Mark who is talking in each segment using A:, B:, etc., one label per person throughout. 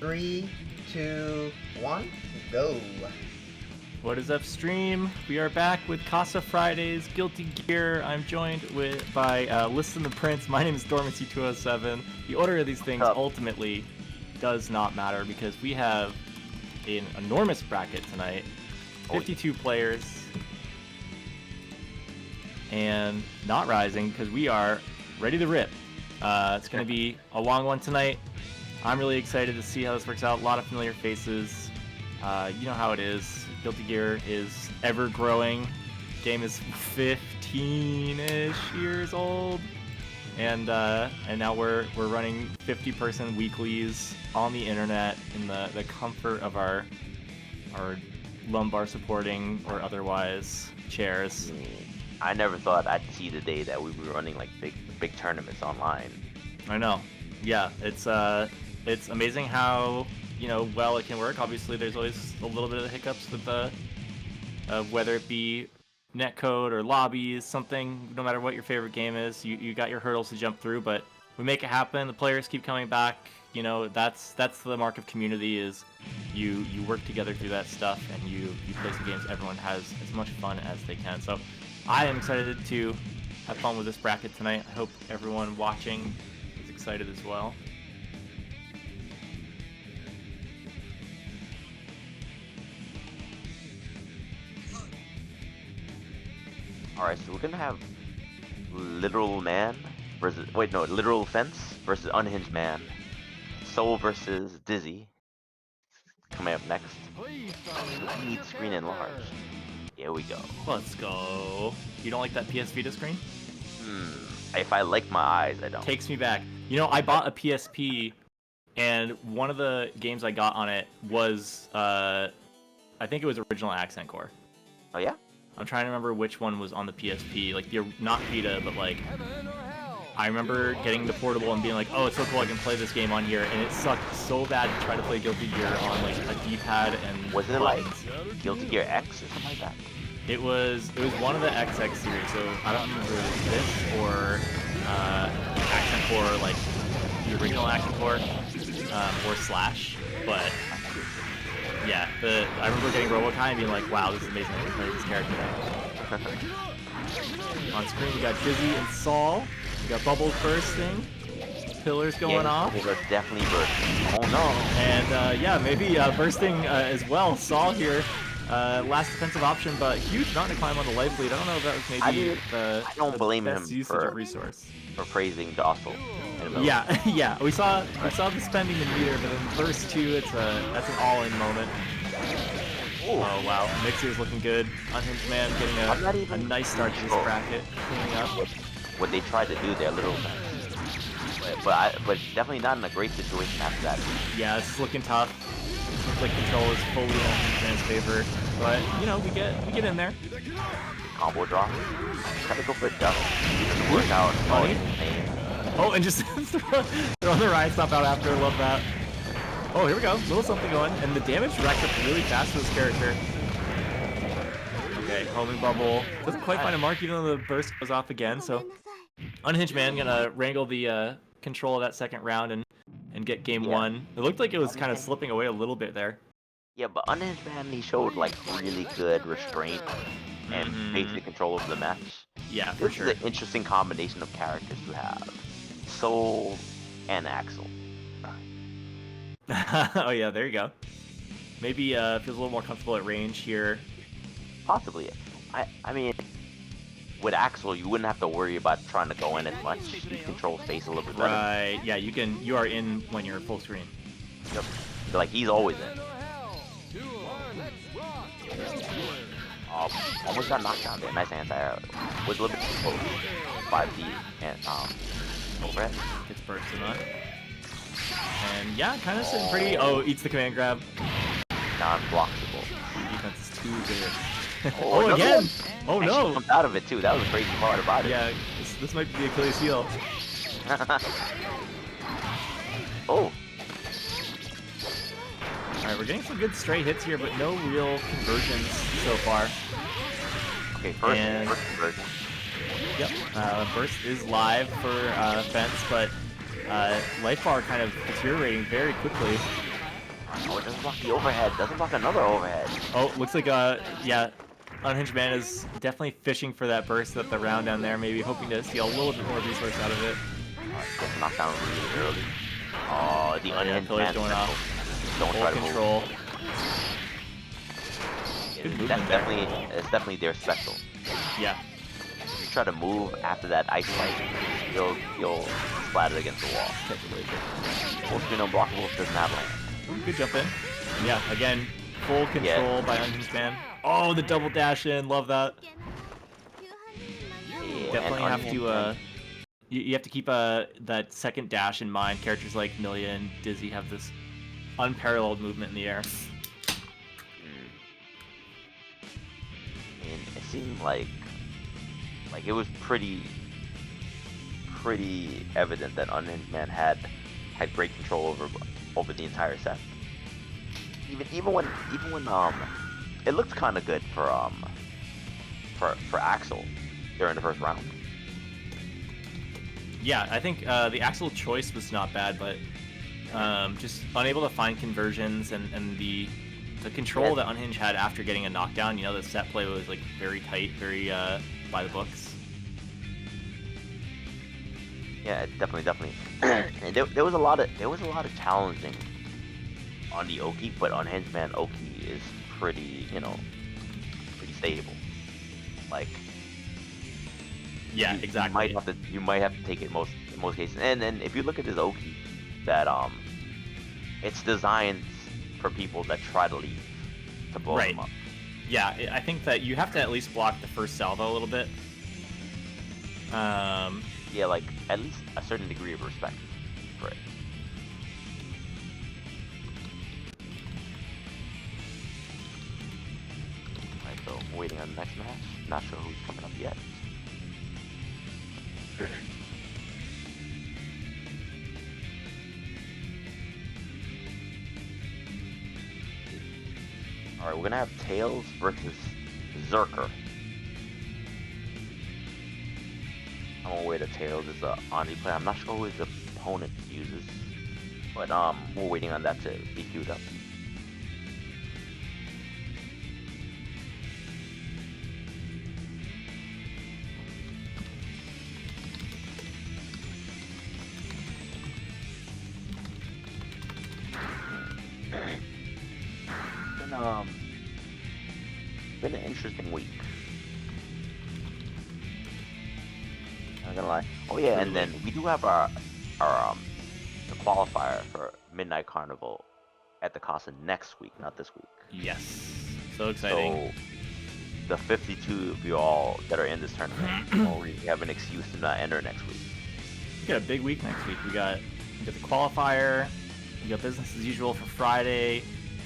A: 3, 2, 1, go.
B: What is up, stream? We are back with Casa Fridays, Guilty Gear. I'm joined by Listen the Prince. My name is Dormancy207. The order of these things ultimately does not matter because we have an enormous bracket tonight. 52 players. And not rising because we are ready to rip. It's going to be a long one tonight. I'm really excited to see how this works out. A lot of familiar faces. You know how it is. Guilty Gear is ever growing. Game is 15-ish years old, and now we're running 50-person weeklies on the internet in the comfort of our lumbar supporting or otherwise chairs.
C: I never thought I'd see the day that we were running like big tournaments online.
B: I know. Yeah, it's amazing how well it can work. Obviously, there's always a little bit of hiccups with whether it be netcode or lobbies, something. No matter what your favorite game is, you got your hurdles to jump through, but we make it happen. The players keep coming back. That's the mark of community, is you work together through that stuff, and you play some games everyone has as much fun as they can. So I am excited to have fun with this bracket tonight. I hope everyone watching is excited as well.
C: Alright, so we're gonna have Literal Man versus Literal Fence versus Unhinged Man. Soul versus Dizzy. Coming up next. Need screen enlarged. Here we go.
B: Let's go. You don't like that PS Vita screen?
C: If I like my eyes, I don't.
B: Takes me back. I bought a PSP, and one of the games I got on it was, I think it was Original Accent Core.
C: Oh yeah?
B: I'm trying to remember which one was on the PSP, like not Vita, but like I remember getting the portable and being like, oh, it's so cool, I can play this game on here, and it sucked so bad to try to play Guilty Gear on like a D-pad and
C: wasn't it like Guilty Gear X or something like that?
B: It was one of the XX series, so I don't remember if it was this or Accent Core, like the original Accent Core, or Slash, but yeah, I remember getting Robokai and being like, wow, this is amazing, I can play this character now. On screen, we got Dizzy and Saul. We got bubbles bursting. Pillars going off.
C: Bubbles are definitely bursting. Oh no.
B: And yeah, maybe bursting as well. Saul here, last defensive option, but huge mountain to climb on the life lead. I don't know if that was maybe the best usage of resource.
C: For praising Docile.
B: Yeah, we saw the spending the meter, but in burst 2, that's an all-in moment. Oh wow, Mixer's looking good. Unhinged Man getting a nice start to this bracket, cleaning up.
C: What they tried to do there, Little Man. But definitely not in a great situation after that.
B: Yeah, this is looking tough. Seems like control is fully in Unhinged Man's favor, but we get in there.
C: Combo drop. Try to go for a double. It doesn't work out.
B: Oh, and just throw the Riot Stop out after. Love that. Oh, here we go. Little something going. And the damage racked up really fast for this character. Okay, homing bubble. Doesn't quite find a mark even though the burst goes off again. So Unhinged Man gonna wrangle the control of that second round and get game one. It looked like it was kind of slipping away a little bit there.
C: Yeah, but Unhinged Man, he showed like really good restraint and basic control over the match.
B: Yeah, for sure.
C: This is an interesting combination of characters to have. Soul and Axel.
B: Oh yeah, there you go. Maybe feels a little more comfortable at range here.
C: Possibly. I mean, with Axel, you wouldn't have to worry about trying to go in as much. You control space a little bit better.
B: Right. Yeah, you are in when you're full screen.
C: Yep. Like he's always in. Almost got knocked down there. Nice anti-air. Was a little bit too close. 5D and overhead.
B: Gets bursted on. And yeah, kind of sitting pretty. Oh, eats the command grab.
C: Non-blockable.
B: Defense is too good.
C: Oh,
B: again! Oh no!
C: Jumped out of it too. That was the crazy part about it.
B: Yeah, this might be the Achilles heel.
C: Oh.
B: Alright, we're getting some good stray hits here, but no real conversions so far.
C: Okay, first conversion.
B: Yep, burst is live for Fence, but life bar kind of deteriorating very quickly.
C: Oh, it doesn't block the overhead. Doesn't block another overhead.
B: Oh, looks like yeah, Unhinged Man is definitely fishing for that burst at the round down there, maybe hoping to steal a little bit more resource out of it.
C: Gets knocked down really early. Oh, the Unhinged Man
B: going off.
C: Don't
B: Full
C: try to
B: control.
C: move. That's definitely their special.
B: Yeah.
C: If you try to move after that ice fight, you'll splat it against the wall. Full screen unblockable doesn't have land.
B: Good jump in. Yeah, again, full control by Unhinged Man. Oh, the double dash in, love that.
C: Yeah,
B: Definitely have to you have to keep that second dash in mind. Characters like Millia and Dizzy have this unparalleled movement in the air.
C: And it seemed like it was pretty evident that Unhinged Man had great control over the entire set. Even when it looked kind of good for Axel during the first round.
B: Yeah, I think the Axel choice was not bad, but just unable to find conversions and the control that Unhinged had after getting a knockdown. You know, the set play was like very tight, very by the books.
C: Yeah, definitely. And there was a lot of challenging on the Oki, but Unhinged Man Oki is pretty stable. Like,
B: yeah, exactly.
C: You might have to take it in most cases. And if you look at this Oki, that it's designed for people that try to leave to blow them up.
B: Yeah, I think that you have to at least block the first salvo a little bit.
C: Yeah, like at least a certain degree of respect for it. Alright, so waiting on the next match. Not sure who's coming up yet. Alright, we're gonna have Tails versus Zerker. I'm aware that Tails is a Ani player. I'm not sure who his opponent uses, but we're waiting on that to be queued up. Been an interesting week. Not gonna lie. Oh yeah, and then we do have our the qualifier for Midnight Carnival at the Casa next week, not this week.
B: Yes, so exciting.
C: So the 52 of you all that are in this tournament will have an excuse to not enter next week.
B: We got a big week next week. We got the qualifier. We got business as usual for Friday,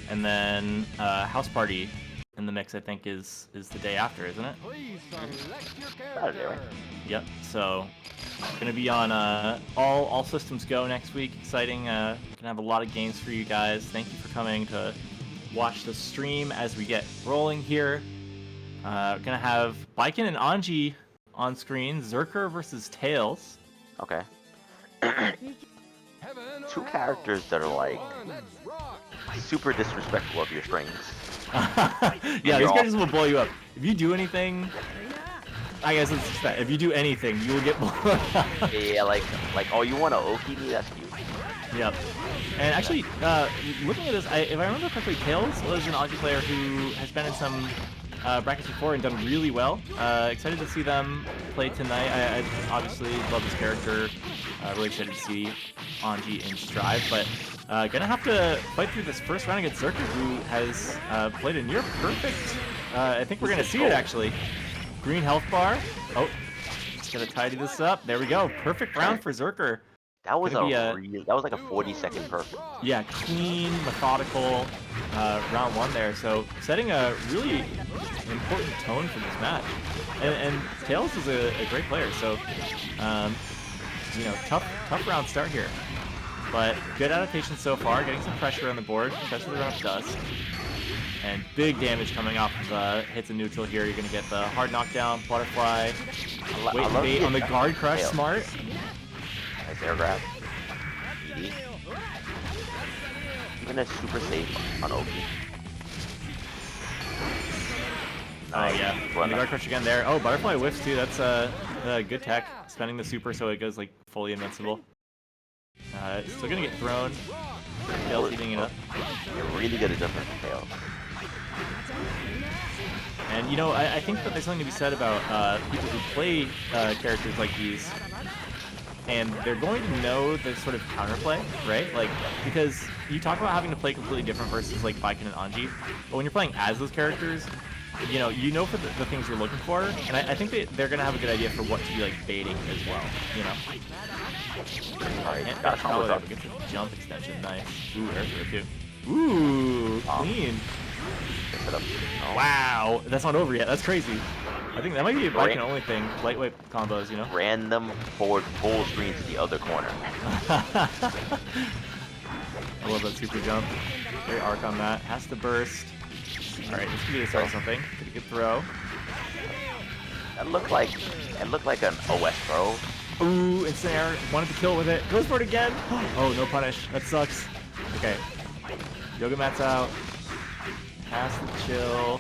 B: and then house party in the mix. I think is the day after, isn't it?
C: Saturday, right?
B: Yep. So gonna be on all systems go next week. Exciting. Gonna have a lot of games for you guys. Thank you for coming to watch the stream as we get rolling here. Gonna have Baiken and Anji on screen. Zerker versus Tails.
C: Okay. Two characters that are like super disrespectful of your strings.
B: Yeah, these characters will blow you up. If you do anything, I guess it's just that. If you do anything, you will get blown up.
C: Yeah, like, oh, you want to Oki me? That's cute.
B: Yep. And actually, looking at this, if I remember correctly, Tails was an Anji player who has been in some brackets before and done really well. Excited to see them play tonight. I obviously love this character. Really excited to see Anji in Strive, but gonna have to fight through this first round against Zerker, who has played a near perfect. I think we're gonna see it actually. Green health bar. Oh, just gotta tidy this up. There we go. Perfect round for Zerker.
C: That was that was like a 40-second perfect.
B: Yeah, clean, methodical round one there. So setting a really important tone for this match. And Tails is a great player. So you know, tough round start here. But good adaptation so far, getting some pressure on the board, especially around dust. And big damage coming off of hits and neutral here. You're gonna get the hard knockdown, butterfly, wait and bait on the guard crush, smart.
C: Nice air grab. I'm gonna super safe on Oki.
B: Oh yeah,
C: Well,
B: and the guard crush again there. Oh, butterfly whiffs too. That's good tech. Spending the super so it goes like fully invincible. Still gonna get thrown. Tails eating it up.
C: You're really good at jumping for Tails.
B: And you know, I think that there's something to be said about people who play characters like these, and they're going to know the sort of counterplay, right? Like, because you talk about having to play completely different versus like Baiken and Anji, but when you're playing as those characters, you know for the things you're looking for, and I think they're gonna have a good idea for what to be like baiting as well, you know.
C: Alright,
B: And
C: got a combo
B: that
C: drop.
B: gets a jump extension, nice. Ooh, air throw too. Ooh, clean.
C: Set up. No.
B: Wow, that's not over yet. That's crazy. I think that might be a Baiken only thing. Lightweight combos, you know.
C: Random forward full screen to the other corner.
B: I love that super jump. Great arc on that. Has to burst. Alright, this could be the start of something. Pretty good throw.
C: That looked like an OS throw.
B: Ooh, instant air. Wanted to kill with it. Goes for it again. Oh, no punish. That sucks. Okay. Yoga mat's out. Pass the chill.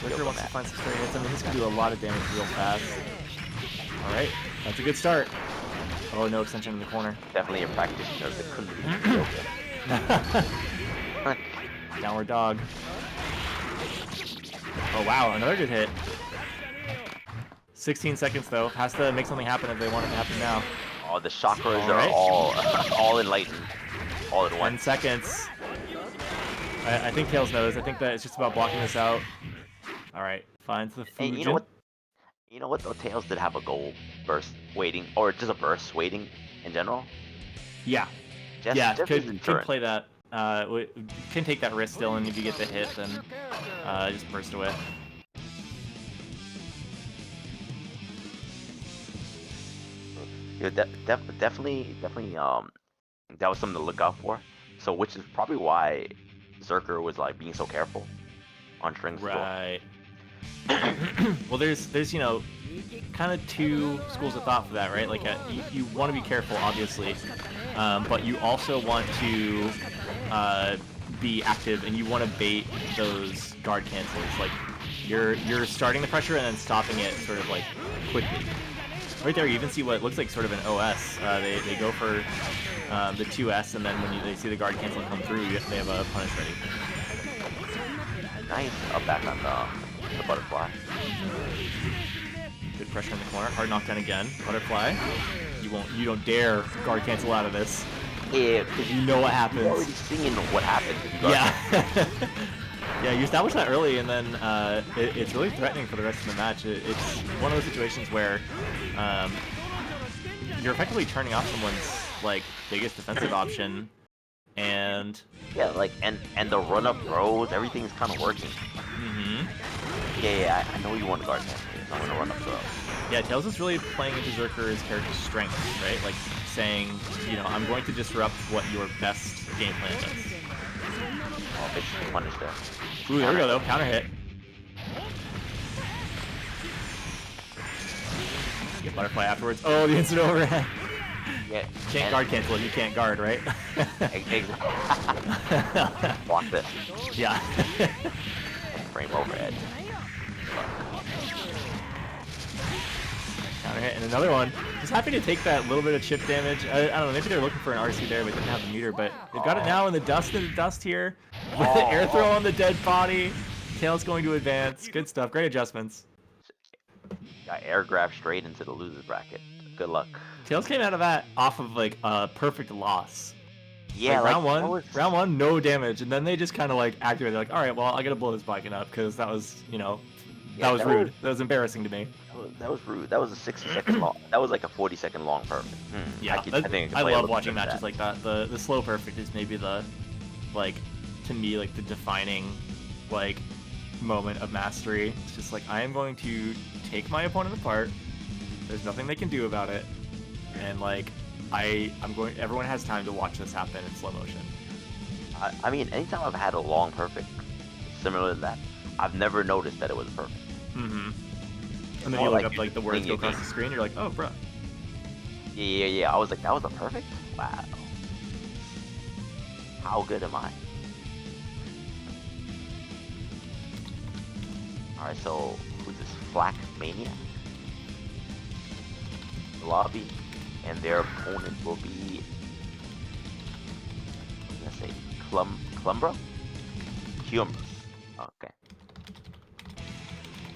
B: Zerker wants to find some straight hits. I mean, this could do a lot of damage real fast. Alright, that's a good start. Oh, no extension in the corner.
C: Definitely a practitioner that couldn't be yoga.
B: Downward dog. Oh wow, another good hit. 16 seconds though. Has to make something happen if they want it to happen now.
C: Oh, the chakras
B: Alright.
C: are all enlightened. All at
B: 10
C: once.
B: seconds. I think Tails knows. I think that it's just about blocking this out. Alright, finds the
C: Hey,
B: Fujin.
C: you know what? You know what though? Tails did have a gold burst waiting, or just a burst waiting in general.
B: Yeah.
C: Just,
B: Yeah,
C: just
B: could play that. Can take that risk still, and if you get the hit, then just burst away.
C: Yeah, definitely, that was something to look out for. So, which is probably why Zerker was like being so careful on strings.
B: Right. Well, there's you know, kind of two schools of thought for that, right? Like you want to be careful, obviously, but you also want to be active, and you want to bait those guard cancels. Like you're starting the pressure and then stopping it sort of like quickly. Right there, you even see what looks like sort of an OS. They go for the 2S, and then when they see the guard cancel come through, they have a punish ready.
C: Nice up back on the butterfly.
B: Good pressure in the corner. Hard knockdown again. Butterfly. You don't dare guard cancel out of this.
C: Yeah,
B: Because you know what happens.
C: you're already seeing what happens if you guard
B: Yeah. Yeah, you establish that early, and then it's really threatening for the rest of the match. It's one of those situations where you're effectively turning off someone's like biggest defensive option, and
C: yeah, like and the run up throws, everything's kind of working. Yeah, I know you want to guard that. I want to run up throw.
B: Yeah, Tails is really playing into Zerker's character's strengths, right? Like saying, you know, I'm going to disrupt what your best game plan does.
C: Oh, big punish there.
B: Ooh, there we go though. Counter hit. Get butterfly afterwards. Oh, the instant overhead.
C: Yeah,
B: Can't guard cancel if you can't guard, right?
C: Block this.
B: Yeah.
C: Frame overhead.
B: Counter hit and another one. Just happy to take that little bit of chip damage. I don't know, maybe they're looking for an RC there, but didn't have the meter. But they've got it now in the dust here. With the air throw on the dead body. Tails going to advance. Good stuff. Great adjustments.
C: Got air grab straight into the loser's bracket. Good luck.
B: Tails came out of that off of like a perfect loss.
C: Yeah,
B: like,
C: like,
B: round one, no damage, and then they just kind of like activated. Like, all right, well, I gotta blow this Baiken up because that was, you know, that was rude. That was embarrassing to me.
C: That was rude. That was a 60-second long. That was like a 40-second long perfect.
B: Yeah, I love watching matches like that. The slow perfect is maybe the, like, to me, like the defining, like, moment of mastery. It's just like I am going to take my opponent apart. There's nothing they can do about it, and like everyone has time to watch this happen in slow motion.
C: I mean, anytime I've had a long perfect similar to that, I've never noticed that it was perfect.
B: And then you look up like the words go across the screen, you're like, oh, bruh.
C: Yeah. I was like, that was a perfect? Wow. How good am I? Alright, so who's this Flak Maniac? Lobby, and their opponent will be, what did I say? Clumbro? Humor. Okay.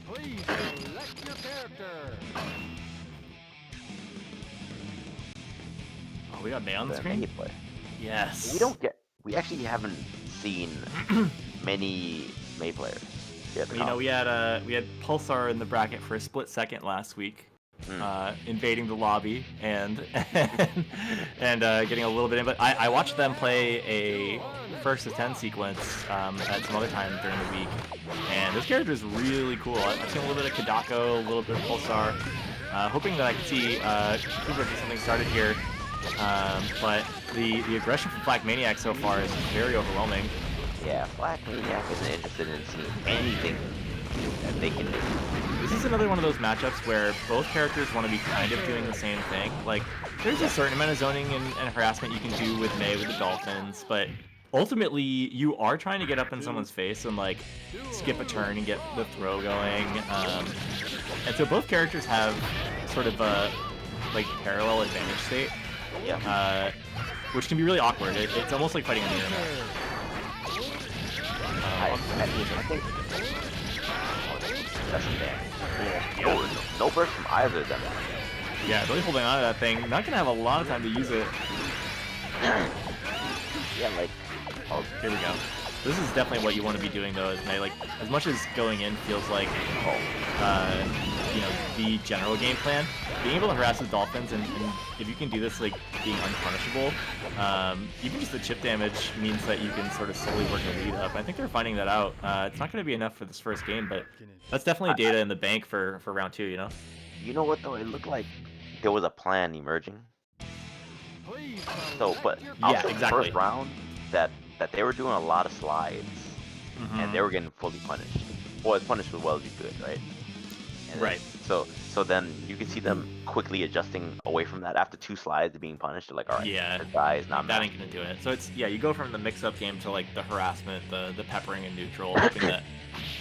D: Please select your character.
B: Oh, we got May on the
C: The
B: screen?
C: mini player.
B: Yes.
C: We actually haven't seen many May players.
B: You know, we had Pulsar in the bracket for a split second last week, invading the lobby and and getting a little bit in. But I watched them play a first to 10 sequence at some other time during the week, and this character is really cool. I've seen a little bit of Kadako, a little bit of Pulsar, hoping that I could see Cooper get something started here. But the aggression from Flak Maniac so far is very overwhelming.
C: Yeah, Flak Maniac isn't interested in seeing anything that they can do.
B: This is another one of those matchups where both characters want to be kind of doing the same thing. Like, there's a certain amount of zoning and harassment you can do with May with the Dolphins, but ultimately you are trying to get up in someone's face and like skip a turn and get the throw going. And so both characters have sort of a like parallel advantage state.
C: Yeah.
B: Which can be really awkward. It's almost like fighting on the internet.
C: I think that's a damage. No burst from either of them.
B: Yeah, really holding on to that thing. Not gonna have a lot of time to use it.
C: Yeah, like,
B: Oh, here we go. This is definitely what you want to be doing though, is like as much as going in feels like you know, the general game plan, being able to harass the Dolphins and if you can do this like being unpunishable, even just the chip damage means that you can sort of slowly work the lead up. I think they're finding that out. It's not going to be enough for this first game, but that's definitely data in the bank for round 2, you know?
C: you know what though? It looked like there was a plan emerging.
D: Please
C: So,
D: select
C: but
D: your
B: Yeah,
C: also
B: exactly.
C: first round that they were doing a lot of slides and they were getting fully punished. Well, punished as well as you could, right? And
B: Right.
C: So then you can see them quickly adjusting away from that after 2 slides of being punished. They're like, all right,
B: Yeah,
C: this guy is not
B: that
C: mad.
B: ain't gonna do it. So it's, yeah, you go from the mix-up game to like the harassment, the peppering and neutral, hoping that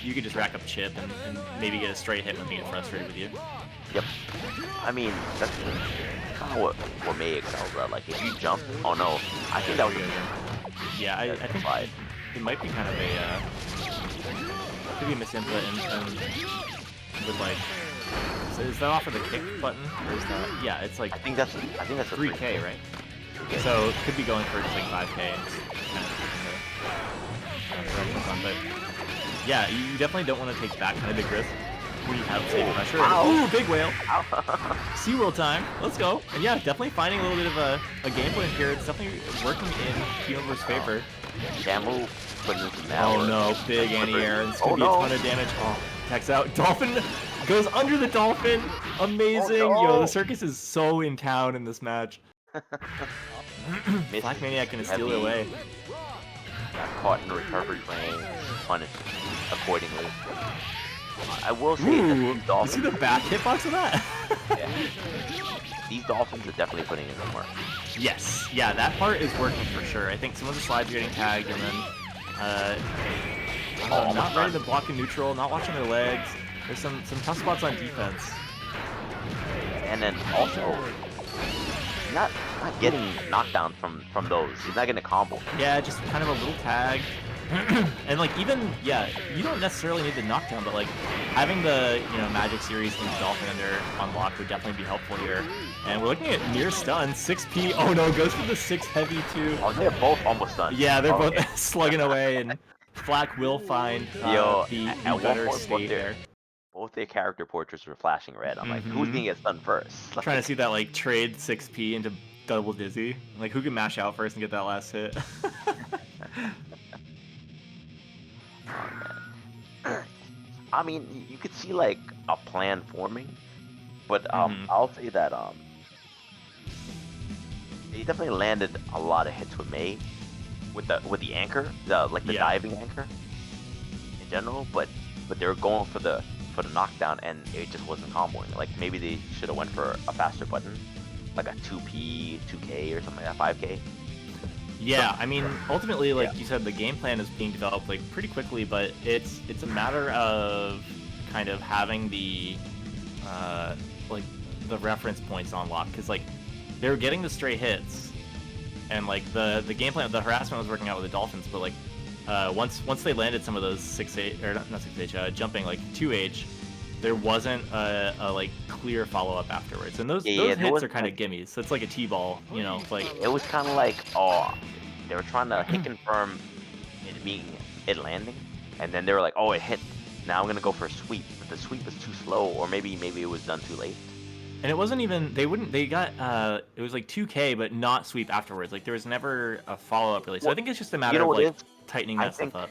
B: you could just rack up chip and maybe get a straight hit when they get frustrated with you.
C: Yep. I mean, that's kind of what May excels at. Like, if you jump, oh no, I think that was
B: Yeah, I think
C: slide.
B: it might be kind of a could be a misinput and with like, so is that off of the kick button or is that, yeah, it's like
C: I think that's a
B: 3K, right? So it could be going for just like 5K and just kind of keeping the directions on, but yeah, you definitely don't want to take that kind of big risk when you have safe pressure. Ooh, big whale! SeaWorld time, let's go! And yeah, definitely finding a little bit of a game plan here. It's definitely working in Team favor.
C: Camu putting in some
B: Oh
C: hours.
B: no, big anti-air, and it's gonna
C: Oh,
B: be a
C: no.
B: ton of damage. Oh, techs out. Dolphin goes under the Dolphin. Amazing.
C: Oh, no.
B: Yo, the circus is so in town in this match.
C: Misses
B: Black Maniac gonna steal it
C: heavy.
B: away.
C: Got caught in the recovery frame, punished accordingly. I will say that
B: Ooh,
C: these
B: you see
C: Dolphins,
B: the back hitbox of that?
C: yeah, these Dolphins are definitely putting in some work.
B: Yes, yeah, that part is working for sure. I think some of the slides are getting tagged, and then not ready to block in neutral, not watching their legs. There's some tough spots on defense.
C: And then also, not getting knockdown from those. He's not getting a combo.
B: Yeah, just kind of a little tag. And like even, yeah, you don't necessarily need the knockdown, but like having the, you know, Magic Series and Dolphin Ender unlocked would definitely be helpful here. And we're looking at near stun, 6P. Oh no, goes for the 6 heavy too.
C: Oh, they're both almost done.
B: Yeah, they're
C: Okay.
B: both slugging away, and Flak will find
C: Yo,
B: the
C: at one
B: better
C: point,
B: state there.
C: both their character portraits were flashing red. I'm like, who's gonna get stunned first?
B: Trying to see that like trade 6P into double dizzy. Like who can mash out first and get that last hit?
C: I mean, you could see like a plan forming, but I'll say that they definitely landed a lot of hits with May, with the anchor, the diving anchor in general. But they were going for the knockdown, and it just wasn't comboing. Like maybe they should have went for a faster button, like a 2P, 2K or something like that, 5K.
B: Yeah, I mean, ultimately, like you said, the game plan is being developed like pretty quickly, but it's a matter of kind of having the like the reference points unlocked, because like they were getting the stray hits, and like the game plan, the harassment was working out with the Dolphins, but like once they landed some of those 6H or not 6H, jumping like 2H, there wasn't a like clear follow up afterwards, and those hits are kind of gimmies. So it's like a T-ball, you know, like
C: it was kind of like they were trying to hit confirm it landing, and then they were like, oh, it hit. Now I'm gonna go for a sweep, but the sweep was too slow, or maybe it was done too late.
B: And it wasn't even, they got, it was like 2K, but not sweep afterwards. Like, there was never a follow-up, really. So I think it's just a matter of, like, tightening that stuff up.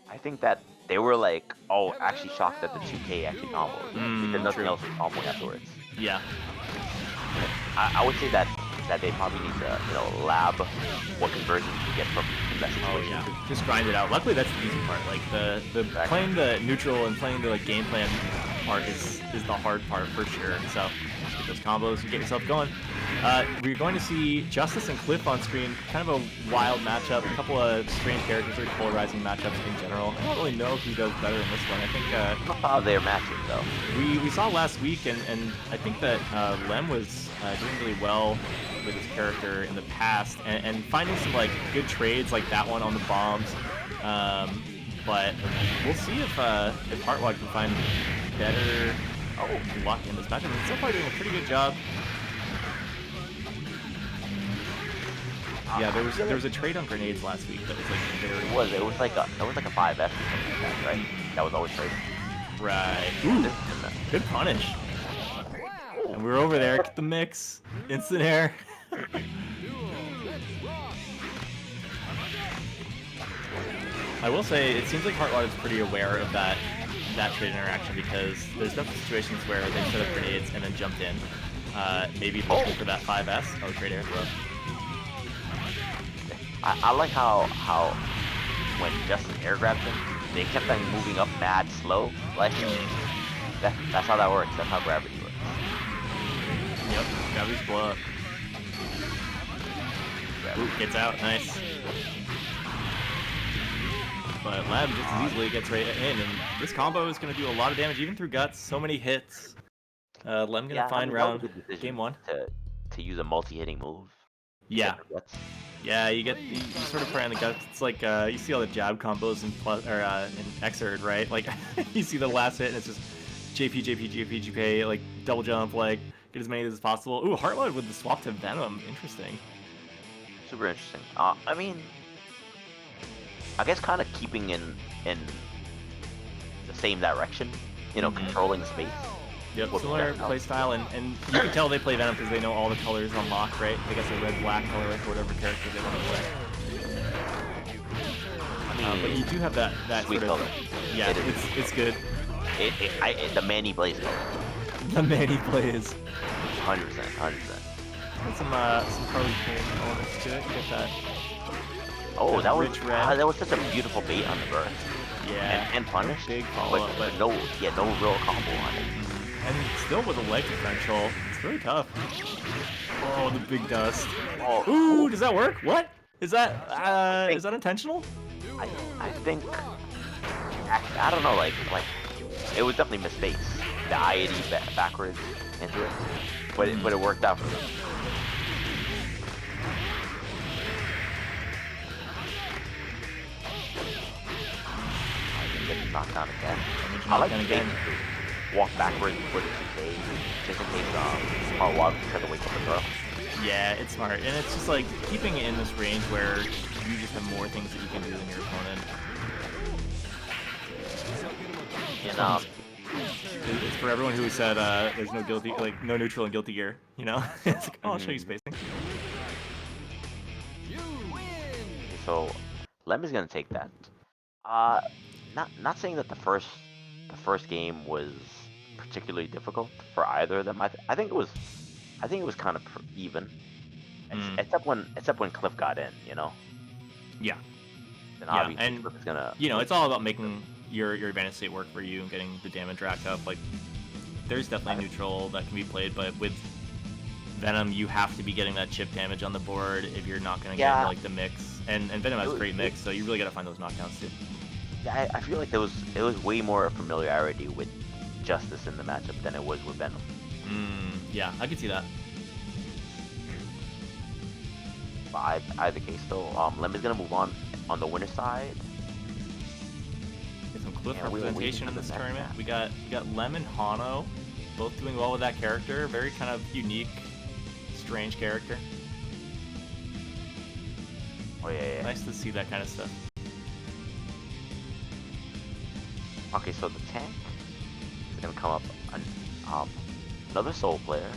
C: I think that they were like, oh, actually shocked that the 2K actually comboed. Because nothing else was comboing afterwards.
B: Yeah.
C: I would say that they probably need to, lab what conversions you get from that situation.
B: Oh, yeah. Just grind it out. Luckily, that's the easy part. Like, the playing the neutral and playing the, like, game plan part is the hard part for sure. So get those combos and get yourself going. We're going to see Justice and Cliff on screen. Kind of a wild matchup. A couple of strange characters, very polarizing matchups in general. I don't really know who does better in this one. I think
C: how they're matching though.
B: We saw last week, and I think that Lem was doing really well with his character in the past, and finding some like good trades like that one on the bombs. But we'll see if Heartwad can find better luck in this matchup. He's so far doing a pretty good job. Yeah, there was a trade on grenades last week that was like very.
C: It was like a 5S or something like that, right? That was always traded.
B: Right. Ooh, good punish. And we're over there. Get the mix. Instant air. I will say, it seems like Heartwad is pretty aware of that trade interaction, because there's definitely situations where they set up grenades and then jumped in. Maybe looking for that 5S. Oh, trade air throw.
C: I like how when Justin air grabbed him, they kept on moving up mad slow. Like that's how that works. That's how gravity works.
B: Yep, gravity's blow up. Ooh, gets out, nice. But Lem just as easily gets right in, and this combo is going to do a lot of damage, even through guts. So many hits. Lem gonna find round game one.
C: To use a multi-hitting move.
B: Yeah. Yeah, you sort of play on the guts. It's like you see all the jab combos in Xrd, right? Like you see the last hit and it's just JP, JP, JP, JP, like double jump, like get as many as possible. Ooh, Heartwad with the swap to Venom, interesting.
C: Super interesting. I mean, I guess kind of keeping in the same direction, controlling space.
B: Yep, similar playstyle, and you can tell they play Venom because they know all the colors unlocked, right? They got the red-black color for whatever character they want to play. But you do have that
C: sweet
B: sort of,
C: color.
B: Yeah, it's good.
C: The Manny Blaze color.
B: The Manny Blaze.
C: 100%.
B: Got some Carly King elements to it. Get that.
C: Oh, that was such a beautiful bait on the burst.
B: Yeah.
C: And punish.
B: Big follow-up, but
C: no real combo on it.
B: And still with a leg differential, it's really tough. Oh, the big dust.
C: Oh,
B: ooh, does that work? What? Is that intentional?
C: I think, I don't know, like it was definitely mistakes. The IAD backwards into it, but it worked out for them. Get knocked down again. I like again. Walk backwards before the 2K, just in case Heartwad try to wake up and throw.
B: Yeah, it's smart, and it's just like keeping it in this range where you just have more things that you can do than your opponent. And it's for everyone who said there's no guilty, like no neutral and guilty gear. It's like, oh, I'll show you spacing.
C: So, Lem is gonna take that. Not saying that the first game was particularly difficult for either of them. I think it was kind of even, except when Cliff got in,
B: Yeah.
C: Then obviously and Cliff is gonna.
B: It's all about making your advantage state work for you and getting the damage racked up. Like, there's definitely neutral that can be played, but with Venom, you have to be getting that chip damage on the board if you're not gonna
C: Yeah.
B: get like the mix. And Venom has great mix, so you really gotta find those knockdowns too.
C: Yeah, I feel like it was way more familiarity with Justice in the matchup than it was with Venom.
B: Yeah, I can see that.
C: But either case though, Lemon's gonna move on the winner side.
B: Get some cliff
C: Yeah, we
B: representation in
C: can
B: this
C: do that.
B: tournament. We got Lemon, Hano, both doing well with that character. Very kind of unique, strange character.
C: Oh yeah.
B: Nice to see that kind of stuff.
C: Okay, so the tank is gonna come up another Soul player.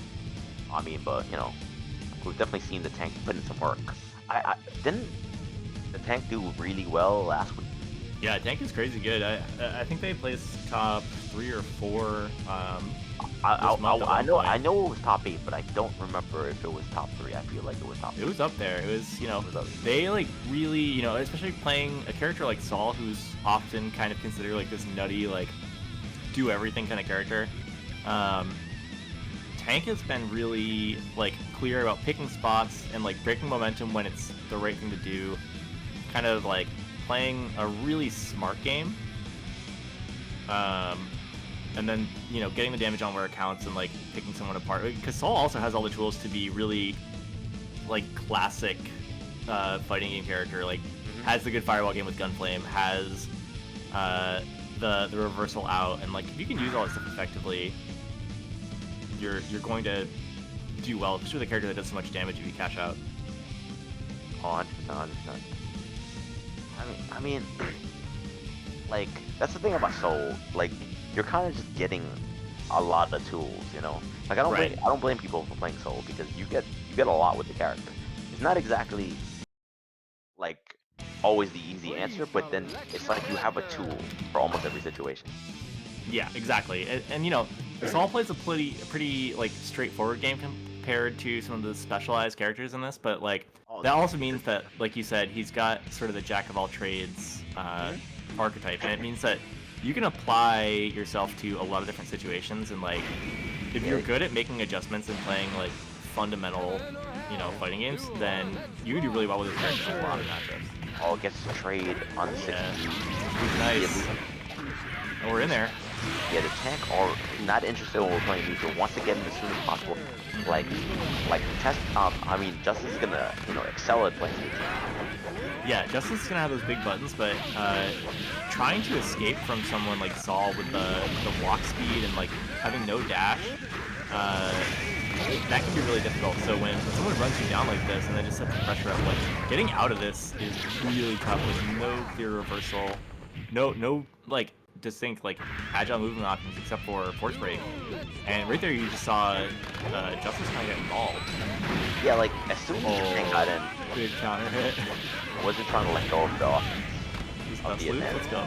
C: I mean, but you know, we've definitely seen the tank put in some work. I didn't the tank do really well last week.
B: Yeah, Dink is crazy good. I think they placed top 3 or 4.
C: I know it was top 8, but I don't remember if it was top 3. I feel like it was top 3.
B: It was up there. It was, you know,
C: It was up there.
B: they like really, you know, especially playing a character like Saul, who's often kind of considered like this nutty, like do everything kind of character. Tank has been really like clear about picking spots and like breaking momentum when it's the right thing to do. Kind of like playing a really smart game. And then, you know, getting the damage on where it counts and like picking someone apart. Because Saul also has all the tools to be really like classic fighting game character. Like has the good firewall game with Gunflame, has the reversal out, and like if you can use all that stuff effectively, you're going to do well, especially with a character that does so much damage if you cash out.
C: 100%. I mean, like that's the thing about Soul. Like you're kind of just getting a lot of tools, you know. Like I don't blame people for playing Soul because you get a lot with the character. It's not exactly like always the easy answer, but then it's like you have a tool for almost every situation.
B: Yeah, exactly. And you know, Saul plays a pretty like straightforward game compared to some of the specialized characters in this, but like that also means that, like you said, he's got sort of the jack of all trades archetype, and it means that you can apply yourself to a lot of different situations, and like if you're good at making adjustments and playing like fundamental, you know, fighting games, then you do really well with this character in a lot of matchups.
C: Oh, gets to trade on the 60.
B: Nice. And we're in there.
C: Yeah, the tank are not interested when we're playing neutral. Wants to get in as soon as possible. Like test. I mean, Justice is gonna, you know, excel at playing neutral.
B: Yeah, Justice is gonna have those big buttons, but trying to escape from someone like Saul with the walk speed and like having no dash, that can be really difficult. So when someone runs you down like this and then just sets the pressure up, like getting out of this is really tough with no clear reversal, no like distinct like agile movement options except for force break. And right there you just saw Justice kind of get involved.
C: Yeah, like as soon as the tank got in,
B: Big counter hit.
C: wasn't trying to let go of the offense.
B: Let's go.
C: All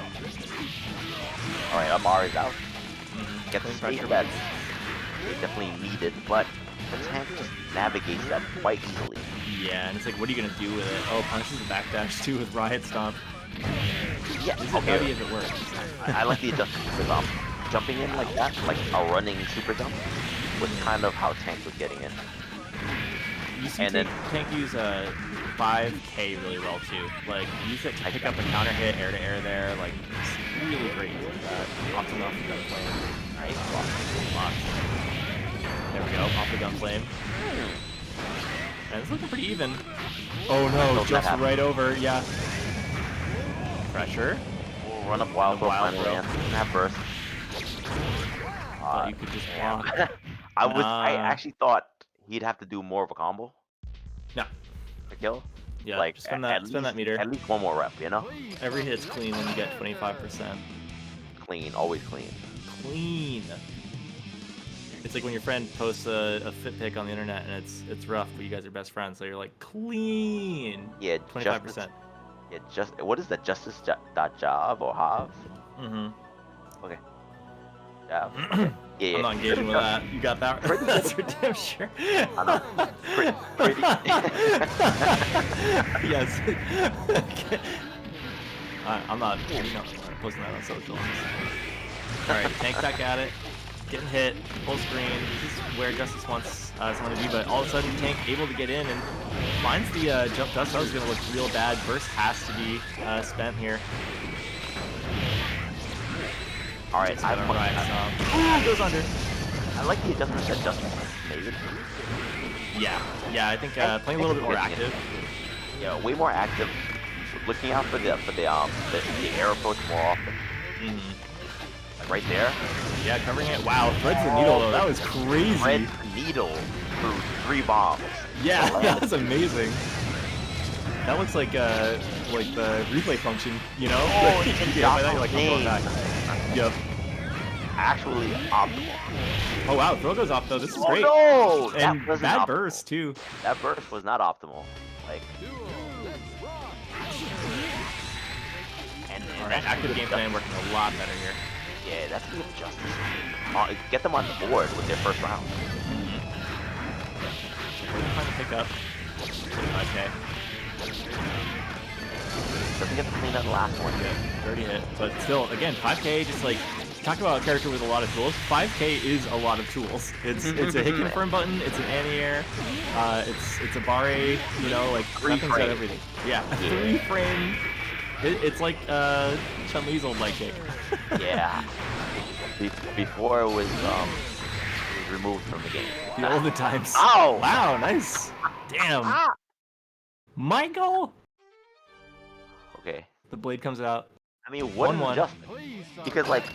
C: right, a.b.a is out. Get the
B: Clean
C: space
B: pressure.
C: that they definitely needed, but the tank just navigates that quite easily.
B: Yeah, and it's like, what are you gonna do with it? Oh, punishes the backdash too with Riot Stomp.
C: Yeah,
B: Is it heavy if it works?
C: I like the adjustment because jumping in like that, like a running super jump, was kind of how Tank was getting in.
B: You see
C: And then-
B: Tank use 5K really well too. Like use it to pick up a counter hit air to air there. Like it's really great use of that. Pops him off the gun flame. Nice block. There we go. Off the gun flame. And it's looking pretty even. Oh no!
C: Don't
B: Just
C: happen.
B: right over. Yeah. Pressure.
C: We'll run up wild
B: The
C: throw
B: wild
C: finally,
B: throw.
C: and have burst.
B: Thought you could just
C: damn.
B: block.
C: I
B: Nah.
C: actually thought he'd have to do more of a combo
B: No.
C: to kill.
B: Yeah.
C: Like
B: just spin
C: at
B: that. Spin that meter.
C: At least one more rep, you know?
B: Every hit's clean when you get 25%.
C: Clean, always clean.
B: Clean. It's like when your friend posts a fit pic on the internet and it's rough, but you guys are best friends, so you're like clean.
C: Yeah,
B: 25%.
C: Yeah, just what is that? Justice.job or Hav?
B: Mm-hmm.
C: Okay. Job. Okay. Yeah,
B: I'm not engaging with that. You got that? That's for damn sure.
C: I know. Pretty.
B: Yes. Okay. I'm not posting that on social. All right, Tank back at it. getting hit, full screen. This is where Justice wants someone to be, but all of a sudden Tank able to get in and finds the jump dust. That was going to look real bad. Burst has to be spent here.
C: Alright,
B: goes under.
C: I like the adjustments that Justin made.
B: Yeah, I think playing a little bit more active.
C: Yeah, way more active. Looking out for the air approach more often. Like right there.
B: Yeah, covering it. Wow, threads the needle though. That was crazy.
C: Threads the needle through 3 bombs.
B: Yeah, that was amazing. That looks like the replay function, you know?
C: Oh,
B: yeah, by that you're like, I'm going back. Yep.
C: Actually optimal.
B: Oh wow, throw goes off though. This is great.
C: No!
B: And
C: That wasn't
B: bad
C: optimal.
B: burst too.
C: That burst was not optimal. Like. And
B: Alright, active game plan working a lot better here.
C: Yeah, that's the Justice. Get them on the board with their first round.
B: We're trying to pick up. Okay.
C: Doesn't get to clean up the last one.
B: Good. Dirty hit. But still, again, 5K just like talk about a character with a lot of tools. 5K is a lot of tools. It's a hit confirm button, it's an anti-air, it's a bar-A, you know, like nothing's got everything. Yeah, 3-frame. It's like Chun-Li's old light kick.
C: Yeah. Before it was removed from the game.
B: The olden times.
C: Ow!
B: Wow, nice. Damn. Michael.
C: Okay.
B: The blade comes out.
C: I mean, what an
B: 1-1.
C: adjustment. Because like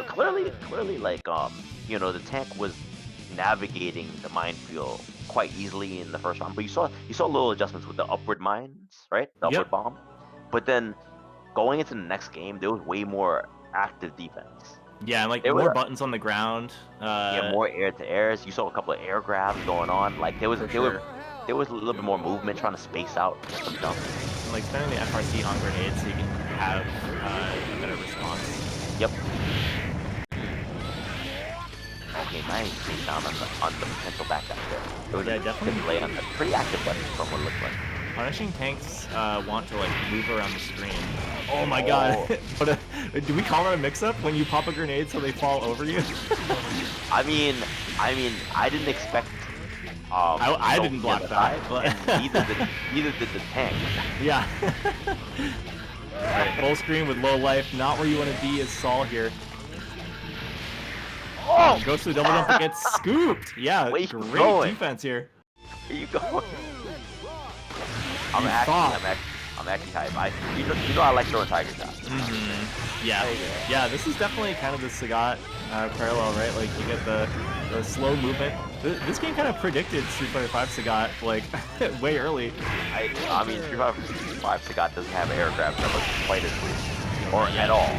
C: clearly, like you know, the tank was navigating the minefield quite easily in the first round, but you saw little adjustments with the upward mines, right? The upward bomb. But then going into the next game, there was way more active defense.
B: Yeah, and like more buttons on the ground.
C: Yeah, more air to airs. You saw a couple of air grabs going on. Like there was a little bit more movement trying to space out some jumps.
B: Like spending the FRC on grenades so you can have a better response.
C: Yep. Okay, nice. He's down on the potential back there. It was
B: definitely
C: play on the pretty active button from what it looked like.
B: Punishing tanks want to like move around the screen. Oh my god. Do we call it a mix-up when you pop a grenade so they fall over you?
C: I mean, I didn't expect.
B: I didn't block that.
C: And neither did the tank.
B: Yeah. Right, full screen with low life, not where you want to be as Saul here.
C: Oh!
B: Goes to the double jump and gets scooped. Yeah, great defense here.
C: Where you going? I'm actually hype. You know I like throwing tiger shots.
B: Yeah, this is definitely kind of the Sagat parallel, right? Like you get the slow movement. This game kind of predicted Street Fighter 5 Sagat like way early.
C: I mean, Street Fighter 5 Sagat doesn't have air grabs that look quite as good, or at all.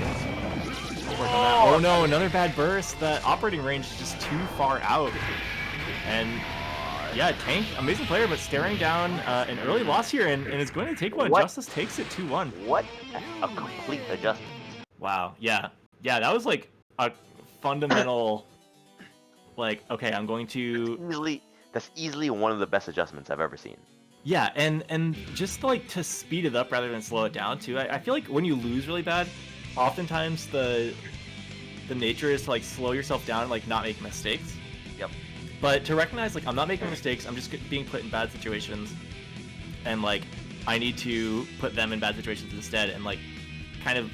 B: Oh no, another bad burst. The operating range is just too far out. And yeah, Tank, amazing player, but staring down an early loss here, and is going to take one.
C: What?
B: Justice takes it 2-1.
C: What a complete adjustment.
B: Wow, yeah, that was like a fundamental, like, okay, I'm going to...
C: That's easily one of the best adjustments I've ever seen.
B: Yeah, and just like to speed it up rather than slow it down too. I feel like when you lose really bad, oftentimes the nature is to like slow yourself down and like not make mistakes.
C: Yep.
B: But to recognize like I'm not making mistakes, I'm just being put in bad situations, and like I need to put them in bad situations instead, and like kind of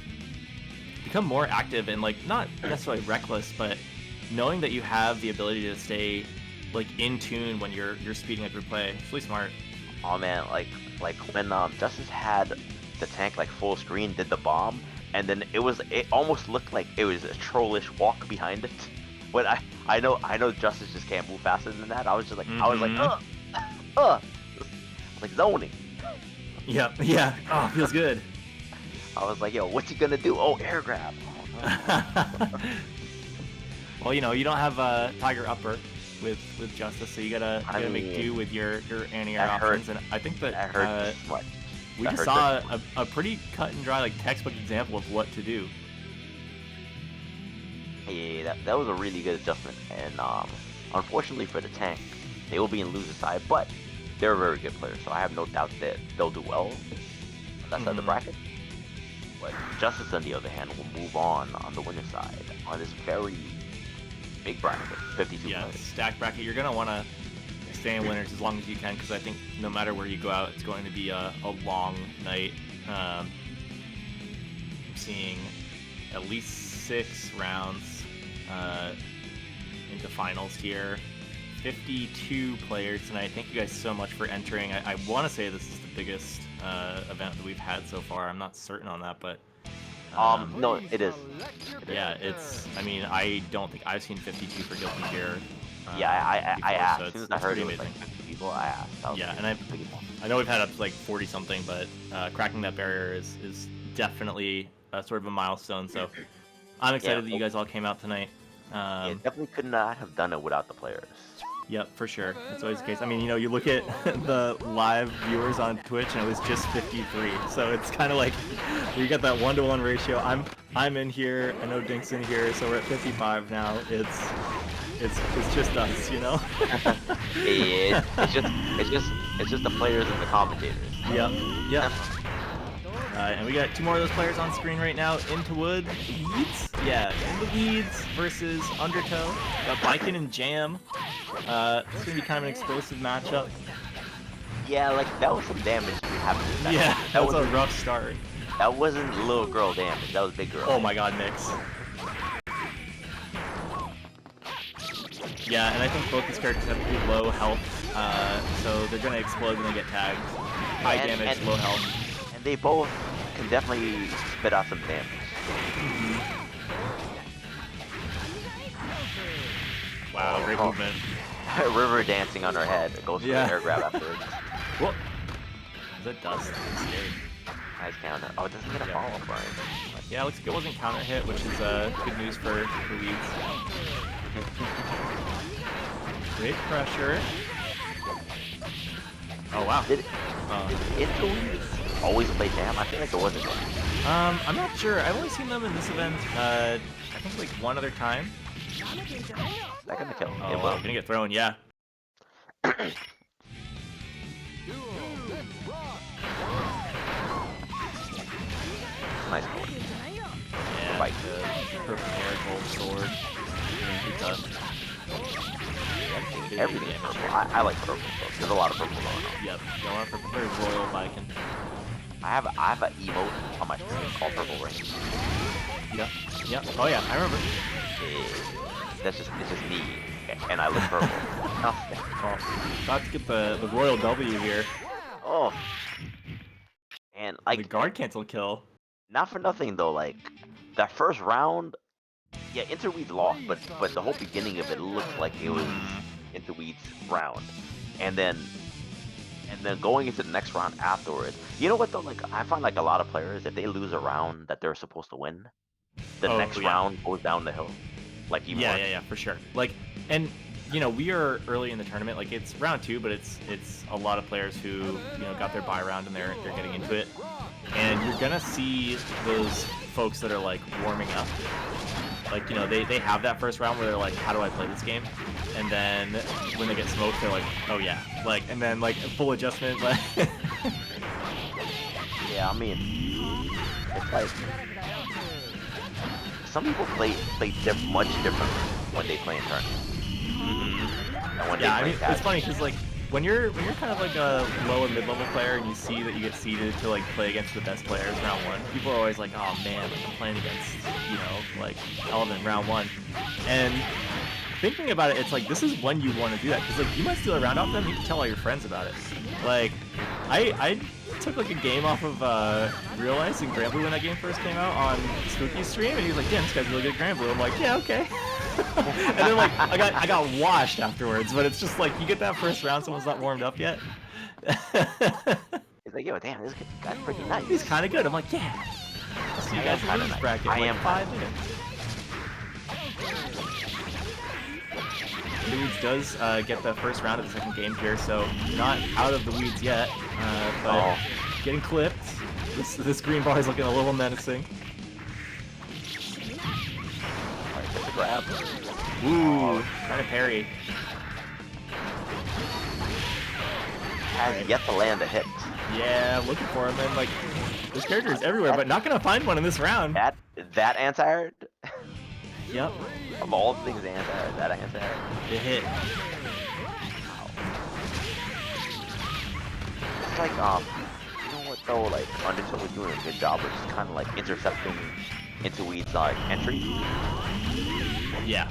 B: become more active and like not necessarily reckless, but knowing that you have the ability to stay like in tune when you're speeding up your play. It's really smart.
C: Oh man, like when Justice had the tank like full screen, did the bomb, and then it almost looked like it was a trollish walk behind it. But I know Justice just can't move faster than that. I was just like like zoning.
B: Yeah. Oh, feels good.
C: I was like, yo, what's he gonna do? Oh, air grab. Oh, no.
B: Well, you know, you don't have Tiger Upper with Justice, so you gotta make do with your anti-air options. And I think that we just saw a pretty cut and dry, like textbook example of what to do.
C: Yeah, that was a really good adjustment, and unfortunately for the tank, they will be in loser side, but they're a very good player, so I have no doubt that they'll do well on that side of the bracket. But Justice, on the other hand, will move on the winner side on this very, big bracket, 52
B: Yeah,
C: players.
B: stack bracket. You're gonna want to stay in winners as long as you can, because I think no matter where you go out, it's going to be a long night. I'm seeing at least 6 rounds into finals here. 52 players tonight. Thank you guys so much for entering. I want to say this is the biggest event that we've had so far. I'm not certain on that, but
C: No, it is.
B: yeah, it's. I mean, I don't think I've seen 52 for Guilty Gear.
C: Yeah, I
B: before,
C: asked.
B: so
C: As soon
B: it's
C: as I heard
B: pretty
C: it was like
B: amazing.
C: 50 people, I asked. I was
B: Yeah,
C: like,
B: and I know we've had up to like 40 something, but cracking that barrier is definitely sort of a milestone. So I'm excited that you guys all came out tonight.
C: yeah, definitely could not have done it without the players.
B: Yep, for sure. That's always the case. I mean, you know, you look at the live viewers on Twitch, and it was just 53. So it's kind of like you get that 1-to-1 ratio. I'm in here. I know Dink's in here, so we're at 55 now. It's just us, you know.
C: Yeah, it's just the players and the commentators.
B: Yep. Yep. And we got 2 more of those players on screen right now. Into Weeds? Yeah, Into Weeds versus Undertow. Got Biken and Jam. It's gonna be kind of an explosive matchup.
C: Yeah, like that was some damage happening.
B: Yeah, that was a
C: wasn't-
B: rough start.
C: That wasn't little girl damage. That was big girl.
B: Oh my god, Mix. Yeah, and I think both these characters have pretty low health, so they're gonna explode when they get tagged. High damage, low health.
C: And they both can definitely spit out some damage.
B: Wow, great
C: Oh.
B: movement.
C: River dancing on her head. It goes for
B: Yeah.
C: the air grab afterwards.
B: Whoa. Is that dust? I'm scared.
C: Nice counter. Oh, it doesn't get a
B: Yeah.
C: follow-up, Brian.
B: Yeah, looks like it wasn't counter hit, which is good news for Weeds. Great pressure. Oh wow.
C: Did
B: Uh,
C: it always play jam? I feel like it wasn't.
B: I'm not sure. I've only seen them in this event. I think like one other time.
C: That gonna kill.
B: Oh,
C: It will.
B: gonna get thrown. Yeah.
C: Nice board.
B: Yeah.
C: Right.
B: The purple hair, gold sword. Really tough.
C: Everything is purple. I like purple. So there's a lot of purple going on.
B: Yep. Going on purple. Very royal Viking.
C: I have an emote on my screen called Purple Rain.
B: Yep. Yep. Oh yeah, I remember.
C: It's just me, and I look purple. Nothing.
B: Oh, about to get the royal W here.
C: Oh. And
B: The
C: like,
B: guard cancel kill.
C: not for nothing though. Like that first round, yeah, Interweeds lost, but the whole beginning of it looked like it was Interweeds' round, and then going into the next round afterwards. You know what though? Like I find like a lot of players, if they lose a round that they're supposed to win, the
B: Oh,
C: next
B: yeah.
C: round goes down the hill. Like even
B: Yeah,
C: worse.
B: yeah, yeah, for sure. Like, and you know, we are early in the tournament. Like, it's round 2, but it's a lot of players who got their bye round and they're getting into it. And you're gonna see those folks that are like warming up. Like, they have that first round where they're like, how do I play this game? And then when they get smoked, they're like, oh yeah. Like, and then like full adjustment. Like,
C: Yeah, I mean, it's like some people play much differently when they play in tournaments. And when
B: yeah,
C: they
B: I
C: play
B: mean,
C: casual.
B: it's funny because like when you're kind of like a low and mid-level player and you see that you get seeded to like play against the best players round 1, people are always like, oh man, I'm playing against like Elvin round 1, and thinking about it, it's like this is when you want to do that because like you might steal a round off them, you can tell all your friends about it. Like I took like a game off of Real Ice and Granblue when that game first came out on Spooky's stream, and he was like, damn, this guy's really good at Granblue. I'm like, yeah, okay. And then like I got washed afterwards, but it's just like you get that first round, someone's not warmed up yet.
C: It's like, yo, damn, this guy's pretty nice.
B: He's kind of good. I'm like, yeah. I'll see you guys in the losers bracket.
C: I
B: in, like,
C: am
B: 5 minutes. The Weeds does get the first round of the second game here, so not out of the weeds yet, but getting clipped. This green bar is looking a little menacing.
C: Alright, get the grab.
B: Ooh, trying to parry.
C: Has yet to land a hit.
B: Yeah, looking for him, and like, there's characters everywhere, but not gonna find one in this round.
C: That anti-air.
B: Yep.
C: Of all the things that answer had.
B: It hit.
C: It's like, you know what though, like, Undertow was doing a good job of just kind of like intercepting Intuit's like entry.
B: Yeah.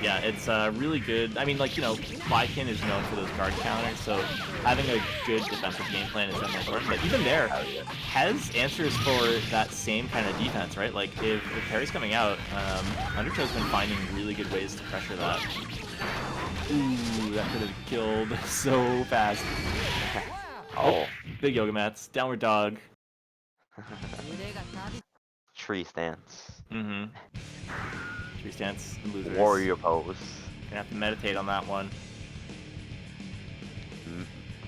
B: Yeah, it's really good. I mean, like, you know, Viking is known for those guard counters, so having a good defensive game plan is definitely important. But even there, Hez answers for that same kind of defense, right? Like, if Perry's coming out, Undertow's been finding really good ways to pressure that. Ooh, that could have killed so fast.
C: Oh.
B: Big yoga mats, downward dog.
C: Tree stance.
B: Mm-hmm. Tree stance and losers.
C: Warrior pose.
B: Gonna have to meditate on that one.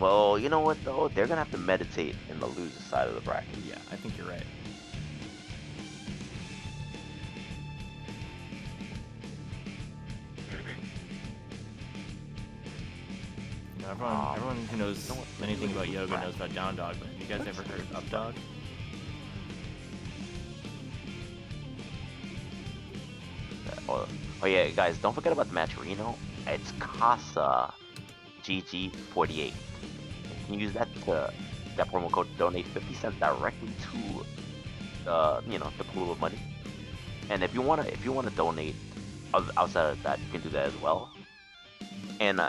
C: Well, you know what though? They're gonna have to meditate in the loser side of the bracket.
B: Yeah, I think you're right. You know, everyone who knows anything about yoga knows about down dog, but have you guys ever heard of up dog?
C: Oh yeah, guys, don't forget about the match Reno. It's Casa GG+R. You can use that promo code to donate 50 cents directly to the pool of money. And if you wanna donate outside of that, you can do that as well. And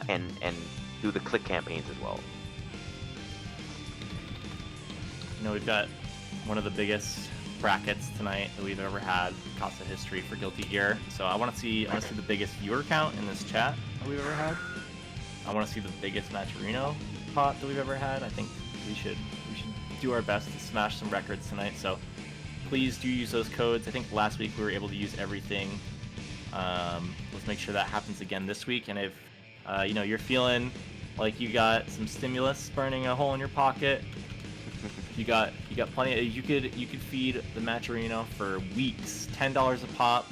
C: do the click campaigns as well.
B: You know, we've got one of the biggest brackets tonight that we've ever had, Casa history for Guilty Gear. So I want to see the biggest viewer count in this chat that we've ever had. I want to see the biggest Matcherino pot that we've ever had. I think we should do our best to smash some records tonight. So please do use those codes. I think last week we were able to use everything. Let's make sure that happens again this week. And if you know, you're feeling like you got some stimulus burning a hole in your pocket, you got plenty of, you could feed the Matcherino for weeks, $10 a pop.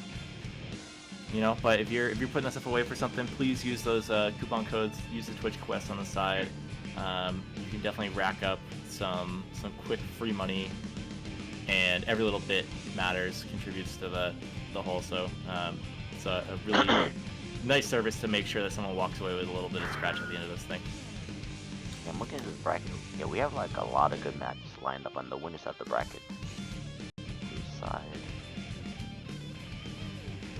B: You know, but if you're putting that stuff away for something, please use those coupon codes. Use the Twitch quest on the side. You can definitely rack up some quick free money, and every little bit matters, contributes to the whole. So it's a really nice service to make sure that someone walks away with a little bit of scratch at the end of this thing.
C: Yeah, I'm looking at this bracket. Yeah, we have like a lot of good matches lined up on the winner side of the bracket. Each side.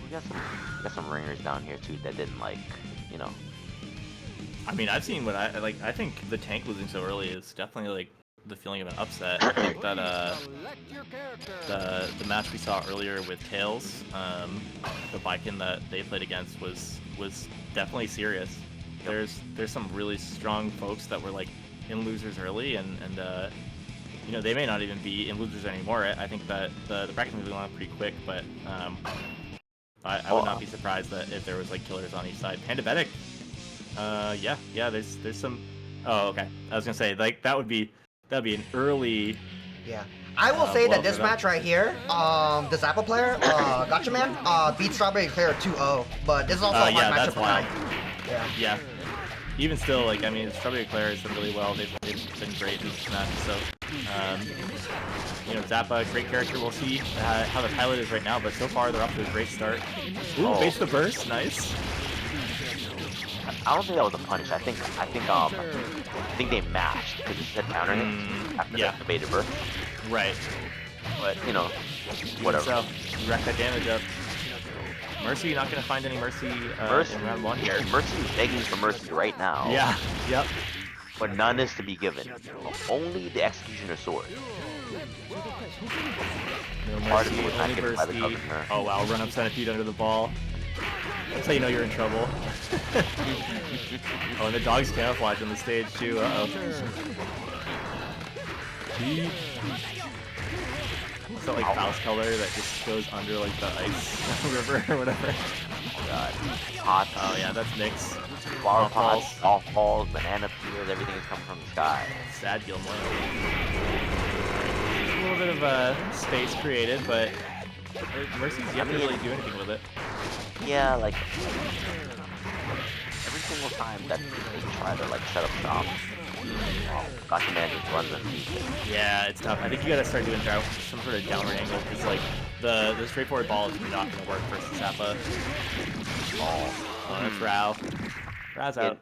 C: We got some ringers down here too that didn't like, you know.
B: I mean, I've seen what I like. I think the tank losing so early is definitely like the feeling of an upset. I think that the match we saw earlier with Tails, the Viking that they played against was definitely serious. There's some really strong folks that were like in losers early, and you know, they may not even be in losers anymore. I think that the bracket's moving along pretty quick, but I would not be surprised that if there was like killers on each side. Pandabetic, yeah, there's some. Oh, okay. I was gonna say like that'd be an early.
A: Yeah. I will say that this match right here, this Apple player, Gotcha Man, beat Strawberry Clear 2-0, but this is also a hard matchup for
B: wild.
A: Yeah.
B: Even still, like, I mean, Strawberry Claire has done really well. They've been great in this match. So, you know, Zappa, great character. We'll see how the pilot is right now, but so far they're off to a great start. Ooh, base the burst, nice.
C: I don't think that was a punish. I think they mashed because it said counter hit after the baited burst.
B: Right.
C: But you know, whatever.
B: So, you rack that damage up. Mercy, not going to find any Mercy, in round one here.
C: Mercy is begging for Mercy right now.
B: Yeah, yep.
C: But none is to be given. Only the Executioner Sword.
B: No Mercy, only Bursty. Oh wow, run up Centipede under the ball. That's how you know you're in trouble. Oh, and the dog's camouflage on the stage too, uh-oh. It's that like Faust color that just goes under like the ice river or whatever.
C: Oh god. Hot.
B: Oh yeah, that's Nyx.
C: Flower pots, golf balls, banana peels, everything is coming from the sky.
B: Sad Gilmore. A little bit of space created, but Mercy's yet to really do anything with it.
C: Yeah, like every single time that they try to like set up shop, Gotcha Man just runs underneath it.
B: Yeah, it's tough. I think you gotta start doing some sort of downward angle, because like The straightforward ball is not going to work versus Zappa. Oh, that's Rao. Rao's out.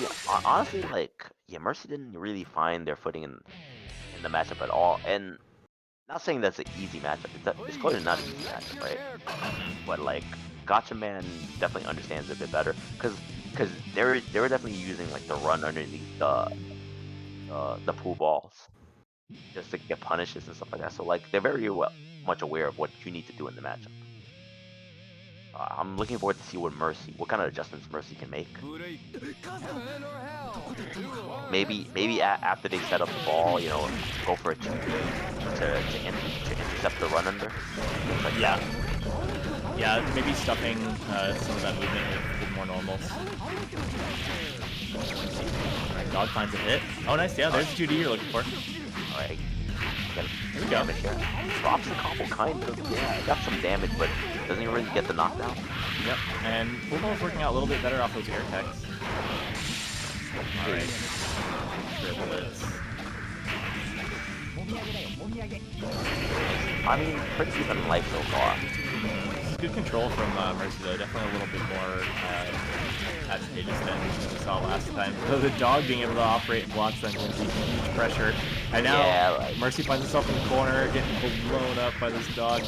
C: Yeah, honestly, like, yeah, Mercy didn't really find their footing in the matchup at all. And not saying that's an easy matchup. It's clearly not an easy matchup, right? But like, Gotcha Man definitely understands it a bit better, because they were definitely using like the run underneath the pool balls just to get punishes and stuff like that. So like, they're very much aware of what you need to do in the matchup. I'm looking forward to see what kind of adjustments Mercy can make. Maybe after they set up the ball, you know, go for a 2D to intercept the run under. Like
B: yeah. Yeah, maybe stuffing some of that movement with more normals. Alright, Dog finds a hit. Oh, nice. Yeah, there's the 2D you're looking for.
C: Alright.
B: There we go.
C: Drops the combo, kind of. Yeah, got some damage, but doesn't even really get the knockdown.
B: Yep, and Pool Ball's working out a little bit better off those air techs. Alright. Triplets.
C: I mean, pretty even life so far.
B: Good control from Mercy though, definitely a little bit more advantageous than we saw last time. So the dog being able to operate and block them can be huge pressure. And now Mercy finds herself in the corner, getting blown up by this dog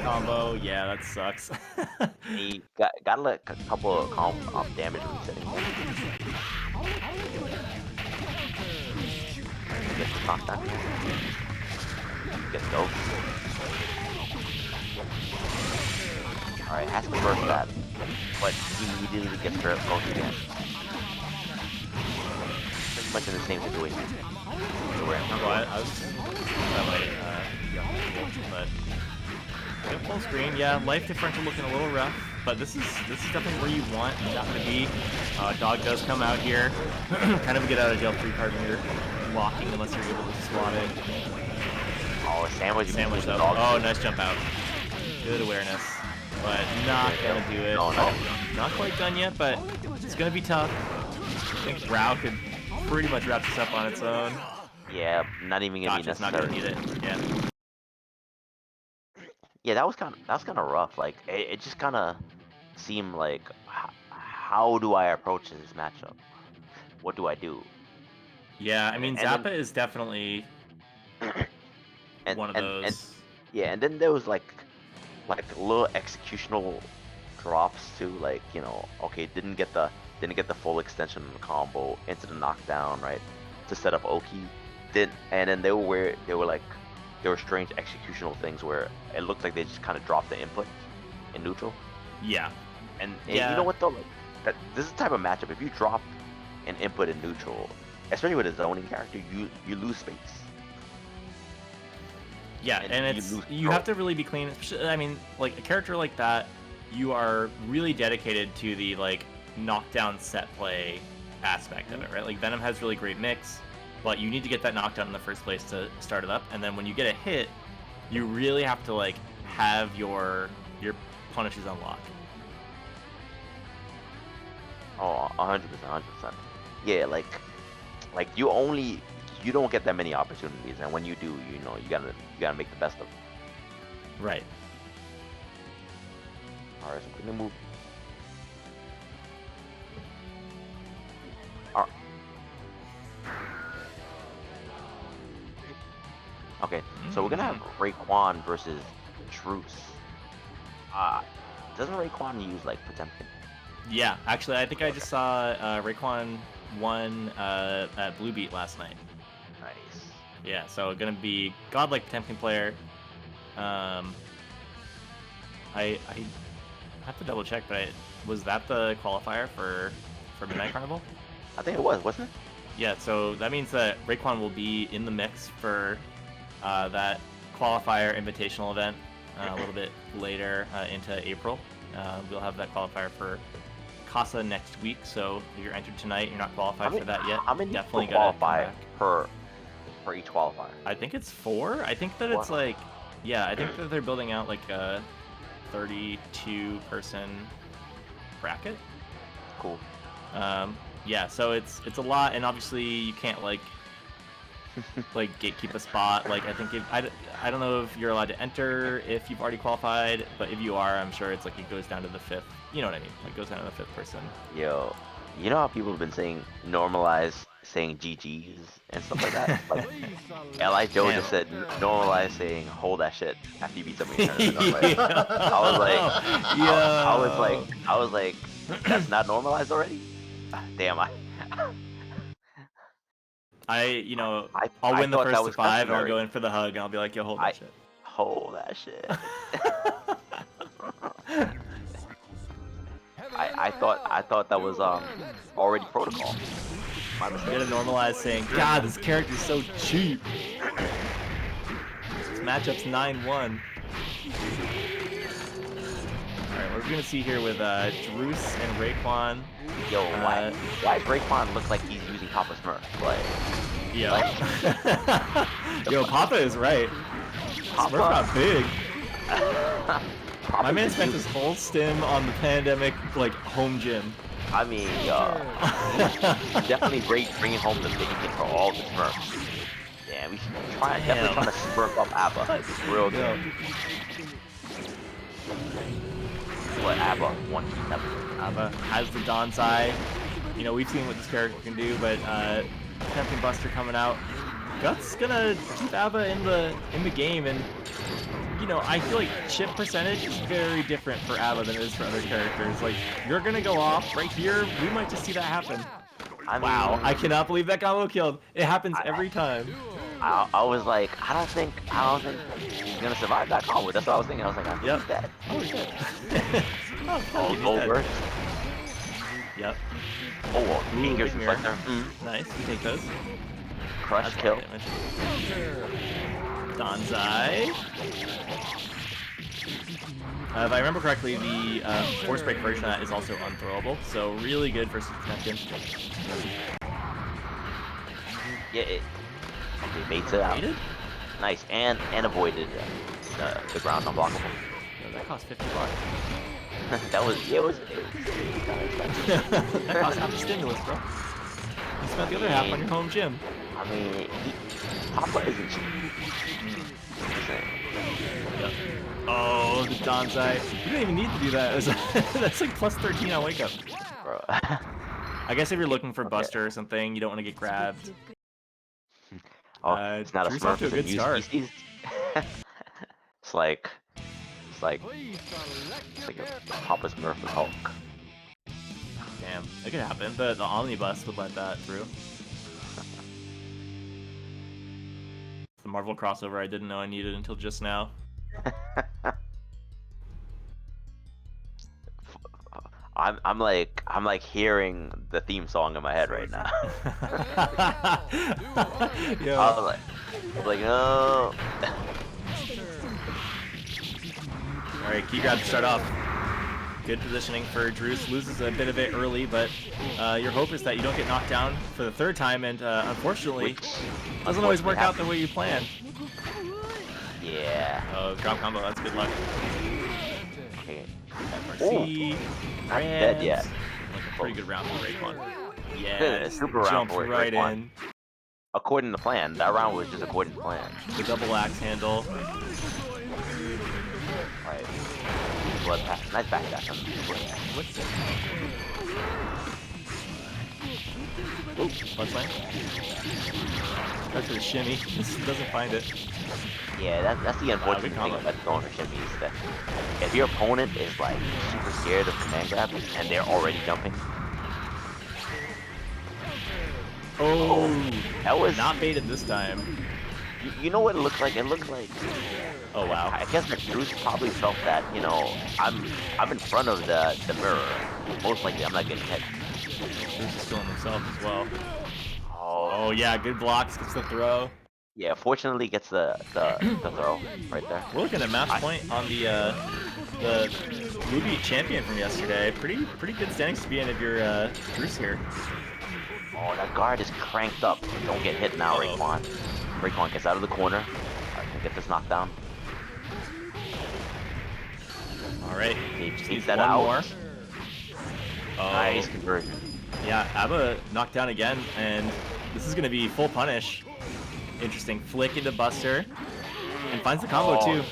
B: combo. Yeah, that sucks.
C: He gotta let a couple of damage resetting. Get the knockdown. Get go. Alright, has to burst that, but he immediately gets hurt both again. Pretty much in the same situation.
B: I was that way, but good full screen. Yeah, life differential looking a little rough, but this is definitely where you want Zappa to be. Dog does come out here, kind of a get out of jail free card when you're blocking unless you're able to swat it.
C: Oh, sandwich
B: though. Oh, nice jump out. Good awareness. But not gonna do it.
C: No.
B: Not quite done yet, but it's gonna be tough. I think Rao could pretty much wrap this up on its own.
C: Yeah, not even gonna be necessary.
B: Not gonna need it. Yeah.
C: Yeah, that was kind of rough. Like it just kind of seemed like, how do I approach this matchup? What do I do?
B: Yeah, I mean, Zappa is definitely one of those.
C: And then there was like little executional drops too. Like, you know, okay, didn't get the full extension of the combo into the knockdown, right, to set up Oki. And then there were strange executional things where it looked like they just kind of dropped the input in neutral.
B: Yeah.
C: And you know what though, like, this is the type of matchup. If you drop an input in neutral, especially with a zoning character, you lose space.
B: Yeah, and you have to really be clean. I mean, like a character like that, you are really dedicated to the like knockdown set play aspect of it, right? Like Venom has really great mix, but you need to get that knockdown in the first place to start it up, and then when you get a hit, you really have to like have your punishes unlock.
C: Oh, 100%. Yeah, like you don't get that many opportunities, and when you do, you know, you gotta make the best of it.
B: Right.
C: All right, so we're gonna move. Okay, so we're gonna have Raekwon versus Truce. Doesn't Raekwon use like Potemkin?
B: Yeah, actually, I think I just saw Raekwon won at Blue Beat last night.
C: Nice.
B: Yeah, so gonna be godlike Potemkin player. I have to double check, but was that the qualifier for Midnight Carnival?
C: I think it was, wasn't it?
B: Yeah, so that means that Raekwon will be in the mix for that qualifier invitational event a little bit later into April. We'll have that qualifier for Casa next week, so if you're entered tonight, you're not qualified for that yet.
C: How many
B: definitely
C: qualify per each qualifier?
B: I think it's 4. I think that it's like, yeah, I think that they're building out like a 32-person bracket.
C: Cool.
B: Yeah, so it's a lot, and obviously you can't like like gatekeep a spot. Like I think I don't know if you're allowed to enter if you've already qualified, but if you are, I'm sure it's like it goes down to the 5th. You know what I mean? Like it goes down to the 5th person.
C: Yo, you know how people have been saying normalize saying GGs and stuff like that? Like Li Joe
B: Damn.
C: just said normalize saying hold that shit after you beat somebody in a tournament. I was like, I was like, that's not normalized already? Damn,
B: You know,
C: I
B: I'll win the
C: thought that
B: first to
C: was
B: 5 and I'll go
C: customary.
B: in for the hug and I'll be like, yo, hold that shit.
C: Hold that shit. I thought that was already protocol. My
B: You
C: mistake.
B: gotta normalize saying, God, this character's so cheap. This matchup's 9-1. Alright, what we're gonna see here with Druce and Raekwon.
C: Yo, why does Raekwon look like he's using Papa Smurf? Like,
B: Yo. Yo, Papa is right. Smurf got big. My man spent his whole stim on the pandemic, like, home gym.
C: I mean, yo, definitely bringing home the bacon for all the Smurfs. Yeah, we should definitely trying to Smurf up a.b.a. It's real good. What a.b.a. 127.
B: a.b.a. has the Donsai. You know, we've seen what this character can do, but Tempting Buster coming out. Gut's gonna keep a.b.a. in the game, and you know, I feel like chip percentage is very different for a.b.a. than it is for other characters. Like, you're gonna go off right here, we might just see that happen. Wow, I cannot believe that combo killed. It happens every time.
C: I was like, I don't think he's gonna survive that combo. That's what I was thinking. I was like, I'm dead.
B: Oh, he's dead.
C: Over.
B: Yep.
C: Oh, well, fingers
B: big
C: reflector.
B: Nice, we take those.
C: Crush kill.
B: Danzai. If I remember correctly, the force break version of that is also unthrowable, so really good versus Temkin.
C: Yeah, okay, baits it out. Nice, and avoided the ground unblockable.
B: Yo, that cost $50.
C: That was, it was
B: that cost half the stimulus, bro. You spent the other half on your home gym.
C: I mean, Papa isn't cheap.
B: Yep. Oh, the Danzai. You didn't even need to do that. That's like plus 13 on wake up.
C: Bro.
B: I guess if you're looking for Buster or something, you don't want to get grabbed.
C: Oh, it's not a
B: Drew's off
C: Smurf,
B: to a good start.
C: It's like a Papa Smurf with Hulk.
B: Damn, it could happen. The omnibus would let that through. The Marvel crossover I didn't know I needed until just now.
C: I'm like hearing the theme song in my head right now.
B: Yo.
C: I'm like, no.
B: Alright, key grab to start off. Good positioning for Druce. Loses a bit of it early, but your hope is that you don't get knocked down for the 3rd time, and unfortunately, doesn't always work out the way you plan.
C: Yeah.
B: Oh, drop combo, that's good luck.
C: Okay.
B: FRC,
C: Not dead yet.
B: Like a pretty good round for Raekwon. Yeah,
C: Good, super round
B: jumped
C: for
B: right
C: Raekwon.
B: in.
C: According to plan. That round was just according to plan.
B: The double axe handle.
C: Alright. Blood pass. Nice back dash on the
B: What's it? Ooh, blood slam. That's for the shimmy. Just doesn't find it.
C: Yeah, that's the unfortunate thing about going for shimmy is that if your opponent is like super scared of command grab and they're already jumping.
B: Oh,
C: that was
B: not baited this time.
C: You know what it looked like? It looked like.
B: Oh wow.
C: I guess that Druce probably felt that, you know, I'm in front of the mirror. Most likely I'm not getting hit.
B: Druce is killing himself as well. Oh yeah, good blocks, gets the throw.
C: Yeah, fortunately gets the throw right there.
B: We're looking at match point on the Ruby champion from yesterday. Pretty good standings to be in if you're Druce here.
C: Oh, that guard is cranked up. Don't get hit now, Raekwon. Raekwon gets out of the corner. I can get this knockdown.
B: Alright,
C: He
B: just
C: takes
B: needs
C: that
B: one
C: out.
B: more. Oh.
C: Nice conversion.
B: Yeah, a.b.a. knocked down again, and this is going to be full punish. Interesting. Flick into Buster. And finds the combo too.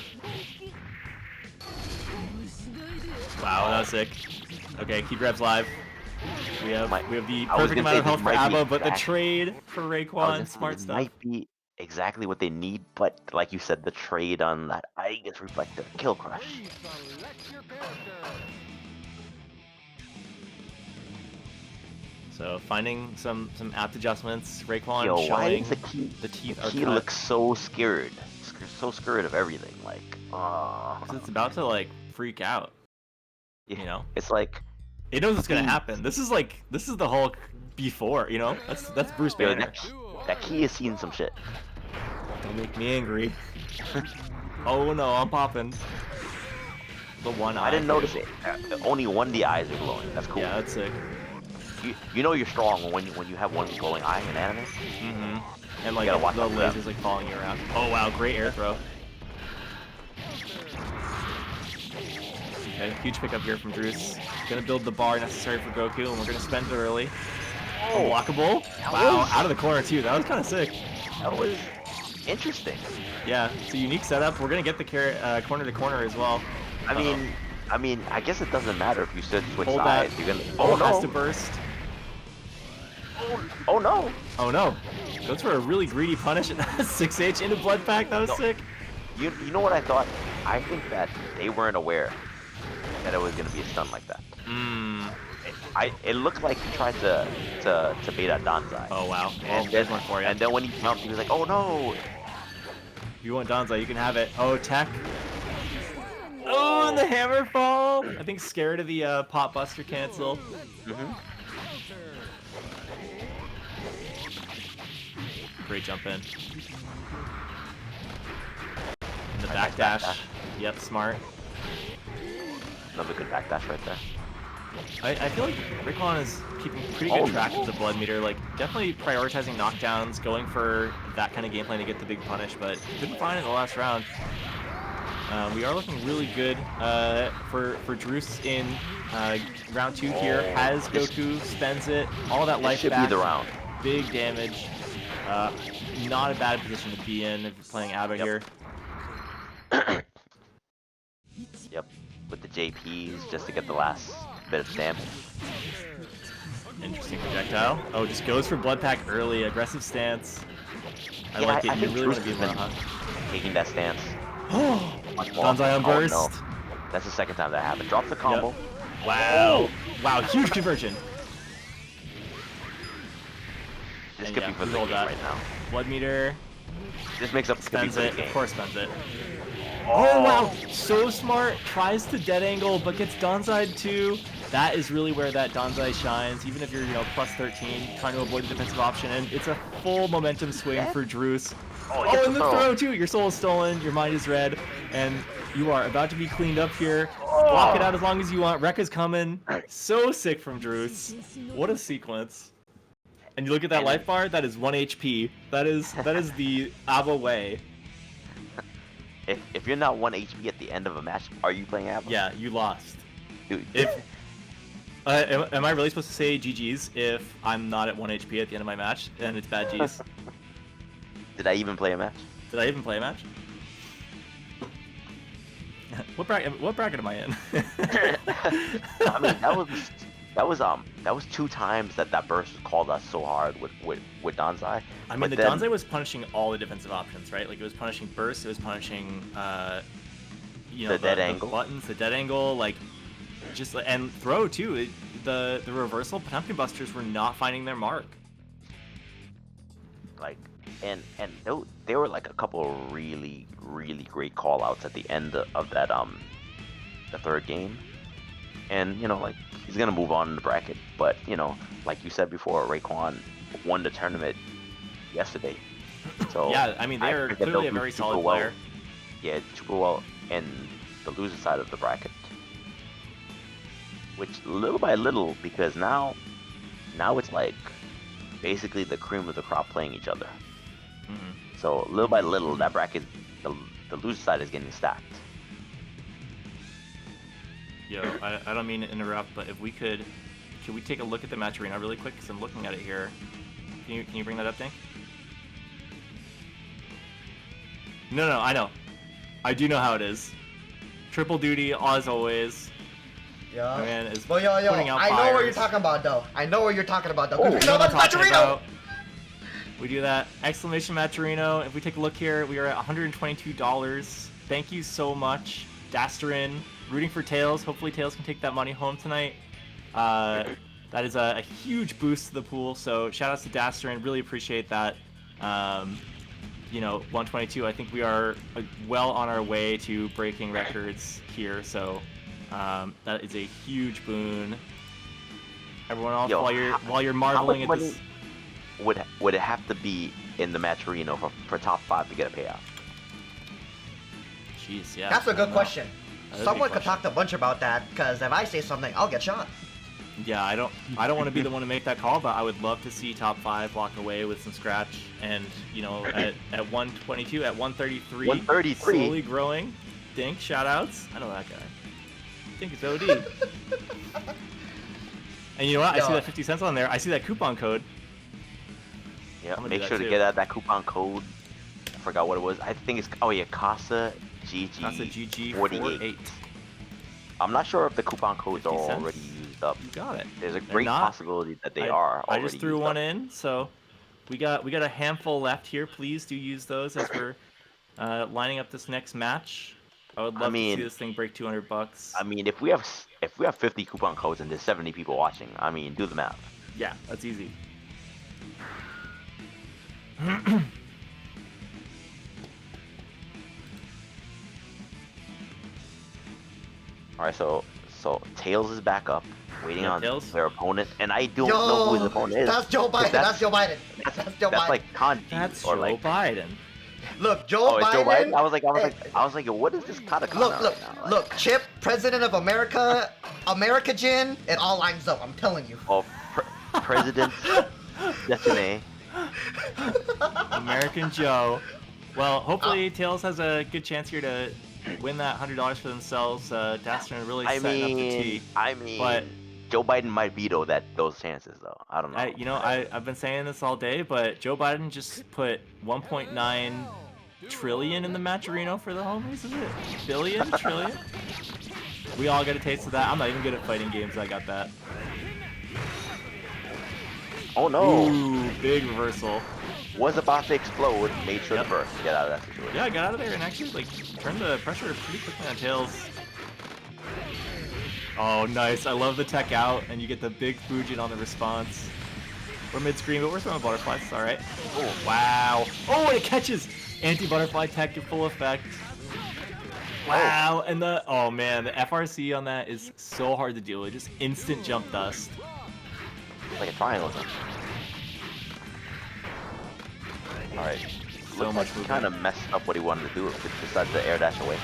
B: Wow, that was sick. Okay, keep Rebs live. We have the perfect amount of health for a.b.a, but the trade for Raekwon, smart stuff.
C: Might be exactly what they need, but like you said, the trade on that Aegis Reflector, Kill Crush.
D: Please select your character.
B: So finding some apt adjustments. Raekwon
C: Yo, why
B: showing
C: is the
B: teeth are
C: key
B: cut.
C: looks so scared, so scared of everything. Like,
B: 'Cause it's about to like freak out. You know,
C: it's like
B: it knows what's gonna happen. This is the Hulk before. You know, that's Bruce
C: yo,
B: Banner.
C: that key has seen some shit.
B: Don't make me angry. Oh no, I'm popping. The one eye.
C: I didn't notice it. Only one of the eyes are glowing. That's cool.
B: Yeah, that's sick.
C: You know you're strong when you have one glowing eye in anime.
B: Mm-hmm. And like
C: gotta watch
B: the
C: out for that.
B: lasers like following you around. Oh wow, great air throw. Okay, huge pickup here from Druce. Gonna build the bar necessary for Goku, and we're gonna spend it early. Unblockable. Wow, out of the corner too. That was kind of sick.
C: That was interesting.
B: Yeah, it's a unique setup. We're gonna get the corner to corner as well.
C: I mean, I guess it doesn't matter if you switch
B: Hold
C: sides.
B: that.
C: You're gonna.
B: Oh,
C: Oh no!
B: has to burst.
C: Oh no!
B: Oh no! Goes for a really greedy punish. 6H into Blood Pack. That was sick.
C: You know what I thought? I think that they weren't aware that it was gonna be a stun like that. It looked like he tried to bait out Danzai.
B: Oh wow.
C: And
B: There's one for you.
C: And then when he jumped, he was like, "Oh no!"
B: If you want Danzai, you can have it. Oh, tech. Oh, and the hammer fall. I think scared of the pop buster cancel. Great jump in. And the backdash. Yep, smart.
C: Another good backdash right there.
B: I feel like Raekwon is keeping pretty good track of the blood meter, like definitely prioritizing knockdowns, going for that kind of gameplay to get the big punish, but couldn't find it in the last round. We are looking really good for Druce in round 2 here. Has Goku, spends it, all that life
C: should
B: back.
C: be the round.
B: Big damage. Not a bad position to be in if you're playing a.b.a here.
C: Yep, with the JPs just to get the last bit of damage.
B: Interesting projectile. Oh, just goes for blood pack early. Aggressive stance. I
C: Yeah,
B: like it.
C: I
B: You
C: think
B: really want to
C: Druce
B: be
C: has
B: in
C: been
B: hunt.
C: taking that stance.
B: Danzai on burst.
C: Oh, no. That's the second time that happened. Drop the combo.
B: Yep. Wow. Wow, huge conversion.
C: Just
B: And
C: skipping
B: yeah,
C: for the
B: roll
C: game
B: that.
C: right now.
B: Blood meter.
C: This makes up skipping
B: Spends
C: for the
B: it.
C: game.
B: Of course spends it. Oh wow, so smart. Tries to dead angle, but gets Danzai too. That is really where that Danzai shines. Even if you're, plus 13, trying to avoid the defensive option, and it's a full momentum swing for Druce. Oh, and the throw too. Your soul is stolen. Your mind is red, and you are about to be cleaned up here. Block it out as long as you want. Rekka's coming. So sick from Druce. What a sequence. And you look at that life bar. That is 1 HP. That is the a.b.a way.
C: If you're not 1 HP at the end of a match, are you playing a.b.a?
B: Yeah, you lost.
C: Dude.
B: If am I really supposed to say GG's if I'm not at 1 HP at the end of my match and it's bad G's?
C: Did I even play a match?
B: Did I even play a match? What bracket am I in?
C: I mean, that was 2 times that burst called us so hard with Danzai.
B: I mean, the Danzai was punishing all the defensive options, right? Like it was punishing burst, it was punishing the
C: dead angle,
B: buttons, the dead angle, like just and throw too. The reversal Potemkin busters were not finding their mark.
C: Like, and there were like a couple of really great call outs at the end of that the 3rd game, and like he's gonna move on in the bracket, but like you said before, Raekwon won the tournament yesterday, so
B: yeah, I mean they're clearly a very solid player.
C: Yeah, super well in the loser side of the bracket, which little by little, because now it's like basically the cream of the crop playing each other. So little by little, that bracket, the loser side is getting stacked.
B: Yo, I don't mean to interrupt, but if we could we take a look at the match arena really quick? Because I'm looking at it here. Can you bring that up, Dink? No, I know. I do know how it is. Triple duty, as always.
A: Yeah.
B: My man is
A: Well, yo,
B: putting out
A: I know what you're
B: fires.
A: talking about, though. I know what you're talking about, though.
C: Oh,
A: You
B: You
A: know
B: know what
A: about
B: I'm talking
A: Maturino?
B: about. We do that. Exclamation Maturino. If we take a look here, we are at $122. Thank you so much, Dasterin. Rooting for Tails. Hopefully Tails can take that money home tonight. That is a huge boost to the pool. So shout outs to Dasterin. Really appreciate that. You know, 122. I think we are well on our way to breaking records here. So that is a huge boon. Everyone else,
C: Yo,
B: while you're
C: how
B: marveling
C: much
B: at this.
C: money would it have to be in the Maturino for top 5 to get a payout?
B: Jeez, yeah.
A: That's a
B: I
A: good
B: don't know.
A: question.
B: That is a
A: Someone
B: good
A: could talk
B: question.
A: to Bunch about that, because if I say something, I'll get shot.
B: Yeah, I don't want to be the one to make that call, but I would love to see top 5 walk away with some scratch. And you know, at 122, at 133,
C: 133.
B: slowly growing. Dink, shout outs. I know that guy. Dink is OD. And you know what? I see
A: Yo.
B: that 50 cents on there. I see that coupon code.
C: Yeah,
B: I'm gonna
C: make
B: do
C: sure
B: that
C: to
B: too.
C: get out that coupon code. I forgot what it was. I think it's Casa GG.
B: That's a GG
C: 48.
B: 48.
C: I'm not sure if the coupon codes are
B: 50 cents?
C: already used up.
B: You got it.
C: There's a
B: They're
C: great
B: not.
C: possibility that they are
B: I
C: already
B: just threw
C: used
B: one
C: up.
B: in, so we got a handful left here. Please do use those as we're lining up this next match. I would love to see this thing break $200.
C: I mean, if we have 50 coupon codes and there's 70 people watching, I mean, do the math.
B: Yeah, that's easy.
C: All right, so Tails is back up, waiting
B: Yeah,
C: on
B: Tails.
C: their opponent, and I don't know who his
A: Yo,
C: opponent is.
A: that's Joe Biden. That's Joe Biden. That's Joe
C: That's
A: Biden.
C: like Kanji
B: That's
C: or
B: Joe
C: like.
B: Biden.
A: Look, Joe
C: Oh, it's
A: Biden.
C: Joe Biden. I was
A: Hey,
C: like, what is this katakana
A: Look,
C: right now? Like,
A: look, Chip, President of America, America Jin, it all lines up, I'm telling you.
C: Oh, President Destiny.
B: American Joe. Well, hopefully Tails has a good chance here to win that $100 for themselves. Dasterin really setting up the tee.
C: I mean,
B: But
C: Joe Biden might veto those chances though. I don't know.
B: I've been saying this all day, but Joe Biden just put 1.9 trillion in the Maturino for the homies, is it? Billion? Trillion? We all get a taste of that. I'm not even good at fighting games, I got that.
C: Oh no!
B: Ooh, big reversal.
C: Was about to explode. Made sure
B: Yep.
C: to burst. Get out of that situation.
B: Yeah, I got out of there and actually like turned the pressure pretty quickly on Tails. Oh, nice. I love the tech out, and you get the big Fujin on the response. We're mid-screen, but we're throwing butterflies. It's all right. Oh, wow. Oh, and it catches! Anti-butterfly tech in full effect. Wow, and oh man, the FRC on that is so hard to deal with. Just instant jump dust.
C: It's like a triangle. Alright.
B: So
C: Looks
B: much
C: like he
B: movement.
C: kind of messed up what he wanted to do. Decided to air dash away.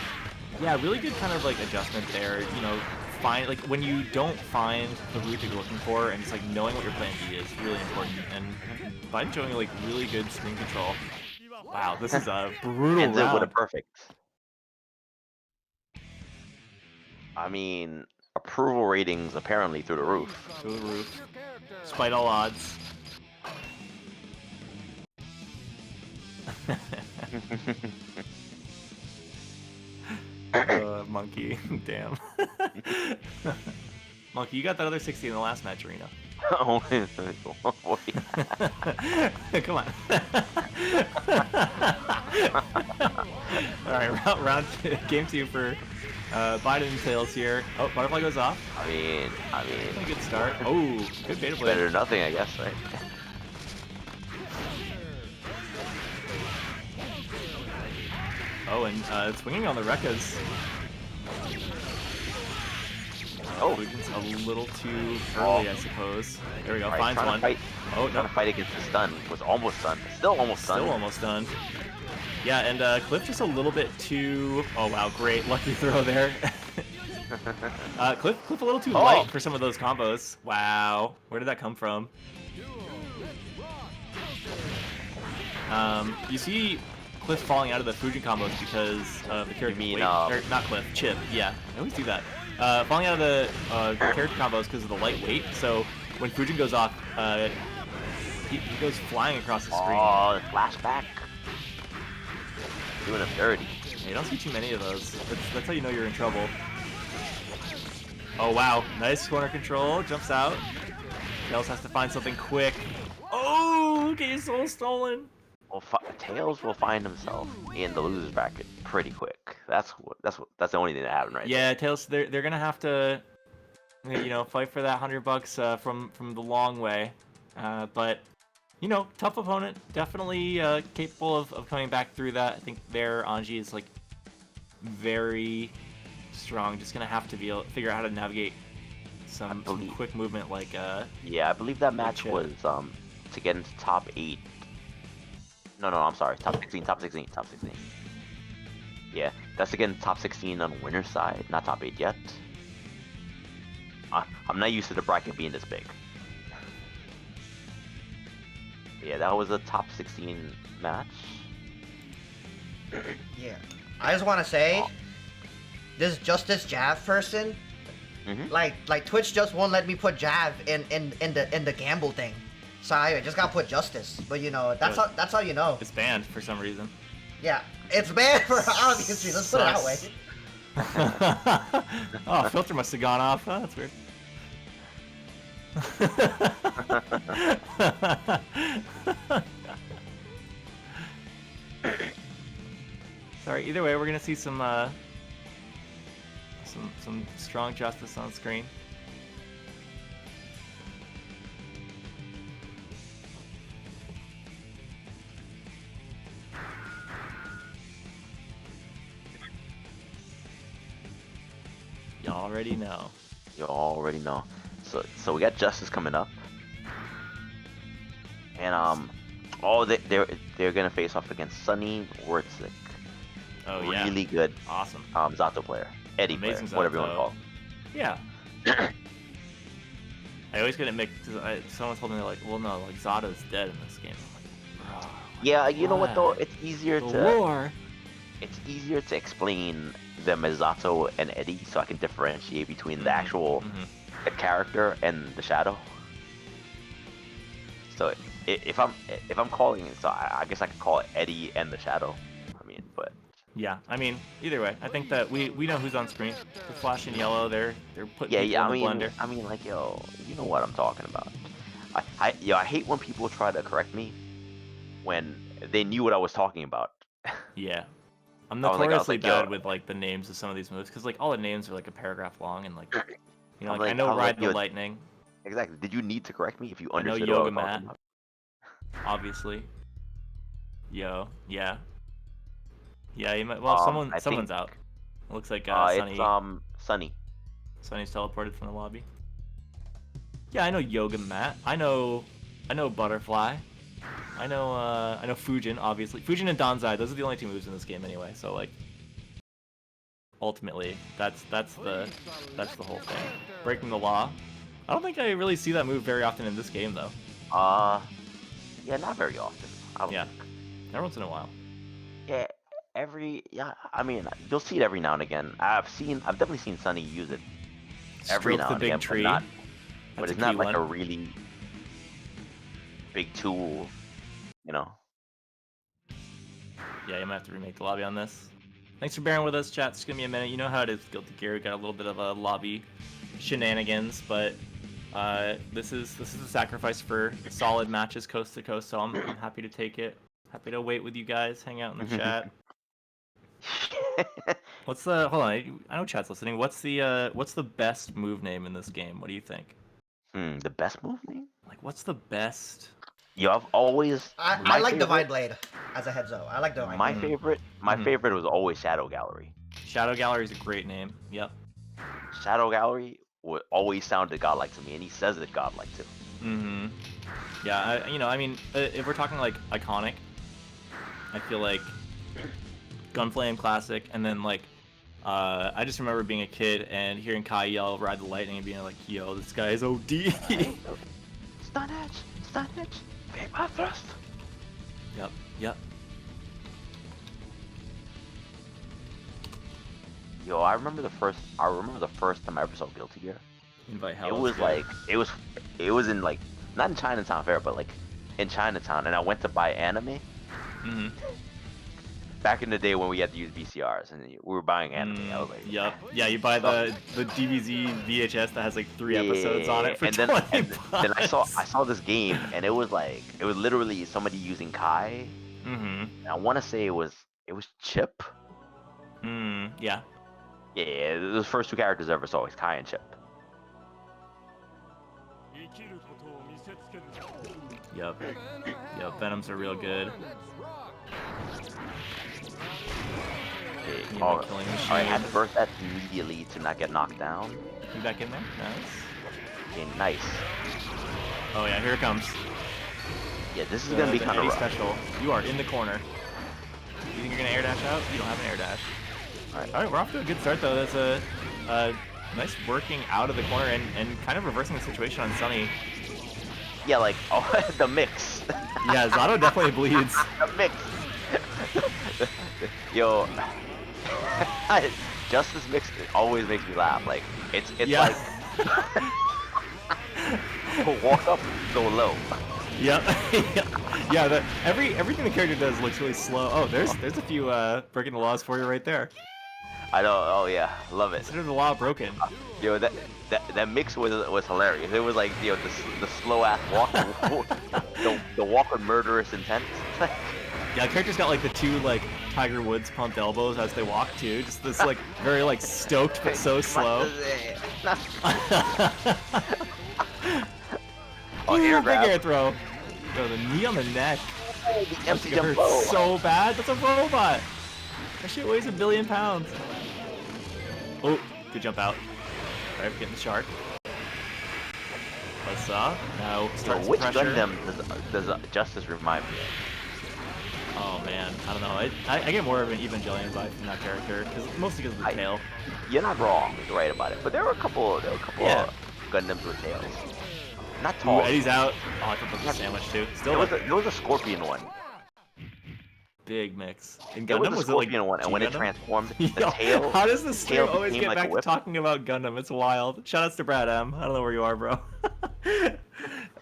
B: Yeah, really good kind of like adjustment there. You know, find like when you don't find the route that you're looking for, and it's like knowing what your plan B is really important. And Biden showing like really good screen control. Wow, this is a brutal
C: Ends it with a
B: round.
C: perfect. I mean, approval ratings apparently through the roof.
B: Through the roof, despite all odds. Monkey, damn. Monkey, you got that other 60 in the last match, Arena.
C: Oh, boy.
B: Come on. Alright, round two, game 2 for Biden and Tails here. Oh, butterfly goes off.
C: I mean,
B: A good start. Oh, good beta play.
C: better than nothing, I guess, right?
B: Oh, and swinging on the Rekkas.
C: Oh.
B: Fujin's a little too early, I suppose. There we go,
C: Alright,
B: finds
C: trying
B: one.
C: to fight.
B: Oh,
C: Trying
B: no.
C: to fight against the stun. Was almost stunned. Still almost stunned.
B: Still almost done. Yeah, and Cliff just a little bit too... Oh, wow, great. Lucky throw there. Cliff a little too light for some of those combos. Wow. Where did that come from? You see Cliff falling out of the Fujin combos because of the character
C: mean,
B: weight. Or, not Cliff, Chip. Yeah, I always do that. Falling out of the character combos because of the light weight. So when Fujin goes off, he goes flying across the screen.
C: Oh, the flashback. Doing him dirty.
B: Yeah, you don't see too many of those. That's how you know you're in trouble. Oh wow, nice corner control, jumps out. Tails has to find something quick. Oh, okay, his soul stolen.
C: Well, Tails will find himself in the losers bracket pretty quick. That's the only thing that happened right
B: Yeah, Tails, they're gonna have to, you know, fight for that $100 from the long way. But you know, tough opponent, definitely capable of coming back through that. I think their Anji is like very strong. Just gonna have to be able to figure out how to navigate some quick movement like
C: yeah, I believe that match was to get into top 8. No, I'm sorry, top 16. Yeah, that's to get into top 16 on winner's side, not top 8 yet. I'm not used to the bracket being this big. Yeah, that was a top 16 match.
A: Yeah. I just want to say, this Jav person, like Twitch just won't let me put Jav in the gamble thing. So I just gotta put Justice. But you know, that's how you know.
B: it's banned for some reason.
A: Yeah, it's banned for obvious reasons. Let's put it that way.
B: Oh, filter must have gone off. Oh, that's weird. Sorry. Either way, we're gonna see some strong Justice on screen. You already know.
C: You already know. So we got Justice coming up, and they're gonna face off against Sunny Wurtzik.
B: Oh yeah.
C: Really good.
B: Awesome.
C: Zato player, Eddie
B: Amazing
C: player, whatever you want to call him.
B: Yeah. I always get it mixed. Someone told me they're like, well, no, like Zato's dead in this game. I'm like, bro.
C: Yeah, you know what though? It's easier
B: The
C: to
B: war.
C: it's easier to explain them as Zato and Eddie, so I can differentiate between the actual the character and the shadow. So if I'm calling it, so I guess I could call it Eddie and the shadow. I mean, but
B: Yeah, I mean, either way, I think that we know who's on screen. The flash and yellow, they're putting people in the blender.
C: I mean, like, yo, you know what I'm talking about. I hate when people try to correct me when they knew what I was talking about.
B: Yeah, I'm
C: I was like,
B: notoriously bad
C: yo.
B: with like the names of some of these moves because like all the names are like a paragraph long and like you know
C: I'm
B: like, I
C: like-
B: know
C: I'm
B: Ride
C: like,
B: the
C: yo,
B: Lightning,
C: Exactly. Did you need to correct me if you
B: I know
C: understood what I
B: Yoga
C: was talking
B: Mat,
C: about?
B: obviously. Yeah. You might. Well, someone's
C: think,
B: out. It looks like
C: it's
B: Sunny.
C: Sunny.
B: Sunny's teleported from the lobby. Yeah, I know Yoga Mat. I know Butterfly. I know Fujin, obviously. Fujin and Danzai, those are the only 2 moves in this game anyway, so like ultimately that's the whole thing. Breaking the law. I don't think I really see that move very often in this game though.
C: Yeah, not very often.
B: Yeah. Every once in a while.
C: Yeah, I mean, you'll see it every now and again. I've definitely seen Sunny use it every
B: Stroke
C: now
B: the
C: and
B: big
C: again,
B: tree.
C: but
B: That's
C: it's
B: a
C: not
B: key
C: like
B: one.
C: a really big tool, you know.
B: Yeah, you might have to remake the lobby on this. Thanks for bearing with us, chat. Just give me a minute. You know how it is, Guilty Gear. We got a little bit of a lobby shenanigans, but this is a sacrifice for solid matches coast to coast. So I'm happy to take it. Happy to wait with you guys, hang out in the chat. What's the hold on? I know chat's listening. What's the best move name in this game? What do you think?
C: The best move name?
B: Like, what's the best?
C: Yo, I've always.
A: I like Divine Blade as a heads up. I like Divine Blade.
C: My favorite was always Shadow Gallery.
B: Shadow Gallery is a great name. Yep.
C: Shadow Gallery always sounded godlike to me, and he says it godlike too.
B: Yeah, I mean, if we're talking like iconic, I feel like Gunflame classic, and then like I just remember being a kid and hearing Kai yell "Ride the Lightning" and being like, "Yo, this guy is OD."
C: Stun edge, Vapor Thrust.
B: Yep.
C: Yo, I remember the first time I ever saw Guilty Gear.
B: Invite Hell.
C: It was in like, not in Chinatown Fair, but like in Chinatown, and I went to buy anime. back in the day when we had to use VCRs and we were buying anime. I was like,
B: Yep. Yeah, you buy the DVZ VHS that has like 3 episodes on
C: yeah.
B: it for
C: And
B: 20
C: then I
B: bucks.
C: saw this game and it was literally somebody using Kai.
B: Mm-hmm.
C: I want to say it was Chip.
B: Yeah.
C: Yeah, those first two characters I ever saw was Kai and Chip.
B: Yep. Yep. Venoms are real good.
C: Okay.
B: You
C: Oh,
B: know, killing machine.
C: I had to burst that immediately to not get knocked down.
B: You back in there? Nice.
C: Okay, nice.
B: Oh yeah, here it comes.
C: Yeah, this is gonna be kind of rough.
B: Special. You are in the corner. You think you're gonna air dash out? You don't have an air dash. All right, we're off to a good start though. That's a nice working out of the corner and kind of reversing the situation on Sunny.
C: Yeah, like the mix.
B: Yeah, Zato definitely bleeds.
C: The mix. Yo, Justice mix always makes me laugh. Like it's
B: yeah.
C: like walk up, go low.
B: Yep. Yeah. Everything the character does looks really slow. Oh, there's a few breaking the laws for you right there.
C: I know. Oh yeah, love it.
B: Consider the law broken.
C: Yo, that mix was hilarious. It was like the slow ass walk, the walk with murderous intent.
B: Yeah, the character's got like the two like Tiger Woods pumped elbows as they walk too. Just this like very like stoked but so slow.
C: Oh,
B: Ooh,
C: air
B: big
C: grab.
B: air throw. Yo, the knee on the neck.
C: The empty
B: It
C: jump
B: hurts so bad. That's a robot. That shit weighs 1 billion pounds. Oh, good jump out. Alright, we're getting the shark. Let's now start some
C: Which
B: pressure.
C: Gundam does Justice remind me of?
B: Oh man, I don't know. I get more of an Evangelion vibe from that character, mostly because of the tail.
C: You're not wrong. You're right about it. But there were a couple
B: Yeah.
C: Gundams with tails. Not
B: Ooh,
C: tall.
B: Eddie's out. Oh, I thought that was a sandwich too. Still,
C: there was a Scorpion one.
B: big mix. In
C: There
B: Gundam,
C: was a
B: was it like
C: Scorpion one, and when it
B: G-Gundam?
C: transformed, the
B: Yo,
C: tail.
B: how does this stream
C: tail
B: always
C: became
B: get
C: like a
B: back to
C: whip.
B: talking about Gundam? It's wild. Shoutouts to Brad M. I don't know where you are, bro.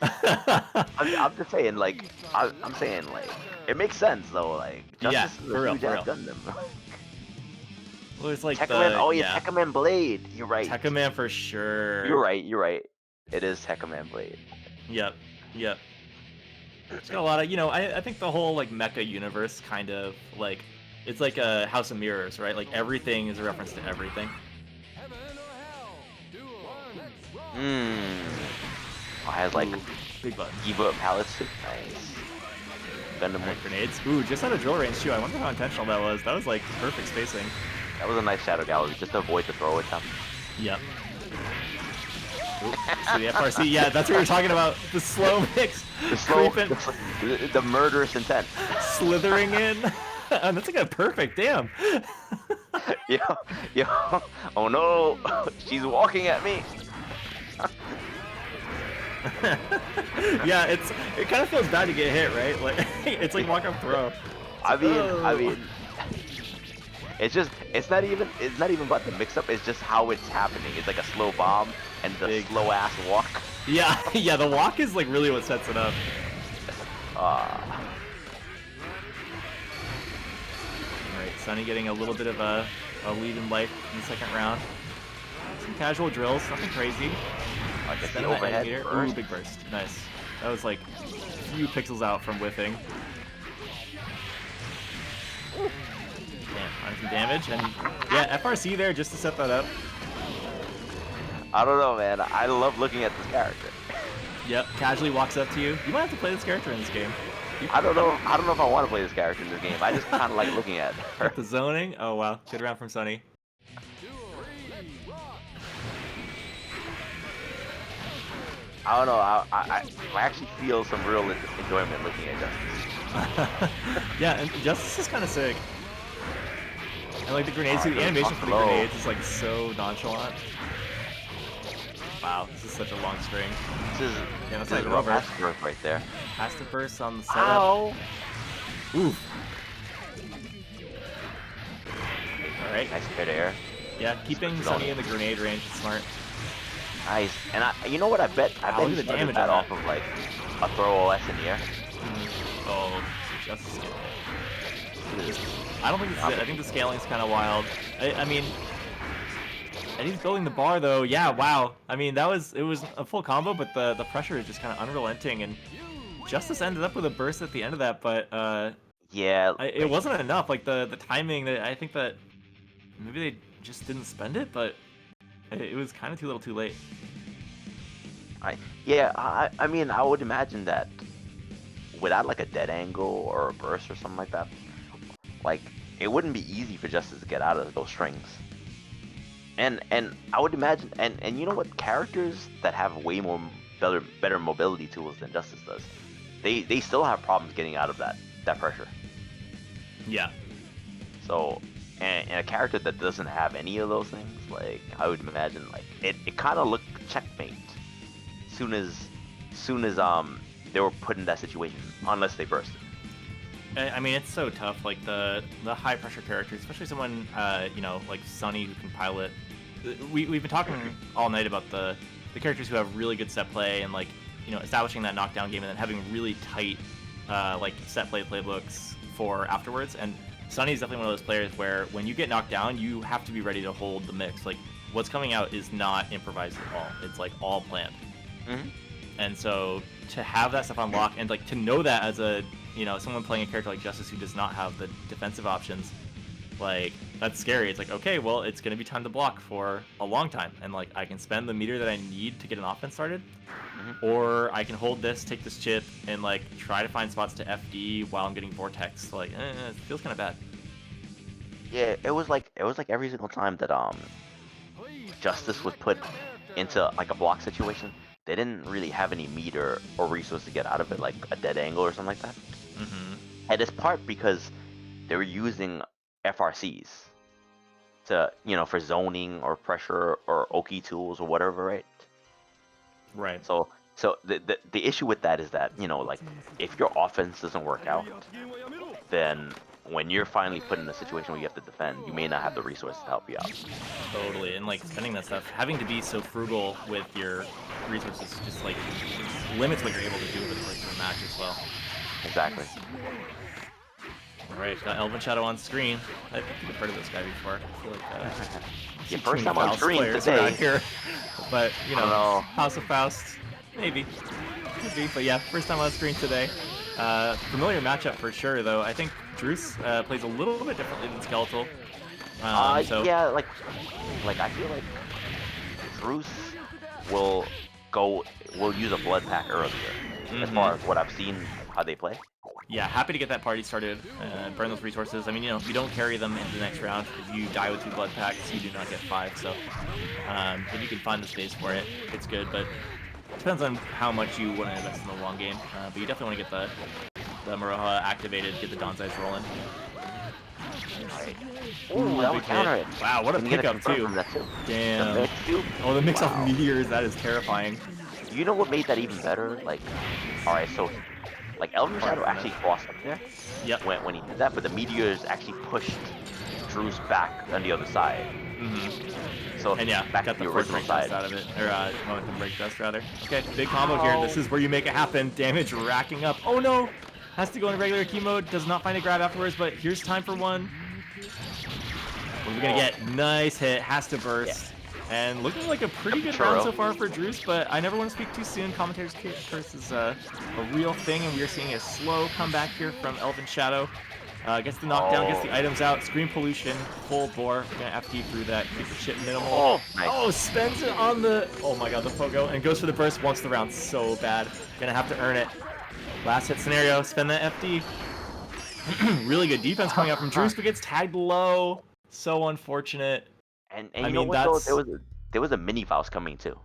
C: I'm just saying, like, I'm saying, like, it makes sense though. Like,
B: Yeah,
C: Justice is
B: for
C: a
B: real,
C: huge
B: for
C: ass
B: real.
C: Gundam.
B: Well, it's like
C: Tekkaman, oh yeah,
B: yeah.
C: Tekkaman Blade. You're right.
B: Tekkaman for sure.
C: You're right. You're right. It is Tekkaman Blade.
B: Yep. It's got a lot of, I think the whole like mecha universe kind of like, it's like a House of Mirrors, right? Like everything is a reference to everything.
C: Oh, it has like
B: Ooh, big button.
C: a.b.a. palette suit. Nice. Gundam
B: Alright,
C: one.
B: grenades. Ooh, just out of drill range too. I wonder how intentional that was. That was like perfect spacing.
C: That was a nice shadow gallery, just to avoid the throw attempt.
B: Yep. Ooh, so the FRC, yeah, that's what you're talking about. The slow mix.
C: The slow,
B: Creeping,
C: the murderous intent.
B: slithering in. And that's like a perfect, damn.
C: Yo, oh no, she's walking at me.
B: Yeah, it kind of feels bad to get hit, right? Like it's like walk up throw.
C: I mean, it's not even about the mix-up. It's just how it's happening. It's like a slow bomb and the
B: Big.
C: slow ass walk.
B: Yeah, yeah, the walk is like really what sets it up. Alright, Sunny getting a little bit of a lead in life in the second round. Some casual drills, nothing crazy.
C: I guess
B: Spin
C: the
B: that
C: overhead
B: elevator.
C: burst.
B: Ooh, big burst. Nice. That was like a few pixels out from whiffing. Damn, minus some damage. And yeah, FRC there just to set that up.
C: I don't know, man. I love looking at this character.
B: Yep, casually walks up to you. You might have to play this character in this game.
C: I don't know if I want to play this character in this game. I just kind of like looking at her.
B: The zoning. Oh wow, good round from Sunny.
C: I don't know. I actually feel some real enjoyment looking at Justice.
B: Yeah, and Justice is kind of sick. And like the grenades, too. The animation for the
C: low.
B: grenades is like so nonchalant. Wow, this is such a long string.
C: This is
B: Yeah, that's
C: this
B: not
C: is
B: even over.
C: rough growth right there.
B: Has to burst on the setup.
C: Ow!
B: Oof. Alright.
C: Nice mid air.
B: Yeah, keeping Sunny in the grenade range is smart.
C: Nice. And you know what? I bet
B: Wow,
C: he
B: look at the
C: started
B: damage
C: that
B: on
C: off of like a throw OS in the air.
B: Oh, Justice getting I don't think this is it. I think the scaling's kind of wild. I mean, and he's building the bar though. Yeah, wow. I mean, it was a full combo, but the pressure is just kind of unrelenting, and Justice ended up with a burst at the end of that, but
C: Yeah,
B: it wasn't enough. Like the timing, I think that maybe they just didn't spend it, but it was kind of too little, too late.
C: I mean, I would imagine that without like a dead angle or a burst or something like that, like it wouldn't be easy for Justice to get out of those strings. And I would imagine, and you know what, characters that have way more better mobility tools than Justice does, they still have problems getting out of that pressure.
B: Yeah. So,
C: and a character that doesn't have any of those things, like I would imagine, like it kind of looked checkmate. Soon as they were put in that situation, unless they bursted.
B: I mean, it's so tough. Like the high pressure characters, especially someone you know, like Sunny, who can pilot. We've been talking all night about the characters who have really good set play and, like, you know, establishing that knockdown game and then having really tight like set play playbooks for afterwards. And Sunny is definitely one of those players where when you get knocked down, you have to be ready to hold the mix. Like, what's coming out is not improvised at all. It's like all planned.
C: Mm-hmm.
B: And so to have that stuff on lock and like to know that as a, you know, someone playing a character like Justice who does not have the defensive options, like, that's scary. It's like, okay, well, it's going to be time to block for a long time, and like I can spend the meter that I need to get an offense started, or I can hold this, take this chip, and like try to find spots to FD while I'm getting Vortex. Like, it feels kind of bad.
C: Yeah, it was like every single time that Justice was put into like a block situation, they didn't really have any meter or resource to get out of it, like a dead angle or something like that.
B: Mm-hmm.
C: And it's part because they were using FRCs to, you know, for zoning or pressure or Oki tools or whatever, right?
B: Right.
C: So the issue with that is that, you know, like if your offense doesn't work out, then when you're finally put in a situation where you have to defend, you may not have the resources to help you out.
B: Totally, and like spending that stuff, having to be so frugal with your resources, just like limits what you're able to do over the course of a match as well.
C: Exactly.
B: Alright, got Elven Shadow on screen. I think you've heard of this guy before. I feel like
C: Yeah,
B: too
C: first
B: many
C: time on
B: Faust
C: screen
B: players
C: today.
B: around here. But, you
C: I don't know.
B: House of Faust, maybe. Could be, but yeah, first time on screen today. Familiar matchup for sure, though. I think Druce plays a little bit differently than Skeletal. So...
C: Yeah, like I feel like Bruce will use a blood pack earlier, as far as what I've seen how they play.
B: Yeah, happy to get that party started, burn those resources. I mean, you know, you don't carry them into the next round. If you die with 2 blood packs, you do not get 5, so if you can find the space for it, it's good, but it depends on how much you want to invest in the long game. But you definitely want to get the Maroha activated, get the Danzais rolling.
C: Ooh, that would counter it.
B: Wow, what a
C: Can you get
B: pickup,
C: confirm
B: too.
C: from that too?
B: Damn.
C: The mix too?
B: Oh, the mix
C: Wow.
B: off meteors, that is terrifying.
C: You know what made that even better? Like, alright, so like Elven Shadow actually crossed up there.
B: Yep.
C: When he did that, but the meteors actually pushed Druce back on the other side. So
B: And yeah,
C: back
B: got
C: to
B: the
C: the
B: first
C: original
B: break
C: side.
B: dust out of it, or momentum break dust rather. Okay, big combo here. This is where you make it happen. Damage racking up. Oh no! Has to go in regular key mode. Does not find a grab afterwards, but here's time for one. What are we gonna get? Nice hit. Has to burst. And looking like a pretty good round so far for Druce, but I never want to speak too soon. Commentator's curse is a real thing, and we are seeing a slow comeback here from Elven Shadow. Gets the knockdown, gets the items out, Screen Pollution, full bore. We're gonna FD through that, keep the chip minimal.
C: Oh, nice.
B: Oh, spends it on the, oh my god, the pogo, and goes for the burst, wants the round so bad. Gonna have to earn it. Last hit scenario, spend that FD. Really good defense coming out from Druce, but gets tagged low. So unfortunate.
C: And
B: I
C: you know
B: mean,
C: what though?
B: that's...
C: There was a mini Faust coming too.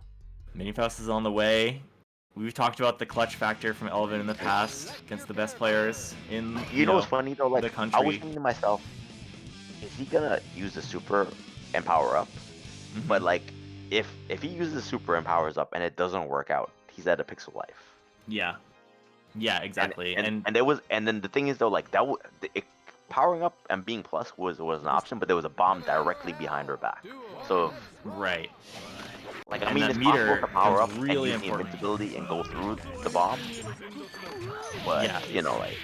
B: Mini Faust is on the way. We've talked about the clutch factor from Elvin in the past against the best players in
C: You know what's funny though? Like
B: the country.
C: I was thinking to myself, is he gonna use the super and power up? But like, if he uses the super and powers up and it doesn't work out, he's at a pixel life.
B: Yeah. Yeah, exactly.
C: And then the thing is though, like powering up and being plus was an option, but there was a bomb directly behind her back. So
B: right.
C: Like, I
B: And
C: mean,
B: that
C: it's possible
B: meter
C: to power up
B: becomes really
C: and use the
B: important.
C: invincibility and go through the bomb. But,
B: Yeah.
C: you know, like...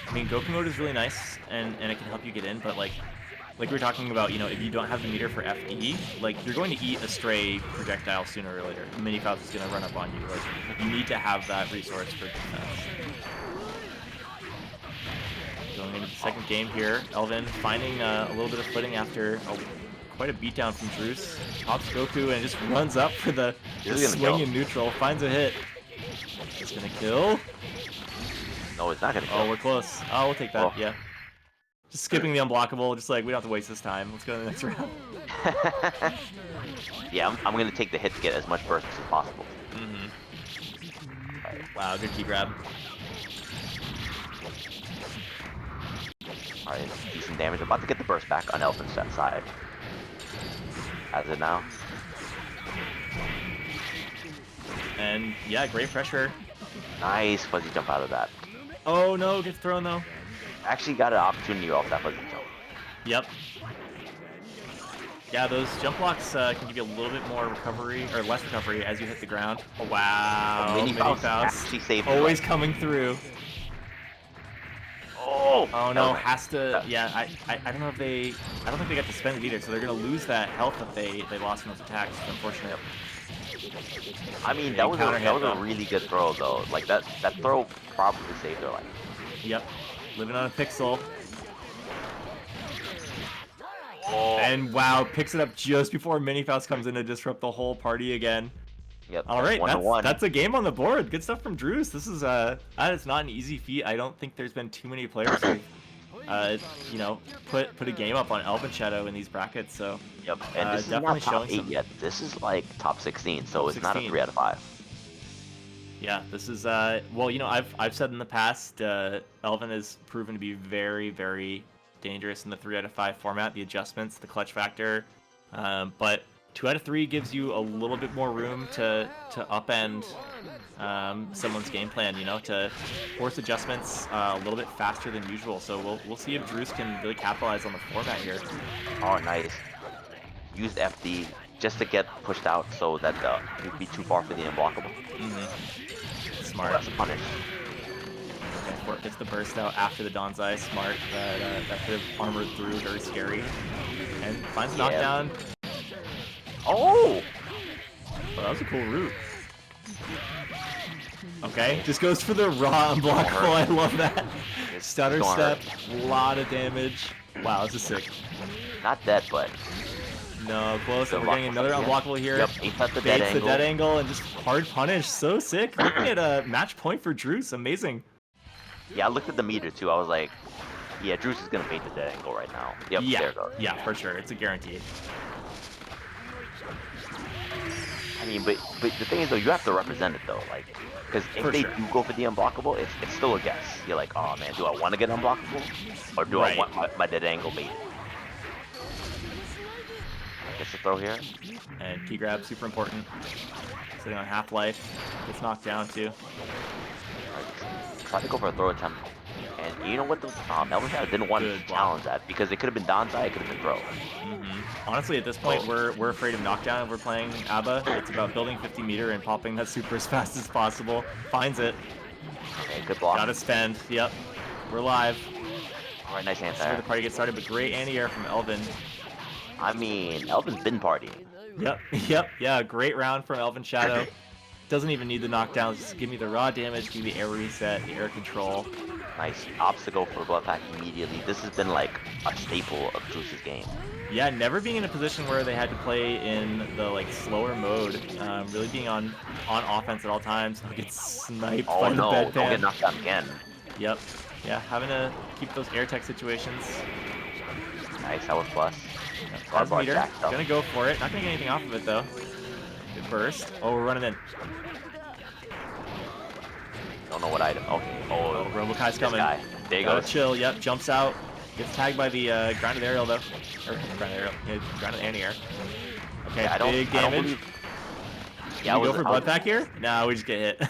B: I mean, Goku mode is really nice, and it can help you get in, but like we were talking about, you know, if you don't have the meter for FE, like you're going to eat a stray projectile sooner or later. Mini Faust is going to run up on you. Like you need to have that resource for defense. Going into the second game here, Elvin finding a little bit of footing after quite a beatdown from Druce. Pops Goku and just runs up for the swing in neutral. Finds a hit. It's gonna kill.
C: No, it's not gonna kill.
B: Oh, we're close. Oh, we'll take that.
C: Oh.
B: Yeah. Just skipping the unblockable. Just like we don't have to waste this time. Let's go to the next round.
C: Yeah, I'm gonna take the hit to get as much burst as possible.
B: Right. Wow, good key grab.
C: Alright, decent damage. I'm about to get the burst back on Elfin's side. As it now.
B: And yeah, great pressure.
C: Nice fuzzy jump out of that.
B: Oh no, gets thrown though.
C: Actually got an opportunity off that fuzzy jump.
B: Yep. Yeah, those jump blocks can give you a little bit more recovery, or less recovery, as you hit the ground. Oh, wow.
C: Mini Faust
B: actually
C: saved
B: always coming through. Oh no, has to. Yeah, I don't know if they. I don't think they got to spend it either, so they're gonna lose that health that they lost from those attacks. Unfortunately.
C: I mean, that was a really good throw though. Like that throw probably saved their life.
B: Yep. Living on a pixel.
C: Oh.
B: And wow, picks it up just before Mini Faust comes in to disrupt the whole party again.
C: Yep.
B: All right, that's a game on the board. Good stuff from Druce. This is that is not an easy feat. I don't think there's been too many players who, you know, put a game up on Elvin Shadow in these brackets. So
C: yep, and this is not top 8 yet. This is like top 16, so it's not a 3 out of 5.
B: Yeah, this is well, you know, I've said in the past, Elvin has proven to be very, very dangerous in the 3 out of 5 format. The adjustments, the clutch factor, but 2 out of 3 gives you a little bit more room to upend someone's game plan, you know, to force adjustments a little bit faster than usual. So we'll see if Druce can really capitalize on the format here.
C: Oh, nice. Used FD just to get pushed out so that he'd be too far for the unblockable.
B: Smart.
C: Oh, that's a punish.
B: Okay, gets the burst out after the Donzai. Smart. That could have armored through. Very scary. And finds a knockdown.
C: Oh!
B: Well, that was a cool route. Okay, just goes for the raw unblockable. I love that. Stutter step, a lot of damage. Wow, this is sick.
C: Not dead, but...
B: No, close. We're getting another unblockable here.
C: Yep, baits the dead
B: angle and just hard punish. So sick. Looking at a match point for Druce. Amazing.
C: Yeah, I looked at the meter too. I was like, yeah, Druce is going to bait the dead angle right now. Yep,
B: yeah,
C: there it goes.
B: Yeah, for sure. It's a guarantee.
C: I mean, but the thing is though, you have to represent it though, like, because if they do go for the unblockable, it's still a guess. You're like, oh man, do I want to get unblockable, or do I want my dead angle baited? Gets the throw here,
B: and key grab super important. Sitting on half life, gets knocked down too.
C: Tried to go for a throw attempt, and you know what? Elvin Shadow didn't want to challenge that because it could have been Donzai, it could have been throw.
B: Honestly, at this point, we're afraid of knockdown if we're playing a.b.a. It's about building 50 meter and popping that super as fast as possible. Finds it.
C: Okay, good block.
B: Gotta spend. Yep. We're live.
C: Alright, nice anti.
B: Sorry the party gets started, but great anti-air from Elvin.
C: I mean, Elvin's been partying.
B: Yep. Yeah, great round from Elvin Shadow. Doesn't even need the knockdowns. Just give me the raw damage, give me the air reset, the air control.
C: Nice. Obstacle for blood pack immediately. This has been like a staple of Druce's game.
B: Yeah, never being in a position where they had to play in the like slower mode. Really being on offense at all times. Gets sniped by the bedpan.
C: Don't get knocked down again.
B: Yep. Yeah, having to keep those air tech situations.
C: Nice, that was plus.
B: Has meter. Gonna go for it. Not gonna get anything off of it though. Good burst. Oh, we're running in.
C: Don't know what item. Okay. Oh,
B: Robokai's coming.
C: Guy. There you go.
B: Chill. Yep. Jumps out. Gets tagged by the grounded aerial though. Or grounded aerial. Yeah, grounded anti-air. Okay.
C: Yeah,
B: big damage. Yeah, we go for blood pack here? No, we just get hit.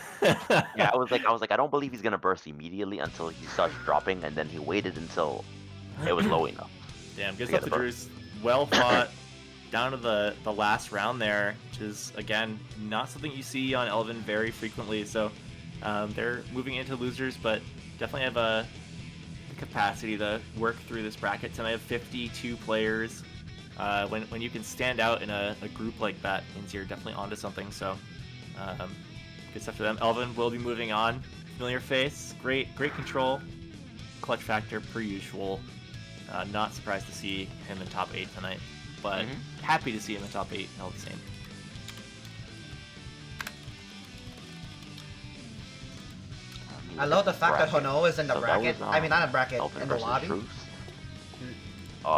C: Yeah, I was like, I don't believe he's gonna burst immediately until he starts dropping, and then he waited until it was low enough.
B: Damn, good stuff to Druce. Well fought. down to the last round there, which is, again, not something you see on Elven very frequently. So they're moving into losers, but definitely have a capacity to work through this bracket. Tonight have 52 players. When you can stand out in a group like that, means you're definitely onto something. So good stuff for them. Elven will be moving on. Familiar face, great control, clutch factor per usual. Not surprised to see him in top 8 tonight, but happy to see him in top 8 all the same.
A: I love the fact that Hono is in the
C: So that
A: bracket.
C: was,
A: I mean, not in bracket,
C: Elven
A: in the
C: versus
A: lobby.
C: Truce.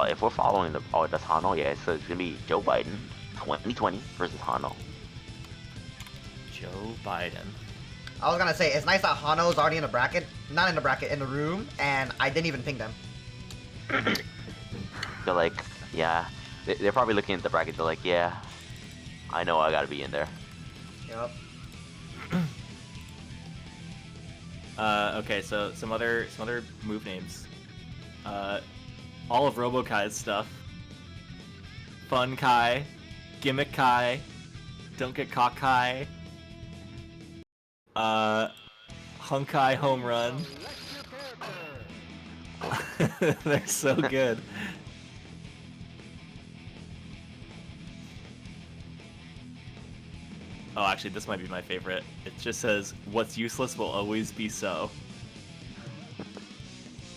C: If we're following the that's Hano, yeah, so it's gonna be Joe Biden 2020 versus Hano.
B: Joe Biden.
A: I was gonna say, it's nice that Hano's already in the bracket, not in the bracket, in the room, and I didn't even ping them.
C: They're like, yeah, they're probably looking at the bracket. They're like, yeah, I know I gotta be in there.
A: Yup.
B: Okay, so some other move names. All of RoboKai's stuff. Fun Kai, Gimmick Kai, Don't Get Caught Kai, Hunkai Home Run. They're so good. Oh, actually, this might be my favorite. It just says, "What's useless will always be so."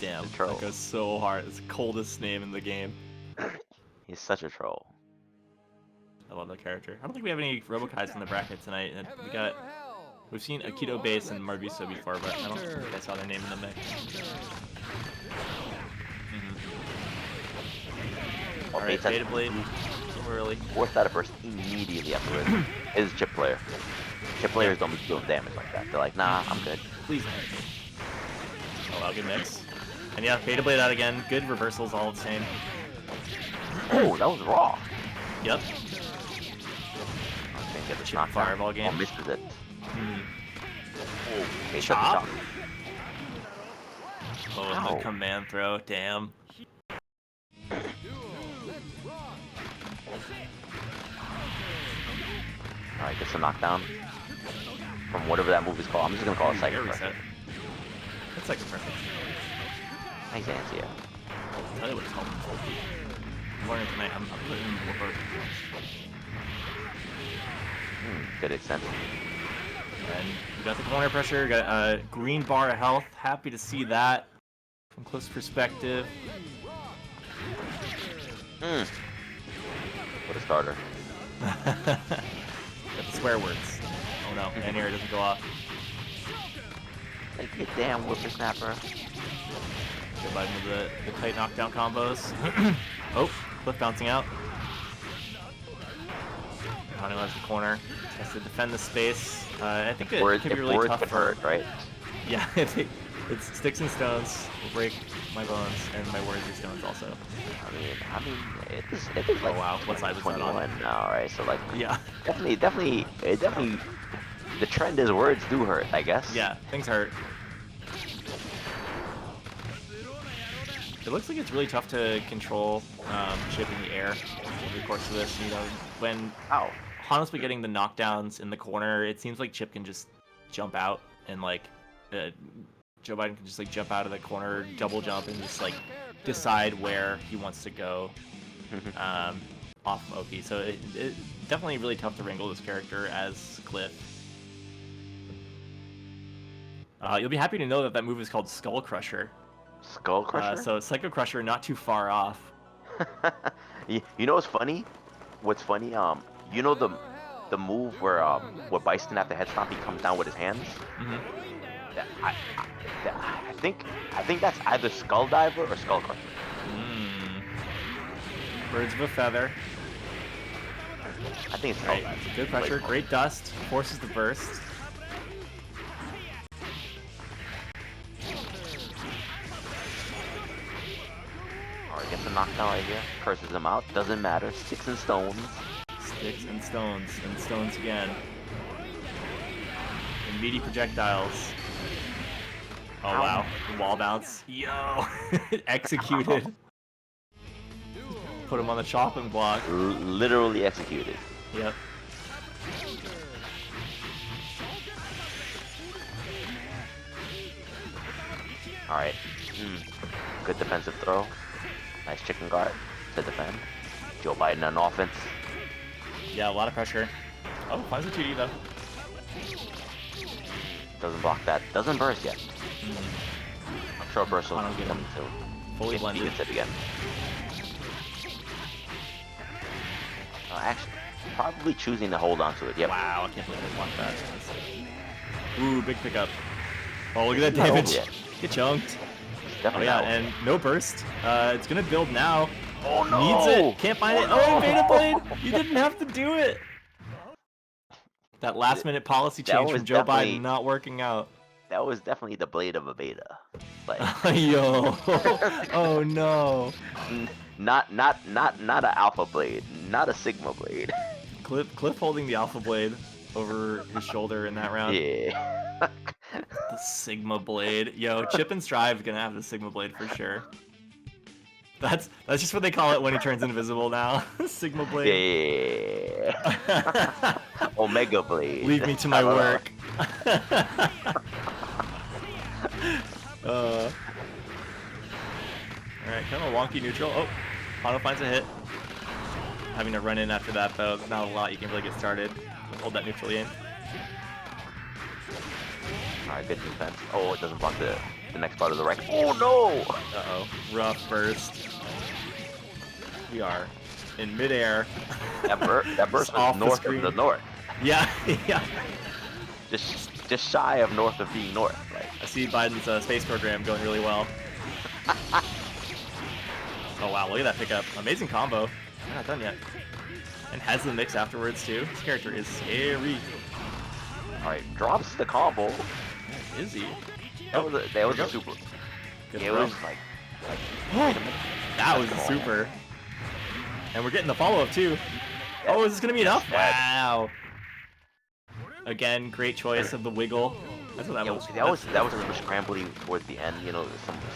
B: Damn, that goes so hard. It's the coldest name in the game.
C: He's such a troll.
B: I love that character. I don't think we have any RoboKais in the bracket tonight. We've seen Aikido Base and Marbiso before, but I don't think I saw their name in the mix. Alright, Beta Blade. Early.
C: Force that burst immediately afterwards. Is chip player. Chip players don't be doing damage like that. They're like, nah, I'm good.
B: Please. Oh wow, good mix. And yeah, Beta Blade out again. Good reversals all the same.
C: Oh, that was raw.
B: Yep.
C: Can't get the
B: Chip
C: knockdown.
B: fireball game.
C: Oh, misses it. Oh, okay,
B: Chop.
C: chop.
B: Oh, and the command throw. Damn.
C: Alright, gets a knockdown. From whatever that move is called. I'm just gonna call it Psychic
B: Reset.
C: Pressure.
B: That's like perfect.
C: Nice answer, yeah.
B: I'll tell you what it's called. Morning tonight, I'm putting in more work.
C: Good extension.
B: And we got the corner pressure, got a green bar of health. Happy to see that from close perspective.
C: What a starter.
B: Got the swear words. Oh no, anti-air doesn't go off.
C: Like, you damn whippersnapper.
B: Good button with the tight knockdown combos. Oh, Cliff bouncing out. Hano has the corner. Has to defend the space. I think it could be really tough for...
C: hurt, right?
B: Yeah, it's sticks and stones will break my bones, and my words are stones also.
C: I mean, it is like,
B: oh wow, what side was that on?
C: 21 now, right? So like,
B: yeah,
C: definitely, the trend is words do hurt, I guess.
B: Yeah, things hurt. It looks like it's really tough to control Chip in the air over the course of this. You know, when Hano's been getting the knockdowns in the corner, it seems like Chip can just jump out and like Joe Biden can just like jump out of the corner, double jump, and just like decide where he wants to go off of OP. So it definitely really tough to wrangle this character as Cliff. You'll be happy to know that that move is called Skull Crusher.
C: Skull Crusher?
B: So Psycho Crusher not too far off.
C: You know what's funny? What's funny? You know the move where Bison at the head stomp, he comes down with his hands? I think that's either Skull Diver or Skull Crusher.
B: Birds of a feather.
C: I think it's Skull Diver.
B: Good pressure, great dust, forces the burst.
C: Alright, gets a knockdown right here. Curses him out. Doesn't matter. Sticks and stones.
B: Sticks and stones again. And meaty projectiles. Oh wow, wall bounce. Yo! Executed. Put him on the chopping block.
C: Literally executed.
B: Yep.
C: All right. Good defensive throw. Nice chicken guard to defend. Joe Biden on offense.
B: Yeah, a lot of pressure. Oh, finds a 2D though.
C: Doesn't block that. Doesn't burst yet. I'm sure burst will
B: Hano get
C: come
B: him
C: soon.
B: fully
C: If he
B: blended.
C: gets it again. Actually, probably choosing to hold on to it. Yep.
B: Wow, I can't believe I blocked that. Ooh, big pickup. Oh, look at that
C: Not over
B: damage.
C: yet.
B: Get chunked.
C: It's
B: Oh
C: definitely
B: yeah,
C: not over
B: and
C: yet.
B: no burst. It's gonna build now.
C: Oh no!
B: Needs it. Can't find it. Oh, Beta Blade! You didn't have to do it. That last minute policy
C: That
B: change
C: was
B: from Joe
C: definitely-
B: Biden not working out.
C: That was definitely the blade of a beta. Like,
B: Yo. Oh no.
C: not an alpha blade, not a sigma blade.
B: Cliff holding the Alpha Blade over his shoulder in that round.
C: Yeah.
B: The Sigma Blade. Yo, Chip and Strive gonna have the Sigma Blade for sure. That's just what they call it when he turns invisible now. Sigma Blade.
C: Yeah. Omega blade.
B: Leave me to my
C: I don't know.
B: work. Alright, kind of wonky neutral. Oh, Hano finds a hit. Having to run in after that though, there's not a lot you can really get started. Hold that neutral in.
C: Alright, good defense. Oh, it doesn't block the next part of the rack. Oh no!
B: Uh-oh, rough burst. We are in midair.
C: That burst
B: Off
C: was
B: the
C: north
B: screen.
C: of the north.
B: Yeah, yeah.
C: Just shy of north of being north. Like,
B: I see Biden's space program going really well. Oh wow, look at that pickup. Amazing combo. We're not done yet. And has the mix afterwards too. This character is scary.
C: alright, drops the combo.
B: Yeah, is he?
C: That was
B: There
C: a
B: we go.
C: super.
B: Good
C: It
B: throw.
C: was like wait a minute.
B: That was a super. And we're getting the follow-up too. Oh, is this gonna be enough? Wow. Again, great choice of the wiggle. That's what that
C: Yeah,
B: was.
C: that was super scrambly towards the end. You know,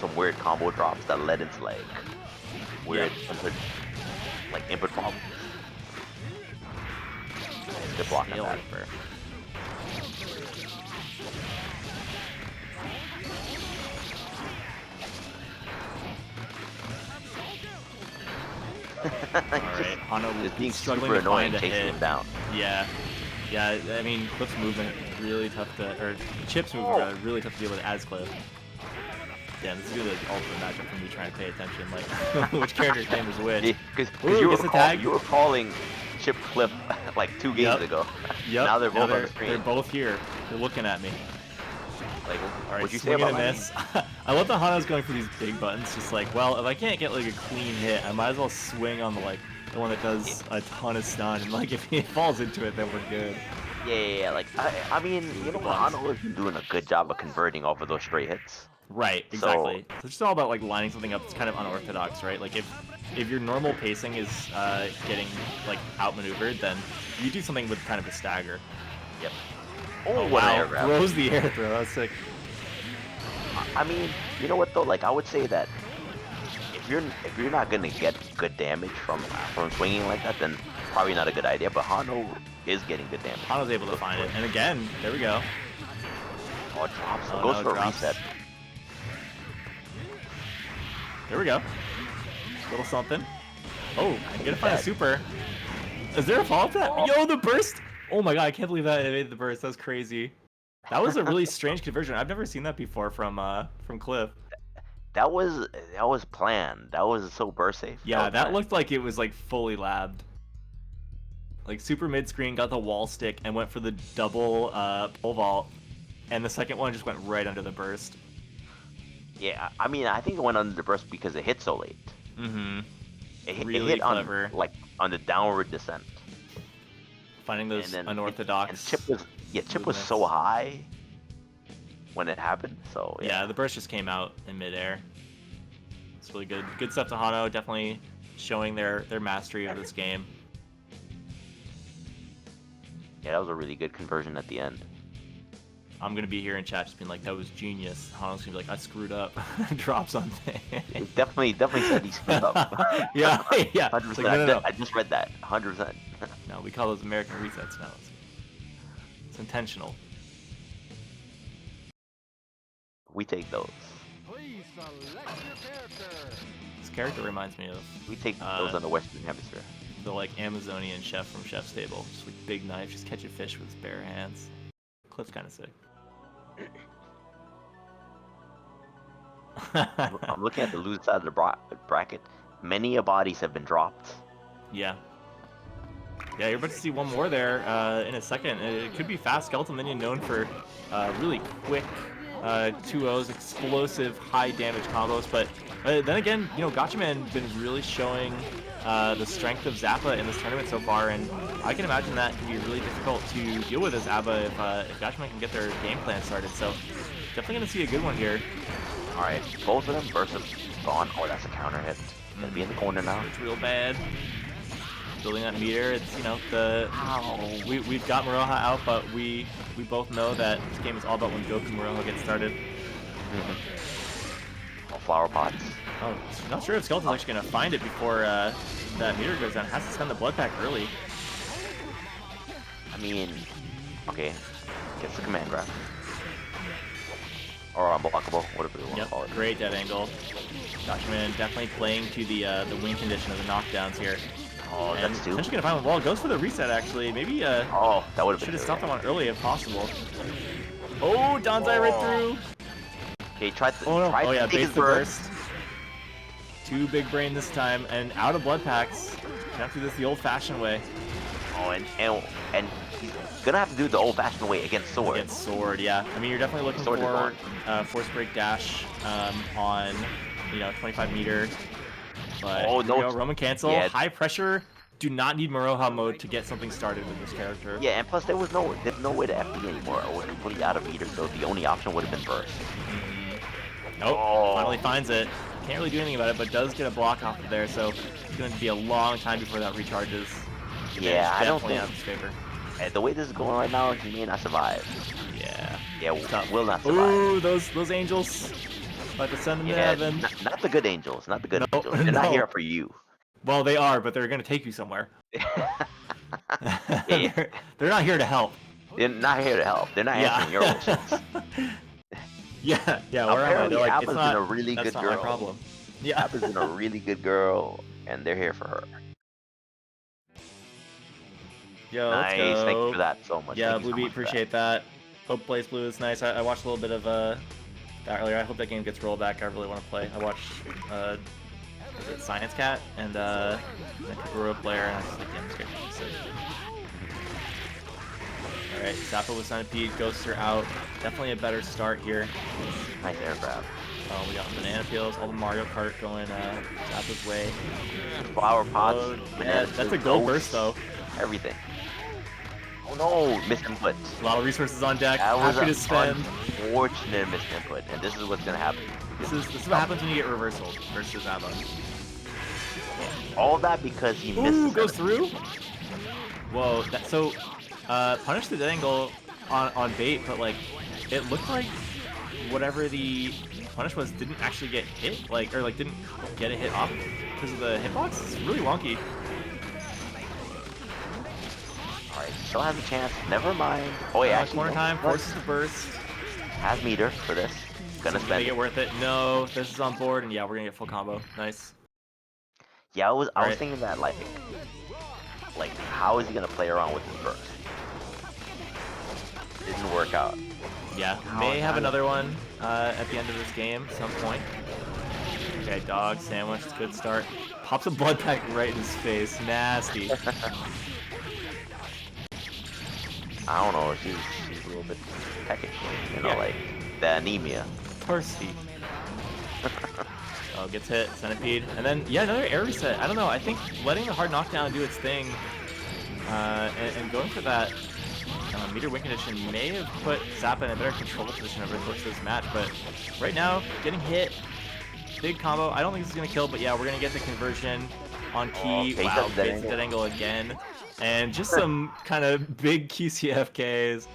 C: some weird combo drops that led into like weird input problems. Good block on
B: Scale
C: that.
B: Reaper. Alright, Hano
C: Just being
B: struggling
C: super
B: to
C: annoying,
B: find a
C: chasing
B: hit.
C: him down.
B: Yeah. Yeah, I mean, Cliff's movement really tough to, or Chip's movement rather, really tough to deal with as Cliff. Yeah, this is gonna be the ultimate matchup for me trying to pay attention, like, which character's name is which.
C: Because
B: Ooh, gets the tag.
C: you were calling Chip Cliff like 2 games
B: Yep.
C: ago.
B: Yep.
C: Now they're both on the screen.
B: They're both here. They're looking at me.
C: Like,
B: Alright,
C: what'd you say
B: swing
C: about
B: and a
C: my
B: miss. I love that Hano's going for these big buttons, just like, well, if I can't get like a clean hit, I might as well swing on the one that does a ton of stun, and like if he falls into it, then we're good.
C: Yeah, like I mean, you know, Hano has been doing a good job of converting off of those straight hits.
B: Right, exactly. So it's just all about like lining something up that's kind of unorthodox, right? Like if your normal pacing is getting like outmaneuvered, then you do something with kind of a stagger.
C: Yep.
B: Oh
C: what an air
B: wow,
C: grab.
B: throws the air throw. That's sick.
C: I mean, you know what though? Like I would say that if you're not gonna get good damage from swinging like that, then probably not a good idea. But Hano is getting good damage.
B: Hano's able to find it, and again, there we go.
C: Oh, it drops.
B: Oh,
C: Goes
B: no,
C: for
B: it
C: a
B: drops.
C: reset.
B: There we go. Little something. Oh, I'm gonna find a super. Is there a follow-up to that? Yo, the burst! Oh my god, I can't believe that it made the burst. That was crazy. That was a really strange conversion. I've never seen that before from Cliff.
C: That was planned. That was so burst safe.
B: Yeah,
C: was
B: that
C: planned.
B: looked like it was like fully labbed. Like super mid screen, got the wall stick and went for the double pole vault, and the second one just went right under the burst.
C: Yeah, I mean, I think it went under the burst because it hit so late.
B: Mm-hmm.
C: It
B: Really
C: hit
B: clever.
C: on the downward descent.
B: Finding those
C: And then
B: unorthodox.
C: And Chip was so
B: movements.
C: high when it happened. So
B: Yeah, the burst just came out in midair. It's really good. Good stuff to Hano. Definitely showing their mastery of this game.
C: Yeah, that was a really good conversion at the end.
B: I'm gonna be here in chat just being like, that was genius. Hano's gonna be like, I screwed up. Drop something.
C: Definitely said he screwed up.
B: Yeah, yeah.
C: 100%.
B: It's like, no.
C: I just read that. 100%.
B: No, we call those American resets now. It's intentional.
C: We take those.
D: Please select your character.
B: This character reminds me of
C: We take those in the Western Hemisphere.
B: the like Amazonian chef from Chef's Table. Just with big knife, just catching fish with his bare hands. Clip's kind of sick.
C: I'm looking at the loser side of the bracket. Many a bodies have been dropped.
B: Yeah. Yeah, you're about to see one more there in a second. It could be fast. Skeleton Minion known for really quick 2-0s, explosive, high damage combos. But then again, you know, Gotchaman been really showing the strength of Zappa in this tournament so far, and I can imagine that can be really difficult to deal with as a.b.a if Gotchaman can get their game plan started. So definitely going to see a good one here.
C: Alright, both of them versus gone. Oh, that's a counter hit. Gonna be in the corner now.
B: It's real bad. Building that meter, it's, you know, we've got Maroha out, but we both know that this game is all about when Goku Maroha gets started.
C: Oh, flower pots.
B: Oh, not sure if Skeleton's actually gonna find it before that meter goes down. Has to spend the blood pack early.
C: I mean, okay, gets the command grab. Or unblockable, whatever you want to call it.
B: Great dead angle. Gotchaman definitely playing to the win condition of the knockdowns here.
C: Oh,
B: And
C: that's two.
B: potentially gonna find one wall. Goes for the reset actually. Maybe
C: Oh, that would have
B: should
C: been
B: have stopped him on early if possible. Oh, Danzai right through.
C: Okay, try to
B: Oh no.
C: try
B: Oh
C: to
B: yeah,
C: take
B: base
C: his
B: the
C: burst.
B: burst. Too big brain this time, and out of blood packs. Gonna have to do this the old-fashioned way.
C: Oh, and he's gonna have to do it the old-fashioned way against sword.
B: Against sword, yeah. I mean, you're definitely looking
C: Sword is
B: for force break dash on, you know, 25 meter. But
C: Oh,
B: here we
C: no.
B: go, Roman cancel.
C: Yeah.
B: High pressure. Do not need Maroha mode to get something started with this character.
C: Yeah, and plus there's no way to FD anymore. Or completely out of meter, so the only option would have been burst.
B: Nope.
C: Oh.
B: Finally finds it. Can't really do anything about it, but does get a block off of there, so it's going to be a long time before that recharges.
C: Yeah, I don't
B: definitely
C: think
B: out of his favor.
C: the way this is going right now, he may not survive.
B: Yeah.
C: Yeah,
B: Tough.
C: will not survive.
B: Ooh, those angels. About to send them to
C: Yeah,
B: heaven.
C: not the good angels, not the good
B: No,
C: angels. They're not
B: no.
C: here for you.
B: Well, they are, but they're going to take you somewhere.
C: Yeah.
B: They're not here to help.
C: They're not here to help. They're not answering your wishes.
B: Yeah, where am I?
C: Apparently,
B: They're like,
C: Appa's
B: it's not,
C: been a really
B: that's
C: good
B: not
C: girl.
B: my problem. Yeah.
C: Appa's been a really good girl, and they're here for her.
B: Yo,
C: Nice,
B: let's go.
C: thank you for that so much.
B: Yeah,
C: Thank you
B: Blue
C: so
B: Beat,
C: much for that.
B: appreciate that. Hope Plays Blue is nice. I watched a little bit of that earlier. I hope that game gets rolled back. I really want to play. I watched is it Science Cat and the Kagura player, and I was just like, yeah, this character's sick. Alright, Zappa with Centipede, Ghoster out. Definitely a better start here.
C: Nice air grab.
B: Oh, we got banana peels, all the Mario Kart going Zappa's way.
C: Flower pots.
B: Oh, yeah,
C: bananas,
B: that's a gold
C: goats,
B: burst though.
C: Everything. Oh no, missed input.
B: A lot of resources on deck.
C: That was
B: Happy to
C: an
B: spend.
C: unfortunate missed input, and this is what's gonna happen.
B: This is what happens when you get reversal versus Zappa.
C: All that because he missed.
B: Ooh,
C: the
B: goes
C: center.
B: through. Whoa, so punish the dead angle on bait, but like it looked like whatever the punish was didn't actually get hit, or didn't get a hit off because of the hitbox. It's really wonky.
C: Alright, still has a chance. Never mind. Oh yeah, actually,
B: Corner
C: no.
B: time forces the burst.
C: Has meter for this. Gonna spend
B: Make
C: it.
B: it worth it. No, this is on board, and yeah, we're gonna get full combo. Nice.
C: Yeah, I was
B: Alright.
C: thinking that like how is he gonna play around with his burst? Didn't work out.
B: Yeah, may have another one at the end of this game at some point. Okay, dog sandwich, it's a good start. Pops a blood pack right in his face. Nasty.
C: I don't know, she's a little bit peckish, you know,
B: Yeah.
C: like the anemia.
B: Thirsty. Oh, gets hit, Centipede. And then, yeah, another air reset. I don't know, I think letting the hard knockdown do its thing and going for that meter win condition may have put Zappa in a better control position over the course of this match, but right now, getting hit, big combo. I don't think this is going to kill, but yeah, we're going to get the conversion on key.
C: face
B: Wow,
C: up dead
B: gets
C: angle.
B: dead angle again. And just some kind of big QCFKs.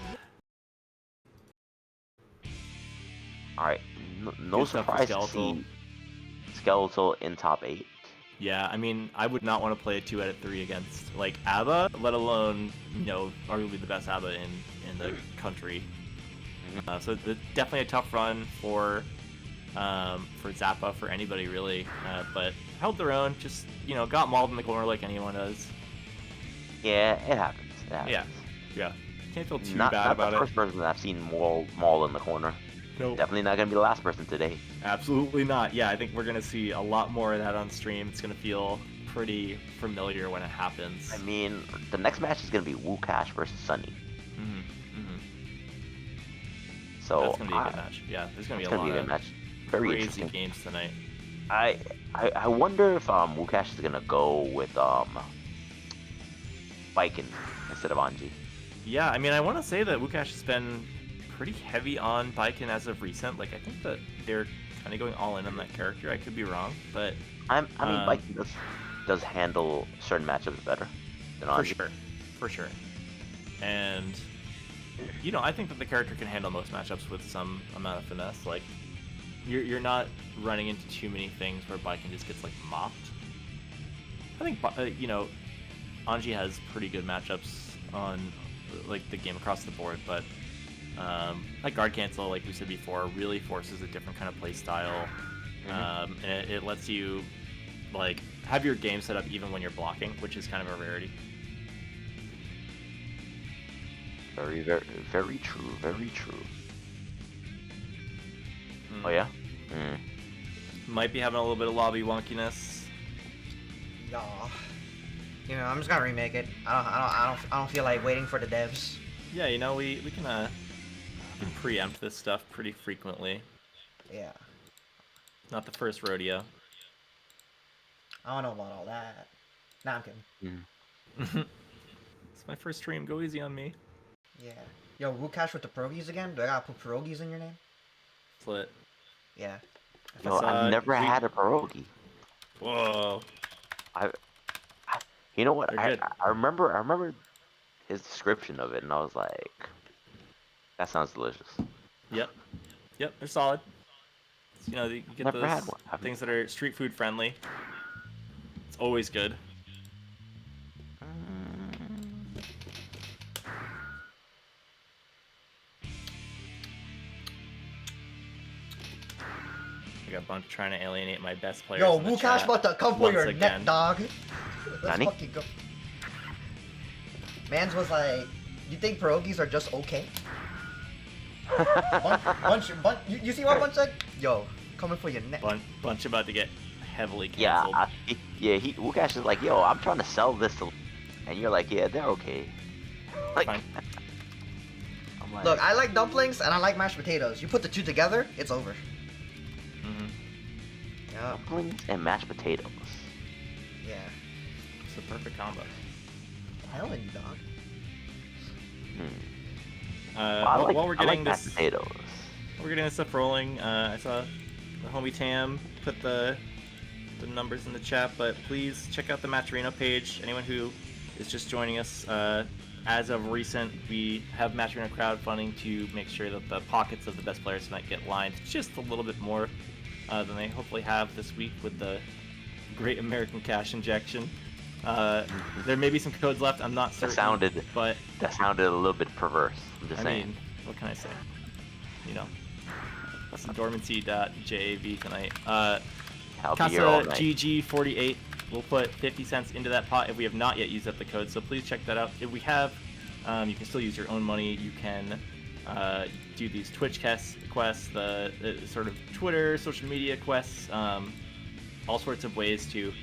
C: All right, no
B: Good stuff for
C: surprise to
B: Skeletal.
C: see Skeletal in top 8.
B: Yeah, I mean, I would not want to play a 2 out of 3 against like a.b.a, let alone arguably the best a.b.a in the country. So it's definitely a tough run for Zappa, for anybody really, but held their own. Just got mauled in the corner like anyone does.
C: Yeah, it happens.
B: Yeah. Can't feel too
C: Not
B: bad about
C: the
B: it.
C: first person that I've seen maul in the corner.
B: Nope.
C: Definitely not gonna be the last person today.
B: Absolutely not. Yeah, I think we're gonna see a lot more of that on stream. It's gonna feel pretty familiar when it happens.
C: I mean, the next match is gonna be Wukash versus Sunny. So
B: that's gonna be a good match. Yeah, there's gonna be a lot
C: good
B: of
C: match. Very
B: crazy
C: interesting
B: games tonight.
C: I wonder if Wukash is gonna go with Viking instead of Anji.
B: Yeah, I mean, I want to say that Wukash has been pretty heavy on Baiken as of recent. Like, I think that they're kind of going all in on that character. I could be wrong, but
C: I mean, Viking does handle certain matchups better than Anji.
B: For sure. And I think that the character can handle most matchups with some amount of finesse. Like, you're not running into too many things where Baiken just gets like mopped. I think Anji has pretty good matchups on like the game across the board, but like guard cancel, like we said before, really forces a different kind of play style, and it lets you like have your game set up even when you're blocking, which is kind of a rarity.
C: Very, very, very true. Very true. Oh yeah.
B: Might be having a little bit of lobby wonkiness.
A: Yeah. I'm just gonna remake it. I don't feel like waiting for the devs.
B: Yeah, we can preempt this stuff pretty frequently.
A: Yeah.
B: Not the first rodeo.
A: I don't know about all that. Nah, I'm kidding.
B: It's my first stream. Go easy on me.
A: Yeah. Yo, Wukash with the pierogies again? Do I gotta put pierogies in your name?
B: It's lit.
A: Yeah.
C: Yo, I've never had a pierogi.
B: Whoa.
C: You know what?
B: They're good.
C: I remember his description of it, and I was like, that sounds delicious.
B: Yep, they're solid. You get
C: Never had
B: those
C: one.
B: things that are street food friendly. It's always good. I got a bunch trying to alienate my best players.
A: Yo,
B: in the
A: Wukash
B: chat
A: about to come for
B: once
A: your
B: again.
A: neck, dog. Let's
C: Nani?
A: fucking go. Mans was like, you think pierogies are just okay? Bunch, you see what Bunch said? Yo, coming for your neck.
B: Bunch about to get heavily canceled.
C: Wukash is like, yo, I'm trying to sell this to, and you're like, yeah, they're okay. Like,
B: Fine.
C: I'm like,
A: Look, I like dumplings and I like mashed potatoes. You put the two together, it's over. Yeah.
C: dumplings and mashed potatoes.
A: Yeah.
B: It's the perfect combo.
A: Telling you, dog.
B: While we're getting
C: mashed
B: this,
C: potatoes.
B: we're getting this stuff rolling. I saw the homie Tam put the numbers in the chat, but please check out the Matcherino page. Anyone who is just joining us, as of recent, we have Matcherino crowdfunding to make sure that the pockets of the best players tonight get lined just a little bit more than they hopefully have this week with the Great American Cash Injection. There may be some codes left. I'm not certain.
C: That sounded a little bit perverse. I'm just saying.
B: I mean, what can I say? Some dormancy.jav tonight.
C: I'll be
B: Casa
C: here all night.
B: GG48 will put 50 cents into that pot if we have not yet used up the code, so please check that out. If we have, you can still use your own money. You can do these Twitch quests, the sort of Twitter, social media quests, all sorts of ways to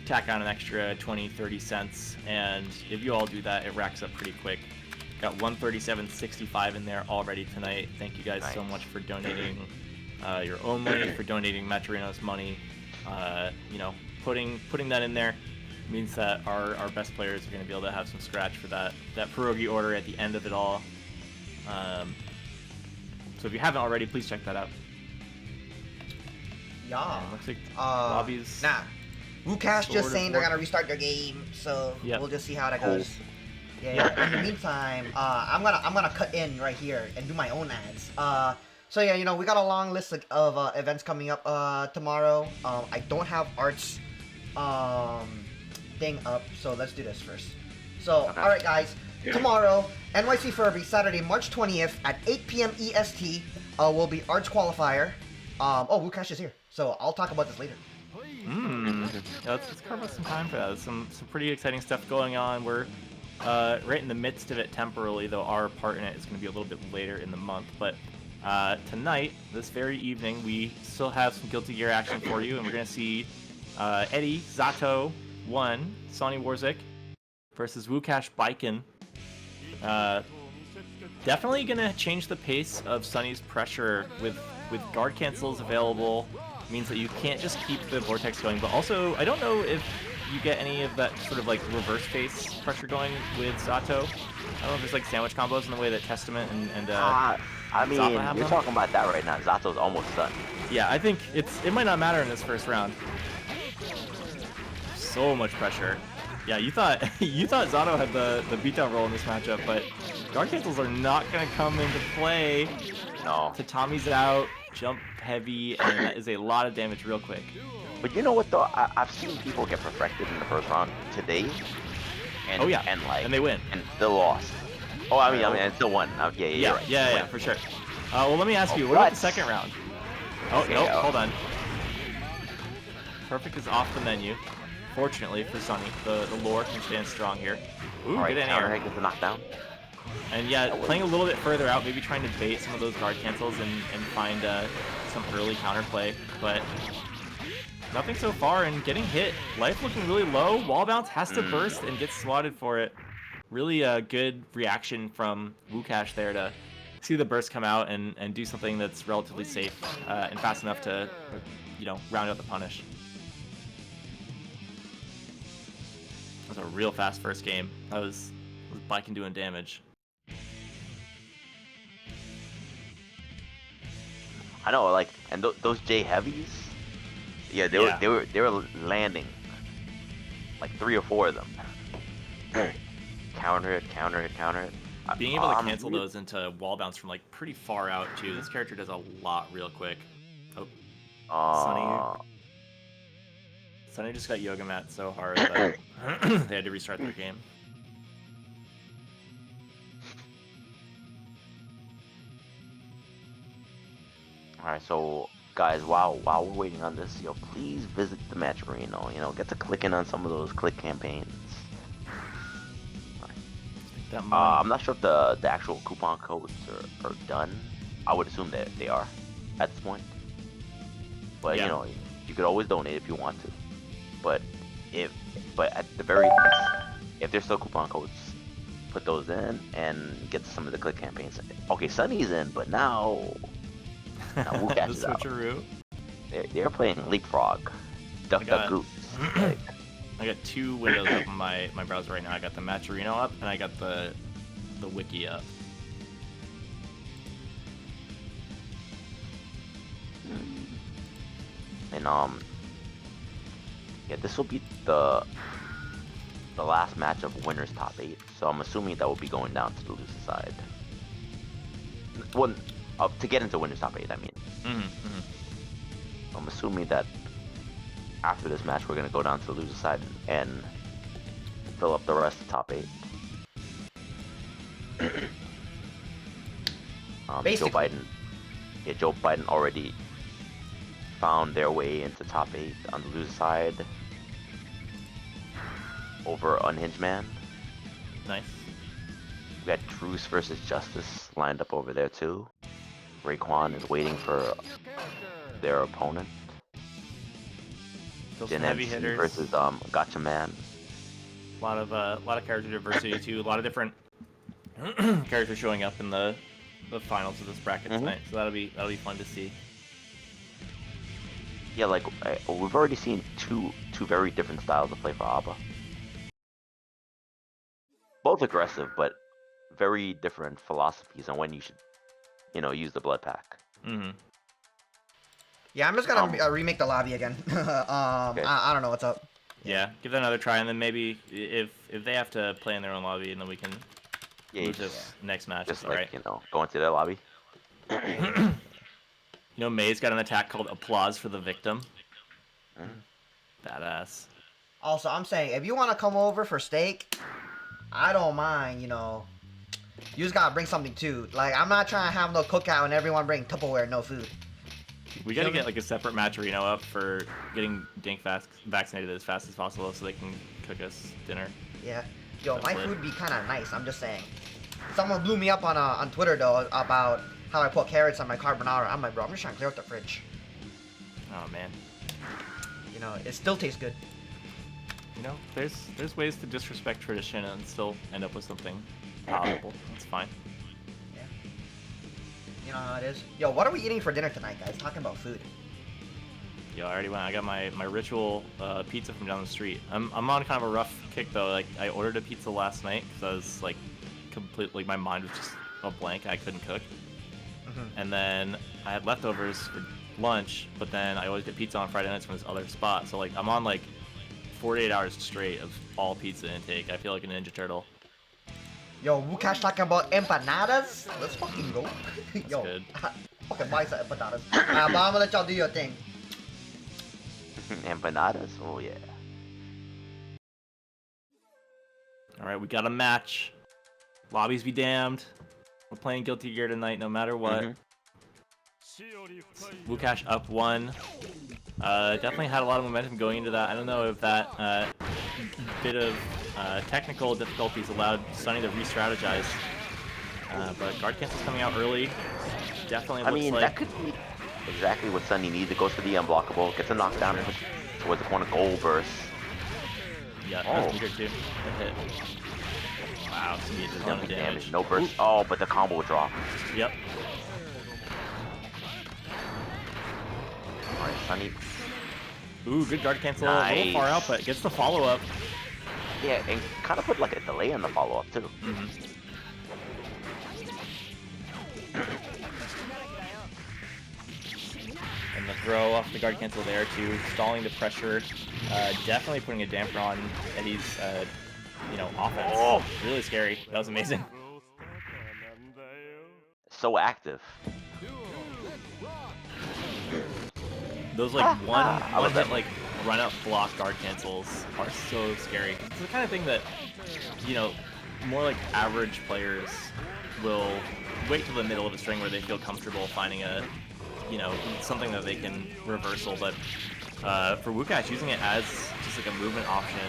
B: tack on an extra 20-30 cents, and if you all do that, it racks up pretty quick. Got 137.65 in there already tonight. Thank you guys so much for donating your own money, for donating Matcherino's money. Putting that in there means that our best players are going to be able to have some scratch for that pierogi order at the end of it all. So if you haven't already, please check that out.
A: Yeah.
B: Looks like lobbies.
A: Nah. Wukash
B: sort
A: just
B: of
A: saying they're
B: work.
A: gonna restart their game, so
B: Yep.
A: we'll just see how that goes. Yeah. In the meantime, I'm gonna cut in right here and do my own ads. So yeah, we got a long list of events coming up tomorrow. I don't have Art's thing up, so let's do this first. So,
C: Okay.
A: alright guys, tomorrow, NYC Furby, Saturday, March 20th at 8 p.m. EST will be Arts Qualifier. Wukash is here, so I'll talk about this later.
B: Yeah, let's carve out some time for that. There's some pretty exciting stuff going on. We're right in the midst of it temporarily, though our part in it is going to be a little bit later in the month. But tonight, this very evening, we still have some Guilty Gear action for you, and we're going to see Eddie, Zato, 1, Sonny Warzik versus Wukash Baiken. Definitely going to change the pace of Sonny's pressure with guard cancels available. Means that you can't just keep the vortex going, but also I don't know if you get any of that sort of like reverse face pressure going with Zato. I don't know if there's like sandwich combos in the way that Testament and
C: I mean,
B: Zappa have
C: you're
B: them.
C: talking about that right now. Zato's almost done.
B: Yeah, I think it might not matter in this first round. So much pressure. Yeah, you thought Zato had the beatdown roll in this matchup, but guard cancels are not gonna come into play.
C: No.
B: Tatami's out, jump heavy, and that is a lot of damage real quick.
C: But you know what though? I've seen people get perfected in the first round today. And,
B: Oh yeah,
C: and
B: they win.
C: And still lost. Oh, I mean, and still won. Yeah, you're right.
B: Yeah, for sure. Well, let me ask you, what about the second round? Oh,
C: Okay,
B: nope, hold on. Perfect is off the menu. Fortunately for Sonny, the lore can stand strong here. Ooh,
C: Alright,
B: good in
C: counter
B: air.
C: hit gets the knockdown.
B: And yeah, playing a little bit further out, maybe trying to bait some of those guard cancels and find some early counterplay, but nothing so far, and getting hit. Life looking really low, wall bounce has to burst and gets swatted for it. Really a good reaction from Wukash there to see the burst come out and do something that's relatively safe and fast enough to, round out the punish. That was a real fast first game. That was Baiken doing damage.
C: I know, like, and those J heavies, yeah, they were landing, like 3 or 4 of them. Counter it.
B: Being able to cancel those into wall bounce from like pretty far out too. This character does a lot real quick. Oh, Sonny just got yoga mat so hard that they had to restart their game.
C: Alright, so guys, while we're waiting on this, please visit the match arena. Get to clicking on some of those click campaigns. I'm not sure if the actual coupon codes are done. I would assume that they are at this point. But
B: yeah.
C: You could always donate if you want to. But at the very least, if there's still coupon codes, put those in and get to some of the click campaigns. Okay, Sunny's in, but now Wukash is out.
B: Switcheroo.
C: They're playing Leapfrog, Duck Goose.
B: I got 2 windows up on my browser right now. I got the Matcherino up, and I got the wiki up.
C: And yeah, this will be the last match of winners top 8. So I'm assuming that will be going down to the loser side. Well, to get into winners top 8, I mean. I'm assuming that after this match, we're gonna go down to the loser side and fill up the rest of the top 8. Joe Biden already found their way into top 8 on the loser side over Unhinged Man.
B: Nice.
C: We got Truce versus Justice lined up over there too. Raekwon is waiting for their opponent.
B: Still some heavy hitters
C: versus Gotcha Man.
B: A lot of character diversity too. A lot of different characters showing up in the finals of this bracket tonight. So that'll be fun to see.
C: Yeah, like we've already seen two very different styles of play for a.b.a. Both aggressive, but very different philosophies on when you should, use the blood pack.
A: Yeah, I'm just gonna remake the lobby again. Okay. I don't know what's up.
B: Yeah, give that another try, and then maybe if they have to play in their own lobby, and then we can move this next match.
C: Just
B: all right.
C: go into their lobby.
B: You know, May's got an attack called Applause for the Victim. Badass.
A: Also, I'm saying, if you want to come over for steak, I don't mind, you know. You just gotta bring something too. Like, I'm not trying to have no cookout and everyone bring Tupperware, no food.
B: We gotta get like a separate matcherino up for getting Dink vaccinated as fast as possible so they can cook us dinner.
A: Yeah. Yo,
B: That's
A: my
B: lit.
A: food be kind of nice, I'm just saying. Someone blew me up on Twitter, though, about how I put carrots on my carbonara. I'm like, bro, I'm just trying to clear out the fridge.
B: Oh man.
A: You know, it still tastes good.
B: You know, there's ways to disrespect tradition and still end up with something palatable. That's fine.
A: Yeah. You know how it is. Yo, what are we eating for dinner tonight, guys? Talking about food.
B: Yo, I already went. I got my ritual pizza from down the street. I'm on kind of a rough kick though. Like I ordered a pizza last night because I was like completely, my mind was just a blank. I couldn't cook. And then I had leftovers for lunch, but then I always get pizza on Friday nights from this other spot. So like I'm on like 48 hours straight of all pizza intake. I feel like a Ninja Turtle.
A: Yo, Wukash talking about empanadas? Let's fucking go. Yo,
B: good.
A: fucking buy some empanadas. But I'm gonna let y'all do your thing.
C: Empanadas? Oh yeah.
B: All right, we got a match. Lobbies be damned. We're playing Guilty Gear tonight, no matter what. Wukash up 1. Definitely had a lot of momentum going into that. I don't know if that bit of technical difficulties allowed Sunny to re-strategize. But guard cancel's coming out early. Definitely looks
C: I mean,
B: like...
C: that could be exactly what Sunny needs. It goes for the unblockable, gets a knockdown towards the corner, goal burst.
B: Yeah, that's meter too. Good hit. Wow, Sunny did a ton of damage.
C: No burst. Ooh. Oh, but the combo drop.
B: Yep.
C: Alright, Sunny.
B: Ooh, good guard cancel.
C: Nice.
B: A little far out, but gets the follow-up.
C: Yeah, and kind of put like a delay on the follow-up too.
B: And the throw off the guard cancel there too, stalling the pressure. Definitely putting a damper on Eddie's, you know, offense.
C: Oh.
B: Really scary. That was amazing.
C: So active.
B: Those like one hit like run up block guard cancels are so scary. It's the kind of thing that, you know, more like average players will wait till the middle of a string where they feel comfortable finding a, you know, something that they can reversal. But for Wukash, using it as just like a movement option,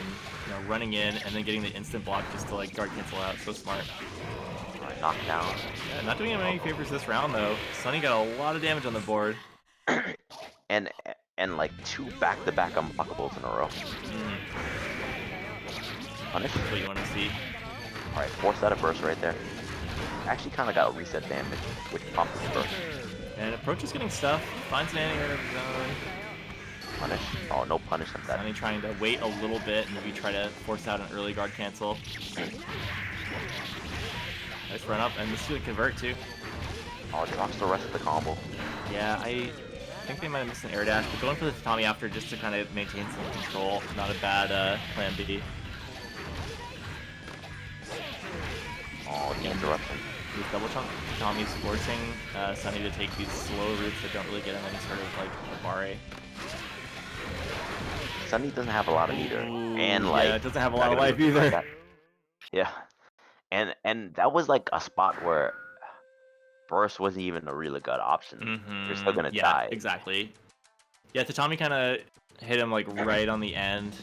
B: you know, running in and then getting the instant block just to like guard cancel out, so smart.
C: Alright, knockdown.
B: Yeah, not doing him any favors this round though. Sunny got a lot of damage on the board.
C: and like 2 back-to-back unblockables in a row. Punish.
B: That's what you want to see.
C: Alright, force out a burst right there. Actually kind of got a reset damage, which pumped his burst.
B: And Approach is getting stuff. Finds an anti-air of his own.
C: Punish. Oh, no punish on that.
B: Sunny trying to wait a little bit and maybe try to force out an early guard cancel. Nice run up, and this is going to convert too.
C: Oh, it drops the rest of the combo.
B: Yeah, I think they might have missed an air dash, but going for the tatami after just to kind of maintain some control. Not a bad plan B.
C: Oh, the interruption.
B: These double chunk tatamis forcing Sunny to take these slow routes that don't really get him any sort of like a-b.a.
C: Sunny doesn't have a lot of meter.
B: Ooh,
C: And like,
B: yeah, it doesn't have a lot of life either.
C: Like yeah. And that was like a spot where burst wasn't even a really good option. You're still gonna die.
B: Exactly. Yeah, tatami kind of hit him like right on the end,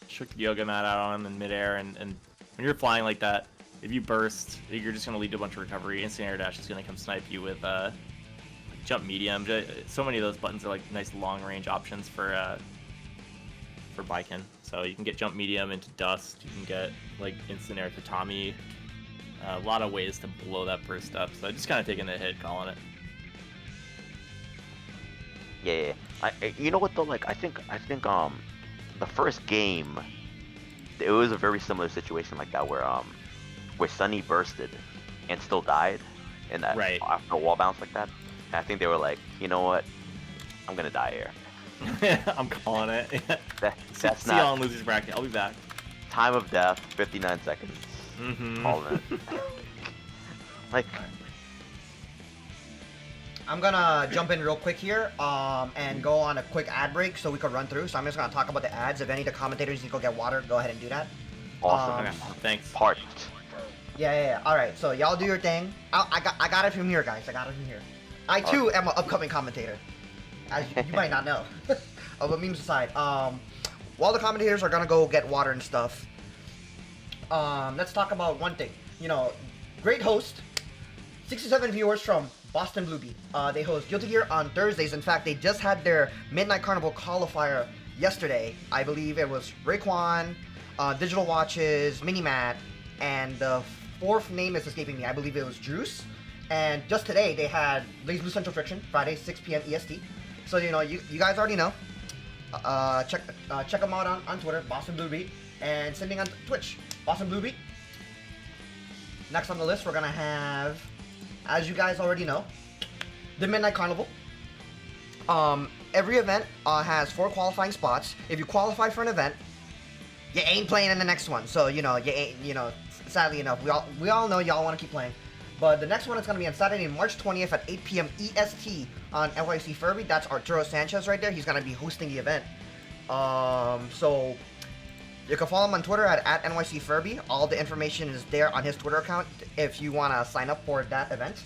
B: shook the yoga mat out on him in midair, and when you're flying like that, if you burst, you're just gonna lead to a bunch of recovery. Instant air dash is gonna come snipe you with jump medium. So many of those buttons are like nice long range options for Baiken. So you can get jump medium into dust. You can get like instant air tatami. A lot of ways to blow that burst up. So just kind of taking the hit, calling it.
C: Yeah. You know what though? Like I think the first game, it was a very similar situation like that where Sunny bursted and still died, and that after a wall bounce like that. And I think they were like, you know what? I'm gonna die here.
B: I'm calling it.
C: That's
B: See y'all in losers bracket. I'll be back.
C: Time of death, 59 seconds. Calling it. Like,
A: I'm gonna jump in real quick here, and go on a quick ad break so we can run through. So I'm just gonna talk about the ads. If any of the commentators need to go get water, go ahead and do that.
C: Awesome.
B: Okay, thanks.
C: Parched.
A: Yeah. All right, so y'all do your thing. I got it from here, guys. I got it from here. I too am an upcoming commentator, as you might not know. But memes aside, while the commentators are gonna go get water and stuff, let's talk about one thing. You know, great host, 67 viewers from Boston Bluebee. They host Guilty Gear on Thursdays. In fact, they just had their Midnight Carnival qualifier yesterday. I believe it was Raekwon, Digital Watches, Minimat, and the fourth name is escaping me. I believe it was Juice. And just today, they had Blaze Blue Central Friction, Friday, 6 p.m. EST. So, you know, you guys already know. Check them out on Twitter, Boston Bluebee, and sending on Twitch, Boston Bluebee. Next on the list, we're going to have, as you guys already know, the Midnight Carnival. Every event has 4 qualifying spots. If you qualify for an event, you ain't playing in the next one. So, you know, sadly enough, we all know y'all want to keep playing. But the next one is going to be on Saturday, March 20th at 8 p.m. EST on NYC Furby. That's Arturo Sanchez right there. He's going to be hosting the event. So you can follow him on Twitter at NYC Furby. All the information is there on his Twitter account if you want to sign up for that event.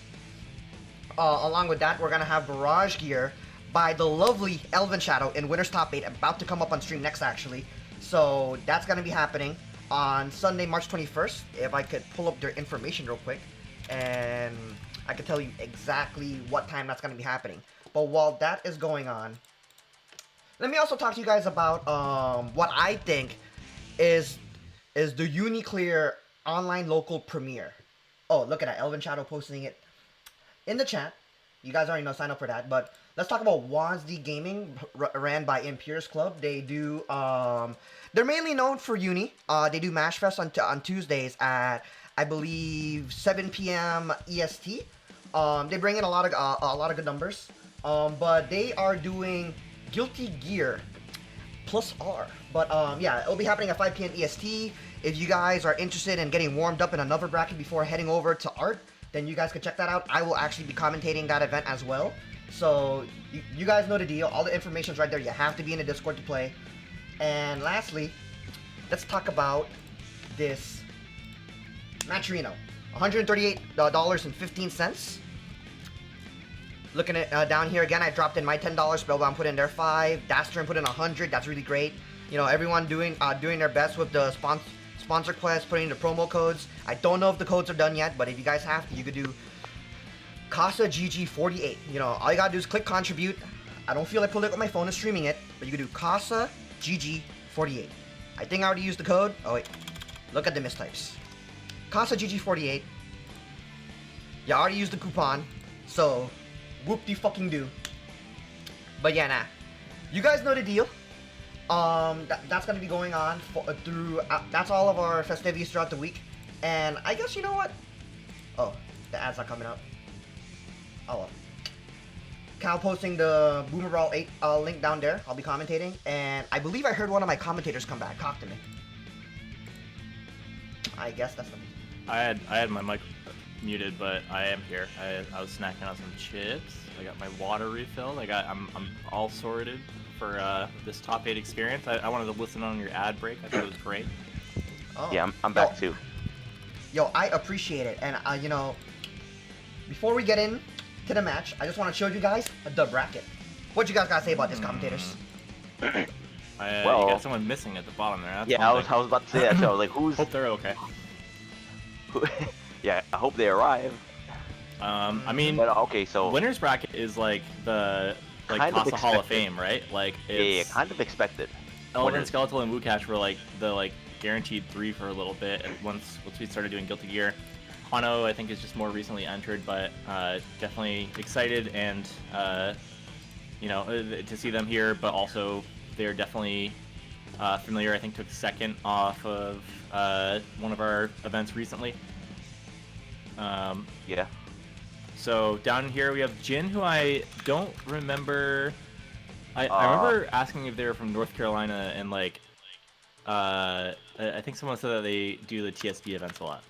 A: Along with that, we're going to have Barrage Gear by the lovely Elvin Shadow in Winter's Top 8, about to come up on stream next, actually. So that's going to be happening on Sunday, March 21st. If I could pull up their information real quick, and I can tell you exactly what time that's going to be happening. But while that is going on, let me also talk to you guys about what I think is the Uniclear online local premiere. Oh, look at that, Elvin Shadow posting it in the chat. You guys already know, sign up for that. But let's talk about WASD Gaming, ran by Imperius Club. They do, they're mainly known for Uni. They do Mash Fest on Tuesdays at, I believe, 7 p.m. EST. They bring in a lot of good numbers. But they are doing Guilty Gear +R. But yeah, it'll be happening at 5 p.m. EST. If you guys are interested in getting warmed up in another bracket before heading over to Art, then you guys can check that out. I will actually be commentating that event as well. So you guys know the deal. All the information's right there. You have to be in the Discord to play. And lastly, let's talk about this Matrino. $138.15. Looking at down here again, I dropped in my $10. Spellbound put in their 5. Dastern put in 100. That's really great. You know, everyone doing their best with the sponsor quest, putting in the promo codes. I don't know if the codes are done yet, but if you guys have to, you could do Casa GG48. You know, all you gotta do is click contribute. I don't feel like pulling it with my phone and streaming it, but you could do Casa GG48. I think I already used the code. Oh wait, look at the mistypes. Casa GG48. You already used the coupon, so whoop-de-fucking-do. But yeah, nah. You guys know the deal. That's gonna be going on through. That's all of our festivities throughout the week. And I guess you know what? Oh, the ads are coming up. Oh well. Cal posting the Boomerall 8 link down there. I'll be commentating, and I believe I heard one of my commentators come back. Talk to me. I guess that's them.
B: I had my mic muted, but I am here. I was snacking on some chips. I got my water refilled. I'm all sorted for this top 8 experience. I wanted to listen on your ad break. I thought it was great.
A: Oh.
C: Yeah, I'm back too.
A: Yo, I appreciate it, and you know, before we get in to the match, I just want to show you guys the bracket. What you guys gotta say about this, commentators?
B: Well, you got someone missing at the bottom there. That's
C: yeah, I was about to say that. So I was like, who's?
B: Hope they're okay.
C: Yeah, I hope they arrive.
B: I mean,
C: but okay, so
B: winners bracket is like the Casa Hall of Fame, right? Like it's
C: yeah, kind of expected.
B: Element, Skeletal, and Wukash were like the guaranteed 3 for a little bit. And once we started doing Guilty Gear, Hano I think is just more recently entered, but definitely excited and you know, to see them here. But also they're definitely familiar. I think took second off of one of our events recently.
C: Yeah.
B: So down here we have Jin, who I don't remember. I remember asking if they were from North Carolina, and I think someone said that they do the TSB events a lot.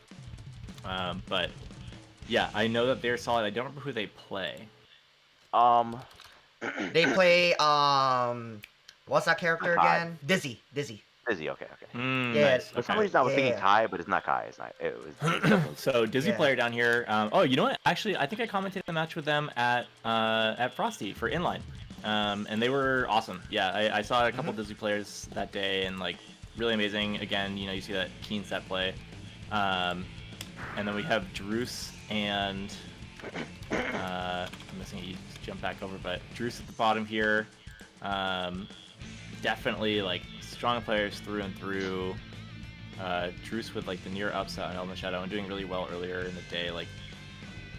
B: But yeah, I know that they're solid. I don't remember who they play.
C: Um,
A: They play what's that character
C: Kai.
A: again? Dizzy. Dizzy.
C: Dizzy. Okay.
A: Yeah.
B: Nice.
C: For some
B: Okay.
C: reason, I was thinking
A: Yeah.
C: Kai, but it's not Kai. It's not. It's definitely.
B: So Dizzy
A: Yeah.
B: player down here. Oh, you know what? Actually, I think I commented the match with them at Frosty for inline, and they were awesome. Yeah, I saw a couple Dizzy players that day, and like really amazing. Again, you know, you see that keen set play, and then we have Druce and I'm missing. He just jumped back over, but Druce at the bottom here. Definitely like strong players through and through. Druce with like the near upset on Element Shadow and doing really well earlier in the day. Like,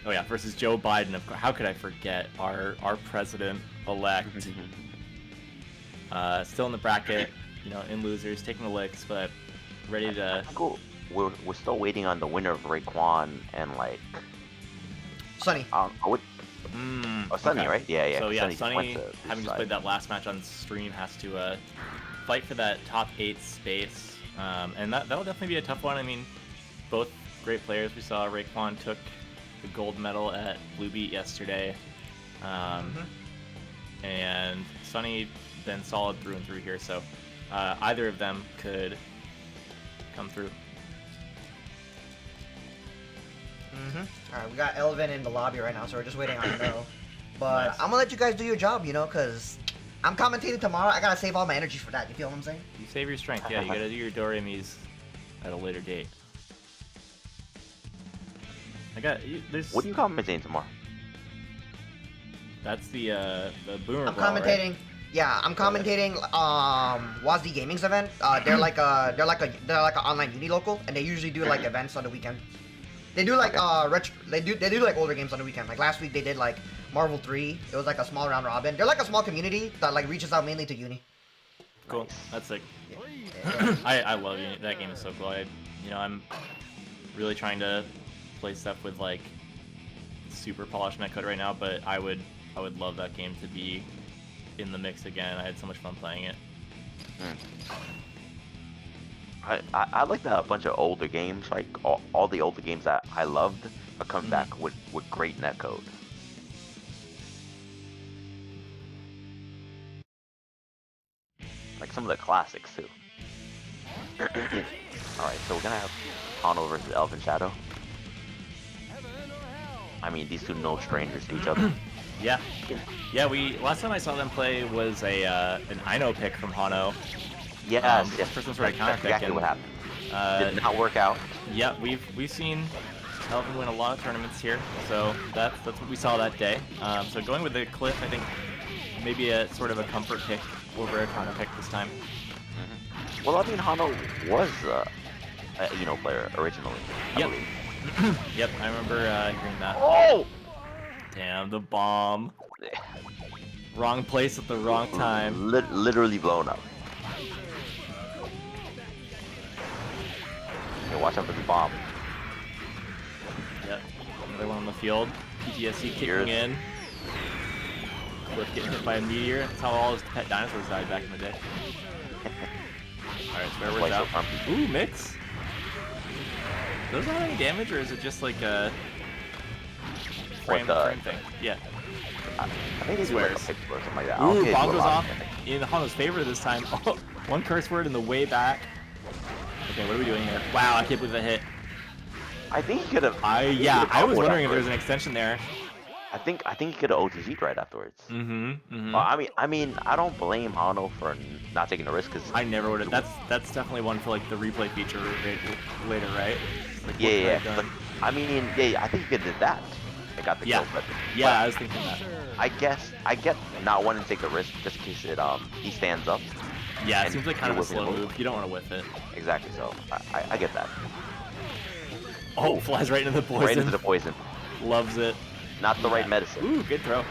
B: oh yeah, versus Joe Biden. Of course, how could I forget our president-elect? Still in the bracket, you know, in losers, taking the licks, but ready to.
C: Cool. We're still waiting on the winner of Raekwon and like.
A: Sunny.
C: Sunny,
B: Okay.
C: right? Yeah.
B: So yeah,
C: Sunny just went
B: Sunny,
C: to
B: having just played that last match on stream, has to fight for that top 8 space. And that'll definitely be a tough one. I mean, both great players. We saw Raekwon took the gold medal at Blue Beat yesterday. And Sunny been solid through and through here. So either of them could come through.
A: Alright, we got Elvin in the lobby right now, so we're just waiting on him though. But
B: Nice.
A: I'm gonna let you guys do your job, you know, because I'm commentating tomorrow. I gotta save all my energy for that. You feel what I'm saying?
B: You save your strength. Yeah, you gotta do your Doremis at a later date. There's.
C: What are you commentating tomorrow?
B: That's the Boomer
A: I'm
B: Brawl, right?
A: commentating. Yeah, I'm commentating WASD Gaming's event. They're like an online uni local, and they usually do like events on the weekend. They do like they do like older games on the weekend. Like last week they did like Marvel 3. It was like a small round robin. They're like a small community that like reaches out mainly to uni.
B: Cool. That's sick.
A: Yeah.
B: I love Uni. That game is so cool. I'm really trying to play stuff with like super polished netcode right now, but I would love that game to be in the mix again. I had so much fun playing it.
C: I like that a bunch of older games, like all the older games that I loved, are coming back with great netcode. Like some of the classics too. Alright, so we're gonna have Hano versus Elven Shadow. I mean, these two no strangers to each other.
B: Yeah. We last time I saw them play was an Ino pick from Hano.
C: Yes.
B: First one sort of counter
C: That's
B: pick.
C: exactly what happened. Did not work out.
B: Yeah, we've seen Elvin win a lot of tournaments here, so that's what we saw that day. So going with the Cliff, I think maybe a sort of a comfort pick over a counter pick this time.
C: Well, I mean, Hano was a Eno player originally. I believe.
B: Yep, I remember hearing that.
C: Oh!
B: Damn, the bomb. Wrong place at the wrong time.
C: Literally blown up. Okay, watch out for the bomb.
B: Yep, another one on the field. PTSD kicking in. Cliff getting hit by a meteor. That's how all his pet dinosaurs died back in the day. Alright, so where's out? Ooh, mix. Does that have any damage, or is it just like a frame thing? Yeah.
C: I think it's like a pick or something like that.
B: Ooh,
C: Okay,
B: bomb goes off in Hano's favor this time. Oh, one curse word in the way back. Okay, what are we doing here? Wow, I can't believe that hit.
C: I think he could have.
B: I was wondering if there was an extension there.
C: I think he could have OTG'd right afterwards.
B: Mm-hmm.
C: Well, I mean, I don't blame Hano for not taking the risk, because
B: I never would have. That's definitely one for like the replay feature later, right? Like,
C: yeah. But, I mean, I think he could have did that. I got the kill, but
B: I was thinking that.
C: I get not wanting to take the risk just in case he stands up.
B: Yeah, it seems like kind of a slow move. You don't want to whiff it.
C: Exactly. So I get that.
B: Oh, flies right into the poison.
C: Right into the poison.
B: Loves it.
C: Not the right medicine.
B: Ooh, good throw.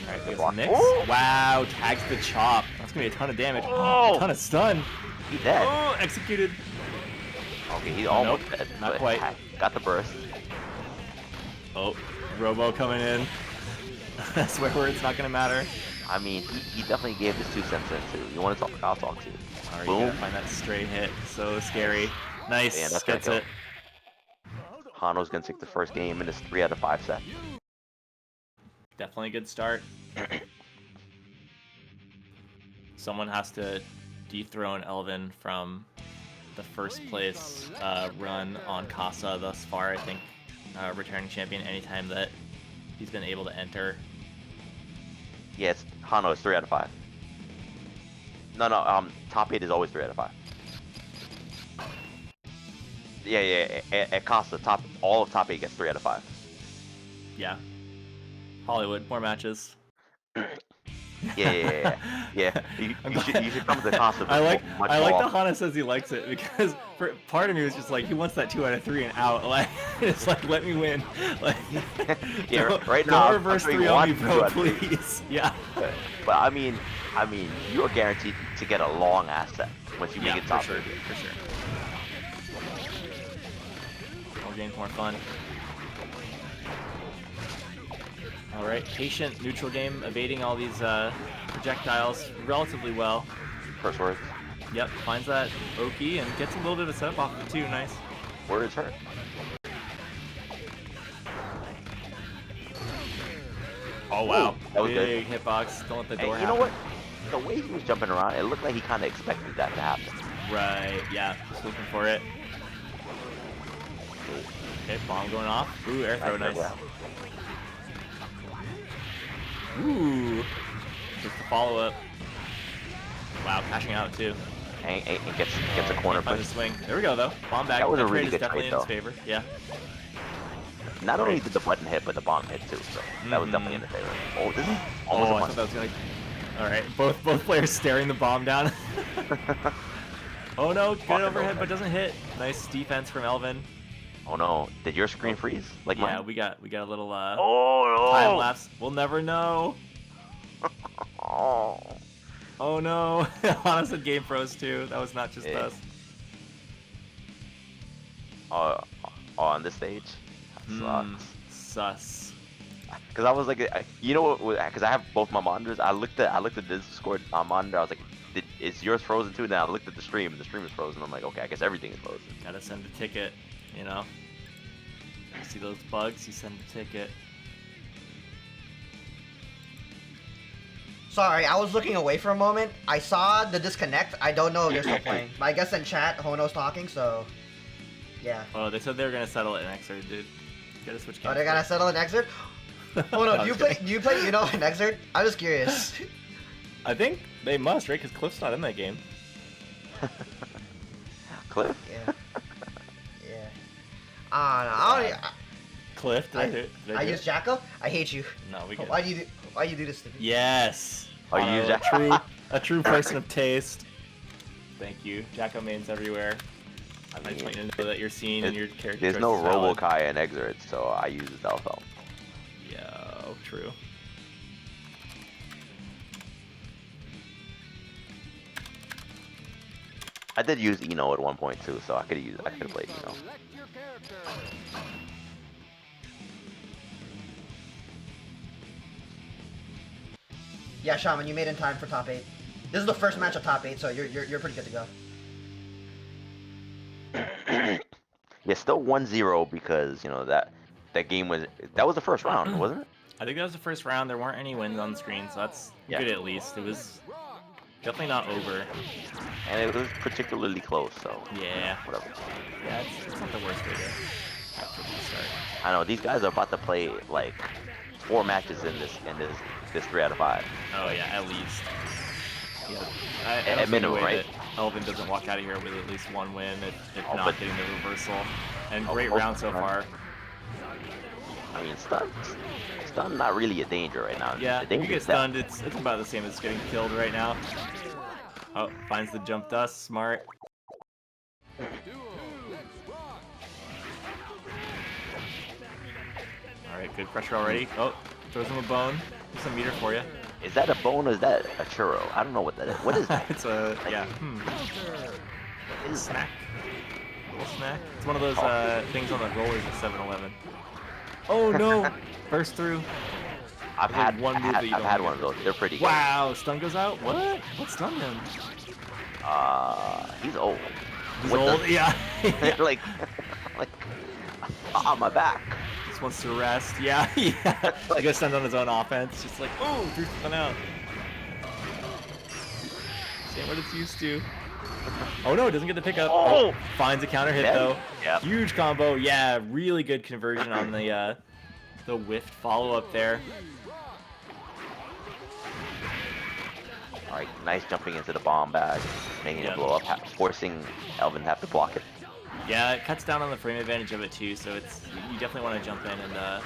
B: Alright, we got Nix.
C: Ooh.
B: Wow, tags the chop. That's gonna be a ton of damage.
C: Oh.
B: A ton of stun.
C: He's dead.
B: Oh, executed.
C: Okay, he's almost dead.
B: Not quite.
C: Got the burst.
B: Oh, Robo coming in. I swear where it's not gonna matter.
C: I mean, he definitely gave his 2 cents in too. You want to talk? I'll talk to you.
B: Alright,
C: Boom.
B: you gotta find that straight hit. So scary. Nice.
C: Yeah, that's
B: gets
C: gonna
B: it.
C: Hano's gonna take the first game in his 3 out of 5 set.
B: Definitely a good start. Someone has to dethrone Elvin from the first place run on Casa thus far. I think returning champion anytime that he's been able to enter.
C: Yeah, it's Hano is 3 out of 5. No, top 8 is always 3 out of 5. Yeah. At Casa, all of top 8 gets 3 out of 5.
B: Yeah. Hollywood, more matches.
C: Yeah. You should come to Casa.
B: I like
C: much
B: that
C: more
B: Hana says he likes it because for part of me was just like he wants that 2 out of 3 and out. Like it's like let me win. Like
C: Yeah, right now,
B: don't reverse
C: I'm sure
B: 3
C: you
B: on
C: want
B: me,
C: to
B: bro,
C: do it.
B: please. Yeah.
C: But I mean, you're guaranteed to get a long asset once you make it top.
B: For sure. More games, more fun. Alright, patient, neutral game, evading all these projectiles relatively well.
C: First words.
B: Yep, finds that Oki and gets a little bit of a setup off of it too, nice.
C: Words hurt.
B: Oh wow,
C: Ooh, that was
B: big
C: good.
B: hitbox, don't let the door
C: You
B: happen.
C: know what? The way he was jumping around, it looked like he kind of expected that to happen.
B: Right, yeah, just looking for it. Okay, bomb going off. Ooh, air throw, nice. Ooh, just the follow up. Wow, cashing out too.
C: And gets a corner
B: Find the
C: push.
B: swing. There we go though. Bomb back.
C: That was a
B: trade
C: really
B: is
C: good
B: definitely
C: trade,
B: in his
C: though.
B: favor. Yeah.
C: Not only did the button hit, but the bomb hit too. So that was definitely in his favor. Oh, this is almost
B: Oh,
C: a
B: I
C: punch.
B: thought that was gonna. All right, both players staring the bomb down. Oh no, good overhead, but doesn't hit. Nice defense from Elvin.
C: Oh no, did your screen freeze? Like
B: Yeah,
C: mine?
B: we got a little
C: Oh
B: time
C: no!
B: lapse. We'll never know.
C: Oh.
B: Oh no, Hana said game froze too. That was not just
C: Yeah.
B: us.
C: On this stage? That sucks.
B: Sus.
C: Cause I was like, you know what? Cause I have both my monitors. I looked at the Discord monitor. I was like, is yours frozen too? Then I looked at the stream, and the stream is frozen. I'm like, okay, I guess everything is frozen.
B: Gotta send a ticket, you know. You see those bugs? You send a ticket.
A: Sorry, I was looking away for a moment. I saw the disconnect. I don't know if they're still playing. But I guess in chat, Hono's talking, so... Yeah.
B: Oh, they said they were gonna settle it in Xrd, dude. Gotta switch games.
A: Oh, they're gonna settle an Exert? Hono, do you play Uno in Exert? I'm just curious.
B: I think they must, right? Because Cliff's not in that game.
C: Cliff?
A: Yeah. Yeah. I don't
B: Cliff, did I do
A: I
B: it?
A: use Jacko? I hate you.
B: No, we good.
A: Why you do this to me?
B: Yes.
C: Oh, you use
B: a true person of taste. Thank you. Jacko mains everywhere. I just want you to know that you're seen and your character.
C: There's no Robo-Kai in Exert, so I use Zelfel.
B: Yeah, true.
C: I did use Eno at one point too, so I could have played Eno.
D: Select your character.
A: Yeah, Shaman, you made in time for top 8. This is the first match of top 8, so you're pretty good to go.
C: Yeah, still 1-0 because you know that game was the first round, wasn't it?
B: I think that was the first round. There weren't any wins on the screen, so that's good at least. It was definitely not over.
C: And it was particularly close, so
B: Yeah.
C: whatever.
B: Yeah, it's not the worst way to capture the start.
C: I know these guys are about to play like 4 matches in this 3 out of 5.
B: Oh yeah, at least. Yeah.
C: At minimum, right?
B: Elvin doesn't walk out of here with at least 1 win, if
C: Oh,
B: not
C: but-
B: getting the reversal. And
C: Oh,
B: great
C: most
B: round so
C: of the
B: far.
C: time. I mean, stun not really a danger right now.
B: Yeah,
C: The
B: if you
C: danger
B: get
C: is death.
B: stunned, it's about the same as getting killed right now. Oh, finds the jump dust, smart.
D: Duo, let's rock.
B: Alright, good pressure already. Oh, throws him a bone. There's a meter for you.
C: Is that a bone or is that a churro? I don't know what that is. What is that?
B: It's a, yeah,
C: What is that?
B: snack. Little snack. It's one of those things on the rollers at 7-Eleven. Oh no! Burst through.
C: I've had
B: one move that you
C: I've
B: don't
C: had
B: get.
C: one of those. They're pretty good.
B: Wow, stun goes out? What? What stunned him?
C: He's old.
B: He's
C: What
B: old?
C: the-
B: Yeah.
C: like, on my back.
B: Just wants to rest. Yeah, yeah. Like gonna send on his own offense. Just like, oh, threw something out. Ain't what it's used to. Oh no, doesn't get the pickup.
C: Oh!
B: Finds a counter hit
C: Dead?
B: though.
C: Yep.
B: Huge combo. Yeah, really good conversion on the whiffed follow-up there.
C: Alright, nice jumping into the bomb bag, making it blow up, forcing Elvin to have to block it.
B: Yeah, it cuts down on the frame advantage of it too, so it's you definitely want to jump in and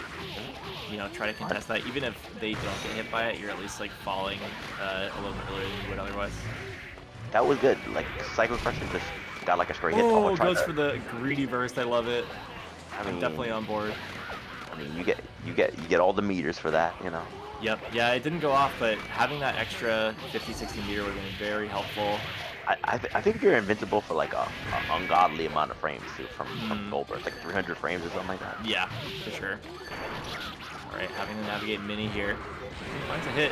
B: you know, try to contest that. Even if they don't get hit by it, you're at least like falling a little bit earlier than you would otherwise.
C: That was good. Like Psycho Crusher just got like a straight hit.
B: Oh, goes for the greedy burst. I love it.
C: I mean,
B: I'm definitely on board.
C: I mean, you get all the meters for that, you know.
B: Yep. Yeah, it didn't go off, but having that extra 50-60 meter would have been very helpful.
C: I think you're invincible for like a ungodly amount of frames too from Goldberg. It's like 300 frames or something like that.
B: Yeah, for sure. All right, having to navigate Mini here. Finds a hit.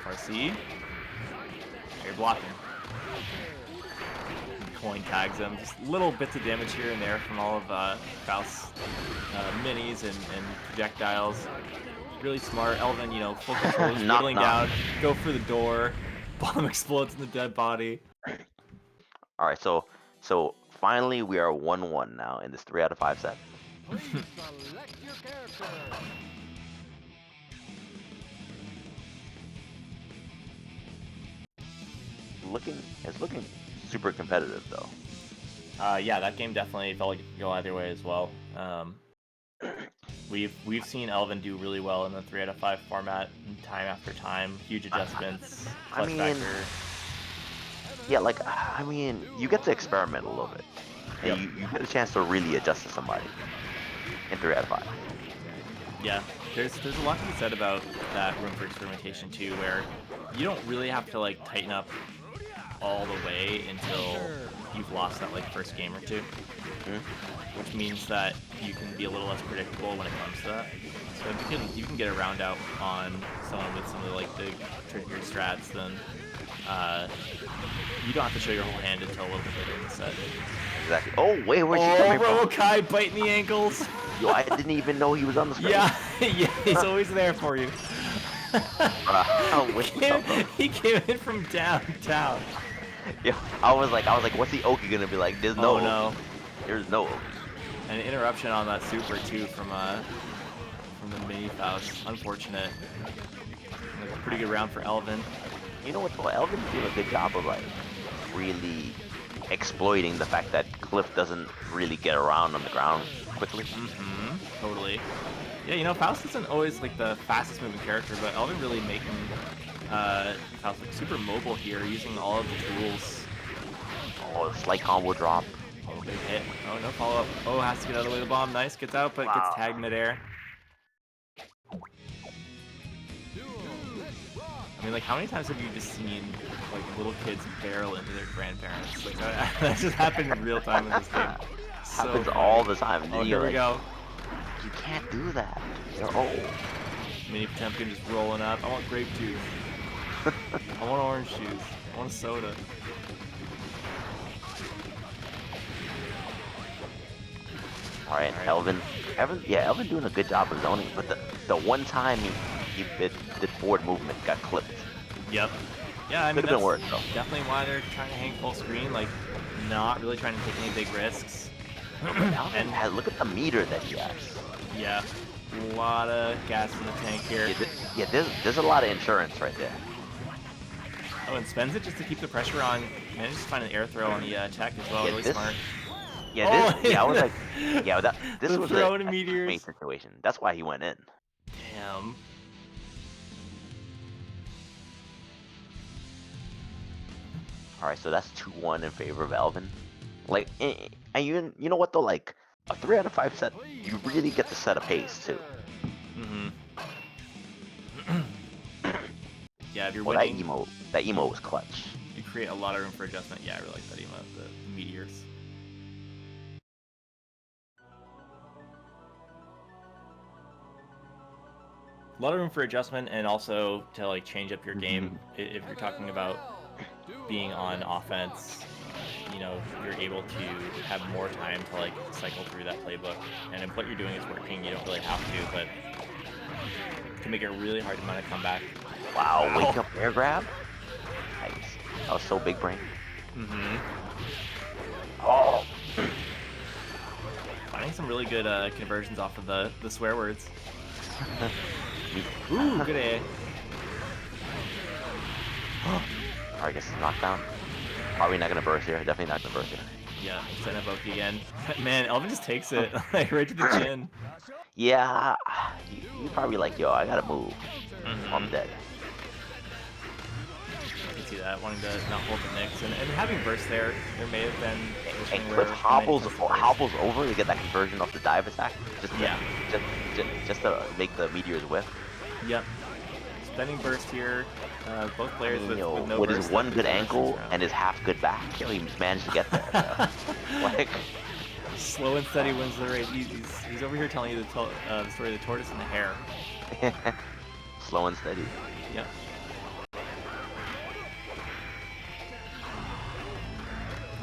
B: FRC. You're blocking. Coin tags him. Just little bits of damage here and there from all of Faust's minis and projectiles. Really smart. Elvin, you know, full control, is whittling down. Go for the door. Bomb explodes in the dead body.
C: All right, so finally we are 1-1 now in this 3 out of 5 set.
D: Please select your character.
C: It's looking super competitive though.
B: Yeah, that game definitely felt like it could go either way as well. We've seen Elvin do really well in the 3 out of 5 format time after time. Huge adjustments, clutch factor.
C: Yeah, like I mean, you get to experiment a little bit, and you get a chance to really adjust to somebody in 3 out of 5.
B: Yeah, there's a lot to be said about that room for experimentation too, where you don't really have to like tighten up all the way until you've lost that like first game or two, which means that you can be a little less predictable when it comes to that. So if you can get a round out on someone with some of the like the trickier strats, then you don't have to show your whole hand until a little bit later in the set.
C: Exactly. Oh wait, where's he coming from?
B: Kai biting the ankles.
C: Yo, I didn't even know he was on the screen.
B: Yeah, yeah, he's always there for you. He came in from downtown.
C: Yeah, I was like, what's the Oki gonna be like? There's no.
B: Oh no.
C: There's no Oki.
B: An interruption on that super too from the mini Faust. Unfortunate. Like a pretty good round for Elvin.
C: You know what though? Elvin's doing a good job of like really exploiting the fact that Cliff doesn't really get around on the ground quickly.
B: Totally. Yeah, you know, Faust isn't always like the fastest moving character, but Elvin really making Faust like super mobile here, using all of the tools.
C: Oh, slight combo drop.
B: Oh, big hit. Oh, no follow up. Oh, has to get out of the way of the bomb. Nice, gets out, but gets tagged midair. I mean, like, how many times have you just seen like little kids barrel into their grandparents? Like that just happened in real time in this game. So
C: happens all the time. And
B: oh, here we go.
C: You can't do that. They're old.
B: Mini Potemkin just rolling up. I want grape juice. I want orange juice. I want a soda.
C: All right, Elvin doing a good job of zoning, but the one time he did forward movement got clipped.
B: Yep. Yeah, I mean,
C: could have been worse though.
B: Definitely why they're trying to hang full screen, like not really trying to take any big risks.
C: And look at the meter that he has.
B: Yeah, a lot of gas in the tank here.
C: There's a lot of insurance right there.
B: Oh, and spends it just to keep the pressure on. Manages to find an air throw on the tech as well. Really smart.
C: I was like, this was
B: a
C: main situation. That's why he went in.
B: Damn.
C: All right, so that's 2-1 in favor of Elvin. Like, and you know what though? Like a 3 out of 5 set, you really get to set a pace too.
B: Yeah, if you're
C: well,
B: winning,
C: that emo was clutch.
B: You create a lot of room for adjustment. Yeah, I really like that emo, the meteors. A lot of room for adjustment, and also to like change up your game if you're talking about being on offense. you know, you're able to have more time to like cycle through that playbook. And if what you're doing is working, you don't really have to, but it can make it really hard to mount a comeback.
C: Wow, wake up air grab. Nice. That was so big brain.
B: Mm-hmm.
C: Oh.
B: Finding some really good conversions off of the swear words. Ooh, good A.
C: I guess it's knockdown. Probably not gonna burst here. Definitely not gonna burst here.
B: Yeah, setting up Oki again. Man, Elvin just takes it like right to the chin.
C: Yeah, you probably like, yo, I gotta move. I'm dead.
B: You can see that, wanting to not hold the Nyx, and having burst there may have been.
C: And Cliff hobbles over to get that conversion off the dive attack. Just to make the meteors whiff.
B: Yep. Spending burst here. Both players with no
C: with
B: burst
C: his one
B: left
C: good
B: in the
C: ankle
B: first round.
C: and his half good back, he managed to get there. Like,
B: slow and steady wins the race. He's over here telling you the story of the tortoise and the hare.
C: slow and steady.
B: Yep.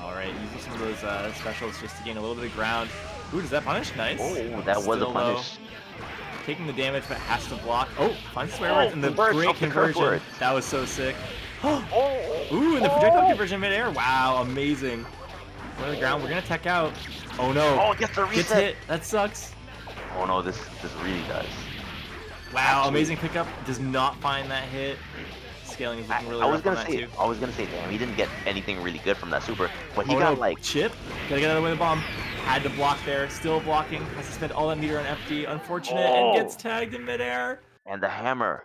B: Alright, using some of those specials just to gain a little bit of ground. Ooh, does that punish? Nice.
C: Oh, that was a
B: Still low.
C: punish.
B: Taking the damage, but has to block. Oh, finds swear words and the
C: converts
B: great
C: off the curse
B: conversion.
C: words.
B: That was so sick.
C: Oh,
B: Ooh, and the projectile conversion midair. Wow, amazing. We're on the ground. We're gonna tech out. Oh no.
C: Oh, it gets the
B: Gets
C: reset.
B: hit. That sucks.
C: Oh no, this really does.
B: Wow,
C: Actually-
B: amazing pickup. Does not find that hit. Scaling is looking really
C: I was
B: rough on
C: gonna
B: that
C: say,
B: too.
C: damn, he didn't get anything really good from that super, but he
B: Oh
C: got
B: no,
C: like,
B: chip. Gotta get out of the way of the bomb. Had to block there. Still blocking. Has to spend all that meter on FD. Unfortunate, and gets tagged in midair.
C: and the hammer.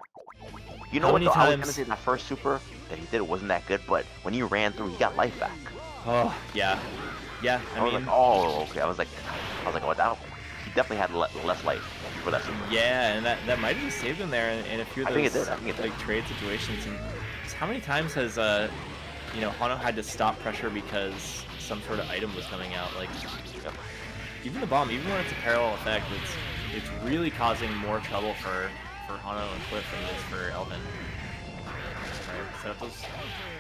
C: You know
B: How
C: what?
B: many
C: Though? I was
B: times-
C: gonna say that first super that he did wasn't that good, but when he ran through, he got life back.
B: Oh yeah, yeah.
C: I was like, oh, okay. I was like, oh, that he definitely had less life for that super.
B: Yeah, and that might have just saved him there in a few of
C: I think
B: those
C: it did.
B: like trade situations. And just how many times has you know, Hano had to stop pressure because some sort of item was coming out? Like even the bomb, even when it's a parallel effect, it's really causing more trouble for Hano and Cliff than it is for Elvin. Alright, set up those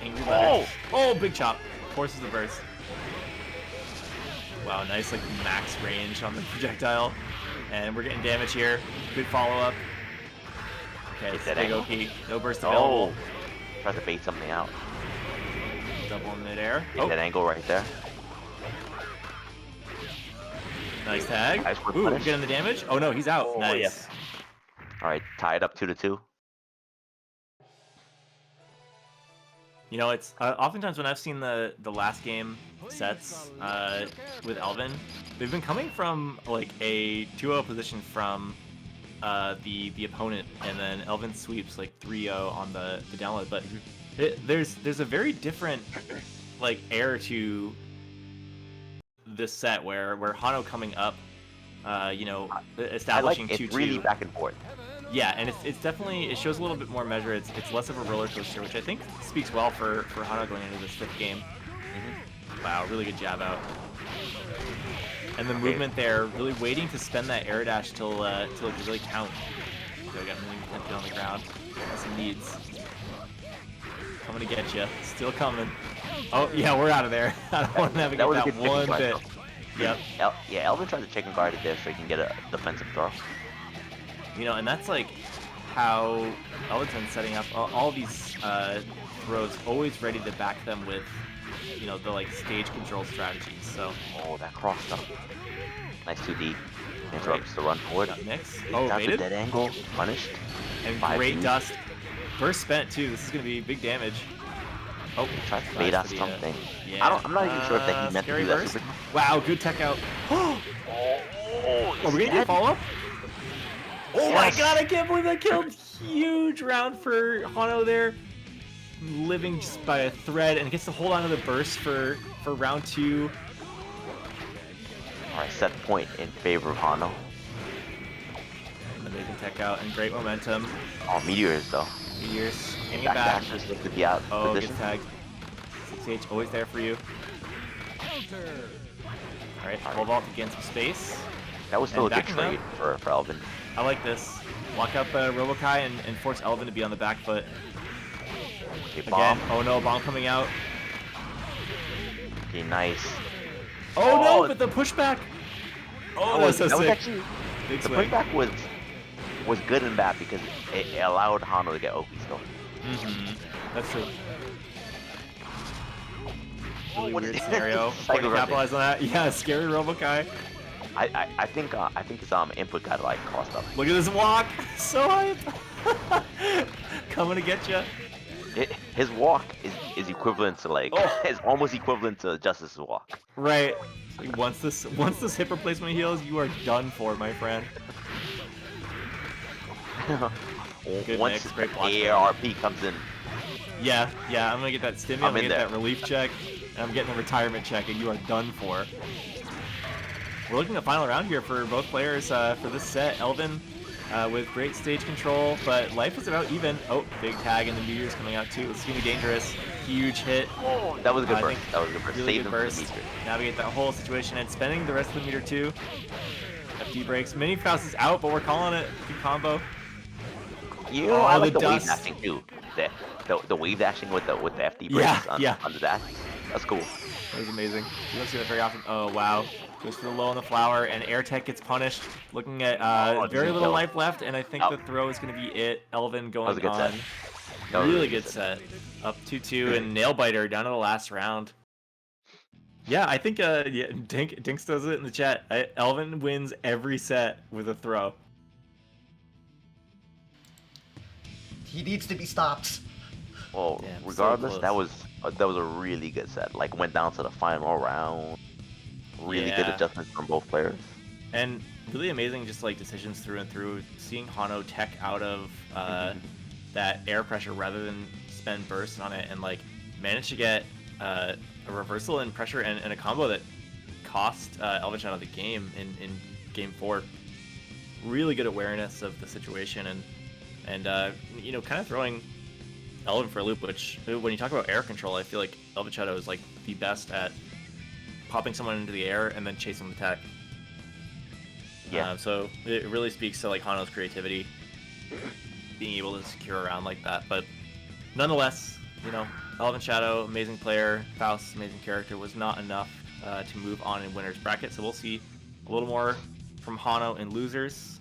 B: angry letters. Oh, big chop. Forces the burst. Wow, nice like max range on the projectile. And we're getting damage here. Good follow-up. Okay, it's
C: that
B: big
C: angle.
B: OP. No burst available.
C: Tried to bait something out.
B: Double in midair.
C: Get that angle right there.
B: Nice tag.
C: Nice for
B: Ooh,
C: punish.
B: getting the damage. Oh no, he's out.
C: Oh,
B: Nice.
C: yeah. All right, tied up 2-2.
B: You know, it's oftentimes when I've seen the last game sets with Elvin, they've been coming from like a 2-0 position from the opponent, and then Elvin sweeps like 3-0 on the download. But there's a very different like air to this set where Hano coming up, you know, establishing
C: I like
B: 2-2.
C: it's really back and forth.
B: Yeah, and it's definitely, it shows a little bit more measure. It's less of a roller coaster, which I think speaks well for Hano going into this 5th game. Wow, really good jab out. And the movement there, really waiting to spend that air dash till it could really count. So I got moving attention on the ground. Has some needs. Coming to get you. Still coming. Oh yeah, we're out of there. I don't want to navigate
C: was a
B: that
C: good chicken
B: one
C: guard,
B: bit. Yep.
C: Yeah, Elvin tried to chicken guard it there so he can get a defensive throw.
B: You know, and that's like how Elvin's setting up all these throws, always ready to back them with, you know, the like stage control strategies. So.
C: Oh, that crossed up. Nice 2D. Interrupts the run forward.
B: Got Nyx.
C: Oh,
B: Oh,
C: the
B: baited.
C: dead angle. Punished.
B: And
C: 5
B: great
C: views.
B: dust. Burst spent too. This is gonna be big damage. Oh,
C: Tried to
B: nice
C: bait us
B: for the,
C: something.
B: yeah.
C: I'm not even sure if that he meant to
B: scary
C: do that
B: burst.
C: super.
B: Wow, good tech out. Oh,
C: Oh,
B: are we gonna get follow up? Oh my
C: Yes.
B: god, I can't believe that killed. Huge round for Hano there. Living just by a thread, and gets to hold on to the burst for round 2.
C: Alright, set point in favor of Hano.
B: And the amazing tech out and great momentum.
C: Oh, meteors though.
B: Meteors hanging
C: Back
B: back.
C: dashes look to be out
B: Oh,
C: position.
B: gets tagged. 6H always there for you. Alright, full vault to gain some space.
C: That was still
B: And
C: a good
B: backing
C: trade for Elvin.
B: I like this. Lock up Robokai and force Elvin to be on the back foot.
C: Okay,
B: Again.
C: bomb.
B: Oh no, bomb coming out.
C: Okay, nice.
B: Oh no,
C: Oh,
B: but the pushback. Oh,
C: that was,
B: that's so
C: that was
B: sick.
C: actually
B: Big
C: the
B: swing.
C: pushback was good and bad because it allowed Hano to get OP still.
B: That's true. Really
C: what is
B: weird
C: this?
B: scenario. Way
C: Cycle
B: to capitalize on that. Yeah, scary Robokai.
C: I think his input got like crossed up.
B: Look at this walk. So hype. Coming to get you.
C: His walk is equivalent to like
B: Oh.
C: is almost equivalent to Justice's walk.
B: Right. Like, once this hip replacement heals, you are done for, my friend. Good
C: Once
B: mix, great block.
C: AARP comes in,
B: Yeah, I'm gonna get that stimmy, I'm gonna
C: in
B: get
C: there.
B: that relief check, and I'm getting the retirement check, and you are done for. We're looking at the final round here for both players for this set. Elvin with great stage control, but life is about even. Oh, big tag, and the meteor's coming out too. It's gonna be dangerous. Huge hit.
C: oh, that was a good
B: I
C: burst.
B: think
C: That was a good burst.
B: Really
C: Save
B: good
C: them
B: burst.
C: from the meter.
B: Navigate that whole situation and spending the rest of the meter too. FD breaks. Mini Faust is out, but we're calling it. Good combo.
C: You know,
B: Oh,
C: I like
B: the
C: the wave
B: dust.
C: dashing too. The wave dashing with the FD
B: Yeah,
C: breaks
B: yeah.
C: on the dash. That's cool.
B: That was amazing. You don't see that very often. Oh, wow. Goes for the low on the flower, and Air Tech gets punished. Looking at very little life left, and I think the throw is going to be it. Elvin
C: That was a
B: going
C: good
B: on.
C: set. That was a
B: Really good set. Up 2-2, and Nailbiter down to the last round. Yeah, I think Dink does it in the chat. Elvin wins every set with a throw.
A: He needs to be stopped.
C: Well,
B: Damn, so
C: regardless,
B: close.
C: that was a really good set. Like went down to the final round. Really good
B: Yeah.
C: adjustments from both players.
B: And really amazing just like decisions through and through. Seeing Hano tech out of that air pressure rather than spend burst on it, and like manage to get a reversal in pressure and a combo that cost Elvin Shadow the game in game 4. Really good awareness of the situation and you know, kind of throwing Elvin for a loop, which when you talk about air control, I feel like Elvin Shadow is like the best at popping someone into the air and then chasing the tech.
C: Yeah.
B: So it really speaks to like Hano's creativity, being able to secure around like that. But nonetheless, you know, Elvin Shadow, amazing player, Faust, amazing character, was not enough to move on in winners bracket. So we'll see a little more from Hano in losers.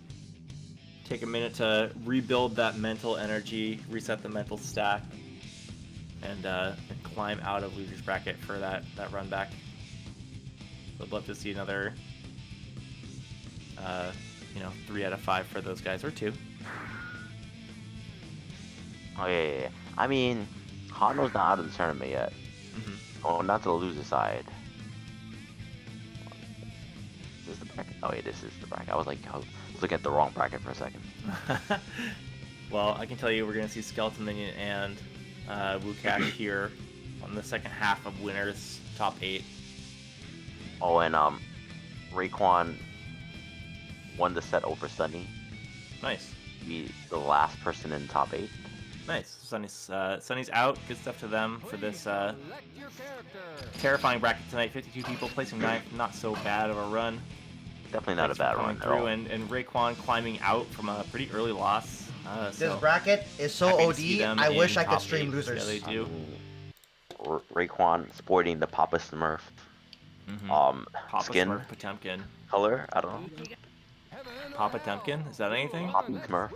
B: Take a minute to rebuild that mental energy, reset the mental stack, and climb out of losers bracket for that run back. Would love to see another, you know, 3 out of 5 for those guys, or 2.
C: Oh yeah. I mean, Hano's not out of the tournament yet. Oh, not to the loser side. Is this the bracket? Oh yeah, this is the bracket. I was looking at the wrong bracket for a second.
B: Well, I can tell you we're going to see Skeleton Minion and WooCash here on the second half of winners, top 8.
C: Oh, and Raekwon won the set over Sunny.
B: Nice.
C: He's the last person in top 8.
B: Nice. Sunny's out. Good stuff to them for this
D: Select your character.
B: terrifying bracket tonight. 52 people placing 9th. Not so bad of a run.
C: Definitely not
B: Thanks
C: a bad
B: for
C: run
B: coming
C: at all.
B: through, and Raekwon climbing out from a pretty early loss.
A: This
B: So
A: bracket is so
B: happy to see
A: OD.
B: them
A: I
B: in
A: wish I could
B: top
A: stream
B: 8.
A: losers.
B: Yeah, they do.
C: Raekwon sporting the Papa Smurf
B: Papa
C: skin
B: Smurf Potemkin.
C: color. I don't know.
B: Papa Potemkin? Is that anything?
C: Poppy Smurf.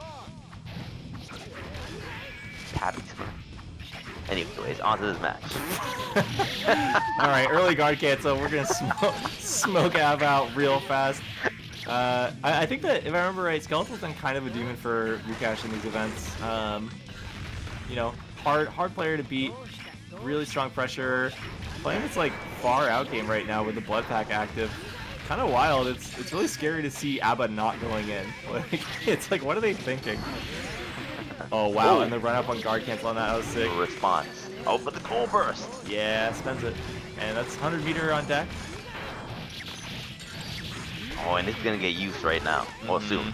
C: Pappy Smurf. Anyways, on to this match.
B: Alright, early guard cancel. We're gonna smoke Av out real fast. I think that, if I remember right, Skeleton's been kind of a demon for WooCash in these events. You know, hard player to beat, really strong pressure. Playing this like far out game right now with the Blood Pack active. Kind of wild. It's really scary to see a.b.a not going in. Like, it's like, what are they thinking? Oh wow,
C: Ooh.
B: and the run up on guard cancel on that was sick.
C: Response. Oh, but the cold burst.
B: Yeah, spends it. And that's 100 meter on deck.
C: Oh, and it's gonna get used right now. Or soon.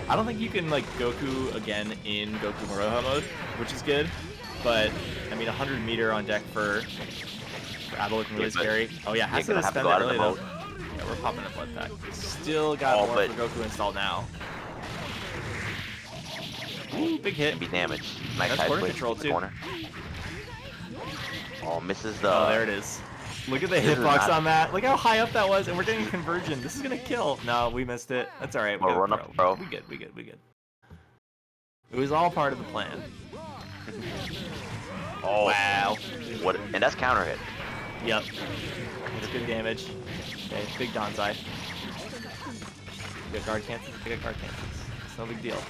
B: I don't think you can like Goku again in Goku Maroha mode, which is good. But I mean, 100 meter on deck for a.b.a looking really
C: Yeah, but
B: scary. Oh yeah, has
C: gonna
B: to
C: have to
B: spend
C: go
B: that
C: out of the
B: early though.
C: mode.
B: Yeah, we're popping a blood pack. Still got
C: Oh,
B: more
C: but-
B: for Goku installed now. Ooh, big hit.
C: Can be damaged. Nice
B: That's
C: side
B: corner
C: switch
B: control,
C: to the
B: too.
C: corner. Oh, misses the.
B: Oh, there it is. Look at the
C: This is
B: hitbox
C: not-
B: on that. Look how high up that was, and we're getting conversion. This is gonna kill. No, we missed it. That's all right.
C: Well, run up, bro.
B: We good. We good. We good. It was all part of the plan.
C: Oh,
B: Wow.
C: what? And that's counter hit.
B: Yep. That's good damage. Okay, big Donzai. Get guard cancels. Get guard cancels. It's no big deal.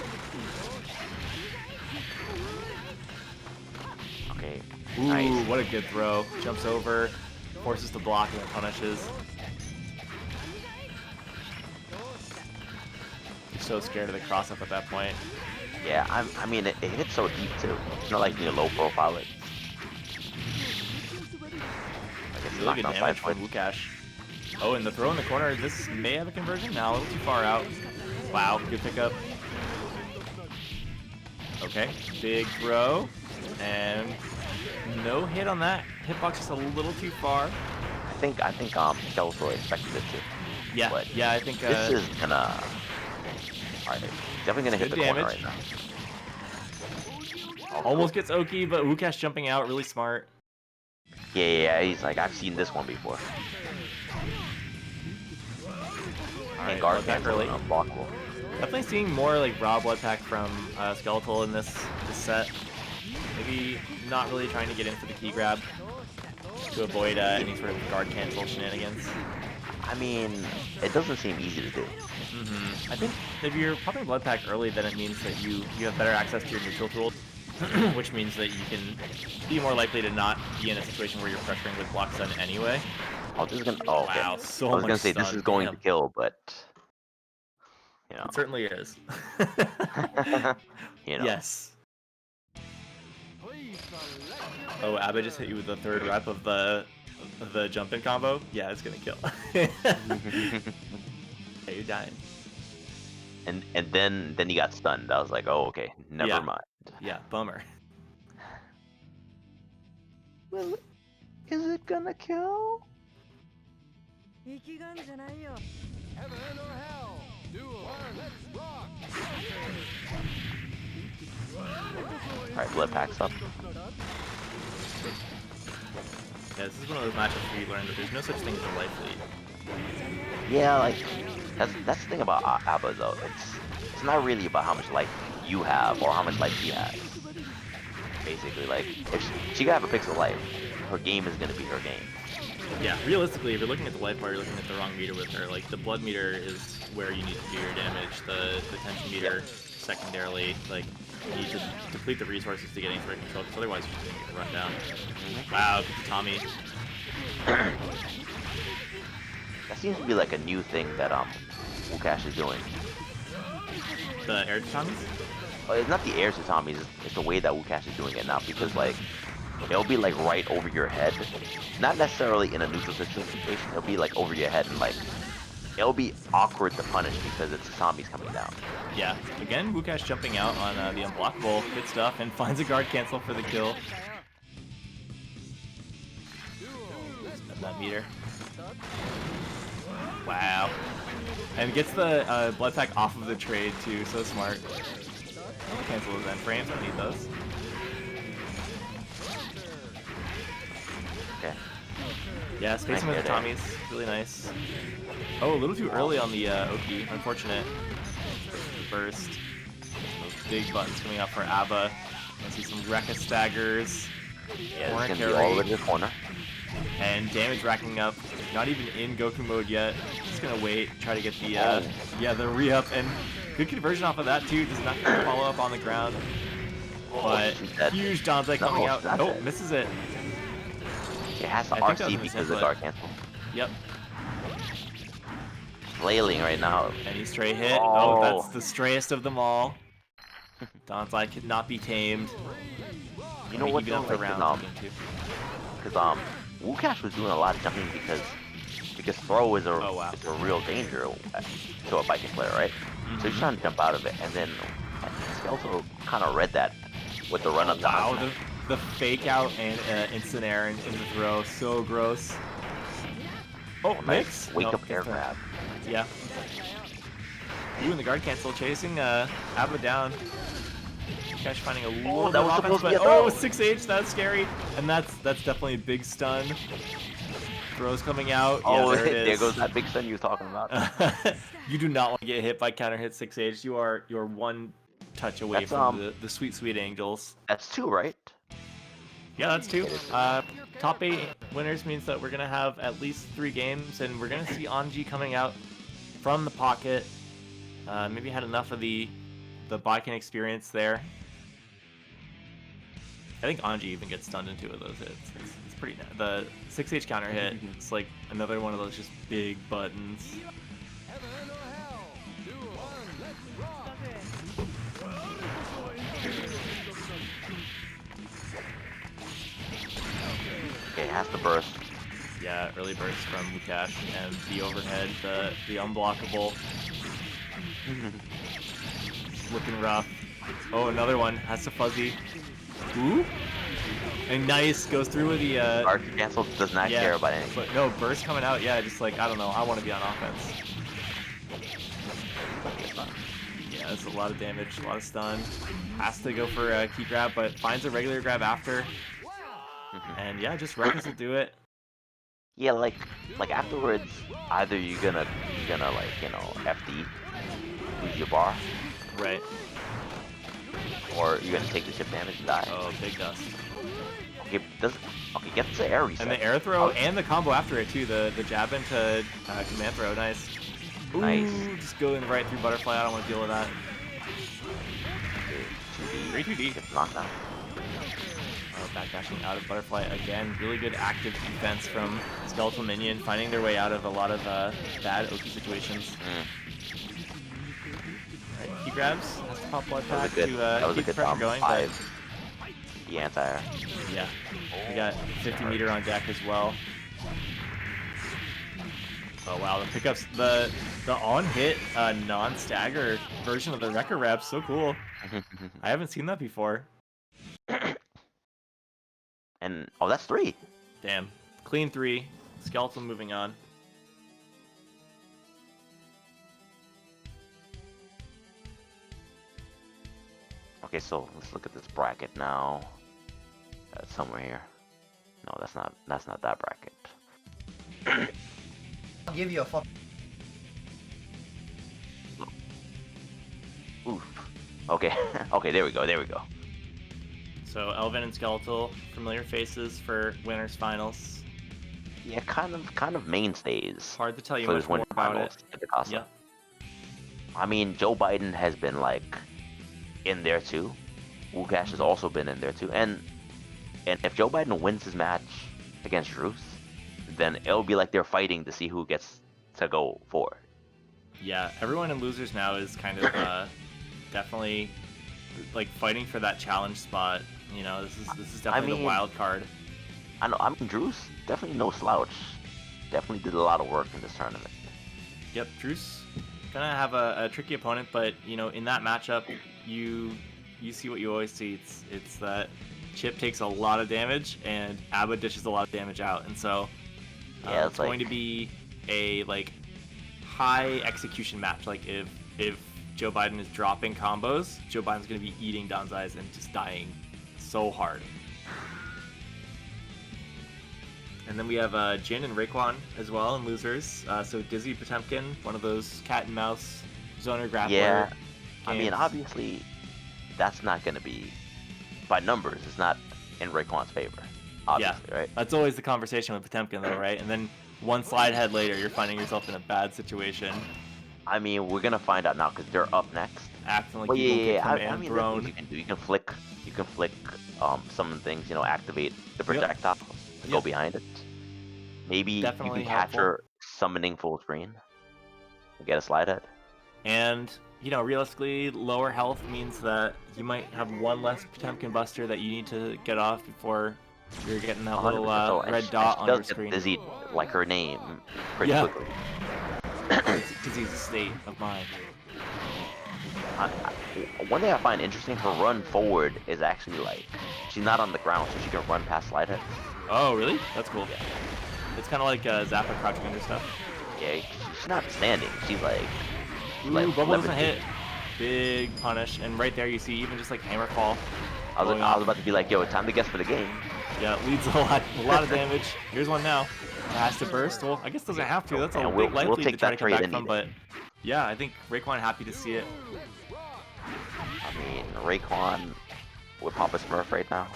C: Okay.
B: Ooh,
C: Nice.
B: what a good throw. Jumps over, forces to block, and then punishes. You're so scared of the cross up at that point.
C: Yeah, I mean, it hits so deep too. It's not like you low profile it. Like it's
B: Really
C: knocked
B: good
C: on
B: damage
C: 5
B: from
C: foot.
B: Wukash. Oh, and the throw in the corner. This may have a conversion. Now a little too far out. Wow, good pickup. Okay, big throw. And no hit on that. Hitbox just a little too far.
C: I think Skeletor expected it to.
B: Yeah,
C: But
B: yeah, I think
C: this is gonna. Alright, definitely gonna hit
B: good
C: the corner
B: damage.
C: right now.
B: Almost gets Oki, but Wukash jumping out, really smart.
C: Yeah, he's like, I've seen this one before.
B: Alright,
C: And guard
B: blood pack
C: cancel
B: early.
C: unblockable.
B: Definitely seeing more like raw blood pack from Skeletal in this set. Maybe not really trying to get in for the key grab to avoid any sort of guard cancel shenanigans.
C: I mean, it doesn't seem easy to do.
B: I think if you're popping blood pack early, then it means that you have better access to your neutral tool, which means that you can be more likely to not be in a situation where you're pressuring with block stun anyway.
C: Oh, this is gonna. Oh, okay.
B: Wow, so
C: I was
B: much
C: gonna say this
B: stun,
C: is going
B: damn.
C: to kill, but you know,
B: It certainly is.
C: you know.
B: Yes. Oh, a.b.a just hit you with the third rep of the jump in combo. Yeah, it's gonna kill. Hey, you're dying.
C: And then he got stunned. I was like, oh, okay, never
B: Yeah.
C: mind.
B: Yeah, bummer.
C: Well, is it gonna kill?
E: 生きがんじゃないよ。
D: Heaven or hell? Duel. Let's rock.
C: Alright, blood packs up.
B: Yeah, this is one of those matchups where you learn that there's no such thing as a life lead.
C: Yeah, like that's the thing about a.b.a though. It's not really about how much life you have or how much life she has. Basically, like if she could have a pixel life, her game is gonna be her game.
B: Yeah, realistically, if you're looking at the life bar, you're looking at the wrong meter with her. Like, the blood meter is where you need to do your damage. The tension meter, secondarily, like, you need to deplete the resources to get any sort of control, because otherwise you're just gonna get run down. Wow, good to Tommy.
C: That seems to be like a new thing that Wukash is doing.
B: The air Tommys?
C: It's not the air tsunamis, it's the way that Wukash is doing it now, because like it'll be like right over your head, not necessarily in a neutral situation. It'll be like over your head and like it'll be awkward to punish because it's tsunamis coming down.
B: Yeah, again, Wukash jumping out on the unblockable, good stuff, and finds a guard cancel for the kill. That meter. Wow. And gets the blood pack off of the trade too, so smart. I'll cancel those end frames, I don't need those.
C: Okay.
B: Yeah, spacing with the Tommies, really nice. Oh, a little too early on the Oki, unfortunate. Burst. Those big buttons coming up for a.b.a. I see some Rekka staggers.
C: Yeah,
B: Corner
C: it's gonna be all
B: carry.
C: in the corner.
B: And damage racking up. Not even in Goku mode yet. Just gonna wait, try to get the the re-up, and good conversion off of that too. Does not get the follow up on the ground. But
C: she's dead.
B: huge Danzai coming
C: No,
B: out.
C: she's not
B: Oh,
C: dead.
B: misses it.
C: It has to
B: I think that was
C: RC
B: a
C: because of
B: misinput.
C: guard cancel.
B: Yep.
C: Flailing right now.
B: Any stray hit.
C: Oh.
B: Oh, that's the strayest of them all. Danzai could not be tamed.
C: You know what
B: Even
C: though,
B: up for
C: like,
B: rounds in game 2.
C: because Wukash was doing a lot of jumping because throw is a
B: Oh, wow.
C: is a real danger to a Viking player, right? So he's trying to jump out of it, and then Skeletor kind of read that with the run up.
B: Wow, the fake out and instant air in the throw, so gross. Oh,
C: nice
B: mix?
C: wake
B: Nope,
C: up air
B: gets the-
C: grab.
B: Yeah. You and the guard cancel chasing a.b.a down. Cash finding a little
C: that
B: bit
C: was
B: of offense,
C: supposed to be
B: but
C: a throw.
B: oh, 6H, that's scary. And that's definitely a big stun. Throws coming out.
C: Oh,
B: yeah, there it
C: there
B: is.
C: goes that big stun you were talking about.
B: You do not want to get hit by counter hit 6H. You're one touch away
C: That's,
B: from the sweet angels.
C: That's 2, right?
B: Yeah, that's 2. Top 8 winners means that we're gonna have at least 3 games, and we're gonna see Anji coming out from the pocket. Maybe had enough of the Baiken experience there. I think Anji even gets stunned in 2 of those hits. It's pretty. The 6H counter hit. It's like another one of those just big buttons.
D: Heaven or hell? Do one, let's rock.
C: Okay, has to burst.
B: Yeah, early burst from Mukash and the overhead, the unblockable. Looking rough. Oh, another one. Has to fuzzy. Ooh. And nice. Goes through with the
C: Arc cancel does not
B: yeah,
C: care about anything.
B: But no, burst coming out. Yeah, just like, I don't know. I want to be on offense. Yeah, that's a lot of damage, a lot of stun. Has to go for a key grab, but finds a regular grab after. And yeah, just Reckless will do it.
C: Yeah, like afterwards, either you're gonna like, you know, FD, lose your bar,
B: Right.
C: or you're gonna take the chip damage and die.
B: Oh, big dust.
C: Okay, gets the air reset.
B: And the air throw and the combo after it too. The jab into command throw, nice. Ooh,
C: Nice.
B: Just going right through butterfly. I don't want to deal with that.
C: 2D.
B: Great 2D.
C: Gets knocked down.
B: Backdashing out of butterfly again. Really good active defense from Skeletal Minion, finding their way out of a lot of bad Oki situations. Alright, key grabs. Has to pop blood pack to keep the pressure going. But
C: The anti-air.
B: yeah, we got 50 meter on deck as well. Oh wow, the pickups, the on-hit non-stagger version of the Wrecker Rep, so cool. I haven't seen that before.
C: And oh, that's 3.
B: Damn, clean 3. Skeletal moving on.
C: Okay, so let's look at this bracket now. Somewhere here. No, that's not that bracket.
A: I'll give you a fuck.
C: Oof. Okay. Okay, there we go.
B: So Elvin and Skeletal, familiar faces for winners finals.
C: Yeah, kind of mainstays
B: Hard to tell you
C: for
B: much
C: this
B: more
C: winter
B: about
C: finals
B: it.
C: at the Casa.
B: Yeah.
C: I mean, Joe Biden has been like in there too. Wukash has also been in there too. And if Joe Biden wins his match against Druce, then it'll be like they're fighting to see who gets to go forward.
B: Yeah, everyone in losers now is kind of definitely like fighting for that challenge spot. You know, this is definitely the wild card.
C: I mean, Druce definitely no slouch. Definitely did a lot of work in this tournament.
B: Yep, Druce gonna have a tricky opponent, but you know, in that matchup, you see what you always see. It's that Chip takes a lot of damage and a.b.a dishes a lot of damage out, and so
C: yeah,
B: it's going to be a like high execution match. Like if Joe Biden is dropping combos, Joe Biden's going to be eating Danzai's and just dying so hard. And then we have Jin and Raekwon as well in losers. So Dizzy Potemkin, one of those cat and mouse zoner grappler.
C: Yeah,
B: games.
C: I mean, obviously, that's not going to be, by numbers, it's not in Raekwon's favor. Obviously, right?
B: That's always the conversation with Potemkin, though, right? And then one slide head later, you're finding yourself in a bad situation.
C: I mean, we're gonna find out now because they're up next.
B: Acting like
C: Well,
B: you
C: yeah.
B: don't
C: I
B: get
C: mean,
B: thrown.
C: you can do. You can flick some things. You know, activate the projectile. Go behind it. Maybe
B: Definitely
C: you can capture summoning full screen. And get a slide head.
B: And you know, realistically, lower health means that you might have one less Potemkin Buster that you need to get off before you're getting that little
C: 100%.
B: red
C: And
B: dot
C: she
B: on your
C: does get
B: screen.
C: dizzied like her name pretty
B: Yeah.
C: quickly.
B: Because he's a state of mind.
C: One thing I find interesting, her run forward is actually like she's not on the ground, so she can run past slide heads.
B: Oh, really? That's cool.
C: Yeah.
B: It's kind of like Zappa crouching under stuff.
C: Yeah, she's not standing. She's like,
B: Ooh,
C: like
B: bubble doesn't
C: levitating.
B: hit. Big punish, and right there you see even just like hammer fall.
C: I was
B: going off.
C: about to be like, yo, time to guess for the game.
B: Yeah, it leads a lot of damage. Here's one now. Has to burst. Well, I guess doesn't have to. That's a
C: And
B: big life
C: we'll
B: lead to
C: take
B: try
C: that
B: to come
C: trade
B: back
C: any
B: from.
C: day.
B: But yeah, I think Raekwon happy to see it.
C: I mean, Raekwon with Papa Smurf right now.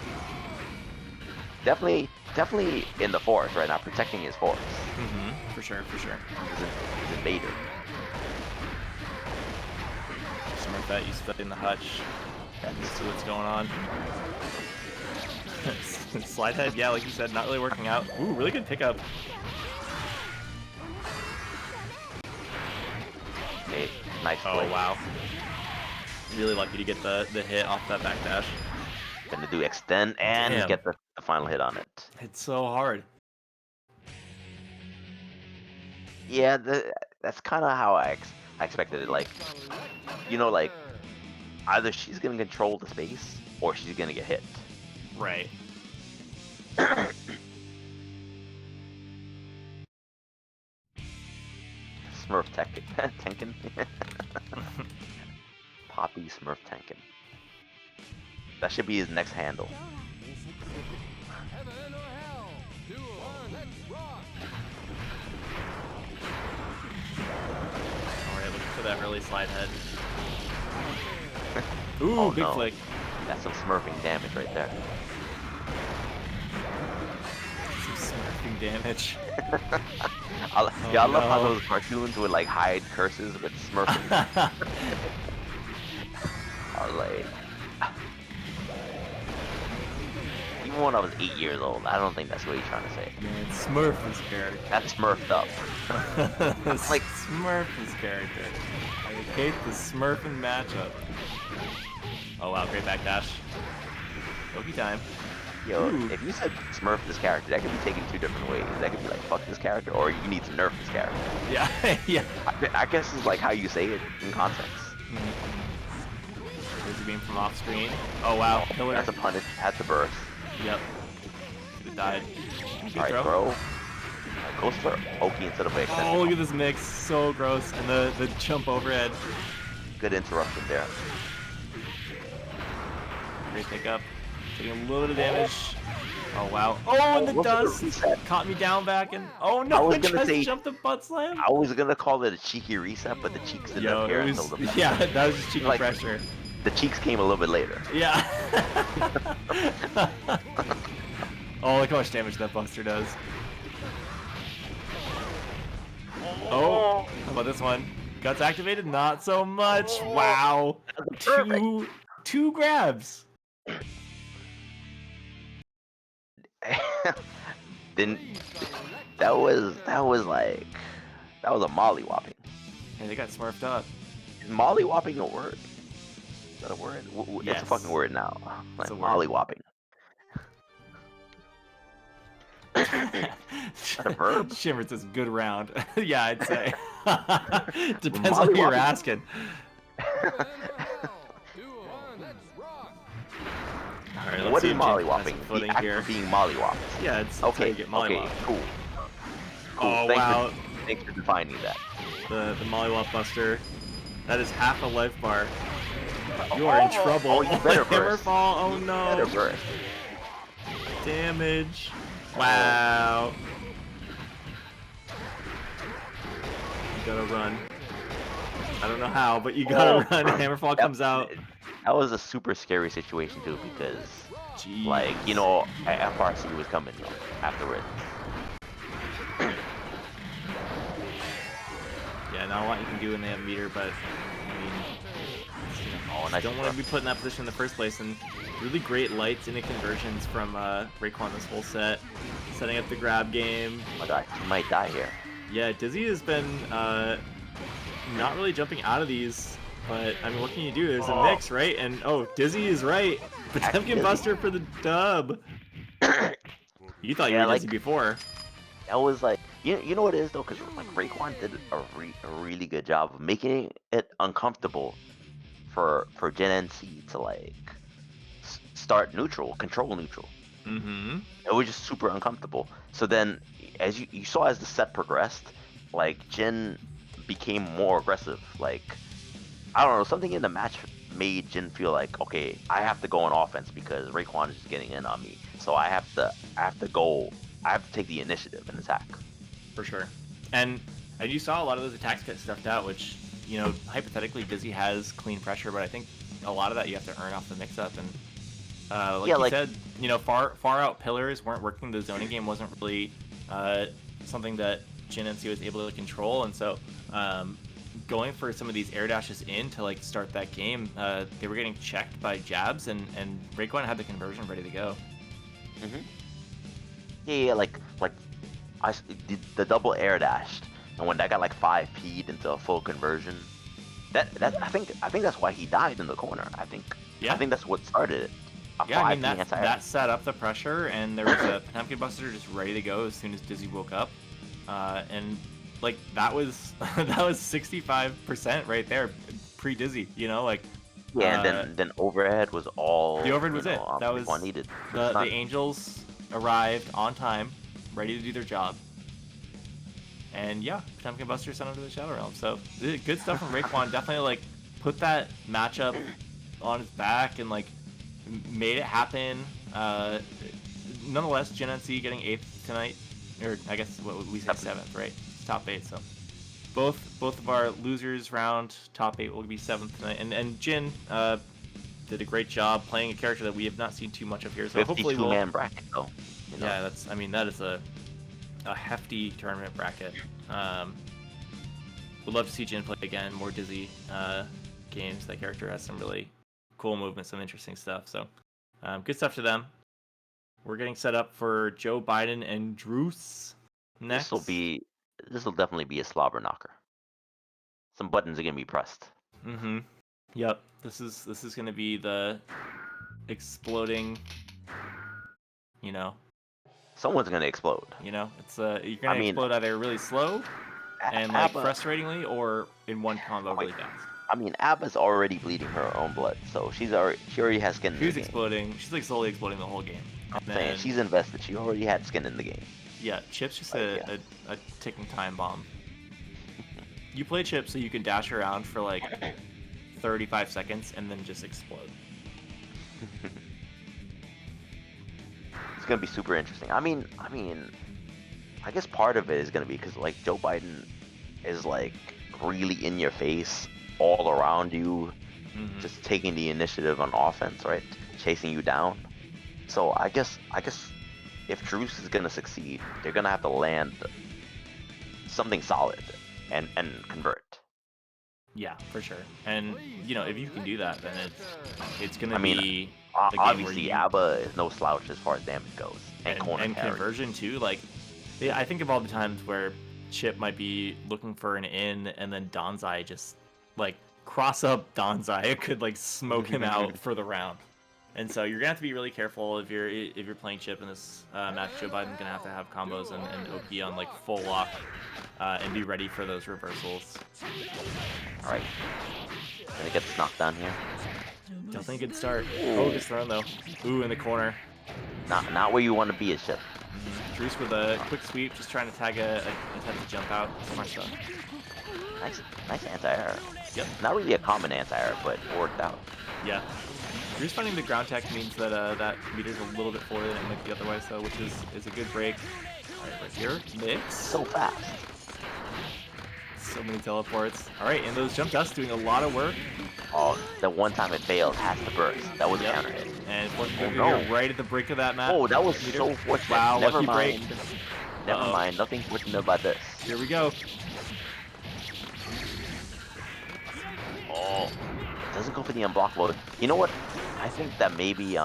C: Definitely in the forest right now, protecting his forest.
B: For sure, for sure.
C: He's an invader.
B: Smurf that you stuck in the hutch. And see what's going on. Slide head, yeah, like you said, not really working out. Ooh, really good pickup.
C: Hey, nice
B: Oh,
C: play.
B: wow. Really lucky to get the hit off that backdash.
C: Gonna do extend and
B: Damn.
C: get the final hit on it.
B: It's so hard.
C: Yeah, that's kind of how I expected it. Like, you know, like either she's gonna control the space or she's gonna get hit.
B: Right.
C: Smurf Tenkin. Poppy Smurf Tenkin. That should be his next handle.
D: Heaven or hell? Duel. Let's rock.
B: Alright, looking for that early slide head. Ooh,
C: Oh,
B: big
C: no.
B: flick.
C: That's some smurfing damage right there.
B: Some smurfing damage.
C: I love how
B: no.
C: those cartoons would like hide curses with smurfing. I was like, even when I was 8 years old, I don't think that's what he's trying to say.
B: Man, Smurf is character.
C: That's smurfed up.
B: Like Smurf is character. I hate the Smurfing matchup. Oh wow, great backdash. Loki time.
C: Yo,
B: Ooh.
C: if you said smurf this character, that could be taken 2 different ways. That could be like, fuck this character, or you need to nerf this character.
B: Yeah, yeah.
C: I guess it's like how you say it in context.
B: There's a beam from off screen. Oh wow, killer.
C: That's a punish, had to burst.
B: Yep. Could have died. Good
C: Alright,
B: throw.
C: throw. Goes for Oki instead of extend.
B: Oh, look at this mix. So gross. And the jump overhead.
C: Good interruption there.
B: Great pickup. Taking a little bit of damage. Oh wow. Oh, and the
C: Look at the
B: dust
C: reset.
B: caught me down back and oh
C: I
B: no,
C: was
B: it
C: gonna
B: tries
C: say-
B: to jump the butt slam.
C: I was gonna call it a cheeky reset, but the cheeks didn't
B: Yo,
C: appear
B: it
C: until
B: was
C: the
B: yeah, that was just cheeky
C: Like-
B: pressure.
C: the cheeks came a little bit later.
B: Yeah. Oh, look how much damage that Buster does. Oh, how about this one? Guts activated? Not so much. Wow. Two grabs.
C: Didn't that was a mollywopping.
B: Hey, they got smurfed up.
C: Is mollywopping a word? Is that a word? It's
B: Yes.
C: a fucking word now. Like
B: It's a word.
C: mollywopping. a verb?
B: Shimmer says good round. Yeah, I'd say. Depends on who you're
C: Mollywopping.
B: asking.
D: Heaven or hell? Duel. Let's rock.
B: Alright, let's
C: What
B: see
C: is
B: if Jin has
C: mollywopping?
B: some
C: The
B: footing
C: act
B: here.
C: of being mollywopped.
B: Yeah, it's how
C: Okay,
B: you get
C: okay,
B: mollywop.
C: cool.
B: Oh
C: Thanks
B: wow,
C: thanks for defining that.
B: the mollywop buster. That is half a life bar. You are in trouble.
C: Oh, you better
B: Hammer
C: burst.
B: fall. Oh
C: Better
B: no.
C: burst.
B: Damage. Wow. You gotta run. I don't know how, but you gotta run. Hammerfall comes out.
C: That was a super scary situation too, because
B: Jeez.
C: like, you know, FRC was coming afterwards.
B: Yeah, not a lot you can do when they have meter, but I mean,
C: Oh, nice
B: don't want to be
C: interrupt.
B: put in that position in the first place. And really great lights into conversions from Raekwon this whole set, setting up the grab game.
C: Oh my god, he might die here.
B: Yeah, Dizzy has been not really jumping out of these, but I mean, what can you do? There's a mix, right? And oh, Dizzy is right. Potemkin
C: Dizzy.
B: Buster for the dub. You thought you
C: Yeah,
B: were
C: like-
B: Dizzy before.
C: That was like, you know what it is though, because like Raekwon did a really good job of making it uncomfortable for Gen NC to like start neutral, control neutral.
B: Mm-hmm.
C: It was just super uncomfortable. So then, as you saw as the set progressed, like Jin became more aggressive. Like, I don't know, something in the match made Jin feel like, okay, I have to go on offense because Raekwon is just getting in on me. So I have to go I have to take the initiative and attack.
B: For sure. And you saw a lot of those attacks get stuffed out, which, you know, hypothetically Dizzy has clean pressure, but I think a lot of that you have to earn off the mix-up. And like you said, you know, far out pillars weren't working. The zoning game wasn't really something that Jin and C was able to control, and so going for some of these air dashes in to like start that game, they were getting checked by jabs, and Raekwon had the conversion ready to go.
C: Yeah, like I did the double air dashed, and when that got like 5P'd into a full conversion, that I think that's why he died in the corner. I think that's what started it.
B: Yeah, I mean that set up the pressure, and there was a Potemkin Buster just ready to go as soon as Dizzy woke up, and like that was 65% right there, pre-Dizzy. You know, like
C: yeah, and then overhead was all
B: the overhead was it. That was
C: all needed.
B: The Angels arrived on time, ready to do their job, and yeah, Potemkin Buster sent him to the Shadow Realm. So good stuff from Raekwon. Definitely like put that matchup on his back and like made it happen. Nonetheless, Jin and C getting 8th tonight, or I guess what we said 7th, right? It's top 8, so both of our losers round top 8 will be 7th tonight. And Jin did a great job playing a character that we have not seen too much of here. So hopefully we'll.
C: 52-man bracket though. You know?
B: Yeah, that is a hefty tournament bracket. Would love to see Jin play again, more Dizzy games. That character has some really cool movements, some interesting stuff. So good stuff to them. We're getting set up for Joe Biden and Druce next.
C: This will definitely be a slobber knocker. Some buttons are gonna be pressed.
B: Yep. This is gonna be the exploding. You know.
C: Someone's gonna explode.
B: You know, it's you're gonna explode either really slow and like
C: a.b.a.
B: frustratingly, or in one combo really fast.
C: I mean, a.b.a's already bleeding her own blood, so she already has skin in the game.
B: She's exploding. She's like slowly exploding the whole game.
C: I'm saying she's invested. She already had skin in the game.
B: Yeah, Chip's just a ticking time bomb. You play Chip so you can dash around for like 35 seconds and then just explode.
C: It's gonna be super interesting. I mean, I guess part of it is gonna be because like Joe Biden is like really in your face, all around you, just taking the initiative on offense, right? Chasing you down. So I guess if Druce is gonna succeed, they're gonna have to land something solid and convert.
B: Yeah, for sure. And you know, if you can do that, then it's gonna
C: be obviously a.b.a is no slouch as far as damage goes, and
B: conversion too. Like, I think of all the times where Chip might be looking for an in, and then Donzai just like cross up Donzai. It could like smoke him out for the round. And so you're gonna have to be really careful if you're playing Chip in this match. Joe Biden's gonna have combos and OP on like full lock and be ready for those reversals.
C: All right, gonna get this knockdown here.
B: Definitely a good start. Oh, good thrown though. Ooh, in the corner.
C: Not where you want to be as Chip.
B: Druce with a quick sweep, just trying to tag a attempt to jump out. Smart stuff.
C: Nice anti-air.
B: Yep.
C: Not really a common anti-air, but it worked out.
B: Yeah. Druce finding the ground tech means that that meter's a little bit forward than it might be otherwise, though, which is a good break. All right, right here, mix.
C: So fast.
B: So many teleports. All right, and those jump dusts doing a lot of work.
C: Oh, the one time it failed has to burst. That was a counter hit.
B: And fortunately, right at the brink of that map.
C: Oh, that was so fortunate.
B: Wow,
C: Never
B: lucky
C: mind.
B: break.
C: Never mind. Nothing fortunate about this.
B: Here we go.
C: Oh, it doesn't go for the unblockable. You know what? I think that maybe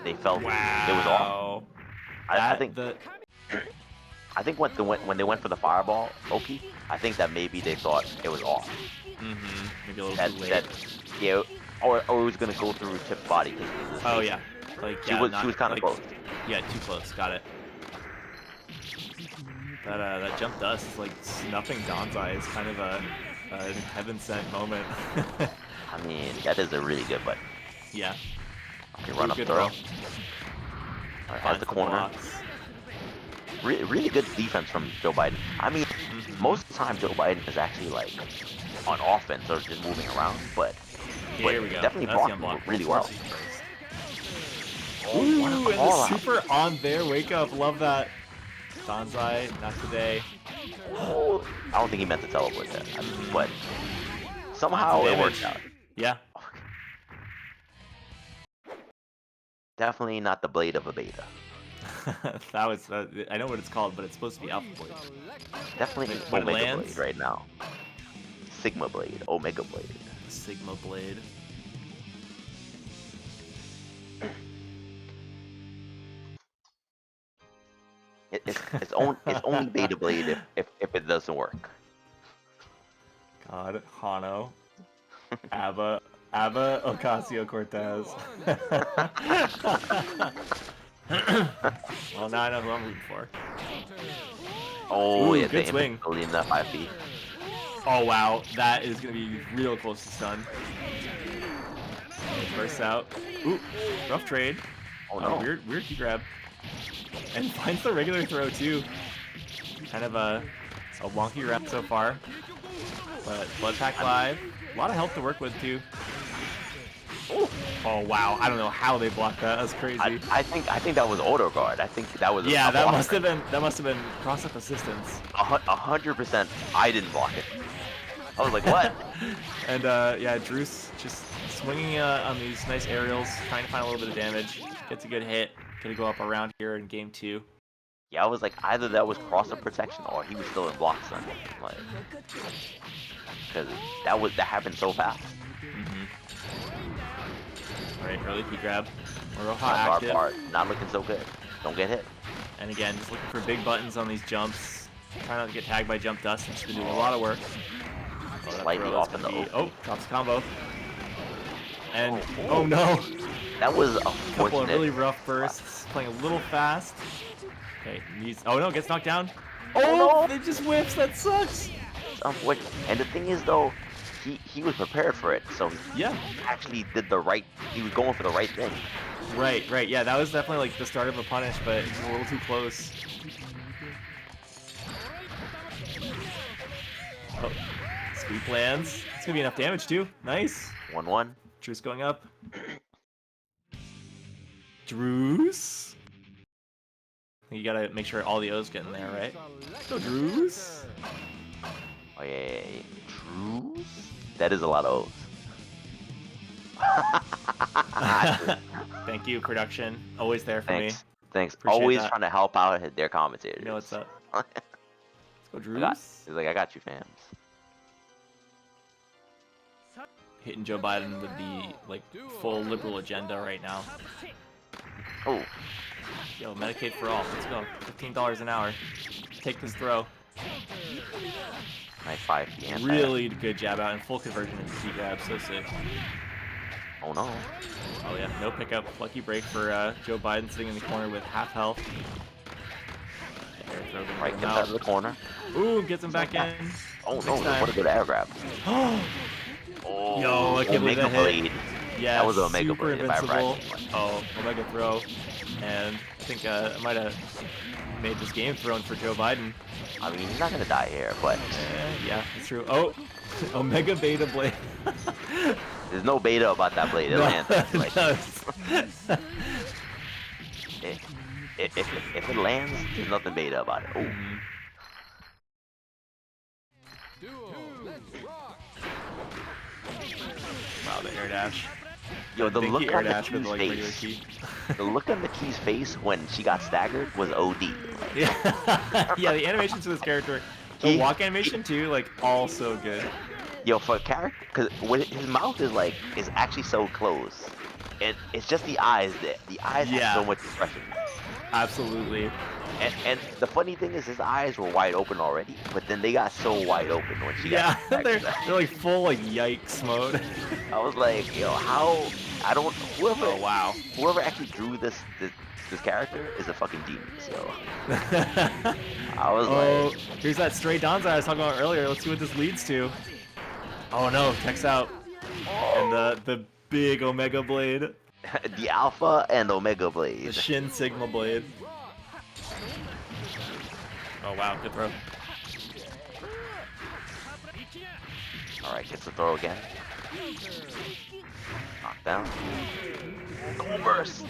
C: they felt it was off. I think when they went for the fireball, Oki, I think that maybe they thought it was off.
B: Maybe a little too late.
C: Yeah, or it was gonna go through Chip's body.
B: Oh yeah, like
C: she was kind of close.
B: Yeah, too close. Got it. That jump dust is like snuffing Donzai is kind of a heaven sent moment.
C: I mean, that is a really good button.
B: Yeah.
C: Okay, run up throw. Alright, has the corner. Really good defense from Joe Biden. I mean, most of the time Joe Biden is actually like on offense or just moving around, but
B: here we go.
C: Definitely blocking really well.
B: Ooh, and
C: All
B: the
C: out.
B: super on there. Wake up. Love that. Danzai, not today.
C: Oh, I don't think he meant to teleport that, but
B: Lots
C: somehow
B: of
C: it worked
B: damage.
C: out.
B: Yeah.
C: Definitely not the blade of a beta.
B: That was. I know what it's called, but it's supposed to be Alpha Blade.
C: Definitely
B: When it
C: Omega
B: lands?
C: Blade right now. Sigma Blade, Omega Blade.
B: Sigma Blade.
C: It's only Beta Blade if it doesn't work.
B: God, Hano, a.b.a, Ocasio-Cortez. Well, now I know who I'm rooting for.
C: Oh
B: Ooh,
C: yeah,
B: good
C: the
B: swing.
C: invincibility in that 5 feet.
B: Oh wow, that is gonna be real close to stun. Bursts out. Ooh, rough trade.
C: Oh no.
B: Weird key grab. And finds the regular throw too. Kind of a wonky round so far. But Blood Pack Live. A lot of health to work with too. Oh wow, I don't know how they blocked that. That's crazy.
C: I think that was auto guard. I think that was
B: Yeah,
C: a
B: that
C: block.
B: must have been cross-up assistance.
C: 100%. I didn't block it. I was like, what?
B: And yeah, Druce just swinging on these nice aerials, trying to find a little bit of damage. Gets a good hit. Gonna go up around here in game 2.
C: Yeah, I was like, either that was cross-up protection or he was still in block stun. Like, because that happened so fast.
B: Alright, early key grab. Oroha
C: Our
B: active.
C: part not looking so good. Don't get hit.
B: And again, just looking for big buttons on these jumps. Trying not to get tagged by jump dust. It's been doing a lot of work. Oh, that
C: Slightly
B: throw is
C: off in
B: gonna
C: the
B: be.
C: open.
B: Oh, drops combo. And
C: Oh.
B: oh no!
C: That was
B: A couple of
C: unfortunate.
B: really rough bursts. Playing a little fast. Okay, oh no, gets knocked down. Oh,
C: no!
B: It just whiffs. That sucks.
C: It's unfortunate. And the thing is, though, he was prepared for it, so
B: Yeah.
C: he actually did the right. He was going for the right thing.
B: Right. Yeah, that was definitely like the start of a punish, but it was a little too close. Oh, sweep lands. It's gonna be enough damage too. Nice.
C: 1-1.
B: Druce going up. Druce. You gotta make sure all the O's get in there, right? Go Druce.
C: Oh yeah. True. That is a lot of O's.
B: Thank you, production. Always there for me.
C: Thanks.
B: Appreciate
C: Always
B: that.
C: trying to help out their commentators.
B: You know what's up. Let's go,
C: He's
B: Druce.
C: like, I got you, fams.
B: Hitting Joe Biden with the like full liberal agenda right now.
C: Oh,
B: Yo, Medicaid for all. Let's go. $15 an hour. Take this throw.
C: nice 5 PM.
B: Really good jab out and full conversion into key grab. So sick.
C: Oh no.
B: Oh yeah, no pickup. Lucky break for Joe Biden sitting in the corner with half health.
C: Right, gets out of the corner.
B: Ooh, gets him back in.
C: Oh
B: Next
C: no,
B: time.
C: what a good air grab. Oh,
B: Yo, I can't believe
C: Omega
B: that hit.
C: Blade.
B: Yeah,
C: That was an Omega
B: super
C: Blade, if I
B: invincible.
C: right.
B: Oh, Omega throw. And I think I might have made this game thrown for Joe Biden.
C: I mean, he's not gonna die here, but
B: Yeah, it's true. Oh, Omega Beta Blade.
C: there's no beta about that blade. It lands. Like,
B: No.
C: if it lands, there's nothing beta about it. Oh,
B: Wow, the air dash.
C: yo, the
B: Dinky
C: look
B: air
C: on the
B: dash with
C: key's
B: like regular
C: face.
B: key.
C: The look on the key's face when she got staggered was OD.
B: Yeah, yeah. The animations for this character, the walk animation too, like all so good.
C: Yo, for a character, because his mouth is actually so close. It's just the eyes there. The eyes have so much expression.
B: Absolutely.
C: And the funny thing is, his eyes were wide open already, but then they got so wide open when she got
B: they're
C: staggered.
B: like full like yikes mode.
C: I was like, yo, how? I don't. Whoever.
B: Oh wow.
C: Whoever actually drew this character is a fucking genius, yo. I was like,
B: here's that stray Danzai I was talking about earlier. Let's see what this leads to. Oh no, Tech's out. And the big Omega Blade.
C: the Alpha and Omega Blade.
B: The Shin Sigma Blade. Oh wow, good throw.
C: Alright, gets the throw again. Knockdown. Cool burst.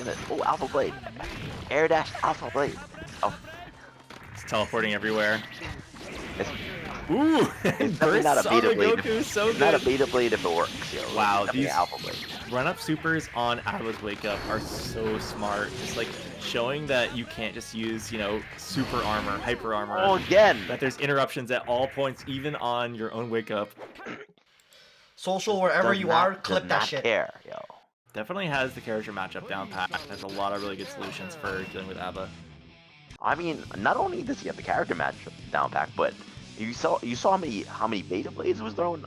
C: it. Oh, Alpha Blade. Air dash Alpha Blade. Oh,
B: It's teleporting everywhere.
C: it's,
B: Ooh,
C: it's definitely not a
B: bursts on
C: beta
B: the
C: blade.
B: Goku, so
C: It's not a
B: good.
C: beta blade if it works. Yo.
B: Wow,
C: It's definitely
B: these
C: an Alpha Blade.
B: run-up supers on Abba's Wake Up are so smart. Just like showing that you can't just use, you know, super armor, hyper armor.
C: Oh, again.
B: That there's interruptions at all points, even on your own Wake Up.
A: Social, wherever
C: Does
A: you
C: not-
A: are, clip
C: does
A: that
C: not
A: shit.
C: care, yo.
B: Definitely has the character matchup down pat. Has a lot of really good solutions for dealing with Abba.
C: I mean, not only does he have the character match down pack, but you saw how many beta blades was thrown.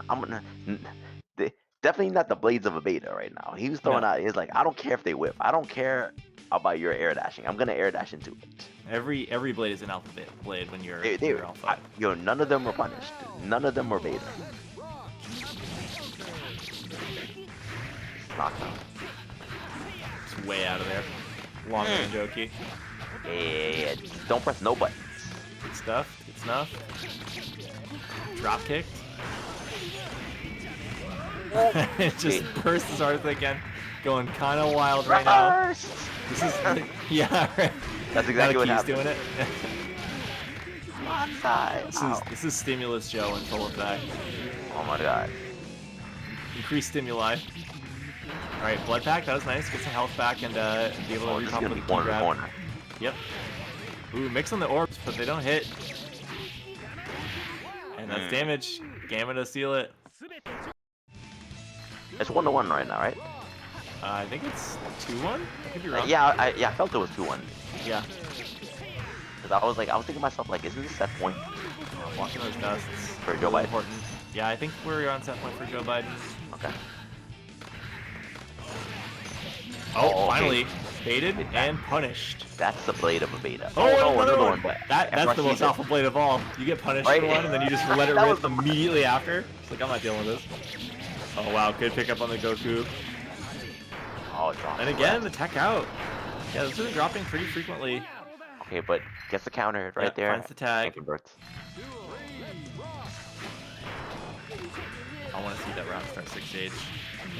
C: Definitely not the blades of a beta right now. He was throwing out. He's like, I don't care if they whip. I don't care about your air dashing. I'm gonna air dash into it.
B: Every blade is an alpha blade when you're,
C: They
B: alpha.
C: yo, none of them were punished. None of them were beta. Knockdown.
B: It's way out of there. Longer than Jokey.
C: Yeah, don't press no buttons.
B: Good stuff. Good snuff. Drop kicked. It just bursts as hard as they can. Going kind of wild right now. This is yeah. Right.
C: That's exactly what
B: He's
C: happened.
B: doing it.
C: Ow.
B: This is stimulus Joe in full effect.
C: Oh my god.
B: Increased stimuli. All right, blood pack. That was nice. Get some health back and be able to
C: This is
B: repop
C: gonna
B: with
C: be
B: the key
C: corner to
B: grab.
C: corner.
B: Yep. Ooh, mix on the orbs, but they don't hit. And that's damage. Gamma to seal it.
C: It's 1-1 right now, right?
B: I think it's 2-1. I could be wrong.
C: Yeah, I felt it was 2-1.
B: Yeah.
C: Cause I was thinking to myself, like, isn't this set point
B: Watching those dusts.
C: for Joe
B: Really
C: Biden?
B: important. Yeah, I think we're on set point for Joe Biden.
C: Okay.
B: Oh,
C: okay.
B: finally baited and punished.
C: That's the blade of a beta.
B: Oh,
C: no,
B: another one.
C: But
B: That's the most alpha blade of all. You get punished
C: Right?
B: for one, and then you just let it
C: That
B: rip
C: was the-
B: immediately after. It's like, I'm not dealing with this. Oh, wow. Good pickup on the Goku.
C: Oh, drop.
B: And again, the tech out. Yeah, this is dropping pretty frequently.
C: Okay, but gets the counter right
B: Yeah,
C: there.
B: finds the tag.
C: And converts.
B: I want to see that round start 6 stage.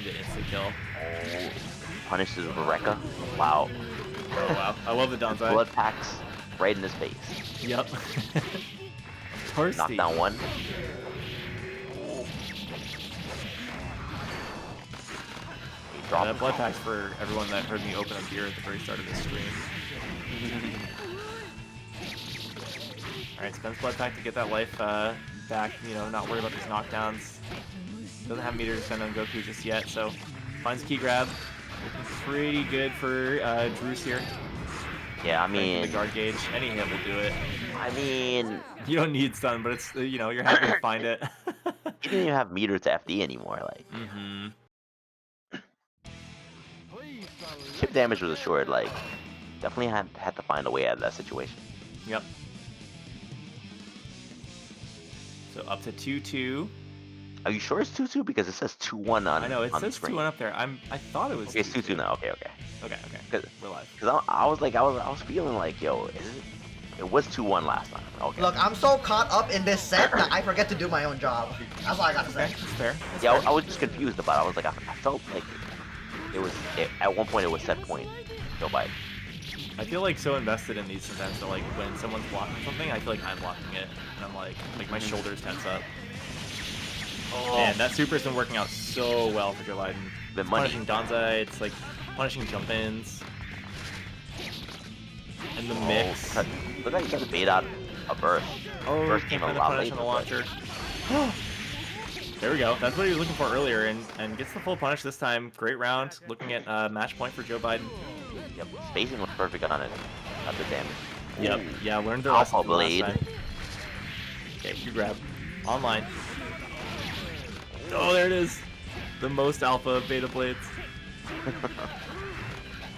B: Get instant kill.
C: Oh, punishes Rekka. Wow.
B: Oh, wow. I love the downside.
C: Blood packs right in his face.
B: Yep. Toasty.
C: Knockdown one.
B: That blood pack's for everyone that heard me open a beer at the very start of this stream. Alright, spends blood pack to get that life back, you know, not worry about these knockdowns. Doesn't have meter to spend on Goku just yet, so finds key grab. Looking pretty good for Druce here.
C: Yeah, I
B: The
C: mean,
B: guard gauge, any hit will do it.
C: I mean,
B: You don't need stun, but it's, you know, you're happy to find it.
C: he didn't even have meter to FD anymore. Like,
B: Mm-hmm.
C: chip damage was assured. Like, definitely had to find a way out of that situation.
B: Yep. So up to 2-2.
C: Are you sure it's 2-2? Because it says 2-1 on.
B: I know it
C: on the
B: says
C: screen.
B: 2-1 up there. I thought it was.
C: Okay, it's 2-2 now. Okay.
B: Okay.
C: Cause,
B: We're live.
C: Cause I was feeling like, yo, it was 2-1 last time. Okay.
A: Look, I'm so caught up in this set that I forget to do my own job. That's all I gotta
B: Okay,
A: say.
B: that's fair. That's
C: Yeah,
B: fair.
C: I was just confused about it. I was like, I felt like at one point it was set point. Joe Biden.
B: I feel like so invested in these sometimes that like when someone's blocking something, I feel like I'm blocking it, and I'm like my shoulders tense up.
C: Oh.
B: Man, that super's been working out so well for Joe Biden.
C: The
B: It's
C: money.
B: punishing Danzai, it's like punishing jump-ins. And the mix.
C: Look like he got to bait out a burst.
B: Oh,
C: Burst
B: came
C: came
B: for
C: a
B: the
C: lot
B: punish
C: later.
B: on the launcher. There we go. That's what he was looking for earlier, and gets the full punish this time. Great round. Looking at match point for Joe Biden.
C: Yep, spacing was perfect on it. Not the damage.
B: Yep.
C: Ooh.
B: Yeah, learned the
C: Alpha
B: lesson from last
C: Blade.
B: time. Okay, you grab. Online. Oh, there it is. The most alpha beta blades.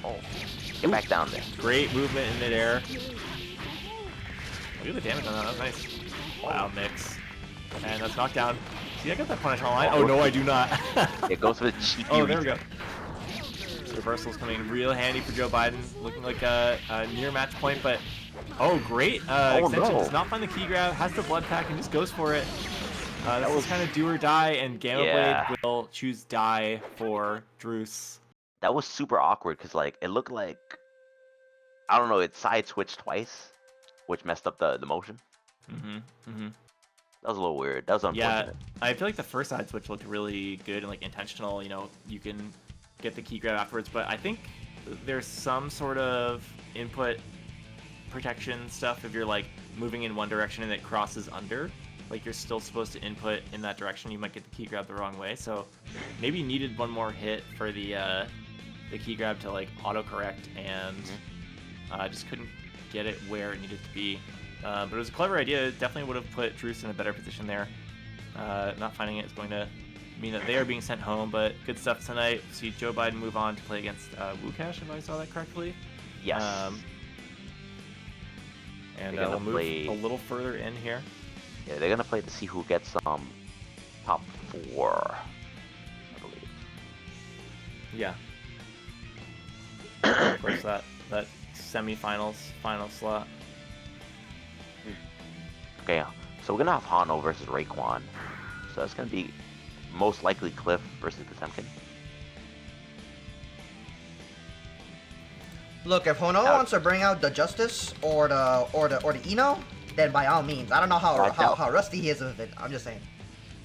C: Oh, get back down there.
B: Great movement in midair. Look at the damage on that. That's nice. Wow, mix. And that's knocked down. See, I got that punish online. Oh, no, I do not.
C: It goes for the cheeky.
B: Oh, there we go. Reversal's coming real handy for Joe Biden. Looking like a near match point, but oh, great extension.
C: no.
B: Does not find the key grab, has the blood pack, and just goes for it. This
C: was
B: is kind of do or die, and Gamma
C: Yeah.
B: Blade will choose die for Druce.
C: that was super awkward because like it looked like I don't know, it side switched twice, which messed up the motion. That was a little weird. That was
B: Yeah,
C: unfortunate.
B: I feel like the first side switch looked really good and like intentional. You know, you can get the key grab afterwards, but I think there's some sort of input protection stuff if you're like moving in one direction and it crosses under. Like you're still supposed to input in that direction. You might get the key grab the wrong way. So maybe you needed one more hit for the key grab to like autocorrect, and just couldn't get it where it needed to be. But it was a clever idea. It definitely would have put Truce in a better position there. Not finding it is going to mean that they are being sent home, but good stuff tonight. See Joe Biden move on to play against Wukash, if I saw that correctly.
C: Yes.
B: And we'll move a little further in here.
C: Yeah, they're gonna play to see who gets top 4, I believe.
B: Yeah. Of course, that semifinals final slot.
C: Okay, so we're gonna have Hano versus Raekwon. So that's gonna be most likely Cliff versus Potemkin.
A: Look, if Hono wants to bring out the Justice or the Eno, then by all means. I don't know how rusty he is with it. I'm just saying.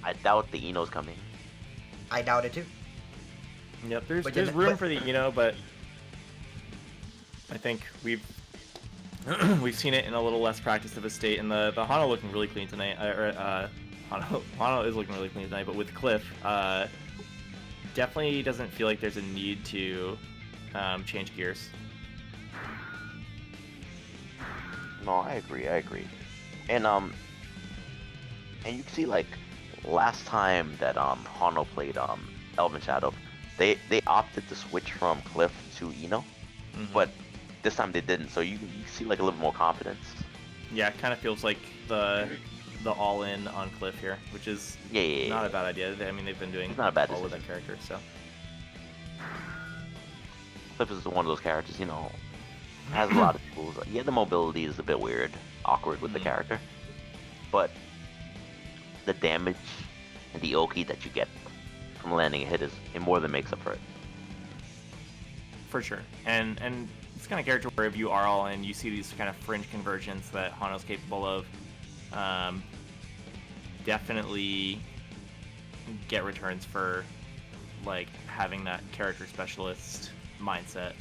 C: I doubt the Eno's coming.
A: I doubt it too.
B: Yep, there's room for the Eno, but I think we've seen it in a little less practice of a state, and the Hano looking really clean tonight. Hano is looking really clean tonight, but with Cliff, definitely doesn't feel like there's a need to change gears.
C: No, I agree. And you can see like last time that Hano played Elven Shadow, they opted to switch from Cliff to Eno, but this time they didn't. So you see like a little more confidence.
B: Yeah, it kind of feels like the all-in on Cliff here, which is not a bad idea. I mean, they've been doing
C: not a bad
B: well with that character, so.
C: Cliff is one of those characters, you know, has a lot of tools. Yeah, the mobility is a bit weird, awkward with the character, but the damage and the Oki that you get from landing a hit it more than makes up for it.
B: For sure, and it's kind of character where if you are all in, you see these kind of fringe conversions that Hano's capable of. Definitely get returns for like having that character specialist mindset.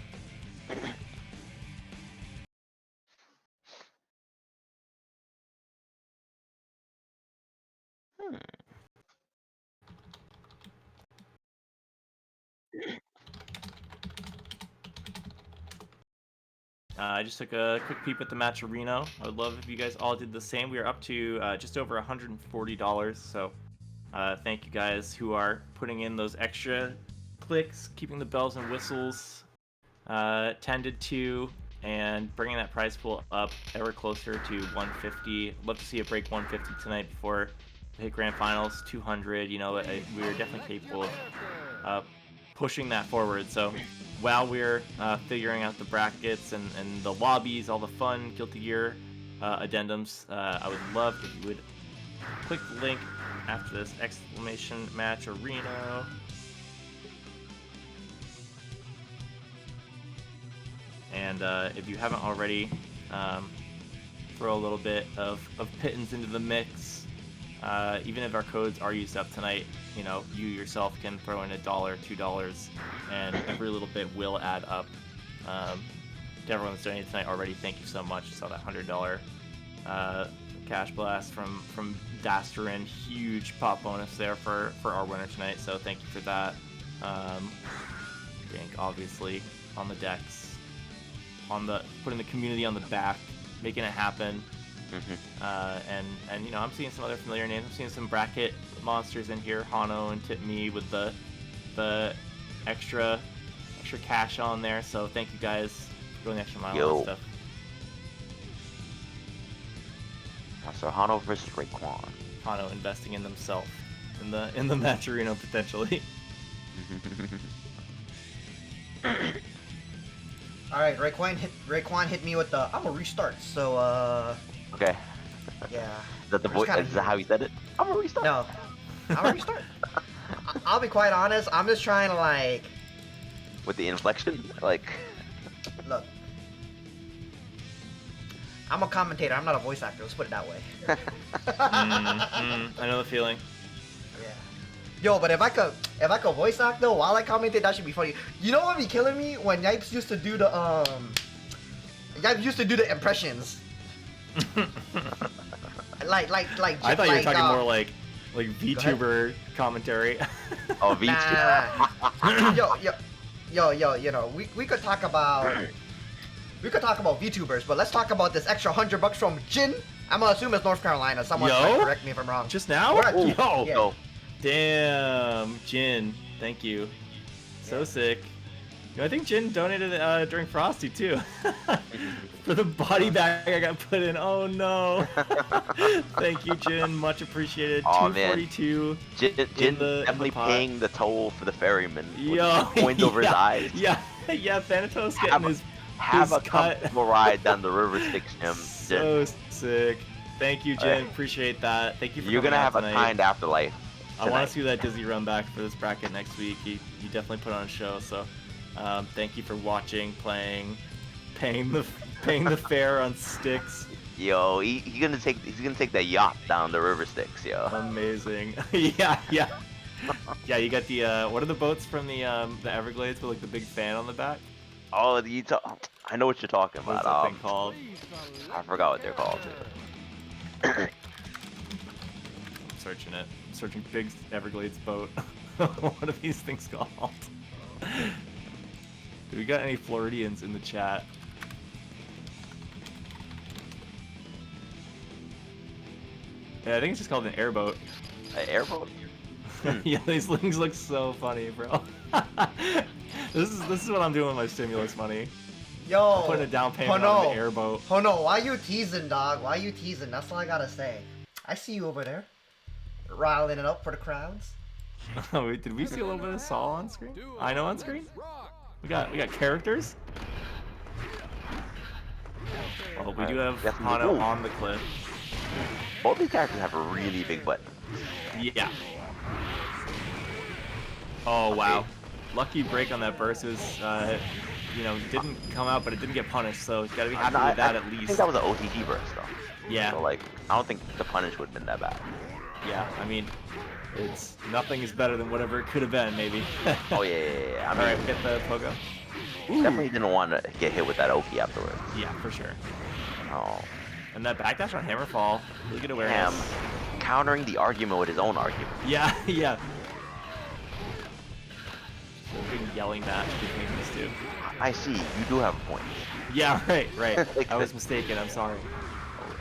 B: I just took a quick peep at the match arena. I would love if you guys all did the same. We are up to just over $140, so thank you guys who are putting in those extra clicks, keeping the bells and whistles tended to, and bringing that prize pool up ever closer to 150. Love to see it break 150 tonight before the hit grand finals. 200, you know, we are definitely capable of pushing that forward. So while we're figuring out the brackets and the lobbies, all the fun Guilty Gear addendums, I would love if you would click the link after this exclamation match arena. And if you haven't already, throw a little bit of pittance into the mix. Even if our codes are used up tonight, you know, you yourself can throw in $1, $2, and every little bit will add up. To everyone that's donated tonight already, thank you so much. Saw that $100 cash blast from Dasterin. Huge pop bonus there for our winner tonight, so thank you for that. Dink, obviously, on the decks. Putting the community on the back, making it happen. And you know, I'm seeing some other familiar names. I'm seeing some bracket monsters in here, Hano and Tip Me with the extra cash on there. So thank you guys for going the extra mile and stuff.
C: So Hano versus Raekwon.
B: Hano investing in themselves in the match arena potentially.
A: All right, Raekwon hit me with the I'm gonna restart. So
C: Okay.
A: yeah.
C: Is that the voice? Is that how he said it? I'm gonna restart.
A: No, I'm gonna restart. I'll be quite honest. I'm just trying to
C: with the inflection, like.
A: Look, I'm a commentator. I'm not a voice actor. Let's put it that way.
B: I know the feeling.
A: Yeah. Yo, but if I could voice act though while I commentate, that should be funny. You know what would be killing me when Yipes used to do the impressions. like.
B: I thought you were talking more like VTuber commentary.
C: Oh, VTuber.
A: Yo, you know, we could talk about VTubers, but let's talk about this extra $100 from Jin. I'm gonna assume it's North Carolina. Someone might correct me if I'm wrong.
B: Just now?
C: Yo.
A: Yeah.
B: Damn, Jin. Thank you. So sick. You know, I think Jin donated during Frosty too. For the body bag I got put in. Oh no. Thank you, Jin. Much appreciated.
C: Oh,
B: 242.
C: Jin definitely paying the toll for the ferryman.
B: Yo.
C: Coins over his eyes.
B: Yeah. Thanatos getting his
C: a
B: cut.
C: comfortable ride down the river Styx, Jim.
B: So sick. Thank you, Jin. Appreciate that. Thank you for
C: You're
B: coming
C: gonna
B: out
C: have
B: tonight.
C: a kind afterlife.
B: I want to see that Dizzy run back for this bracket next week. You definitely put on a show. So, thank you for watching, playing, paying the fare on Styx.
C: Yo, he's gonna take that yacht down the river Styx, yo.
B: Amazing. Yeah. Yeah, you got the what are the boats from the Everglades with like the big fan on the back?
C: Oh, I know what you're talking
B: What's
C: about.
B: that thing called?
C: I forgot what they're called.
B: Searching it. Searching big Everglades boat. What are these things called? Do we got any Floridians in the chat? Yeah, I think it's just called an airboat.
C: An airboat?
B: Yeah, these things look so funny, bro. This is what I'm doing with my stimulus money.
A: Yo,
B: I'm putting a down payment on the airboat.
A: Oh no, why you teasing, dog? Why you teasing? That's all I gotta say. I see you over there, riling it up for the crowds.
B: Wait, did we see a little bit of Saul on screen? I know on screen. We got characters. Well, we do have Hano on the cliff.
C: Both these characters have a really big butt.
B: Yeah. Oh wow. Lucky break on that burst was, didn't come out, but it didn't get punished, so you gotta be happy with that at least.
C: I think that was an OTG burst though.
B: Yeah.
C: So like, I don't think the punish would have been that bad.
B: Yeah, I mean, nothing is better than whatever it could have been, maybe.
C: Oh yeah. I mean,
B: alright, we get the pogo.
C: Definitely didn't want to get hit with that OP afterwards.
B: Yeah, for sure.
C: Oh.
B: And that backdash on Hammerfall, really good awareness.
C: Countering the argument with his own argument.
B: Yeah. So big yelling match between these two.
C: I see, you do have a point.
B: Yeah, right. I was mistaken, I'm sorry.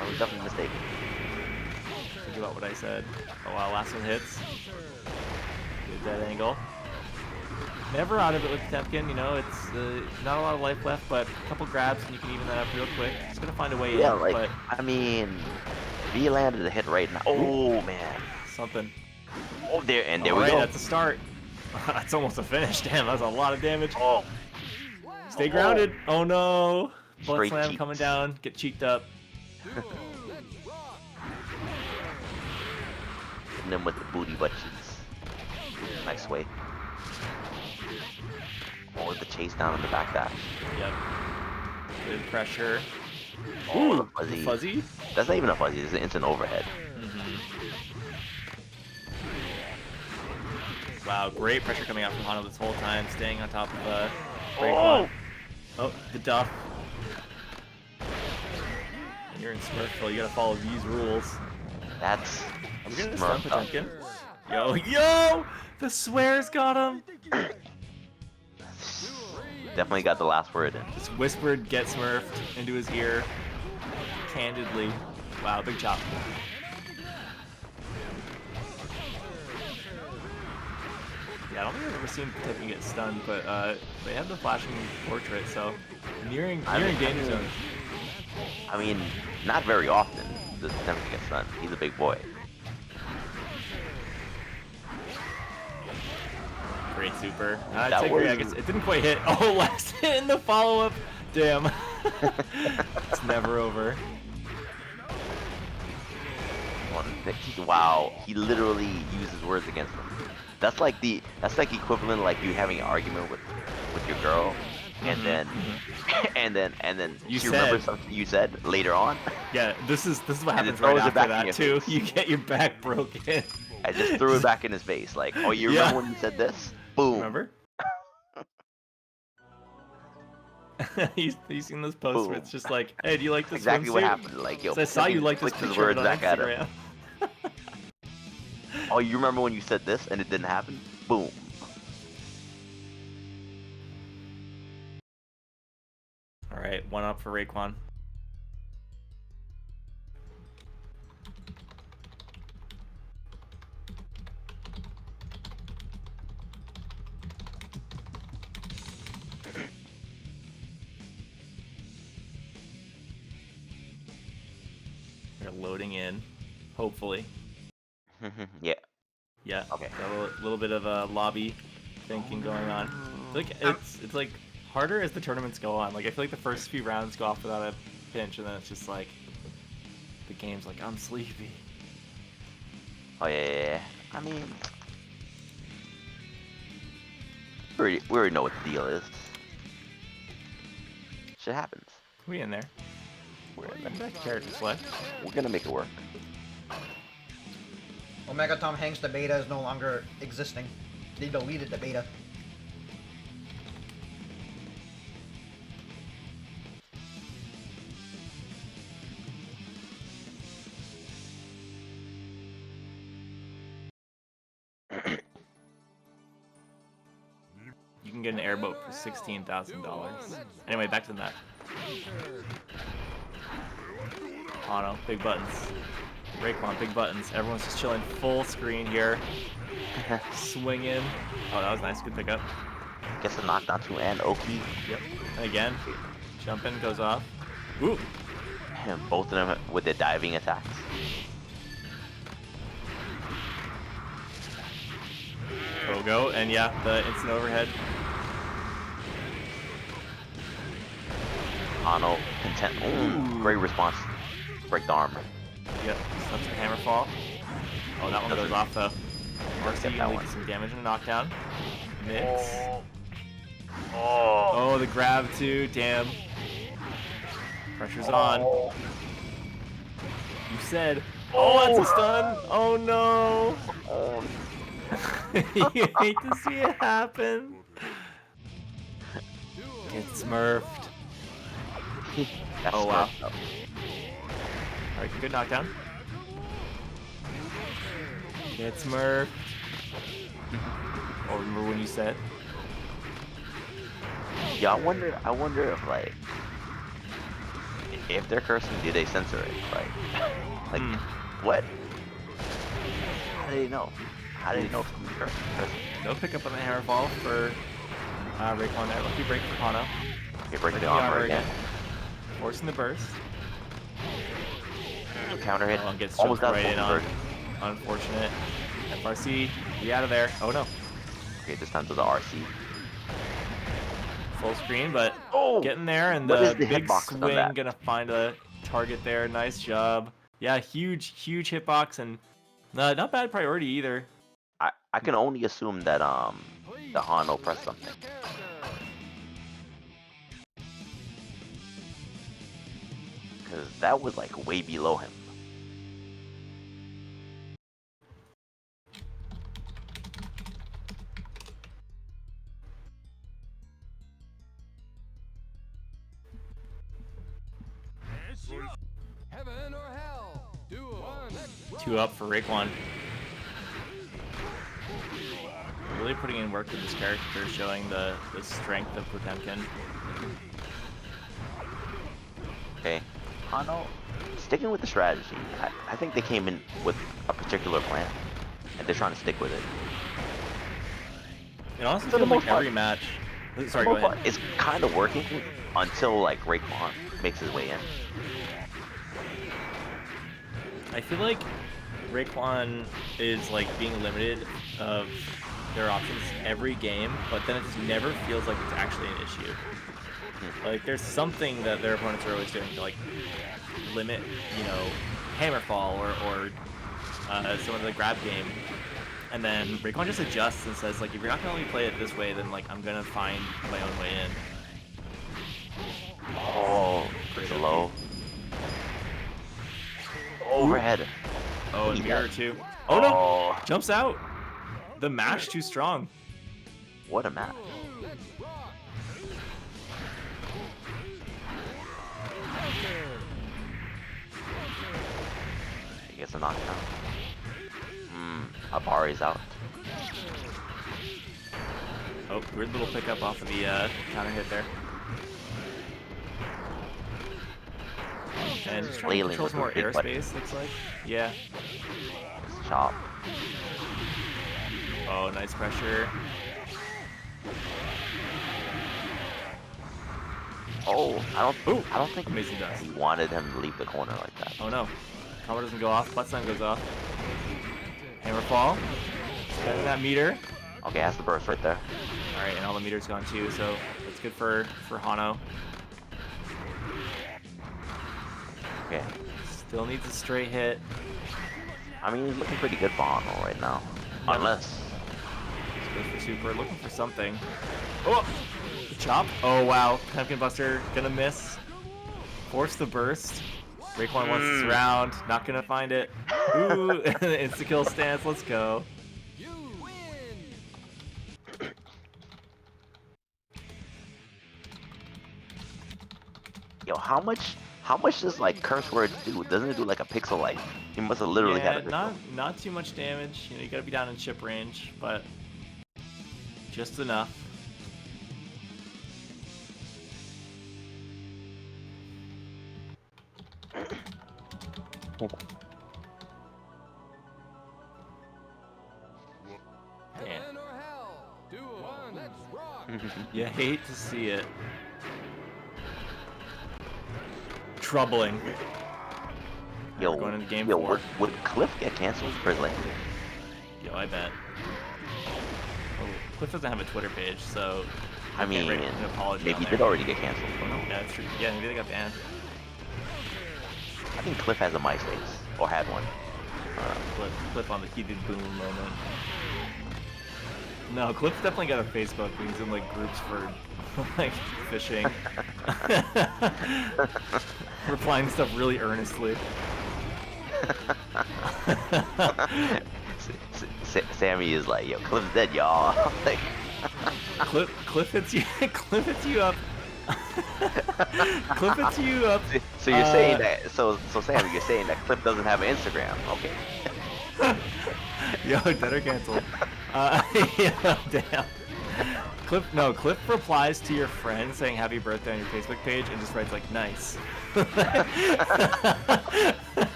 C: I was definitely mistaken.
B: Think about what I said. Oh wow, last one hits. Good dead angle. Never out of it with Temkin, it's not a lot of life left, but a couple grabs and you can even that up real quick. Just gonna find a way in, but...
C: I mean, V landed a hit right now. Oh, man.
B: Something.
C: Oh, there we go.
B: Alright, that's a start. That's almost a finish. Damn, that's a lot of damage.
C: Oh.
B: Stay grounded. Oh no. Blood
C: Straight
B: slam
C: cheeks.
B: coming down. Get cheeked up.
C: And then with the booty butt cheeks. Nice way. Oh, the chase down in the back dash.
B: Yep. Good pressure.
C: Oh, the
B: The
C: fuzzy.
B: fuzzy?
C: That's not even a fuzzy, it's an instant overhead.
B: Wow, great pressure coming out from Hano this whole time, staying on top of break one. Oh, the duff. You're in Smurfville, you gotta follow these rules.
C: That's
B: I'm gonna stun
C: Smurf up.
B: Potemkin. Yo! The swears got him!
C: Definitely got the last word in.
B: Just whispered get smurfed into his ear. Candidly. Wow, big chop. Yeah, I don't think I've ever seen Potemkin get stunned, but they have the flashing portrait, so nearing danger zone.
C: I mean, not very often does Temkin get stunned. He's a big boy.
B: Great super.
C: That
B: I'd say great. I
C: was-
B: guess it didn't quite hit. Oh, last hit in the follow-up. Damn. It's never over.
C: Wow, he literally uses words against him. That's like equivalent of like you having an argument with with your girl, and then
B: You
C: she remembers
B: said-
C: something you said later on.
B: Yeah, this is what
C: And
B: happens
C: it
B: right
C: throws it
B: after
C: back in
B: that
C: your
B: too.
C: face.
B: You get your back broken.
C: I just threw it back in his face, like, oh, you remember
B: Yeah.
C: when you said this? Boom.
B: Remember? you seen those posts where
C: Boom.
B: it's just like, hey, do you like this
C: Exactly
B: swimsuit?
C: what happened. Like, yo,
B: So I saw you like this
C: flicked his
B: picture of
C: words
B: it on
C: back at him.
B: Instagram.
C: Oh, you remember when you said this and it didn't happen? Boom.
B: All right, 1 up for Raekwon. They're loading in, hopefully.
C: Yeah.
B: Yeah.
C: Okay.
B: Got a little bit of a lobby thinking going on. Like it's like harder as the tournaments go on. Like I feel like the first few rounds go off without a pinch, and then it's just like the game's like I'm sleepy.
C: Oh, yeah. I mean, we already know what the deal is. Shit happens.
B: We in there.
C: We're in
B: Back
C: there.
B: characters left.
C: We're gonna make it work.
A: Omega Tom Hanks, the beta is no longer existing. They deleted the beta.
B: You can get an airboat for $16,000. Anyway, back to the map. Oh no, big buttons. Raekwon, big buttons. Everyone's just chilling full screen here. Swinging. Oh, that was nice. Good pickup.
C: Gets a knockdown to an Oki.
B: Yep. And again, jumping goes off. Ooh.
C: And both of them with their diving attacks.
B: Go. And yeah, the instant overhead.
C: Ano, content. Great response. Break the armor.
B: Yep. Such a hammer fall. Oh, that one goes off though. RC
C: Get that
B: gonna
C: one.
B: lead to some damage and a knockdown. Mix. Oh, the grab too. Damn. Pressure's on. You said. Oh, that's a stun. Oh no.
C: Oh,
B: You hate to see it happen. Get smurfed.
C: that's
B: Oh, wow.
C: smart stuff.
B: Alright, good knockdown. Get smurfed. Oh, remember when you said?
C: Yeah, I wonder if like if they're cursing, do they censor it? Like what? How do they know? How do they know if someone's cursing?
B: No pickup on the hammer fall for Raekwon there. Lucky break for Hano.
C: Okay, break the
B: Breaking
C: armor again.
B: Forcing the burst.
C: Counter hit.
B: That one gets
C: Almost
B: jumped
C: got
B: right in on.
C: conversion.
B: Unfortunate. FRC, be out of there. Oh no.
C: Okay, this time to the RC.
B: Full screen, but
C: Oh!
B: getting there, and
C: What
B: the
C: is the
B: big
C: hitbox on
B: swing
C: that?
B: gonna find a target there. Nice job. Yeah, huge hitbox, and not bad priority either.
C: I can only assume that the Hano pressed something. Cause that was like way below him.
D: Heaven or hell. Duo. Let's
B: 2 up for Raekwon. Really putting in work with this character, showing the strength of Potemkin.
C: Okay, Hano, sticking with the strategy. I think they came in with a particular plan, and they're trying to stick with it.
B: It honestly
C: For the
B: feels like
C: most part-
B: every match. Sorry,
C: For the
B: go
C: most
B: ahead.
C: part, it's kind of working until like Raekwon makes his way in.
B: I feel like Raekwon is like being limited of their options every game, but then it just never feels like it's actually an issue. Like there's something that their opponents are always doing to like limit, hammer fall or some of the grab game, And then Rayquan just adjusts and says, like, if you're not gonna let me play it this way, then like I'm gonna find my own way in.
C: Oh,
B: Great
C: it's low. Overhead.
B: Oh, and
C: He's
B: mirror
C: dead.
B: too. Oh no!
C: Oh,
B: Jumps out. The mash too strong.
C: what a match.
D: Let's rock.
C: He gets a knockdown. A.b.a. is out.
B: Oh, weird little pickup off of the counter hit there. And just trying to
C: Flailing
B: control
C: with
B: some more
C: the big button.
B: airspace, looks like. Yeah.
C: Chop.
B: Oh, nice pressure.
C: Oh, I don't think
B: Amazing dust.
C: he wanted him to leave the corner like that.
B: Oh no. Combo doesn't go off, butt slam goes off. Hammer fall. Spending that meter.
C: Okay, that's the burst right there.
B: Alright, and all the meters gone too, so that's good for Hano.
C: Okay.
B: Still needs a straight hit.
C: I mean, he's looking pretty good for Hano right now.
B: Yeah.
C: Unless.
B: Goes for super, looking for something. Oh! The chop. Oh wow. Pumpkin Buster gonna miss. Force the burst. Rayquan wants to surround. Not gonna find it. Ooh! Insta kill stance. Let's go.
D: You win.
C: Yo, how much does like curse words do? Doesn't it do like a pixel light? He must have literally
B: Yeah,
C: had a pixel.
B: not too much damage. You know, you gotta be down in chip range, but just enough. Damn.
D: Heaven or hell. Duel. Let's rock.
B: You hate to see it. Troubling.
C: Yo,
B: We're going into game
C: yo,
B: 4.
C: would Cliff get canceled for his language?
B: Yo, I bet. Oh, Cliff doesn't have a Twitter page, so
C: I mean,
B: write an apology
C: maybe
B: on
C: he
B: there.
C: did already get canceled.
B: Yeah, that's true. Yeah, maybe they got banned.
C: I think Cliff has a MySpace or had one.
B: Cliff on the heated boom moment. No, Cliff definitely got a Facebook. He's in like groups for like fishing, replying to stuff really earnestly.
C: Sammy is like, yo, Cliff's dead, y'all. Like,
B: Cliff hits you. Cliff hits you up. Cliff hits you up.
C: so you're saying that? So Sammy, you're saying that Cliff doesn't have an Instagram? Okay.
B: Yo, dead or canceled. Yeah, damn. Cliff replies to your friend saying happy birthday on your Facebook page and just writes like nice.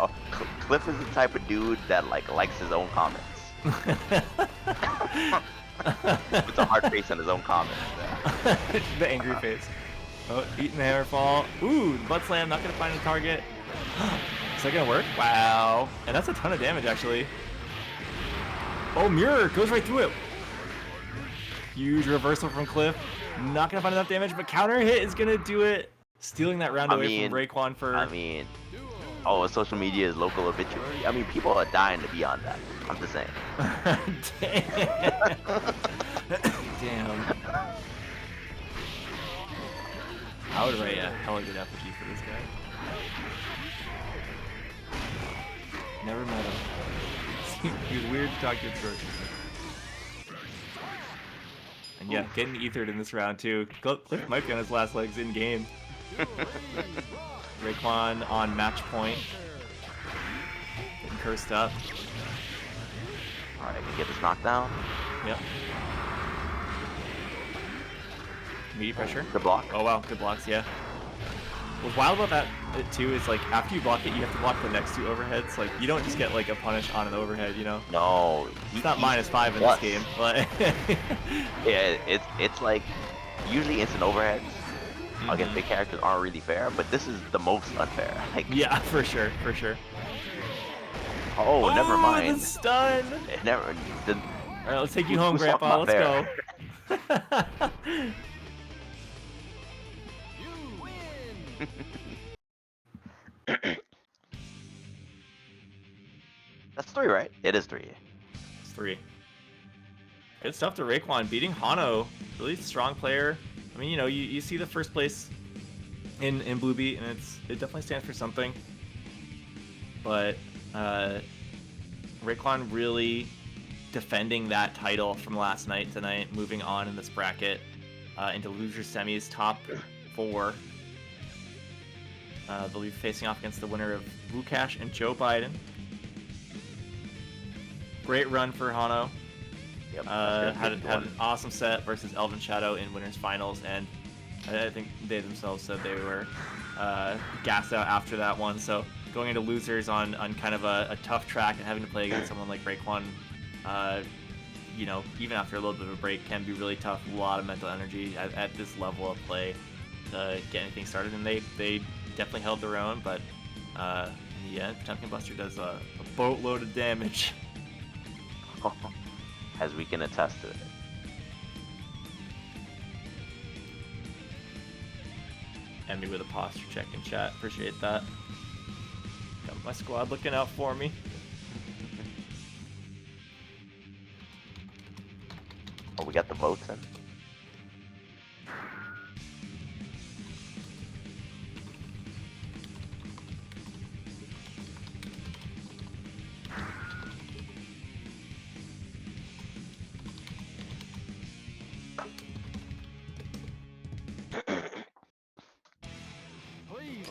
C: Oh, Cliff is the type of dude that like likes his own comments. Puts a hard face on his own comments.
B: The angry face. Oh, eating the hammer fall. Ooh, butt slam, not gonna find a target. Is that gonna work? Wow. And that's a ton of damage actually. Oh, mirror goes right through it. Huge reversal from Cliff. Not gonna find enough damage, but counter hit is gonna do it. Stealing that round away from Rayquan for.
C: I mean, oh, social media is local obituary. I mean, people are dying to be on that. I'm just saying. Damn.
B: I would write a hella good effigy for this guy. Never met him. He was weird to talk to at first. And yeah, getting ethered in this round too. Cliff might be on his last legs in game. Rayquan on match point. Getting cursed up.
C: Alright, I can get this knockdown.
B: Yep. Immediate pressure.
C: Good block.
B: Oh wow, good blocks, yeah. What's wild about that too is like after you block it, you have to block the next two overheads. Like you don't just get like a punish on an overhead, you know?
C: No.
B: It's not -5 in this game, but
C: yeah, it's like usually instant overheads against big characters aren't really fair, but this is the most unfair. Like
B: yeah, for sure, for sure.
C: Oh, never mind.
B: The stun.
C: It never.
B: All right, let's take you home,
C: who's
B: Grandpa. Let's
C: talking
B: go.
C: That's 3, right? It is 3.
B: It's 3. Good stuff to Raekwon beating Hano. Really strong player. I mean, you know, you see the first place in Blue Beat, and it definitely stands for something. But Raekwon really defending that title from last night tonight, moving on in this bracket into loser semis, top 4. They'll be facing off against the winner of Wukash and Joe Biden. Great run for Hano.
C: Yep.
B: Had an awesome set versus Elven Shadow in winners finals, and I think they themselves said they were gassed out after that one. So going into losers on kind of a tough track and having to play against someone like Raekwon, you know, even after a little bit of a break, can be really tough. A lot of mental energy at this level of play to get anything started, and they definitely held their own. But yeah, Potemkin Buster does a boatload of damage.
C: As we can attest to it.
B: Emmy with a posture check in chat. Appreciate that. Got my squad looking out for me.
C: Oh, we got the votes in.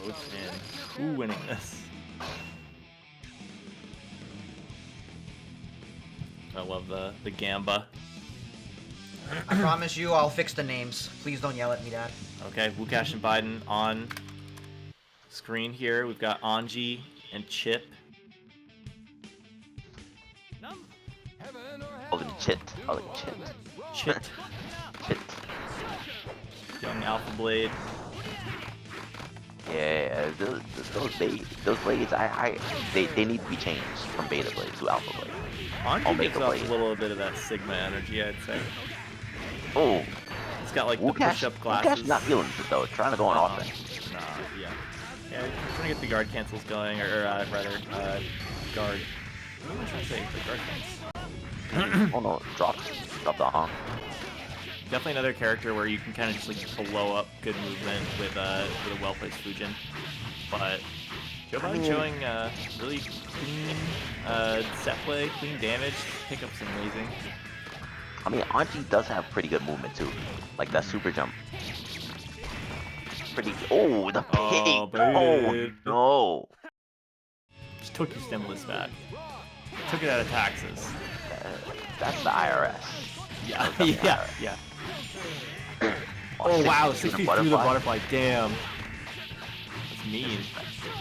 B: Votes in. Who winning this? I love the Gamba.
A: I promise you, I'll fix the names. Please don't yell at me, Dad.
B: Okay, Wukash and Biden on screen here. We've got Anji and Chip.
C: Oh, the Chit. Oh, the Chit.
B: Chit.
C: Chit.
B: Young Alpha Blade.
C: Yeah, those blades, they need to be changed from beta blade to alpha blade.
B: Anji
C: Omega
B: gives off
C: blade.
B: a little bit of that Sigma energy, I'd say.
C: Oh,
B: It's got like the
C: Wukash,
B: push-up glasses.
C: Wukash not feeling it though. Trying to go on offense.
B: Nah, yeah. Yeah, trying to get the guard cancels going, or rather, guard. What am I trying to say? The guard cancels.
C: Oh no, dropped the honk.
B: Definitely another character where you can kind of just like blow up good movement with a well-placed Fujin. But Joe Biden showing really clean set play, clean damage, pickups amazing.
C: I mean, Anji does have pretty good movement too, like that super jump. Pretty. Oh, the pig.
B: Oh,
C: Oh
B: babe.
C: no.
B: Just took your stimulus back. Took it out of taxes.
C: That's the IRS.
B: Yeah,
C: That's the
B: yeah,
C: IRS.
B: yeah.
C: Oh,
B: Oh wow,
C: 60
B: 60 through the butterfly. Damn. That's mean.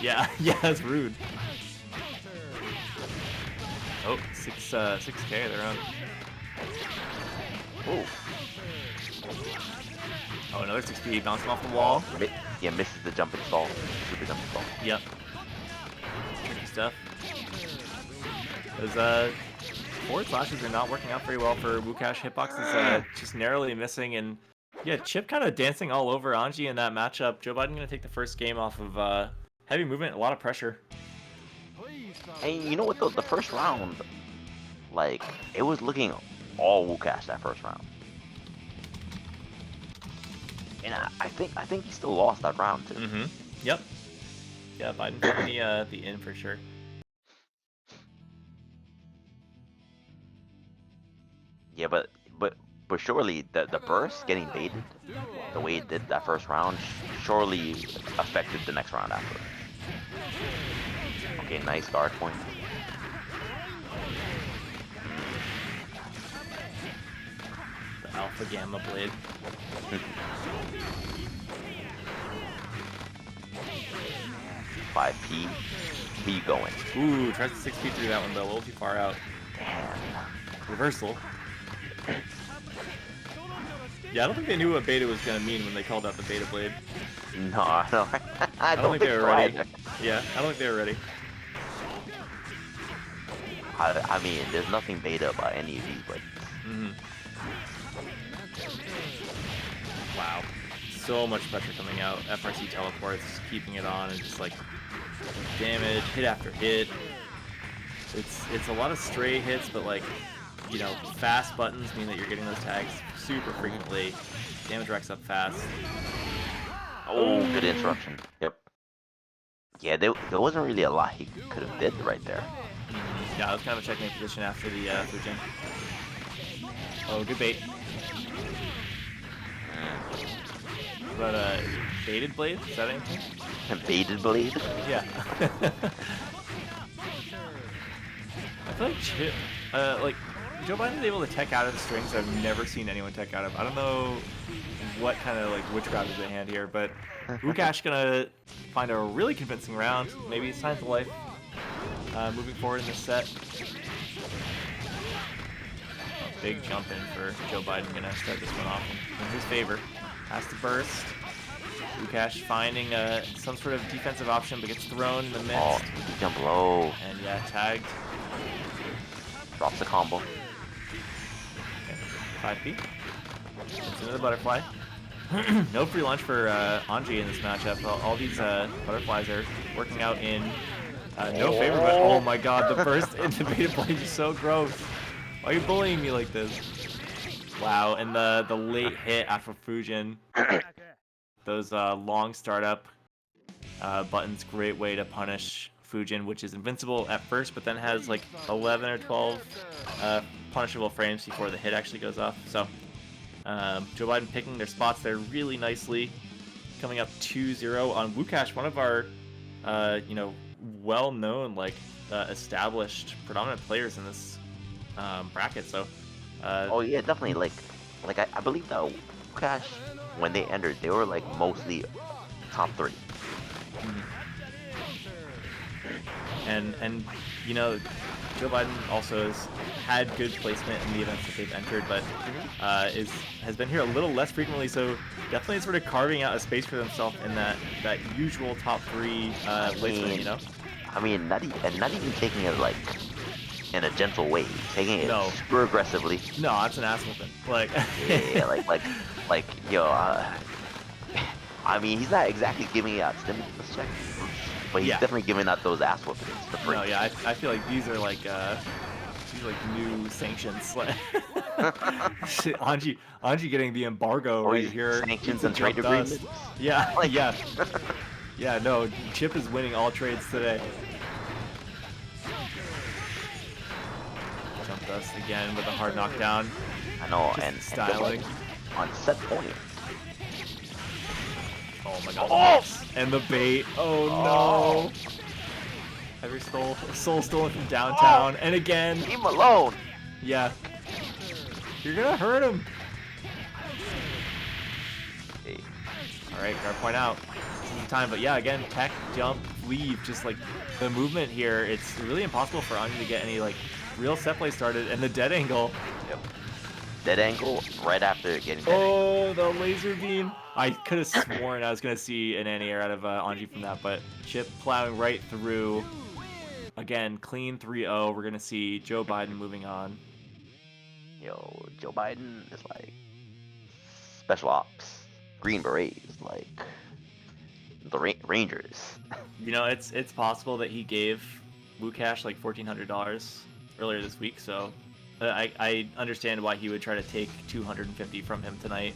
B: Yeah, yeah, that's rude. Oh, 6K they're on.
C: Oh.
B: Oh, another 6P bouncing off the wall.
C: Yeah, misses the jumping stall. Super jumping stall.
B: Yep. Tricky stuff. Those forward slashes are not working out very well for Wukash. Hitbox is just narrowly missing, and yeah, Chip kind of dancing all over Anji in that matchup. Joe Biden gonna take the first game off of heavy movement, a lot of pressure.
C: And you know what though? The first round, like, it was looking all Wukash that first round. And I think he still lost that round too.
B: Mm-hmm. Yep. Yeah, Biden got the in for sure.
C: Yeah, but surely the burst getting baited, the way it did that first round, surely affected the next round after. Okay, nice guard point.
B: The Alpha Gamma Blade.
C: 5P. Where you going?
B: Ooh, tries to 6P through that one though, a little too far out.
C: Damn.
B: Reversal. Yeah, I don't think they knew what beta was gonna mean when they called out the beta blade.
C: No, I don't.
B: I don't think they were
C: so
B: ready.
C: either.
B: Yeah, I don't think they were ready.
C: I mean, there's nothing beta about any of these, but
B: Mm-hmm. Wow. So much pressure coming out. FRC teleports, keeping it on, and just like damage, hit after hit. It's a lot of stray hits, but like, you know, fast buttons mean that you're getting those tags super frequently. Damage racks up fast.
C: Oh, good interruption. Yep. Yeah, there wasn't really a lot he could have did right there.
B: Yeah, that was kind of a checkmate position after the Fujin. Oh, good bait. But baited blade? Is that anything?
C: Baited blade?
B: Yeah. I feel like Chip, like Joe Biden's able to tech out of strings I've never seen anyone tech out of. I don't know what kind of like witchcraft is at hand here, but Wukash gonna find a really convincing round. Maybe signs of life moving forward in this set. Big jump in for Joe Biden, gonna start this one off in his favor. Has to burst. Wukash finding some sort of defensive option, but gets thrown in the midst.
C: Oh, he jump low.
B: And yeah, tagged.
C: Drops the combo.
B: Okay, 5P. It's another butterfly. No free lunch for Anji in this matchup. All these butterflies are working out in no favor, but oh my god, the burst into beta blade is so gross. Why are you bullying me like this? Wow, and the late hit after Fujin. Those long startup buttons, great way to punish Fujin, which is invincible at first, but then has like 11 or 12 punishable frames before the hit actually goes off. So Joe Biden picking their spots there really nicely, coming up 2-0 on Wukash, one of our you know, well-known, like established predominant players in this bracket. So
C: oh yeah, definitely. Like I believe that Cash, when they entered, they were like mostly top 3.
B: And you know, Joe Biden also has had good placement in the events that they've entered, but has been here a little less frequently. So definitely sort of carving out a space for themselves in that usual top 3 placement. You know.
C: I mean, not even taking it like in a gentle way, taking it
B: No.
C: super aggressively.
B: No, that's an ass whooping. Like.
C: Yeah, like yo. I mean, he's not exactly giving out stimulus check, but he's definitely giving out those ass whoopings for free.
B: No, yeah, I feel like these are like new sanctions. Like shit, Anji getting the embargo right here.
C: Sanctions and trade agreements.
B: Yeah,
C: Like-
B: yeah, yeah. No, Chip is winning all trades today. Jump dust again with a hard knockdown.
C: I know,
B: Just
C: and
B: styling.
C: on set point.
B: Oh my god.
C: Oh!
B: And the bait. Oh no. Every soul stolen from downtown. And again.
C: Leave him alone.
B: Yeah. You're gonna hurt him.
C: Hey.
B: Alright, guard point out. This is the time, but yeah, again, tech, jump, leave, just like the movement here, it's really impossible for Anya to get any like real set play started, and the dead angle.
C: Yep. Dead angle right after getting dead
B: Oh, the laser beam. I could have sworn I was gonna see an anti-air out of Anji from that, but Chip plowing right through. Again, clean 3-0. We're gonna see Joe Biden moving on.
C: Yo, Joe Biden is like special ops, Green Berets, like the Rangers.
B: You know, it's possible that he gave Wukash like $1,400 earlier this week, so I understand why he would try to take $250 from him tonight.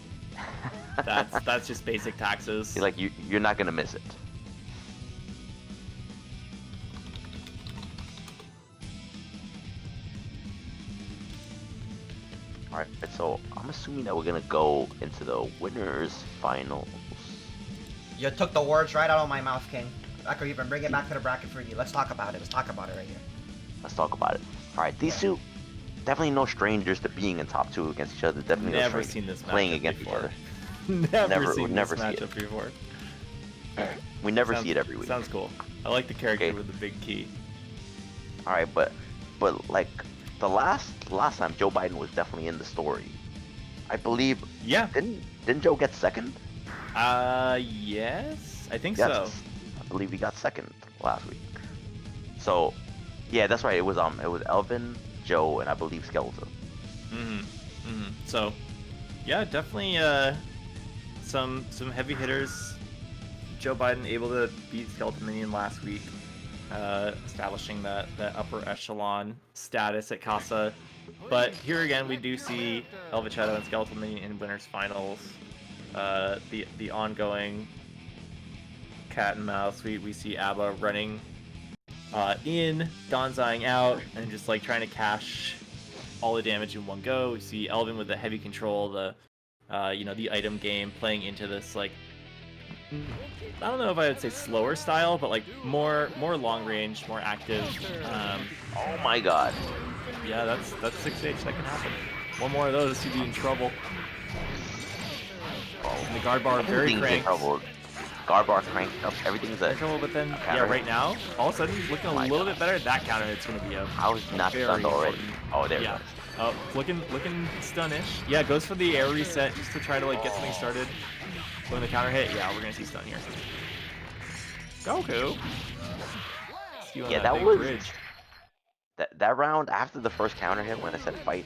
B: That's just basic taxes.
C: He's like, you're not gonna miss it. Alright, so I'm assuming that we're gonna go into the winners finals.
A: You took the words right out of my mouth, King. I could even bring it back to the bracket for you. Let's talk about it. Let's talk about it right here.
C: Let's talk about it. Alright, these two, definitely no strangers to being in top 2 against each other. Definitely no
B: Never
C: strangers
B: seen this
C: playing
B: matchup
C: against
B: before.
C: each other.
B: Never seen
C: never
B: this
C: see it.
B: matchup before.
C: We never
B: Sounds-
C: see it every week.
B: Sounds cool. I like the character
C: Okay.
B: with the big key.
C: Alright, but like the last time Joe Biden was definitely in the story. I believe
B: Yeah.
C: didn't Joe get second?
B: Yes, I think
C: Yes.
B: so.
C: I believe he got second last week. So yeah, that's right. It was Elvin, Joe, and I believe Skeleton.
B: So, yeah, definitely some heavy hitters. Joe Biden able to beat Skeleton Minion last week. establishing that upper echelon status at Casa. But here again, we do see Elvin Shadow and Skeletal Minion in winners finals. The ongoing cat and mouse. We see a.b.a running in, Donzaiing out, and just like trying to cash all the damage in one go. We see Elvin with the heavy control, the the item game playing into this like I don't know if I would say slower style, but like more long range, more active.
C: Oh my god.
B: Yeah, that's 6H. That can happen. One more of those, you'd be in trouble. And the guard bar very
C: Everything's in
B: cranked.
C: trouble. Guard bar cranked up. Everything's
B: In
C: a
B: trouble, but then
C: counter.
B: yeah, right now, all of a sudden he's looking a
C: my
B: little
C: God.
B: bit better. That counter hit's gonna be a
C: How is he not
B: very
C: stunned already?
B: important.
C: Oh, there
B: Yeah.
C: it
B: Oh, looking stunish. Yeah, goes for the air reset just to try to like get something started. When the counter hit, yeah, we're gonna see stun here. Goku. Stealing
C: Yeah, that
B: big
C: was-
B: bridge.
C: That round after the first counter hit when I said fight,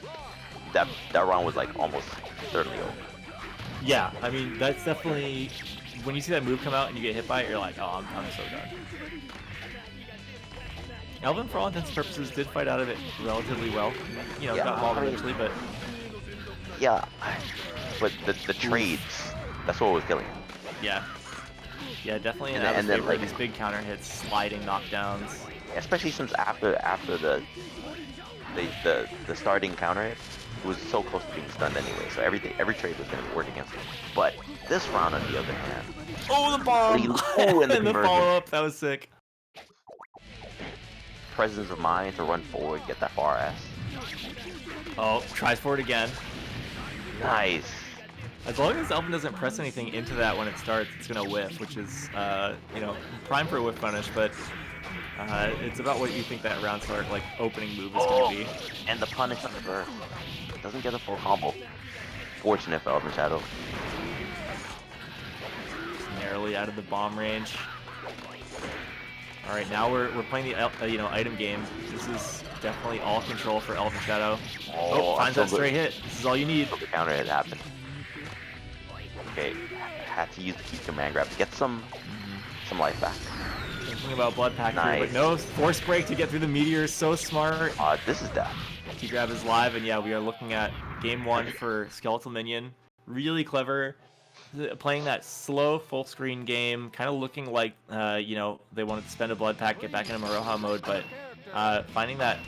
C: that round was like almost certainly over.
B: Yeah, I mean that's definitely when you see that move come out and you get hit by it, you're like, oh, I'm so done. Elvin, for all intents and purposes, did fight out of it relatively well. You know,
C: Yeah,
B: got mauled
C: I mean-
B: eventually, but
C: Yeah, but the trades, that's what was killing him.
B: yeah, definitely
C: And
B: an
C: then- and then,
B: favor of
C: like-
B: these big counter hits, sliding knockdowns.
C: Especially since after the starting counter hit, he was so close to being stunned anyway. So every trade was going to work against him. But this round, on the other hand,
B: Oh, the bomb!
C: Oh, and the
B: and the
C: conversion.
B: follow-up, that was sick.
C: presence of mind to run forward, get that far ass.
B: Oh, tries for it again.
C: Nice.
B: As long as Elvin doesn't press anything into that when it starts, it's gonna whiff, which is, prime for a whiff punish, but it's about what you think that round start, like, opening move is gonna be.
C: And the punish on the burst. Doesn't get a full combo. Fortunate for Elvin Shadow.
B: Just narrowly out of the bomb range. All right, now we're playing the item game. This is definitely all control for Elvin Shadow. Oh, finds that stray hit. This is all you need.
C: The counter hit happened. Okay, had to use the key command grab to get some life back.
B: Thinking about Blood Pack here,
C: Nice.
B: but no force break to get through the meteor. So smart.
C: This is death.
B: Key grab is live, and yeah, we are looking at game one for Skeletal Minion. Really clever. Playing that slow full screen game, kind of looking like they wanted to spend a blood pack, get back into Maroha mode, but finding that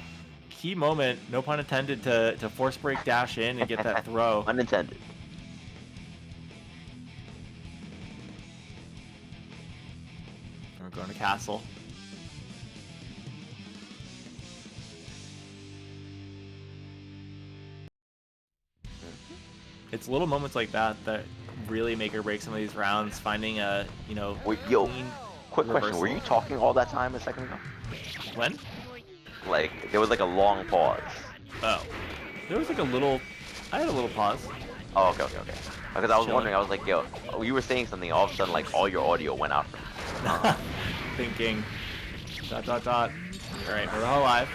B: key moment, no pun intended, to force break dash in and get that throw.
C: Unintended.
B: We're going to castle. It's little moments like that that really make or break some of these rounds. Finding a
C: Wait, yo,
B: clean
C: quick question.
B: reversal.
C: Were you talking all that time a second ago?
B: When?
C: Like, there was like a long pause.
B: Oh, there was like a little. I had a little pause.
C: Oh, okay. Because I was
B: Chilling.
C: wondering, I was like, yo, you were saying something, all of a sudden, like, all your audio went out from me.
B: Thinking. ... All right, we're all live.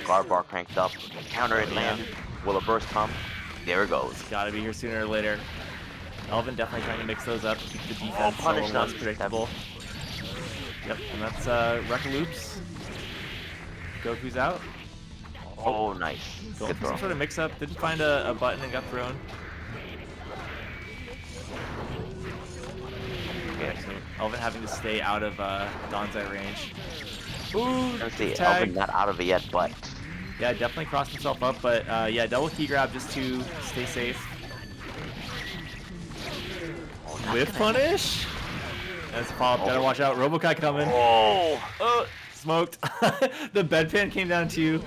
C: Guard bar cranked up, counter it landed. Will a burst come? There it goes.
B: Gotta be here sooner or later. Elvin definitely trying to mix those up, keep the defense a
C: punish
B: little less
C: them.
B: predictable. Yep, and that's Rekka Loops. Goku's out.
C: Oh, nice.
B: Going
C: Good
B: for some
C: throw.
B: sort of mix-up. Didn't find a button and got thrown.
C: Okay.
B: So Elvin having to stay out of Donzai range. Ooh,
C: Let's see,
B: tag.
C: Elvin not out of it yet, but
B: Yeah, definitely crossed himself up, but yeah, double key grab just to stay safe. Whiff punish? That's a follow-up, gotta watch out. Robokai coming. Oh, smoked. The bedpan came down to you.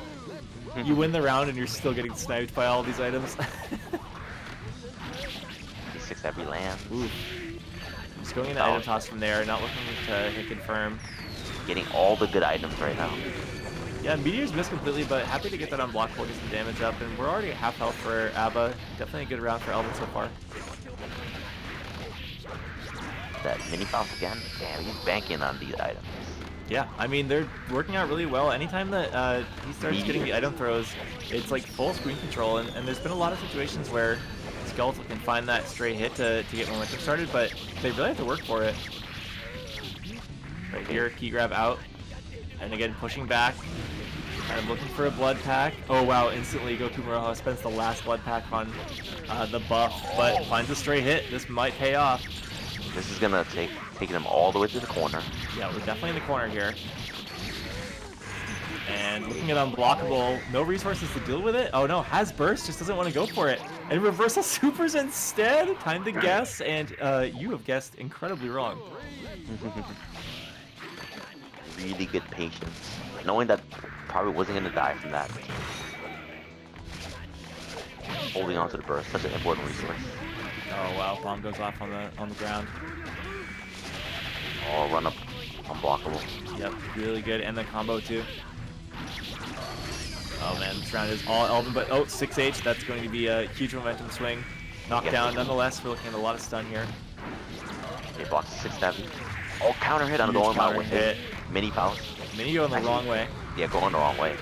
B: You win the round and you're still getting sniped by all these items.
C: D6 every land.
B: Ooh. Just going into item toss from there, not looking to hit confirm.
C: Getting all the good items right now.
B: Yeah, Meteor's missed completely, but happy to get that unblockable, get some damage up, and we're already at half health for a.b.a. Definitely a good round for Elvin so far.
C: That mini bounce again. Damn, he's banking on these items.
B: Yeah, I mean, they're working out really well. Anytime that he starts getting the item throws, it's like full screen control, and there's been a lot of situations where Skeletal can find that stray hit to get momentum started, but they really have to work for it. Right here, key grab out. And again, pushing back. Kind of looking for a blood pack. Oh wow, instantly Goku Moroha spends the last blood pack on the buff, but finds a stray hit. This might pay off.
C: This is gonna take them all the way to the corner.
B: Yeah, we're definitely in the corner here. And looking at unblockable, no resources to deal with it. Oh no, has burst, just doesn't want to go for it. And reversal supers instead. Time to guess, and you have guessed incredibly wrong.
C: Really good patience, knowing that probably wasn't gonna die from that. Holding on to the burst, such an important resource.
B: Oh wow, bomb goes off on the ground.
C: Oh, run up, unblockable.
B: Yep, really good, and the combo too. Oh man, this round is all Elvin, but oh, 6H, that's going to be a huge momentum swing. Knockdown nonetheless, we're looking at a lot of stun here.
C: Okay, blocks 6-7. Oh, counter hit, I'm going my way.
B: Hit.
C: Mini pounce.
B: Mini going the wrong way.
C: Yeah, going the wrong way.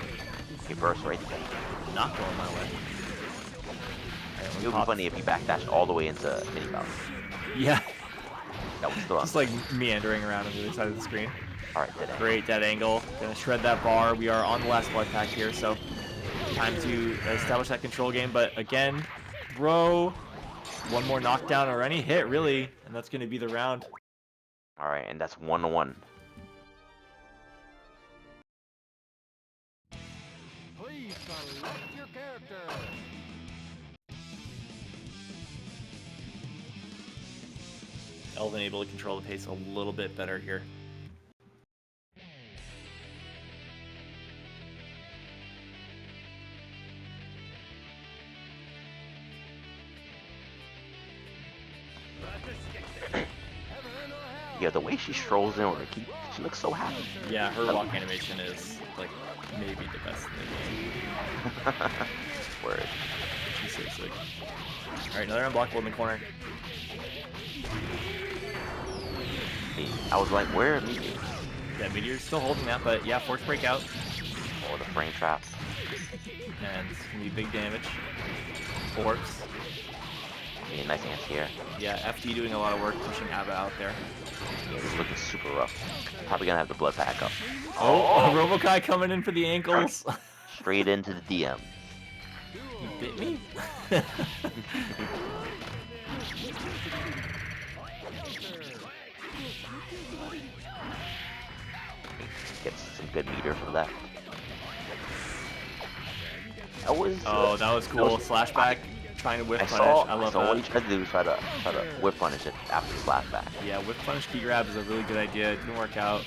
C: Okay, burst right there.
B: Not going my way.
C: It would be funny if you backdash all the way into mini pounce.
B: Yeah.
C: That was still
B: Just like meandering around on the other side of the screen.
C: Alright, dead angle.
B: Great dead angle. Gonna shred that bar. We are on the last blood pack here, so time to establish that control game. But again, throw one more knockdown or any hit really, and that's gonna be the round.
C: Alright, and that's 1-1.
D: Please select your character.
B: Elvin able to control the pace a little bit better here.
C: Yeah, the way she strolls in with her key, she looks so happy.
B: Yeah, her walk animation is like maybe the best in the game.
C: Word.
B: She's so sick. Alright, another unblockable in the corner.
C: Hey, I was like, where are Meteors?
B: Yeah, Meteor's still holding that, but yeah, force breakout.
C: Oh, the frame trap.
B: And it's gonna be big damage. Orbs.
C: Okay, nice answer here.
B: Yeah, FD doing a lot of work pushing a.b.a out there.
C: Yeah, this is looking super rough. Probably gonna have the blood pack up.
B: Oh, Robokai coming in for the ankles.
C: Straight into the DM.
B: You bit me?
C: Get some good meter from that. That was.
B: Oh, that was cool. Slash back, trying to whiff punish. I love
C: so
B: that.
C: what he tried to do was try to whip punish it after the slash back.
B: Yeah, whiff punish key grab is a really good idea. It didn't work out.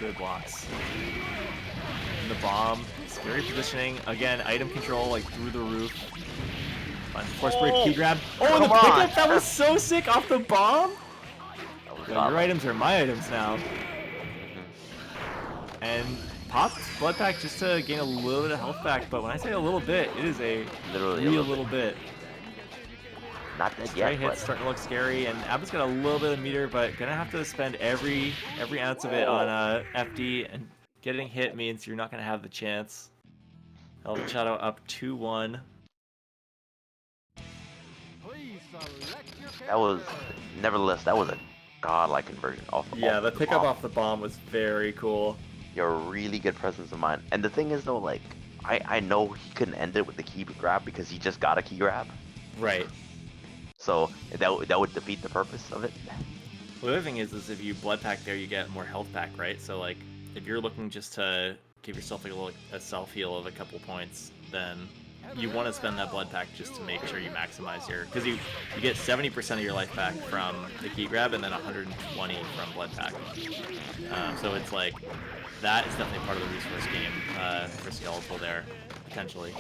B: Good blocks. And the bomb. Scary positioning. Again, item control like through the roof. Fun. Force break key grab. Oh, the pickup! That was so sick off the bomb! Well, your items are my items now. And popped blood pack just to gain a little bit of health back, but when I say a little bit, it is a
C: Literally
B: real
C: a little
B: bit.
C: Not dead
B: Stray
C: yet,
B: hits
C: but
B: starting to look scary, and a.b.a.'s got a little bit of meter, but gonna have to spend every ounce of it on FD, and getting hit means you're not gonna have the chance. Elvin Shadow up 2-1.
D: Please select your character.
C: that was, nevertheless, that was a godlike conversion off.
B: Yeah,
C: off
B: the pickup
C: bomb.
B: off the bomb was very cool.
C: You're a really good presence of mind. And the thing is though, like, I know he couldn't end it with the key grab because he just got a key grab.
B: Right.
C: So that would defeat the purpose of it.
B: Well, the other thing is if you blood pack there, you get more health back, right? So like, if you're looking just to give yourself like a self heal of a couple points, then you want to spend that blood pack just to make sure you maximize your, because you get 70% of your life back from the key grab and then 120 from blood pack. So it's like that is definitely part of the resource game for Skeletal there potentially.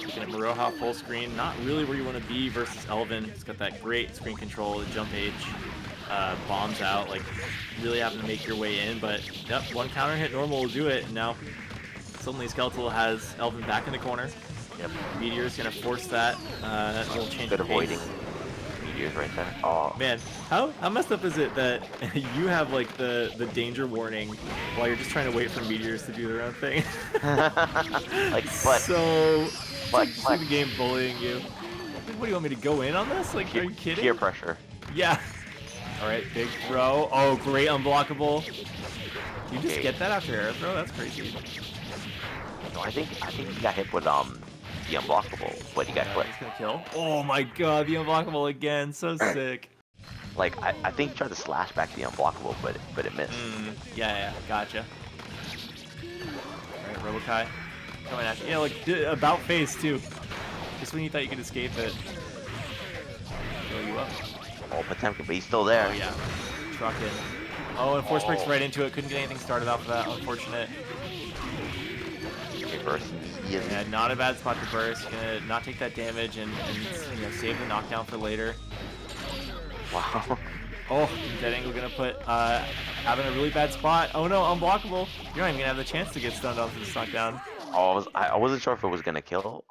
B: Looking at Moroha full screen, not really where you want to be versus Elvin. It's got that great screen control, the jump age, bombs out, like really having to make your way in, but yep, one counter hit normal will do it, and now suddenly Skeletal has Elvin back in the corner. Yep, Meteor's gonna force that, that little change
C: Good
B: of pace.
C: avoiding. Meteors right there. Oh
B: Man, how messed up is it that you have like the danger warning while you're just trying to wait for Meteors to do their own thing?
C: like, but
B: so
C: but
B: the game bullying you. What do you want me to go in on this? Like, are you kidding?
C: Peer pressure.
B: Yeah. All right, big throw. Oh, great unblockable. You just get that after air throw? That's crazy.
C: No, I think he got hit with the unblockable, but he got clipped.
B: He's gonna kill. Oh my god, the unblockable again. So sick.
C: Like I think he tried to slash back the unblockable, but it missed.
B: Yeah, gotcha. All right, Robokai coming at you. Yeah, like about face too. Just when you thought you could escape it. Throw you up.
C: Oh, Potemkin, but he's still there.
B: Oh yeah. Truck in. Oh, and force breaks right into it. Couldn't get anything started off of that. Unfortunate.
C: Okay, burst.
B: Yeah, not a bad spot to burst. Gonna not take that damage and you know, save the knockdown for later.
C: Wow.
B: Oh, dead angle gonna put having a really bad spot. Oh no, unblockable. You're not even gonna have the chance to get stunned off this knockdown.
C: Oh, I wasn't sure if it was gonna kill.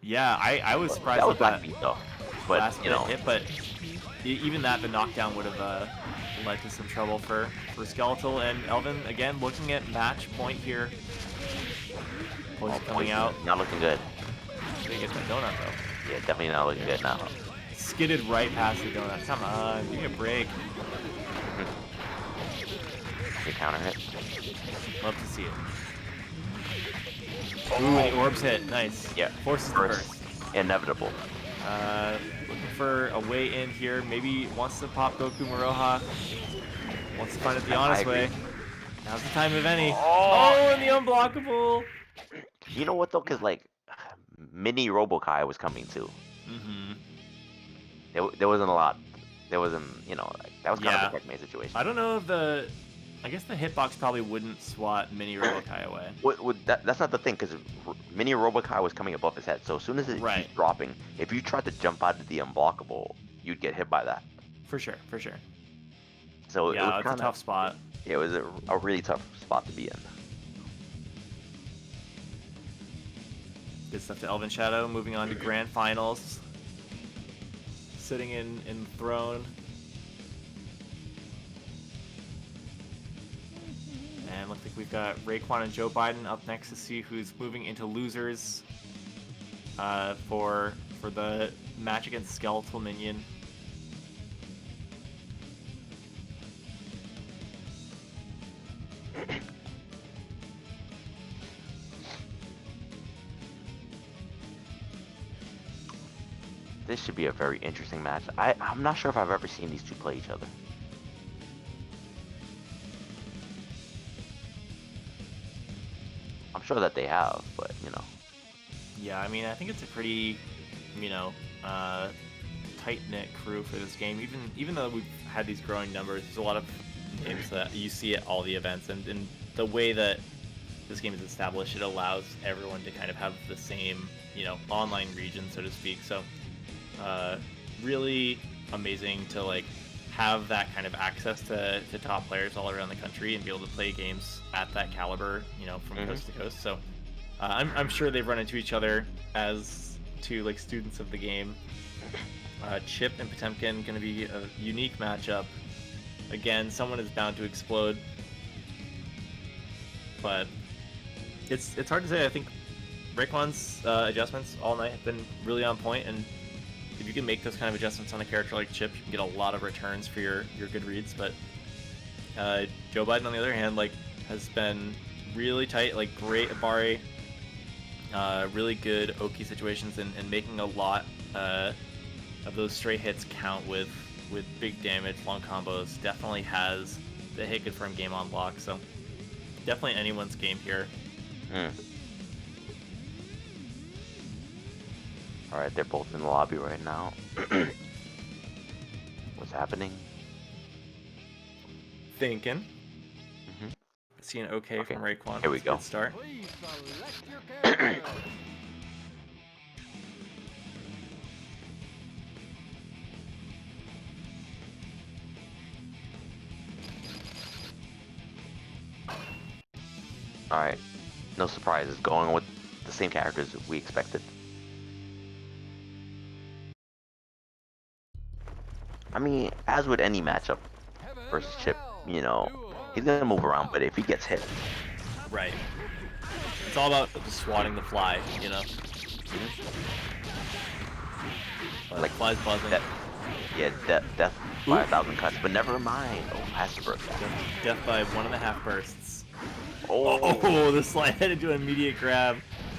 B: Yeah, I was surprised
C: That was
B: at
C: Black Beat though. But
B: last
C: you know,
B: hit, but even that, the knockdown would have led to some trouble for Skeletal. And Elvin again looking at match point here. Poison coming out.
C: Not looking good.
B: Gonna get that donut though.
C: Yeah, definitely not looking good now.
B: Skidded right past the donut. Come on, give me a break.
C: Okay, counter hit.
B: Love to see it. Ooh, the orbs hit. Nice.
C: Yeah.
B: Forces the burst.
C: Inevitable.
B: Looking for a way in here. Maybe wants to pop Goku Maroha. Wants to find it the honest way. Now's the time if any. Oh, and the unblockable.
C: You know what though? Cause like, mini Robokai was coming too. There wasn't a lot. There wasn't, you know, like, that was kind of a checkmate situation.
B: I don't know if I guess the hitbox probably wouldn't swat mini Robokai away.
C: That's not the thing, because mini Robokai was coming above his head. So as soon as it keeps dropping, if you tried to jump out of the unblockable, you'd get hit by that.
B: For sure.
C: So
B: yeah, it's a tough spot.
C: Yeah, it was a really tough spot to be in.
B: Good stuff to Elvin Shadow. Moving on to Grand Finals. Sitting in throne. And looks like we've got Raekwon and Joe Biden up next to see who's moving into losers for the match against Skeletal Minion.
C: This should be a very interesting match. I'm not sure if I've ever seen these two play each other. I'm sure that they have, but you know.
B: Yeah, I mean, I think it's a pretty, you know, tight-knit crew for this game. Even though we've had these growing numbers, there's a lot of games that you see at all the events, and the way that this game is established, it allows everyone to kind of have the same, you know, online region, so to speak. So, really amazing to like have that kind of access to top players all around the country and be able to play games at that caliber, you know, from coast to coast. So I'm sure they've run into each other as two like students of the game. Chip and Potemkin going to be a unique matchup. Again, someone is bound to explode, but it's hard to say. I think Raekwon's adjustments all night have been really on point, and if you can make those kind of adjustments on a character like Chip, you can get a lot of returns for your good reads. But Joe Biden, on the other hand, like has been really tight, like great at Bari, really good Oki situations, and making a lot of those straight hits count with big damage, long combos. Definitely has the hit confirm game on lock, so definitely anyone's game here.
C: Alright, they're both in the lobby right now. What's happening?
B: Thinking. See an okay from Raekwon.
C: Here we go.
B: Good start.
D: Please select your character.
C: Alright, no surprises. Going with the same characters we expected. I mean, as with any matchup versus Chip, you know, he's gonna move around, but if he gets hit,
B: Right. It's all about just swatting the fly, you know? But
C: Like,
B: flies buzzing.
C: Death by 1,000 cuts, but never mind. Oh, has to burst that.
B: Death by 1.5 bursts.
C: Oh,
B: Oh, the slide head into an immediate grab.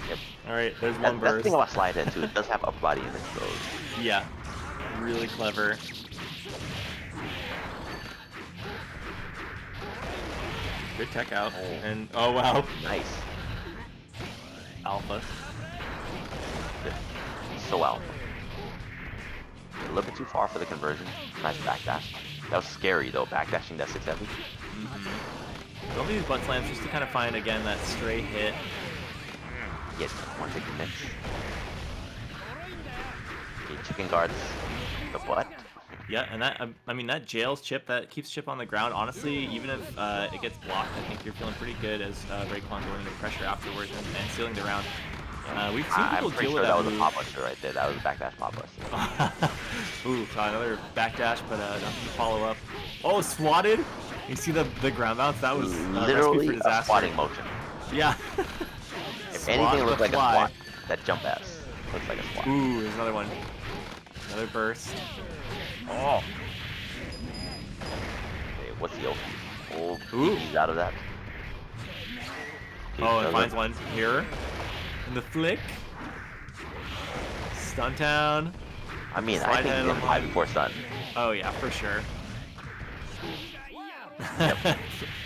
C: Yep.
B: Alright, there's one
C: That's the
B: burst.
C: thing about slide head too. It does have upper body in it, so
B: Yeah. Really clever. Good tech out. And oh wow.
C: nice.
B: Alpha.
C: So alpha. A little bit too far for the conversion. Nice backdash. That was scary though, backdashing that 6-7.
B: Both of these butt slams just to kind of find again that stray hit.
C: Yes, one big mix. Okay, chicken guards the butt.
B: Yeah, and that I mean that jails Chip, that keeps Chip on the ground. Honestly, even if it gets blocked, I think you're feeling pretty good as Raekwon going into pressure afterwards and sealing the round. We've seen people
C: I'm pretty
B: deal
C: sure
B: with
C: that
B: that
C: was a
B: move.
C: pop buster right there. That was a backdash pop buster.
B: Ooh, saw another backdash, but nothing to follow up. Oh, swatted! You see the ground bounce? That was
C: Literally
B: recipe for
C: a
B: disaster.
C: swatting motion.
B: Yeah.
C: If
B: Swat
C: anything
B: the
C: looks like
B: fly.
C: a swat, that jump ass looks like a swat.
B: Ooh, there's another one. Another burst.
C: Oh. Okay, what's the open? Oh,
B: Ooh.
C: he's out of that. Okay,
B: Oh, and
C: does
B: finds
C: it.
B: one here. And the flick. Stun town.
C: I mean,
B: Slide
C: I think
B: head
C: he's
B: on
C: gonna high
B: one.
C: before stun.
B: Oh yeah, for sure.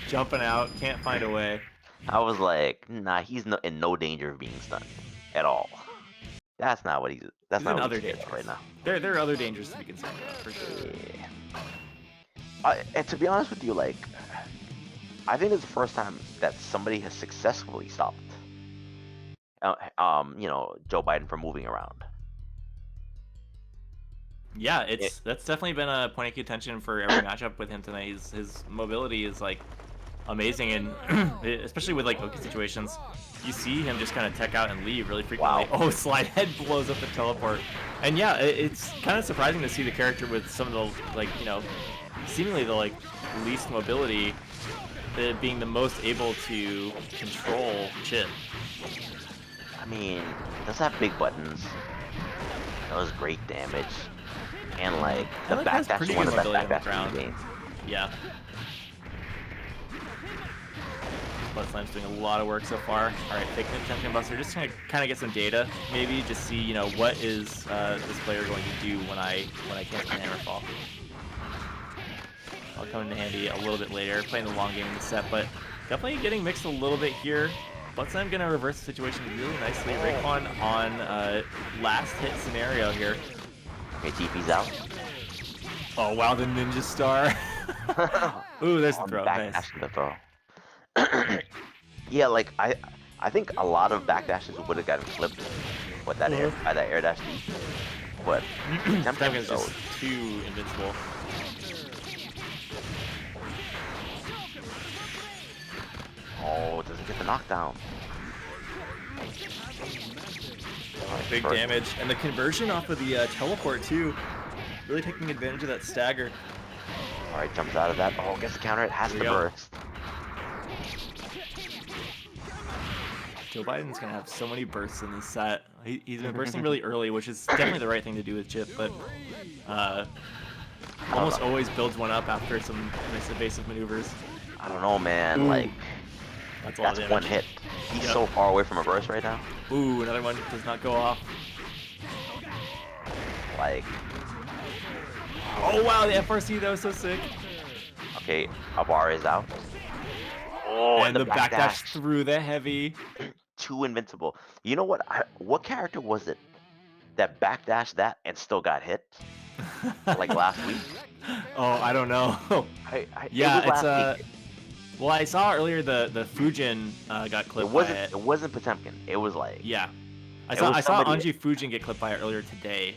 B: Jumping out, can't find a way.
C: I was like, nah, he's in no danger of being stunned at all. That's not what he's. That's
B: He's in
C: not what
B: other
C: he's scared
B: dangers.
C: of right now.
B: There are other dangers to be concerned about, for sure.
C: Yeah. And to be honest with you, like, I think it's the first time that somebody has successfully stopped, Joe Biden from moving around.
B: Yeah, that's definitely been a point of contention for every matchup with him tonight. His mobility is like amazing, and especially with like Oki situations, you see him just kind of tech out and leave really frequently.
C: Wow.
B: Oh, slide head blows up the teleport, and yeah, it's kind of surprising to see the character with some of the seemingly the least mobility, being the most able to control Chip.
C: I mean, does have big buttons. That was great damage. And like the
B: And has
C: backdash
B: pretty
C: is one of
B: good
C: the best
B: mobility on the
C: backdashes in the
B: ground.
C: game.
B: Yeah. Butt Slam's doing a lot of work so far. Alright, taking the Tempting Buster, just gonna kind of get some data, maybe, just see, what is this player going to do when I cancel the Hammerfall. I'll come into handy a little bit later, playing the long game in the set, but definitely getting mixed a little bit here. Butt Slam gonna reverse the situation really nicely. Raekwon on last hit scenario here.
C: Okay, TP's out.
B: Oh wow, the Ninja Star. Ooh, there's the throw. Nice.
C: Backdashing the throw. Yeah, like I think a lot of backdashes would have gotten flipped with that air dash D. But
B: That is just too invincible.
C: Oh, does it get the knockdown?
B: Big damage, and the conversion off of the teleport too. Really taking advantage of that stagger.
C: Alright, jumps out of that. Oh, gets the counter. It has to burst.
B: Joe Biden's gonna have so many bursts in this set. He's been bursting really early, which is definitely the right thing to do with Chip, but almost always builds one up after some nice evasive maneuvers.
C: I don't know, man.
B: Ooh.
C: Like,
B: That's a lot of
C: that's
B: damage.
C: one hit. He's so far away from a burst right now.
B: Ooh, another one does not go off.
C: Like,
B: Oh wow, the FRC, that was so sick.
C: okay, a.b.a is out. Oh,
B: And the backdash through the heavy.
C: Too invincible. You know what? What character was it that backdashed that and still got hit? Like last week?
B: Oh, I don't know.
C: Yeah,
B: Yeah, it's well, I saw earlier the Fujin got clipped by it.
C: It wasn't Potemkin. It was like,
B: Yeah, I
C: It
B: saw
C: was somebody-
B: Anji Fujin get clipped by it earlier today.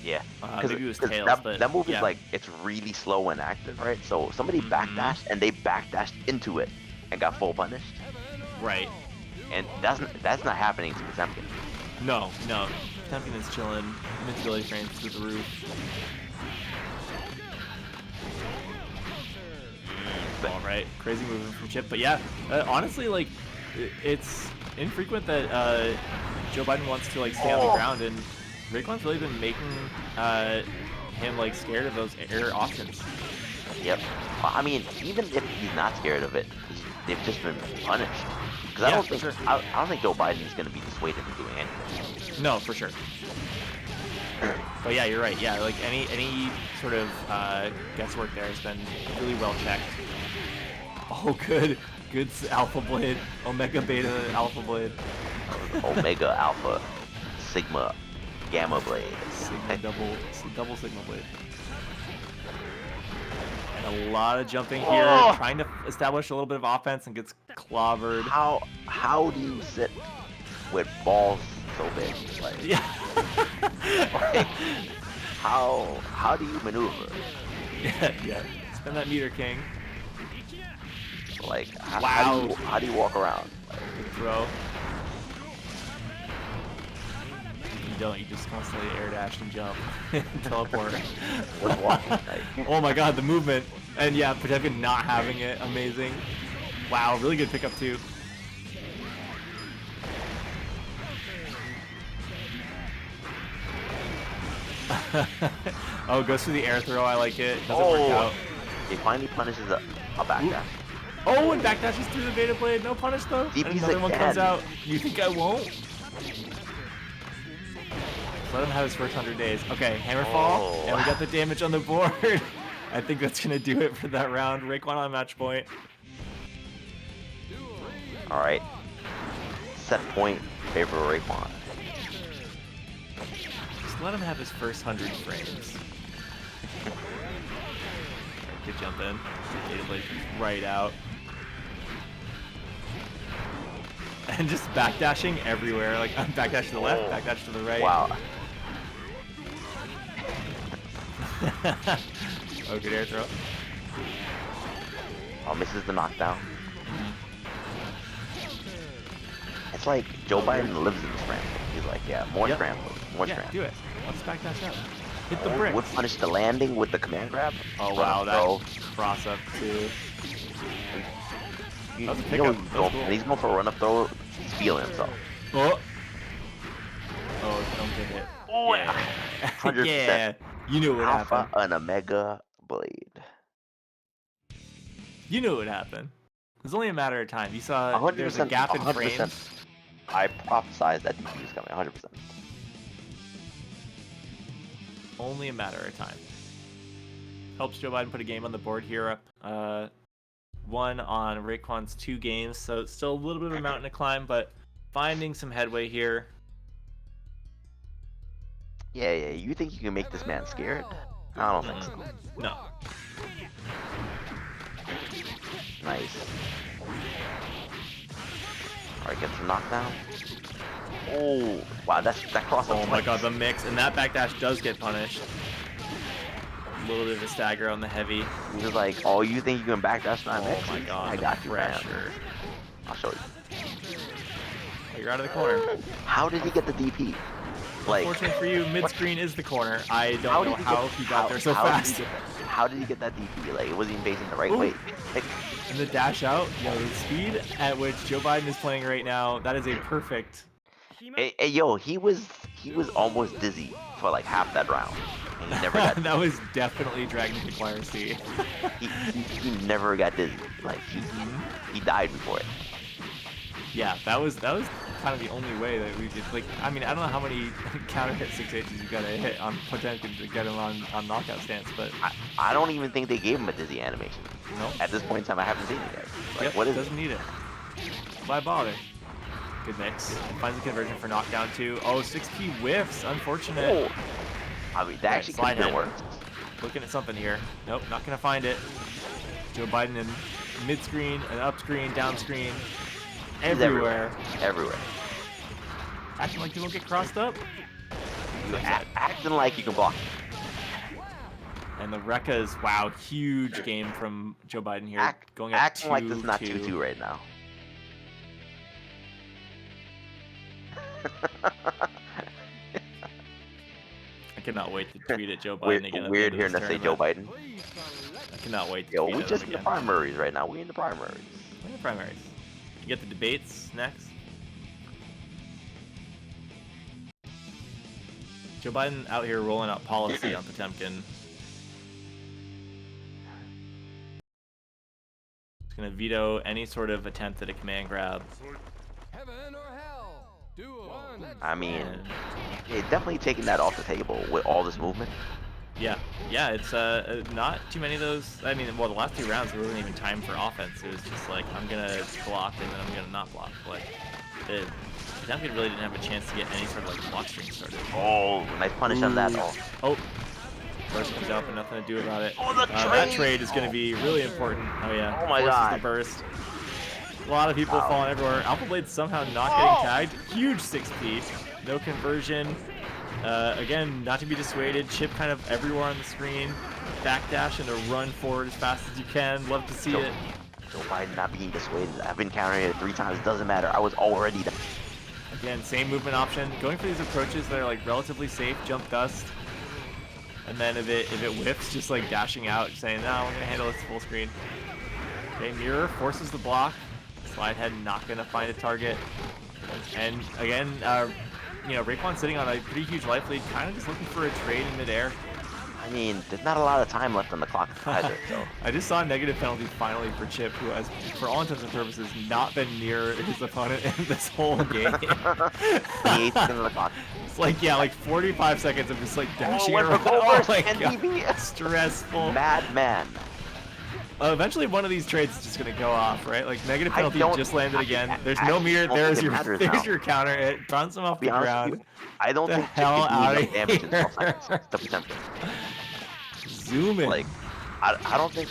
C: yeah.
B: Maybe it was
C: 'cause
B: Tails, but
C: that move
B: yeah.
C: is like, it's really slow and active, right? So somebody backdashed and they backdashed into it and got full punished.
B: Right.
C: And that's not happening to Potemkin.
B: No. Tempkin is chilling. Invincibility frames through the roof. All right, crazy movement from Chip, but yeah, honestly, like, it's infrequent that Joe Biden wants to stay on the ground, and Raekwon's really been making him like scared of those air options.
C: Yep. I mean, even if he's not scared of it, they've just been punished. Because
B: Yeah,
C: I
B: for sure.
C: don't think Joe Biden is going to be dissuaded from doing anything.
B: No, for sure. But yeah, you're right. Yeah, like any sort of guesswork there has been really well checked. Oh, good Alpha Blade, Omega Beta Alpha Blade,
C: Omega, Alpha, Sigma, Gamma Blade.
B: Sigma double Sigma Blade. And a lot of jumping here, trying to establish a little bit of offense and gets clobbered.
C: How do you sit with balls so big? Like,
B: Yeah.
C: like, how do you maneuver?
B: Yeah. Spin that meter king.
C: Like,
B: Wow.
C: how do you walk around? Like,
B: Good throw. You don't. You just constantly air dash and jump, and teleport.
C: what's walking? Like,
B: Oh my god, the movement. And yeah, Potemkin not having it. Amazing. Wow, really good pickup too. Oh, goes through the air throw. I like it. Doesn't work out.
C: He finally punishes a backdash.
B: Oh, and backdashes through the Beta Blade. No punish though. And
C: DP's
B: another one
C: again.
B: comes out. You think I won't? Let him have his first 100 days. Okay, Hammerfall, and we got the damage on the board. I think that's gonna do it for that round. Raekwon on match point.
C: All right. Set point favor Raekwon.
B: Just let him have his first 100 frames. Good jump in. Beta Blade right out. And just backdashing everywhere. Like, backdash to the left, backdash to the right.
C: Wow.
B: Oh, good air throw.
C: Oh, misses the knockdown. It's like Joe Biden lives in scramble. He's like, yeah, more scramble, more
B: Yeah,
C: scramble.
B: do it. Let's backdash out. Hit the brick.
C: Would punish the landing with the command grab.
B: Oh wow,
C: Throw.
B: that cross up too.
C: You
B: That was a
C: know,
B: pickup.
C: he's
B: That was
C: going,
B: cool.
C: he's going for a run up throw. He's feeling himself.
B: Oh. Oh, don't get hit.
C: Oh,
B: Yeah.
C: 100%.
B: Yeah. You knew what
C: Alpha
B: happened.
C: and Omega Blade.
B: You knew what happened. It was only a matter of time. You saw
C: 100%.
B: there's a gap in
C: 100%.
B: frames.
C: I prophesized that DP was coming. 100%.
B: Only a matter of time. Helps Joe Biden put a game on the board here up. One on Raekwon's 2 games, so it's still a little bit of a mountain to climb, but finding some headway here.
C: Yeah. You think you can make this man scared? I don't think so.
B: No.
C: Nice. Alright, gets a knockdown. Oh, wow, that cross.
B: Oh my god, the mix, and that backdash does get punished. A little bit of a stagger on the heavy.
C: He's like, oh, you think you can backdash my mix?
B: Oh my god,
C: I got you, man.
B: pressure.
C: I'll show you.
B: Oh, you're out of the corner.
C: How did he get the DP? Like,
B: Unfortunately for you, mid-screen is the corner. I don't know how he got there so
C: how
B: fast.
C: How did he get that DP? Like, it wasn't even facing the right way. Like,
B: And the dash out, the speed at which Joe Biden is playing right now, that is a perfect.
C: hey, yo, he was almost dizzy for like half that round, and he never got.
B: That was definitely Dragon GGAC+R C.
C: he never got dizzy. Like he died before it.
B: Yeah, that was kind of the only way that we could, like, I mean, I don't know how many counter hit 6Hs you gotta hit on Potemkin to get him on knockout stance, but
C: I don't even think they gave him a dizzy animation.
B: no.
C: At this point in time, I haven't seen it yet. Like,
B: Yep,
C: what is
B: doesn't need it. Why bother? Good mix. Finds a conversion for knockdown too. Oh, 6P whiffs. Unfortunate.
C: Oh. I mean, that actually could
B: slide
C: have been
B: hand.
C: worse.
B: Looking at something here. Nope, not gonna find it. Joe Biden in mid screen, and up screen, down screen,
C: He's
B: everywhere.
C: Everywhere.
B: Acting like you won't get crossed up.
C: Acting like you can block.
B: And the Rekka's, wow, huge game from Joe Biden here. Going up
C: Acting like this is not
B: 2-2.
C: 2-2 right now.
B: I cannot wait to tweet at Joe Biden again.
C: Weird hearing to say Joe Biden.
B: I cannot wait to
C: Yo,
B: tweet
C: we
B: at
C: just
B: him
C: in the
B: again.
C: primaries right now. We in the primaries.
B: We're in the primaries. You get the debates next. Joe Biden out here rolling out policy on Potemkin. He's gonna veto any sort of attempt at a command grab.
D: Heaven or hell? Duel.
C: I mean,
B: And
C: yeah, definitely taking that off the table with all this movement.
B: yeah, it's not too many of those. I mean, well, the last 2 rounds there wasn't even time for offense. It was just like I'm gonna block and then I'm gonna not block. Like Potemkin really didn't have a chance to get any sort of like block string started.
C: Oh, nice punish on that.
B: Oh, burst comes out, but nothing to do about it.
C: Oh, the
B: that
C: trade!
B: trade is gonna be really important. Oh yeah.
C: Oh my
B: Forces
C: God.
B: the burst. A lot of people falling everywhere. Alpha Blade's somehow not
C: Oh.
B: getting tagged. Huge 6P. No conversion. Again, not to be dissuaded. Chip kind of everywhere on the screen. Backdash and a run forward as fast as you can. Love to see it.
C: Joe Biden not being dissuaded. I've been countering it 3 times. Doesn't matter. I was already there.
B: Again, same movement option. Going for these approaches that are like relatively safe. Jump dust. And then if it whiffs, just like dashing out, saying, no, we're gonna handle this full screen. Okay, mirror forces the block. Slide head not gonna find a target. And again, you know, Raekwon sitting on a pretty huge life lead, kind of just looking for a trade in midair.
C: I mean, there's not a lot of time left on the clock either, so.
B: I just saw a negative penalty finally for Chip, who has, for all intents and purposes, not been near his opponent in this whole game.
C: 28 seconds on the clock.
B: It's like, yeah, like 45 seconds of just like dashing
C: went for
B: around.
C: goal
B: Oh
C: burst
B: my
C: and
B: God.
C: a.b.a.
B: Stressful.
C: Madman.
B: Eventually, one of these trades is just gonna go off, right? Like negative
C: I
B: penalty
C: don't-
B: just landed again. There's
C: I
B: no mirror.
C: don't
B: There's
C: think it
B: your
C: matters now.
B: there's your counter. It bounces him off
C: To
B: the
C: be honest
B: ground.
C: with you, I don't
B: The
C: think
B: hell
C: Chip can do
B: outta
C: enough damage in 12
B: here.
C: seconds to Potemkin.
B: Zoom in.
C: Like, I don't think,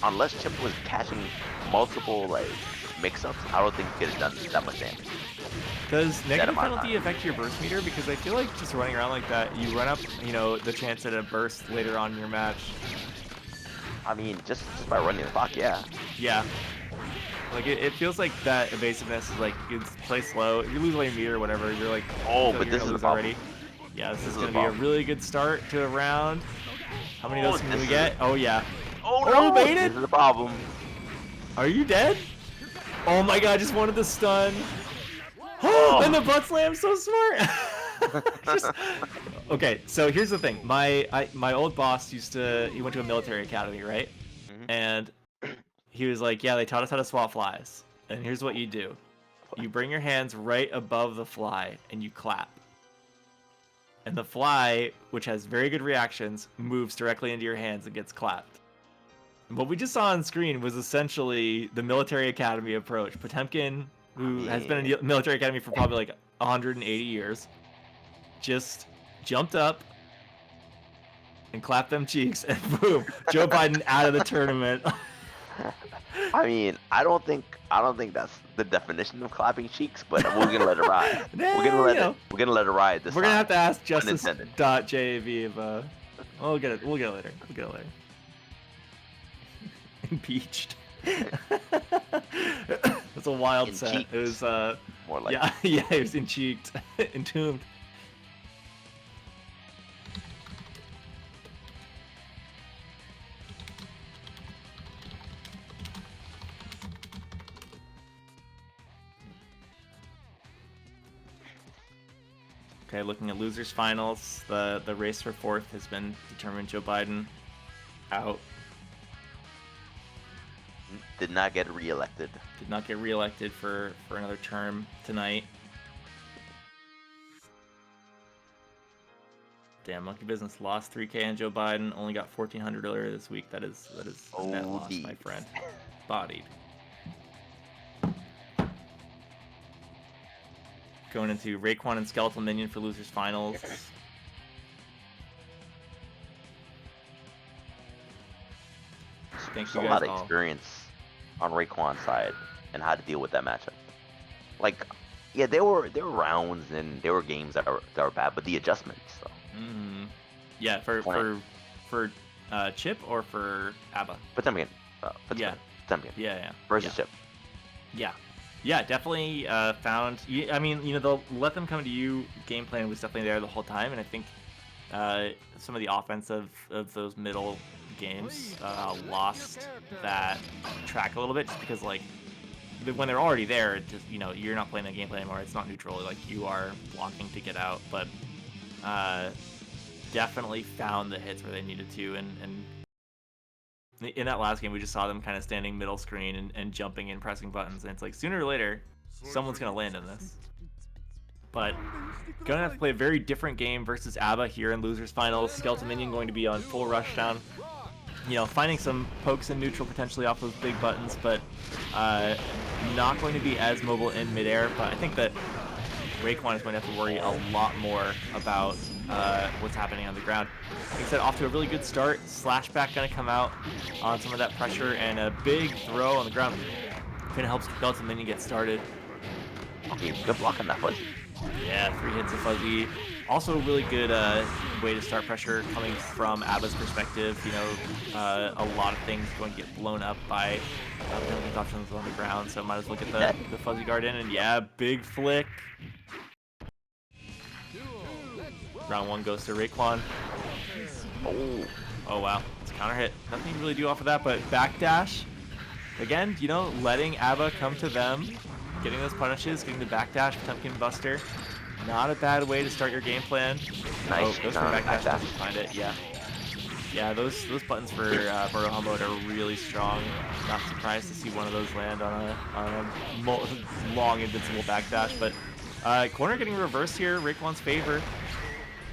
C: unless Chip was catching multiple, like, mix-ups, I don't think he could have done that much damage.
B: Does negative
C: amount of
B: penalty
C: time.
B: affect your burst meter? Because I feel like just running around like that, you run up, you know, the chance at a burst later on in your match.
C: I mean, just by running the clock, yeah.
B: Yeah. Like, it feels like that evasiveness is like, you play slow. If you lose all your meter or whatever, you're like,
C: Oh,
B: you feel
C: but
B: like you're
C: this
B: gonna
C: is the
B: lose
C: problem.
B: already. Yeah, this is
C: is
B: going
C: the
B: to be a
C: problem.
B: really good start to a round. How many of those can
C: this
B: we
C: is-
B: get? Oh, yeah.
C: Oh,
B: Oh,
C: no!
B: baited?
C: This is the problem.
B: Are you dead? Oh my God, just wanted the stun. And the butt slam, so smart. Just- okay, so here's the thing. My old boss he went to a military academy, right? And he was like, yeah, they taught us how to swat flies. And here's what you do. You bring your hands right above the fly and you clap. And the fly, which has very good reactions, moves directly into your hands and gets clapped. And what we just saw on screen was essentially the military academy approach. Potemkin, who has been in the military academy for probably like 180 years, just jumped up and clapped them cheeks, and boom, Joe Biden out of the tournament.
C: I mean, I don't think that's the definition of clapping cheeks, but we're gonna let it ride.
B: Nah,
C: we're gonna let
B: you know.
C: it. We're gonna let it ride this
B: We're gonna have to ask
C: Unintended.
B: Justice.jav if we'll get it later. We'll get it later. Impeached. That's a wild set.
C: Encheeked.
B: It was
C: More like.
B: yeah, it was encheeked. Entombed. Okay, looking at losers finals, the race for 4th has been determined. Joe Biden out.
C: Did not get reelected.
B: Did not get reelected for another term tonight. Damn, Monkey Business lost 3K on Joe Biden. Only got 1,400 earlier this week. That is a net loss,
C: OD.
B: my friend. Bodied. Going into Raekwon and Skeletal Minion for losers finals. Thank
C: There's
B: you
C: a
B: guys
C: lot of
B: all.
C: experience on Raekwon's side and how to deal with that matchup. Like, yeah, there were rounds and there were games that were bad, but the adjustments. So.
B: Mm-hmm. Yeah, for Chip or for a.b.a.
C: Potemkin.
B: Yeah.
C: Potemkin.
B: Yeah.
C: Versus Chip.
B: Yeah, definitely found. I mean, you know, they'll let them come to you. Game plan was definitely there the whole time, and I think some of the offensive of those middle games lost that track a little bit, just because like when they're already there, it just, you know, you're not playing that game plan anymore. It's not neutral. Like, you are blocking to get out, but definitely found the hits where they needed to, and in that last game we just saw them kind of standing middle screen and jumping and pressing buttons, and it's like sooner or later someone's gonna land in this. But gonna have to play a very different game versus a.b.a here in losers finals. Skeleton Minion going to be on full rushdown, you know, finding some pokes in neutral potentially off those big buttons, but not going to be as mobile in midair. But I think that Raekwon is going to have to worry a lot more about what's happening on the ground. Like I said, off to a really good start. Slashback going to come out on some of that pressure, and a big throw on the ground. Going to help Skeleton Minion get started.
C: Okay, good block on that Fuzzy.
B: Yeah, 3 hits of Fuzzy. Also a really good way to start pressure coming from a.b.a.'s perspective. You know, a lot of things going to get blown up by penalty options on the ground, so might as well get the Fuzzy Guard in. And yeah, big flick. Round 1 goes to Raekwon. Oh wow, it's a counter hit. Nothing you can really do off of that, but backdash. Again, you know, letting a.b.a. come to them, getting those punishes, getting the backdash, Pumpkin Buster. Not a bad way to start your game plan.
C: Nice.
B: Goes for backdash, doesn't find it, yeah. Yeah, those buttons for Burrow Hum mode are really strong. Not surprised to see one of those land on a long invincible backdash, but corner getting reversed here, Raekwon's favor.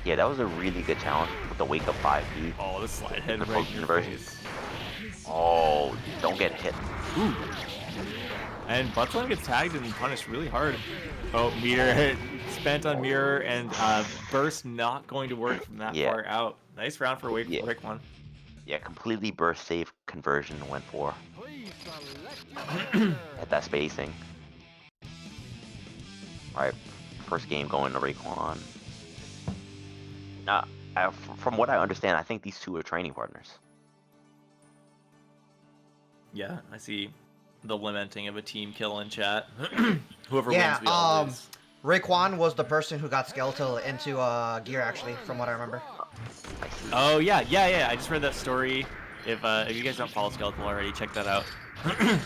C: Yeah, that was a really good challenge with the wake up 5B.
B: Oh, the slide head
C: The
B: right
C: poke
B: in your
C: conversion.
B: face.
C: Oh, don't get hit.
B: Ooh. And Buttslam gets tagged and punished really hard. Oh, meter hit spent on mirror, and burst not going to work from that far out. Nice round for Raekwon.
C: Yeah, completely burst safe conversion went for. At that spacing. Alright, first game going to Raekwon. From what I understand, I think these two are training partners.
B: Yeah, I see the lamenting of a team kill in chat. Whoever wins, we all lose.
A: Raekwon was the person who got Skeletal into gear, actually, from what I remember.
B: Oh yeah. I just read that story. If you guys don't follow Skeletal already, check that out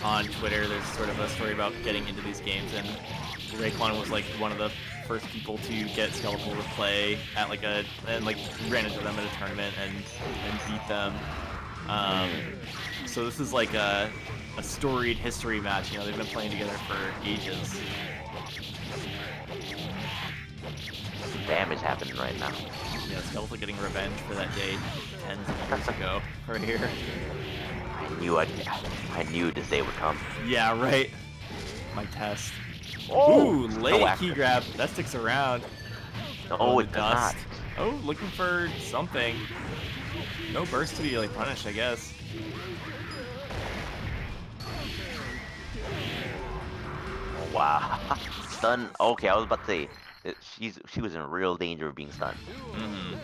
B: on Twitter. There's sort of a story about getting into these games, and Raekwon was like one of the first people to get Skeletal to play at and ran into them at a tournament and beat them. So this is like a storied history match. You know, they've been playing together for ages.
C: Some damage happening right now.
B: Yeah, Skeletal getting revenge for that day tens of years ago, right here.
C: I knew this day would come.
B: Yeah, right. My test.
C: Oh,
B: ooh, late key grab. That sticks around.
C: No, it does not.
B: Oh, looking for something. No burst to be like punished, I guess.
C: Oh, wow. Stun. Okay, I was about to say she was in real danger of being stunned.
B: Mm-hmm.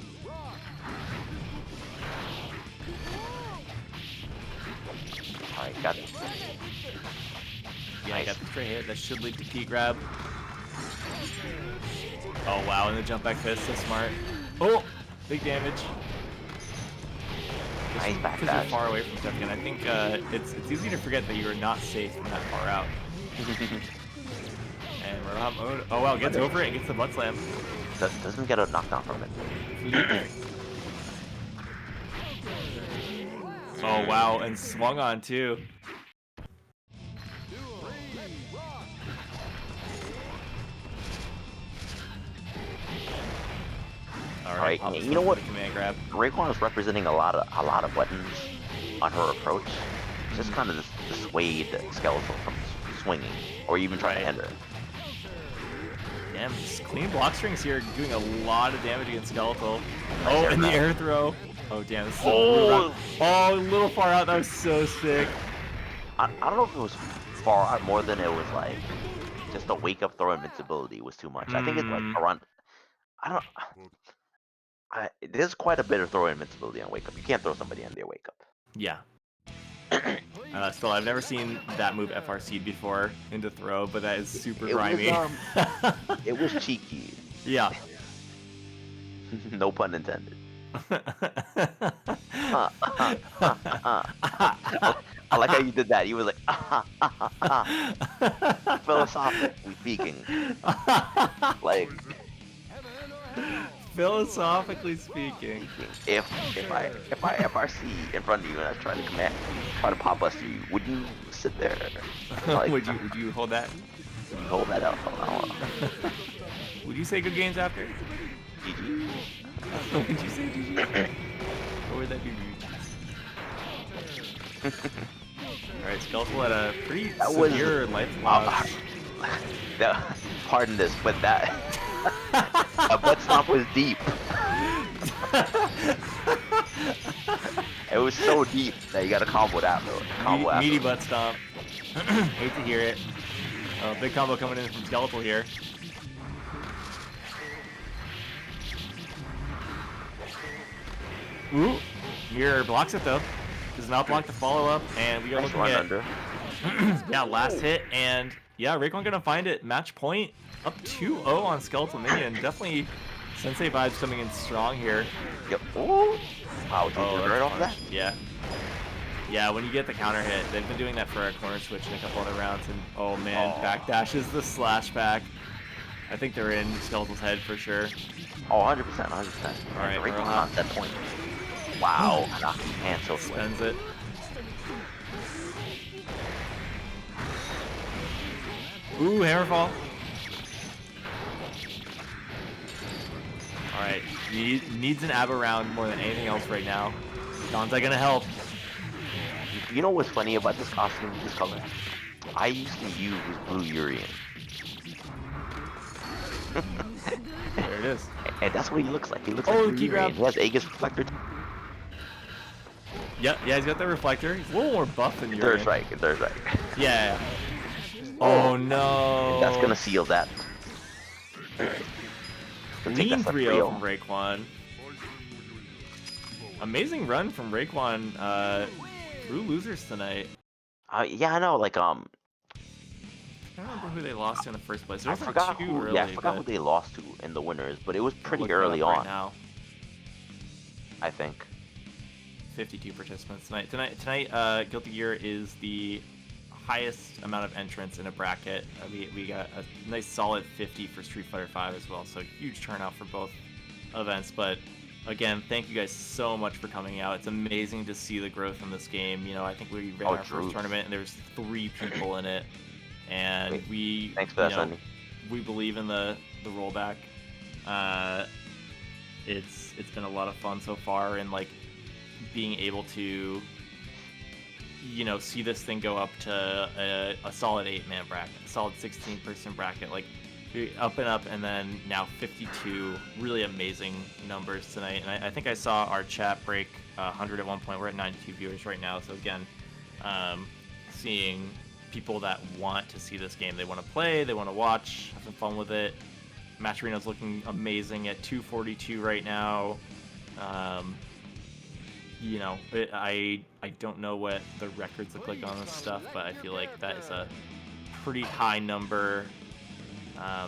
C: Alright, got it.
B: Yeah, nice. I got the straight hit. That should lead to key grab. Oh wow, and the jump back fist, so smart. Oh, big damage.
C: Nice back
B: because you're far away from Tefkin. I think it's easy to forget that you are not safe from that far out. And we're oh wow, gets over it and gets the butt slam.
C: Doesn't get a knockdown from it.
B: Oh wow, and swung on too.
C: Alright, you know what?
B: Command grab.
C: Raekwon is representing a lot of buttons on her approach. Just kind of dissuade Skeletal from swinging or even trying to hinder it.
B: Damn, just clean block strings here, doing a lot of damage against Skeletal. Oh, and the air throw. Oh damn, this is a little far out. That was so sick.
C: I don't know if it was far out more than it was like just the wake up throw invincibility was too much. I think it's like around. There's quite a bit of throw invincibility on wake up. You can't throw somebody on their wake up.
B: Yeah. Still, I've never seen that move FRC'd before into throw, but that is super grimy.
C: It was cheeky.
B: Yeah.
C: No pun intended. I like how you did that. You was like, philosophically speaking, like
B: Philosophically speaking.
C: If I FRC in front of you and I try to pop bust you, would you sit there? Like,
B: would you hold that?
C: would you hold that out?
B: Would you say good games after?
C: GG.
B: Would you say GG? Or would that be GG? Alright, Skeletal had a pretty severe life loss.
C: Pardon this, but that a butt stomp was deep. It was so deep that you got to combo that, bro.
B: Meaty butt stomp. Hate to hear it. Big combo coming in from Skeletal here. Ooh, Mirror blocks it though. Does not block the follow up, and we are looking at
C: under.
B: yeah, last hit, and yeah, Raekwon gonna find it. Match point up 2-0 on Skeletal Minion. Definitely Sensei vibes coming in strong here.
C: Yep. Ooh. Wow, right off that.
B: Yeah. Yeah, when you get the counter hit, they've been doing that for a corner switch in a couple other rounds, and oh man, backdashes the slash back. I think they're in Skeletal's head for sure.
C: Oh, 100%, 100%.
B: Alright,
C: Raekwon on that point. Wow, knocking hand so quick.
B: Spends it. Ooh, hammerfall. Alright, needs an ab around more than anything else right now. Danzai gonna help.
C: You know what's funny about this costume, this color? I used to use blue Urian.
B: There it is.
C: And that's what he looks like. He looks like blue Urian. He has Aegis Reflector.
B: Yep, yeah, he's got the reflector. He's a little more buff than Urian.
C: There's right.
B: Yeah. Oh no.
C: That's gonna seal that.
B: Lean 3-0 from Raekwon. Amazing run from Raekwon through losers tonight.
C: Yeah, I know. Like
B: I don't remember who they lost to in the first place.
C: I forgot who they lost to in the winners, but it was pretty early on.
B: Right now.
C: I think.
B: 52 participants tonight. Tonight, Guilty Gear is the highest amount of entrants in a bracket. We got a nice solid 50 for Street Fighter V as well, so huge turnout for both events. But again, thank you guys so much for coming out. It's amazing to see the growth in this game. You know, I think we ran our first tournament and there was 3 people in it, and
C: thanks for that, Sunny.
B: We believe in the rollback. It's been a lot of fun so far, and like being able to see this thing go up to a solid 8-man bracket, a solid 16-person bracket, like up and up, and then now 52 really amazing numbers tonight. And I think I saw our chat break 100 at one point. We're at 92 viewers right now, so again, seeing people that want to see this game, they want to play, they want to watch, have some fun with it. Match Arena's looking amazing at 242 right now. I don't know what the records look like on this stuff, but I feel like that is a pretty high number.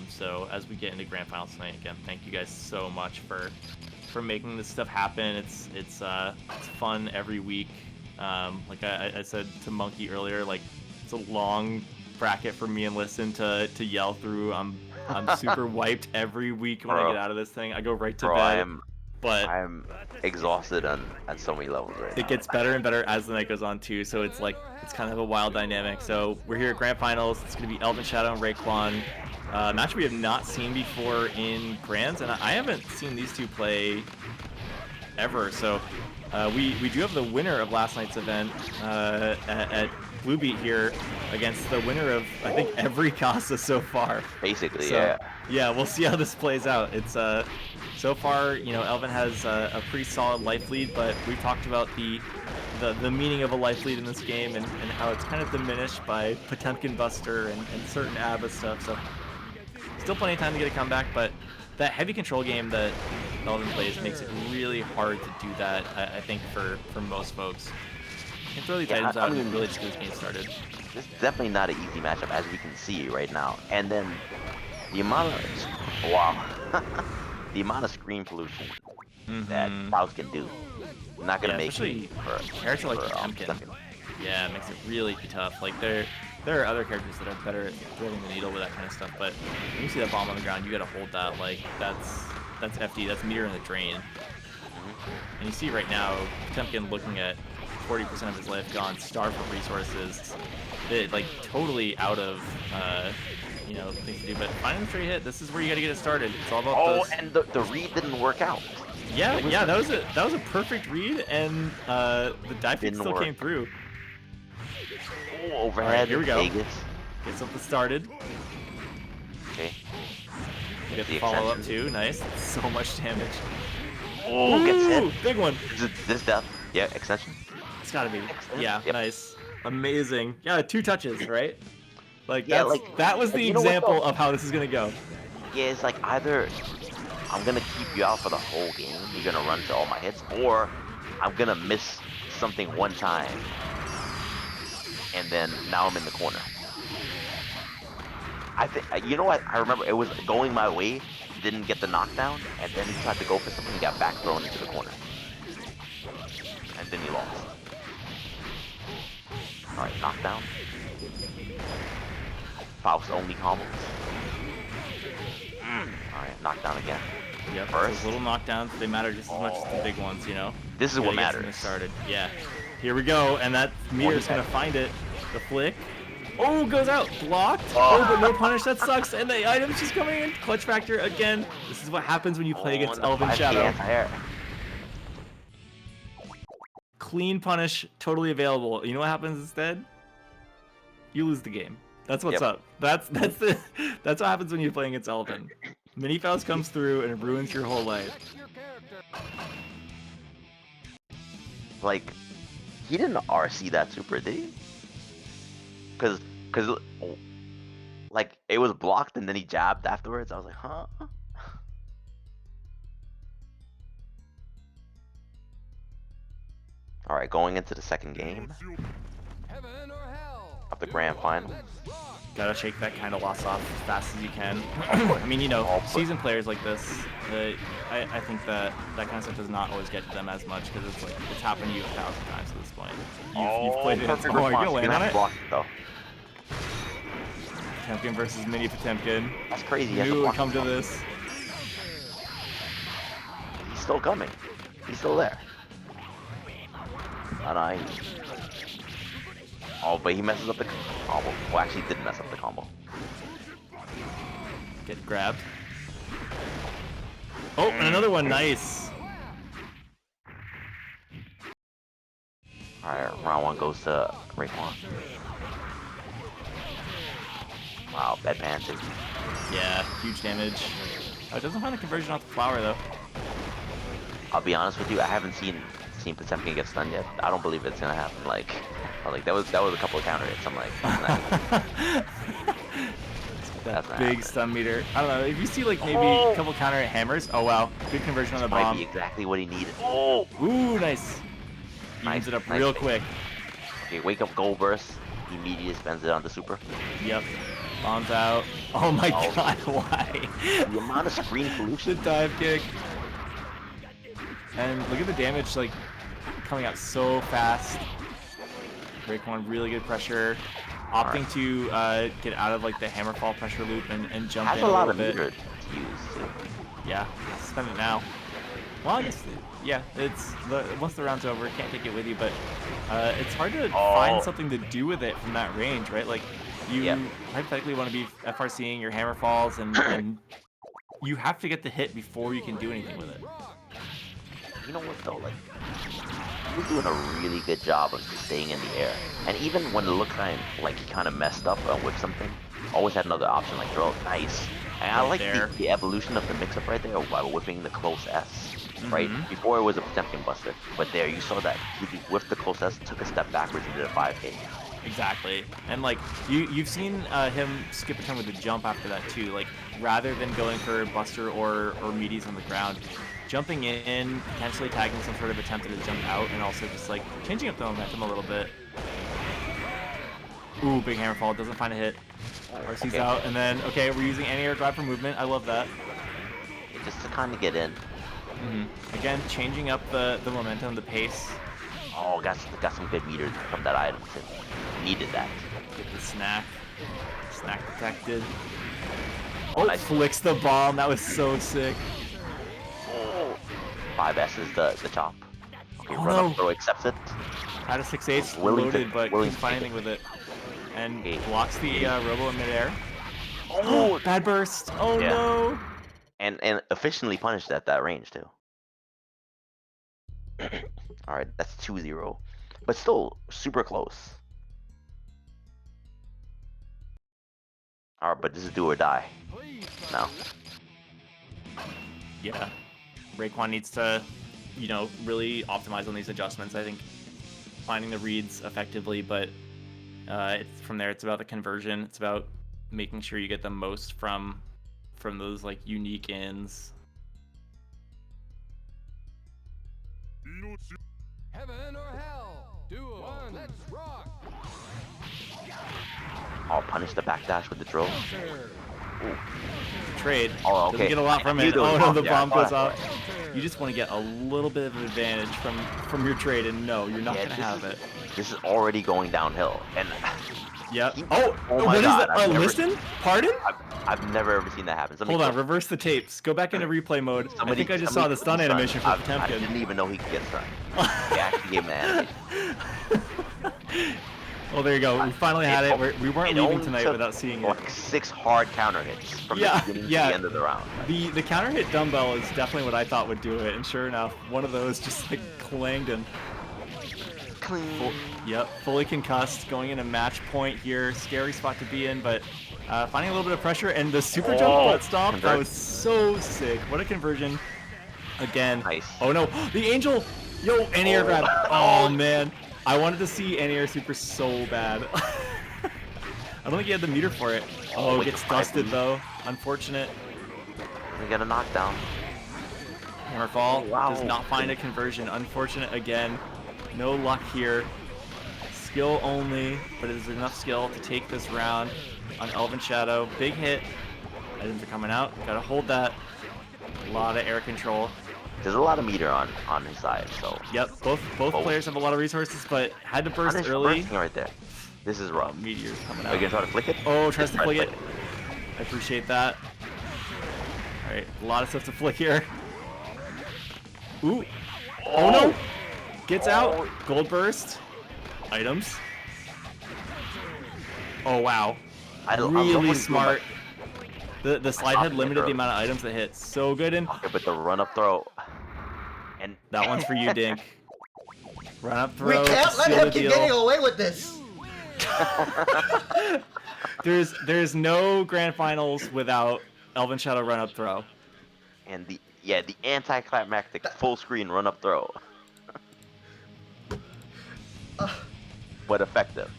B: So as we get into grand finals tonight, again, thank you guys so much for making this stuff happen. It's fun every week. Like I said to Monkey earlier, like it's a long bracket for me and Listen to yell through. I'm super wiped every week when I get out of this thing. I go right to bed. I'm
C: exhausted on so many levels right now.
B: It gets better and better as the night goes on too, so it's kind of a wild dynamic. So we're here at grand finals. It's going to be Elvin, Shadow, and Raekwon. Match we have not seen before in grands, and I haven't seen these two play ever. So we do have the winner of last night's event at Blue Beat here against the winner of, I think, every Casa so far.
C: Basically,
B: so,
C: yeah.
B: Yeah, we'll see how this plays out. It's so far, Elvin has a pretty solid life lead, but we've talked about the meaning of a life lead in this game and how it's kind of diminished by Potemkin Buster and certain ABBA stuff. So still plenty of time to get a comeback, but that heavy control game that Elvin plays makes it really hard to do that, I think, for most folks. You can throw these items out and really just get this game started.
C: This is definitely not an easy matchup, as we can see right now. And then the amount of the amount of screen pollution that Faust can do, not gonna make
B: especially
C: for
B: a character like Potemkin. Yeah, it makes it really tough. Like There are other characters that are better at threading the needle with that kind of stuff, but when you see that bomb on the ground, you gotta hold that. Like, that's FD, that's meter in the drain. And you see right now, Potemkin looking at 40% of his life gone, starved for resources, like totally out of, you know, things to do. But finding the straight hit, this is where you gotta get it started. It's all about those.
C: And the read didn't work out.
B: Yeah, yeah, that was a perfect read, and the dive kick still came through.
C: Oh, overhead.
B: Right, here we go.
C: Vegas.
B: Get something started.
C: Okay.
B: You get the follow up too. Nice. So much damage.
C: Oh, gets hit.
B: Big one.
C: This death. Yeah, extension.
B: It's gotta be. Yeah,
C: Yep.
B: nice. Amazing. Yeah, 2 touches, right? Like,
C: Yeah,
B: that was the
C: you know what,
B: example
C: though?
B: of how this is gonna go.
C: Yeah, it's like either I'm gonna keep you out for the whole game, you're gonna run to all my hits, or I'm gonna miss something one time, and then now I'm in the corner. I think, you know what? I remember it was going my way, didn't get the knockdown, and then he tried to go for something, he got back thrown into the corner, and then he lost. All right, knockdown. Faust only combos. Alright, knockdown again.
B: Yep,
C: First.
B: those little knockdowns, they matter just as much as the big ones, you know?
C: This is what matters.
B: Started. Yeah. Here we go, and that meter's gonna find it. The flick. Oh, goes out. Blocked. Oh, but no punish. That sucks. And the item's just coming in. Clutch factor again. This is what happens when you play against Elven Shadow. Clean punish, totally available. You know what happens instead? You lose the game. That's what's up. That's what happens when you're playing against Elven. Mini Faust comes through and it ruins your whole life.
C: Like, he didn't RC that super, did he? Cause like it was blocked and then he jabbed afterwards. I was like, huh? All right, going into the second game of the grand final.
B: Gotta shake that kind of loss off as fast as you can. I mean, you know, seasoned players like this, I think that kind of stuff does not always get to them as much because it's like it's happened to you 1,000 times at this point. You've played it. Oh, you're gonna land on it.
C: Block, though.
B: Potemkin versus Mini Potemkin.
C: That's crazy.
B: You knew it would come to this.
C: He's still coming. He's still there. And oh, but he messes up the combo. Well, actually, he didn't mess up the combo.
B: Get grabbed. Oh, and another one. Nice.
C: Alright, round 1 goes to Raekwon. Wow, bedpan too.
B: Yeah, huge damage. Oh, it doesn't find a conversion off the flower though.
C: I'll be honest with you, I haven't seen Potemkin get stunned yet. I don't believe it's gonna happen. Like that was a couple of counter hits. I'm like,
B: that big stun meter. I don't know. If you see like maybe a couple counter hit hammers, oh wow, good conversion on the bomb.
C: Might be exactly what he needed. Oh,
B: ooh, nice. Evens it up real quick.
C: Okay, wake up gold burst. Immediately spends it on the super.
B: Yep. Bombs out. Oh my god, why?
C: The amount of screen pollution.
B: The dive kick. And look at the damage, like, coming out so fast. Raekwon, really good pressure. Opting to get out of, like, the hammerfall pressure loop and jump in a little bit.
C: Has a lot of meter to use, too.
B: Yeah, spend it now. Well, I guess, yeah, it's, once the round's over, can't take it with you, but it's hard to find something to do with it from that range, right? Like, you hypothetically want to be FRCing your hammerfalls, and you have to get the hit before you can do anything with it.
C: You know what though, like, he was doing a really good job of staying in the air. And even when it looked like he kind of messed up with something, always had another option, like throw it nice. And I like the evolution of the mix-up right there by whipping the close S, right? Before it was a Potemkin buster, but there you saw that he whipped the close S, took a step backwards and did a 5K.
B: Exactly, and like you've seen him skip a turn with a jump after that too. Like rather than going for buster or meaties on the ground, jumping in, potentially tagging some sort of attempt at a jump out, and also just like changing up the momentum a little bit. Ooh, big hammerfall, doesn't find a hit. RC's out, and then okay, we're using anti-air grab for movement. I love that.
C: Just to kind of get in.
B: Again, changing up the momentum, the pace.
C: Oh, got some good meters from that item. Needed that.
B: Get the snack. Snack detected. Oh,
C: nice.
B: flicks the bomb. That was so sick.
C: Oh. 5S is the chop. Okay,
B: Oh,
C: run
B: no.
C: up throw accepts it.
B: Had a 6/8
C: Willing to-
B: loaded, but
C: willing
B: couldn't
C: to
B: find
C: take
B: anything with it. And
C: Okay.
B: blocks the Robo in midair.
C: Oh,
B: Bad burst. Oh
C: Yeah.
B: no.
C: and efficiently punished at that range too. All right, that's 2-0, but still super close. All right, but this is do or die. No.
B: Yeah. Raekwon needs to, really optimize on these adjustments. I think finding the reads effectively, but from there it's about the conversion. It's about making sure you get the most from those like unique ins.
D: Heaven or hell? Duo. One. Let's rock.
C: I'll punish the backdash with the drill.
B: Trade.
C: Oh, okay.
B: Doesn't get a lot from it.
C: there was
B: Oh
C: a
B: no,
C: bomb.
B: the
C: Yeah,
B: bomb
C: I
B: goes
C: thought-
B: off. You just want to get a little bit of an advantage from your trade, and no, you're not
C: Yeah,
B: gonna have it.
C: This is already going downhill, and
B: Yep.
C: He-
B: Oh,
C: oh my
B: what is
C: God,
B: that?
C: I've never-
B: Listen? Pardon?
C: I've never ever seen that happen.
B: Hold on, reverse the tapes. Go back into replay mode. I think I just saw the stun animation for
C: I
B: Potemkin.
C: didn't even know he could get stunned. They actually gave him an animation.
B: Well, there you go. We finally had it. We weren't leaving
C: only
B: tonight
C: took,
B: without seeing it.
C: like 6 hard counter hits from
B: Yeah,
C: the beginning to
B: yeah.
C: the end of the round.
B: The counter hit dumbbell is definitely what I thought would do it, and sure enough, one of those just like clanged him. Yep, fully concussed, going in a match point here. Scary spot to be in, but finding a little bit of pressure, and the super jump butt stomp, that was so sick. What a conversion. Again.
C: Nice.
B: Oh no, the angel! Yo, anti-air grab. Oh man. I wanted to see anti-air super so bad. I don't think he had the meter for it. Oh, gets dusted though. Unfortunate.
C: We got a knockdown.
B: Hammerfall
C: Wow.
B: does not find a conversion. Unfortunate again. No luck here. Skill only, but it is enough skill to take this round on Elven Shadow. Big hit. Items are coming out. Gotta hold that. A lot of air control.
C: There's a lot of meter on his side, so.
B: Yep, both players have a lot of resources, but had to burst
C: Punish
B: early.
C: bursting right there. This is rough.
B: Meteor's coming
C: Are you
B: out.
C: gonna try to flick it?
B: Oh, tries to
C: Try
B: flick it. I appreciate that. Alright, a lot of stuff to flick here. Ooh. Oh no! Gets out. Gold burst. Items. Oh wow. Really smart. The slide head limited the amount of items that hit. So good, and
C: Okay, but the run up throw. And
B: that one's for you, Dink. Run up throw.
A: We can't let
B: seal
A: him
B: the
A: keep
B: deal.
A: getting away with this.
B: There's no grand finals without Elven Shadow run up throw.
C: and the anticlimactic full screen run up throw. But effective.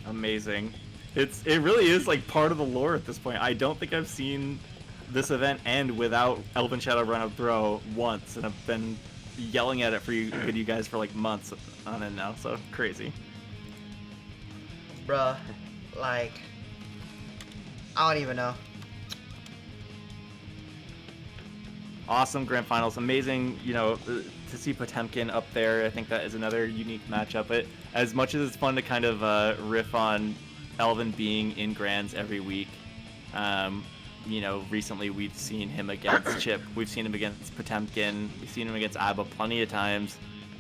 B: Amazing. It really is like part of the lore at this point. I don't think I've seen this event end without Elven Shadow run up throw once, and I've been yelling at it for you guys for like months on end now. So crazy.
A: Bruh, like, I don't even know.
B: Awesome grand finals, amazing. To see Potemkin up there, I think that is another unique matchup. But as much as it's fun to kind of riff on Elvin being in grands every week, recently we've seen him against Chip, we've seen him against Potemkin, we've seen him against a.b.a plenty of times.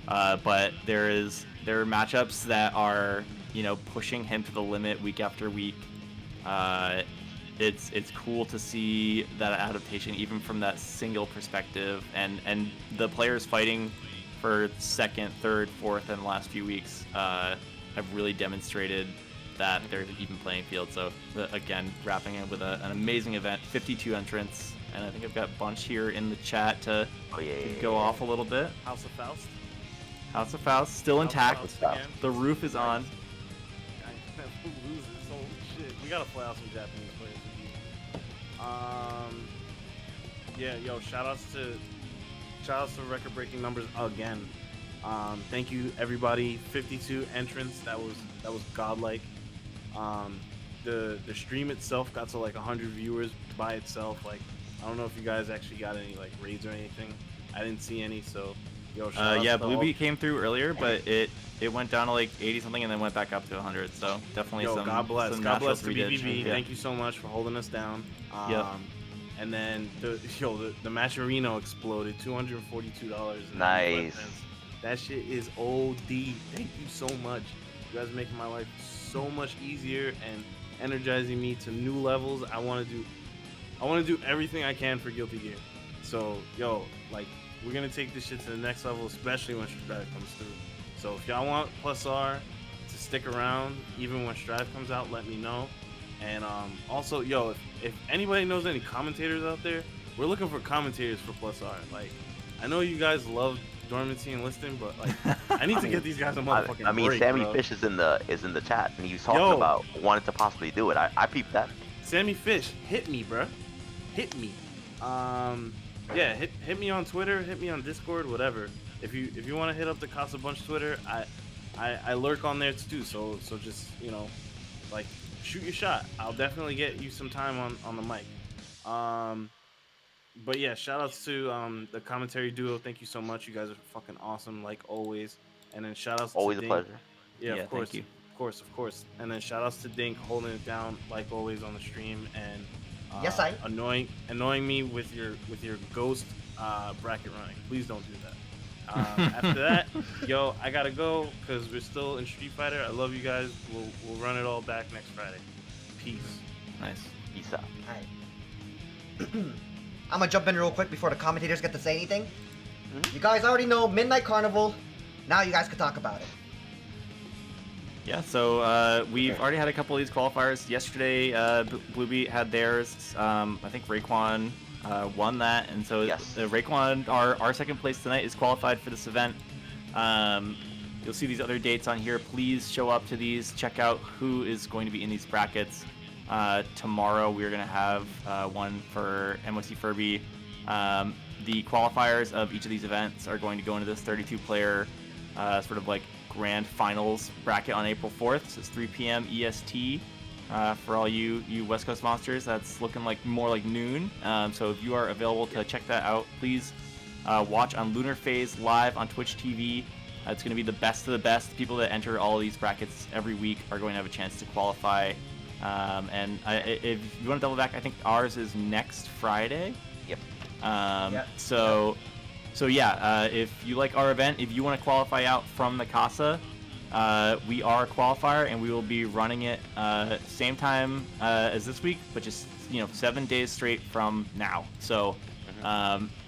B: But there are matchups that are pushing him to the limit week after week. It's cool to see that adaptation even from that single perspective, and the players fighting for second, third, fourth, and the last few weeks have really demonstrated that there's an even playing field. So again, wrapping it with an amazing event, 52 entrants, and I think I've got a bunch here in the chat to go off a little bit.
F: House of Faust.
B: House of Faust still intact.
F: House of Faust again.
B: The roof is on.
F: Who loses? Holy shit. We gotta play out some Japanese players. Yeah, yo, shout outs to record-breaking numbers again. Thank you everybody. 52 entrants. That was godlike. The stream itself got to like 100 viewers by itself. Like, I don't know if you guys actually got any like raids or anything. I didn't see any, so Yo, shout out
B: Yeah,
F: to
B: Blue
F: all-
B: Beat came through earlier, but it went down to like 80 something and then went back up to 100. So definitely
F: Yo,
B: some
F: God bless.
B: some
F: God
B: natural
F: bless to
B: 3-ditch.
F: BBB.
B: Yeah.
F: Thank you so much for holding us down.
B: Yep.
F: And then the Matcherino exploded, $242.
C: Nice.
F: That shit is OD. Thank you so much. You guys are making my life so much easier and energizing me to new levels. I want to do everything I can for Guilty Gear. So, yo, like, we're gonna take this shit to the next level, especially when Strive comes through. So if y'all want +R to stick around, even when Strive comes out, let me know. And also, yo, if anybody knows any commentators out there, we're looking for commentators for +R. Like, I know you guys love Dormancy and Liston, but like, I need to get these guys a motherfucking
C: I mean,
F: break,
C: Sammy
F: bro.
C: Fish is in the chat, and he's talking
F: Yo.
C: about wanting to possibly do it. I peeped that.
F: Sammy Fish, hit me, bruh. Hit me. Yeah, hit me on Twitter, hit me on Discord, whatever. If you want to hit up the Casa Bunch Twitter, I lurk on there too. So just, you know, like, shoot your shot. I'll definitely get you some time on the mic. But yeah, shout outs to the commentary duo. Thank you so much. You guys are fucking awesome, like always. And then shout outs
C: Always
F: to
C: a
F: Dink.
C: pleasure.
F: Yeah,
B: Yeah,
F: of course.
B: thank you.
F: Of course. And then shout outs to Dink holding it down like always on the stream and
A: Yes, I.
F: annoying me with your ghost bracket running. Please don't do that. After that, yo, I gotta go because we're still in Street Fighter. I love you guys. We'll run it all back next Friday. Peace.
B: Nice.
C: Peace out.
A: Alright. I'm gonna jump in real quick before the commentators get to say anything. You guys already know Midnight Carnival. Now you guys can talk about it.
B: Yeah, so we've already had a couple of these qualifiers. Yesterday, Blue Beat had theirs. I think Raekwon won that, and so
C: Yes.
B: Raekwon, our second place tonight, is qualified for this event. You'll see these other dates on here. Please show up to these. Check out who is going to be in these brackets. Tomorrow we're going to have one for NYC Furby. The qualifiers of each of these events are going to go into this 32-player sort of like grand finals bracket on April 4th. So it's 3 p.m. EST. For all you West Coast monsters, that's looking like more like noon. So if you are available to check that out, please watch on Lunar Phase live on Twitch TV. It's going to be the best of the best. People that enter all of these brackets every week are going to have a chance to qualify. If you want to double back, I think ours is next Friday.
C: Yep.
B: So yeah, if you like our event, if you want to qualify out from the Casa, we are a qualifier and we will be running it same time as this week, but just 7 days straight from now. So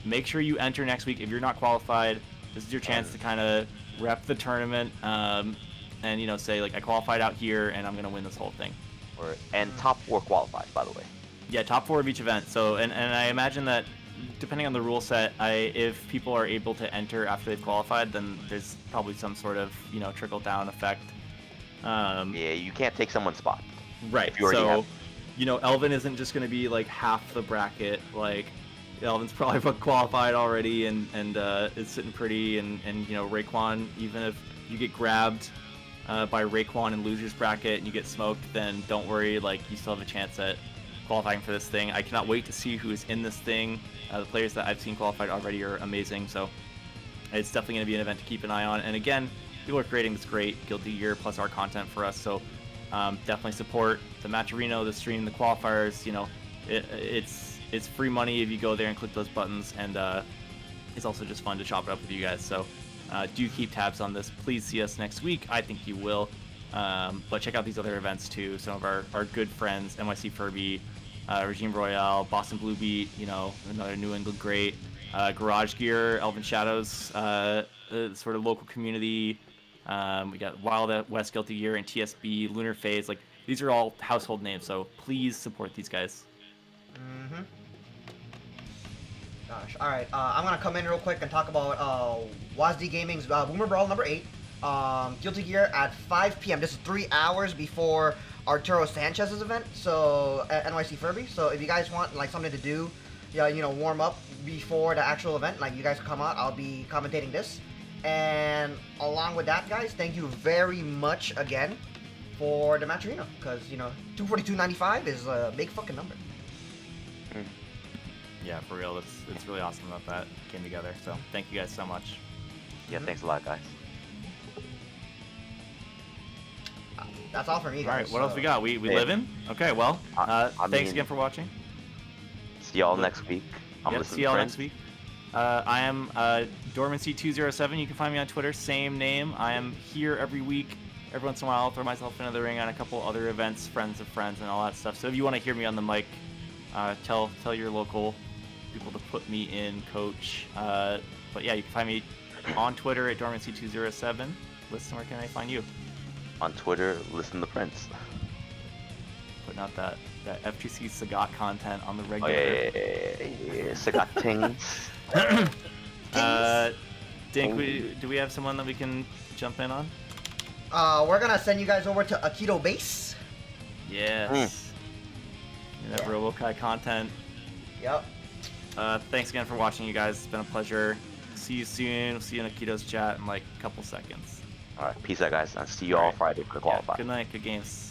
B: make sure you enter next week. If you're not qualified, this is your chance to kind of rep the tournament and say like I qualified out here and I'm gonna win this whole thing.
C: And top 4 qualifies, by the way.
B: Yeah, top 4 of each event. So and I imagine that depending on the rule set, if people are able to enter after they've qualified, then there's probably some sort of trickle down effect.
C: Yeah, you can't take someone's spot.
B: Right.
C: If you already
B: So
C: have.
B: Elvin isn't just going to be like half the bracket. Like Elvin's probably qualified already and is sitting pretty. And Raekwon, even if you get grabbed by Raekwon in losers bracket and you get smoked, then don't worry. Like you still have a chance at qualifying for this thing. I cannot wait to see who is in this thing. The players that I've seen qualified already are amazing, so it's definitely going to be an event to keep an eye on. And again, people are creating this great Guilty Gear +R content for us, so definitely support the Matcherino, the stream, the qualifiers. It's free money if you go there and click those buttons, and it's also just fun to chop it up with you guys. So do keep tabs on this. Please see us next week. I think you will. But check out these other events too. Some of our good friends, NYC Furby, Regime Royale, Boston Blue Beat, another New England great, Garage Gear, Elven Shadows, sort of local community. We got Wild West Guilty Gear and TSB, Lunar Phase. Like these are all household names, so please support these guys.
A: Gosh, alright, I'm gonna come in real quick and talk about WASD Gaming's Boomer Brawl number 8. Guilty Gear at 5 p.m. This is 3 hours before Arturo Sanchez's event, so at NYC Furby. So if you guys want like something to do, warm up before the actual event, like you guys come out, I'll be commentating this. And along with that, guys, thank you very much again for the Matcherino, because 242.95 is a big fucking number.
B: Yeah, for real, it's really awesome that came together. So thank you guys so much.
C: Yeah, thanks a lot, guys.
A: That's all for me, guys.
B: All right, what else we got? We
C: Yeah.
B: live in? Okay, well,
C: I
B: thanks
C: mean-
B: again for watching.
C: See y'all next week. I'm
B: Yep,
C: listening
B: see y'all
C: friends.
B: next week. I am Dormancy207. You can find me on Twitter, same name. I am here every week. Every once in a while, I'll throw myself into the ring on a couple other events, friends of friends, and all that stuff. So if you want to hear me on the mic, tell your local people to put me in, coach. But yeah, you can find me on Twitter at Dormancy207. Listen, where can I find you?
C: On Twitter, listen to Prince.
B: Putting out that FGC Sagat content on the
C: Oh
B: regular.
C: yeah. Sagat things.
B: Dink, do we have someone that we can jump in on?
A: We're gonna send you guys over to Aikido Base.
B: Yes. That
A: Yeah.
B: Robokai content.
A: Yep.
B: Thanks again for watching, you guys. It's been a pleasure. See you soon. We'll see you in Akito's chat in like a couple seconds.
C: All right, peace out, guys. I'll see you all Friday for
B: Yeah,
C: qualify.
B: good night. Good games.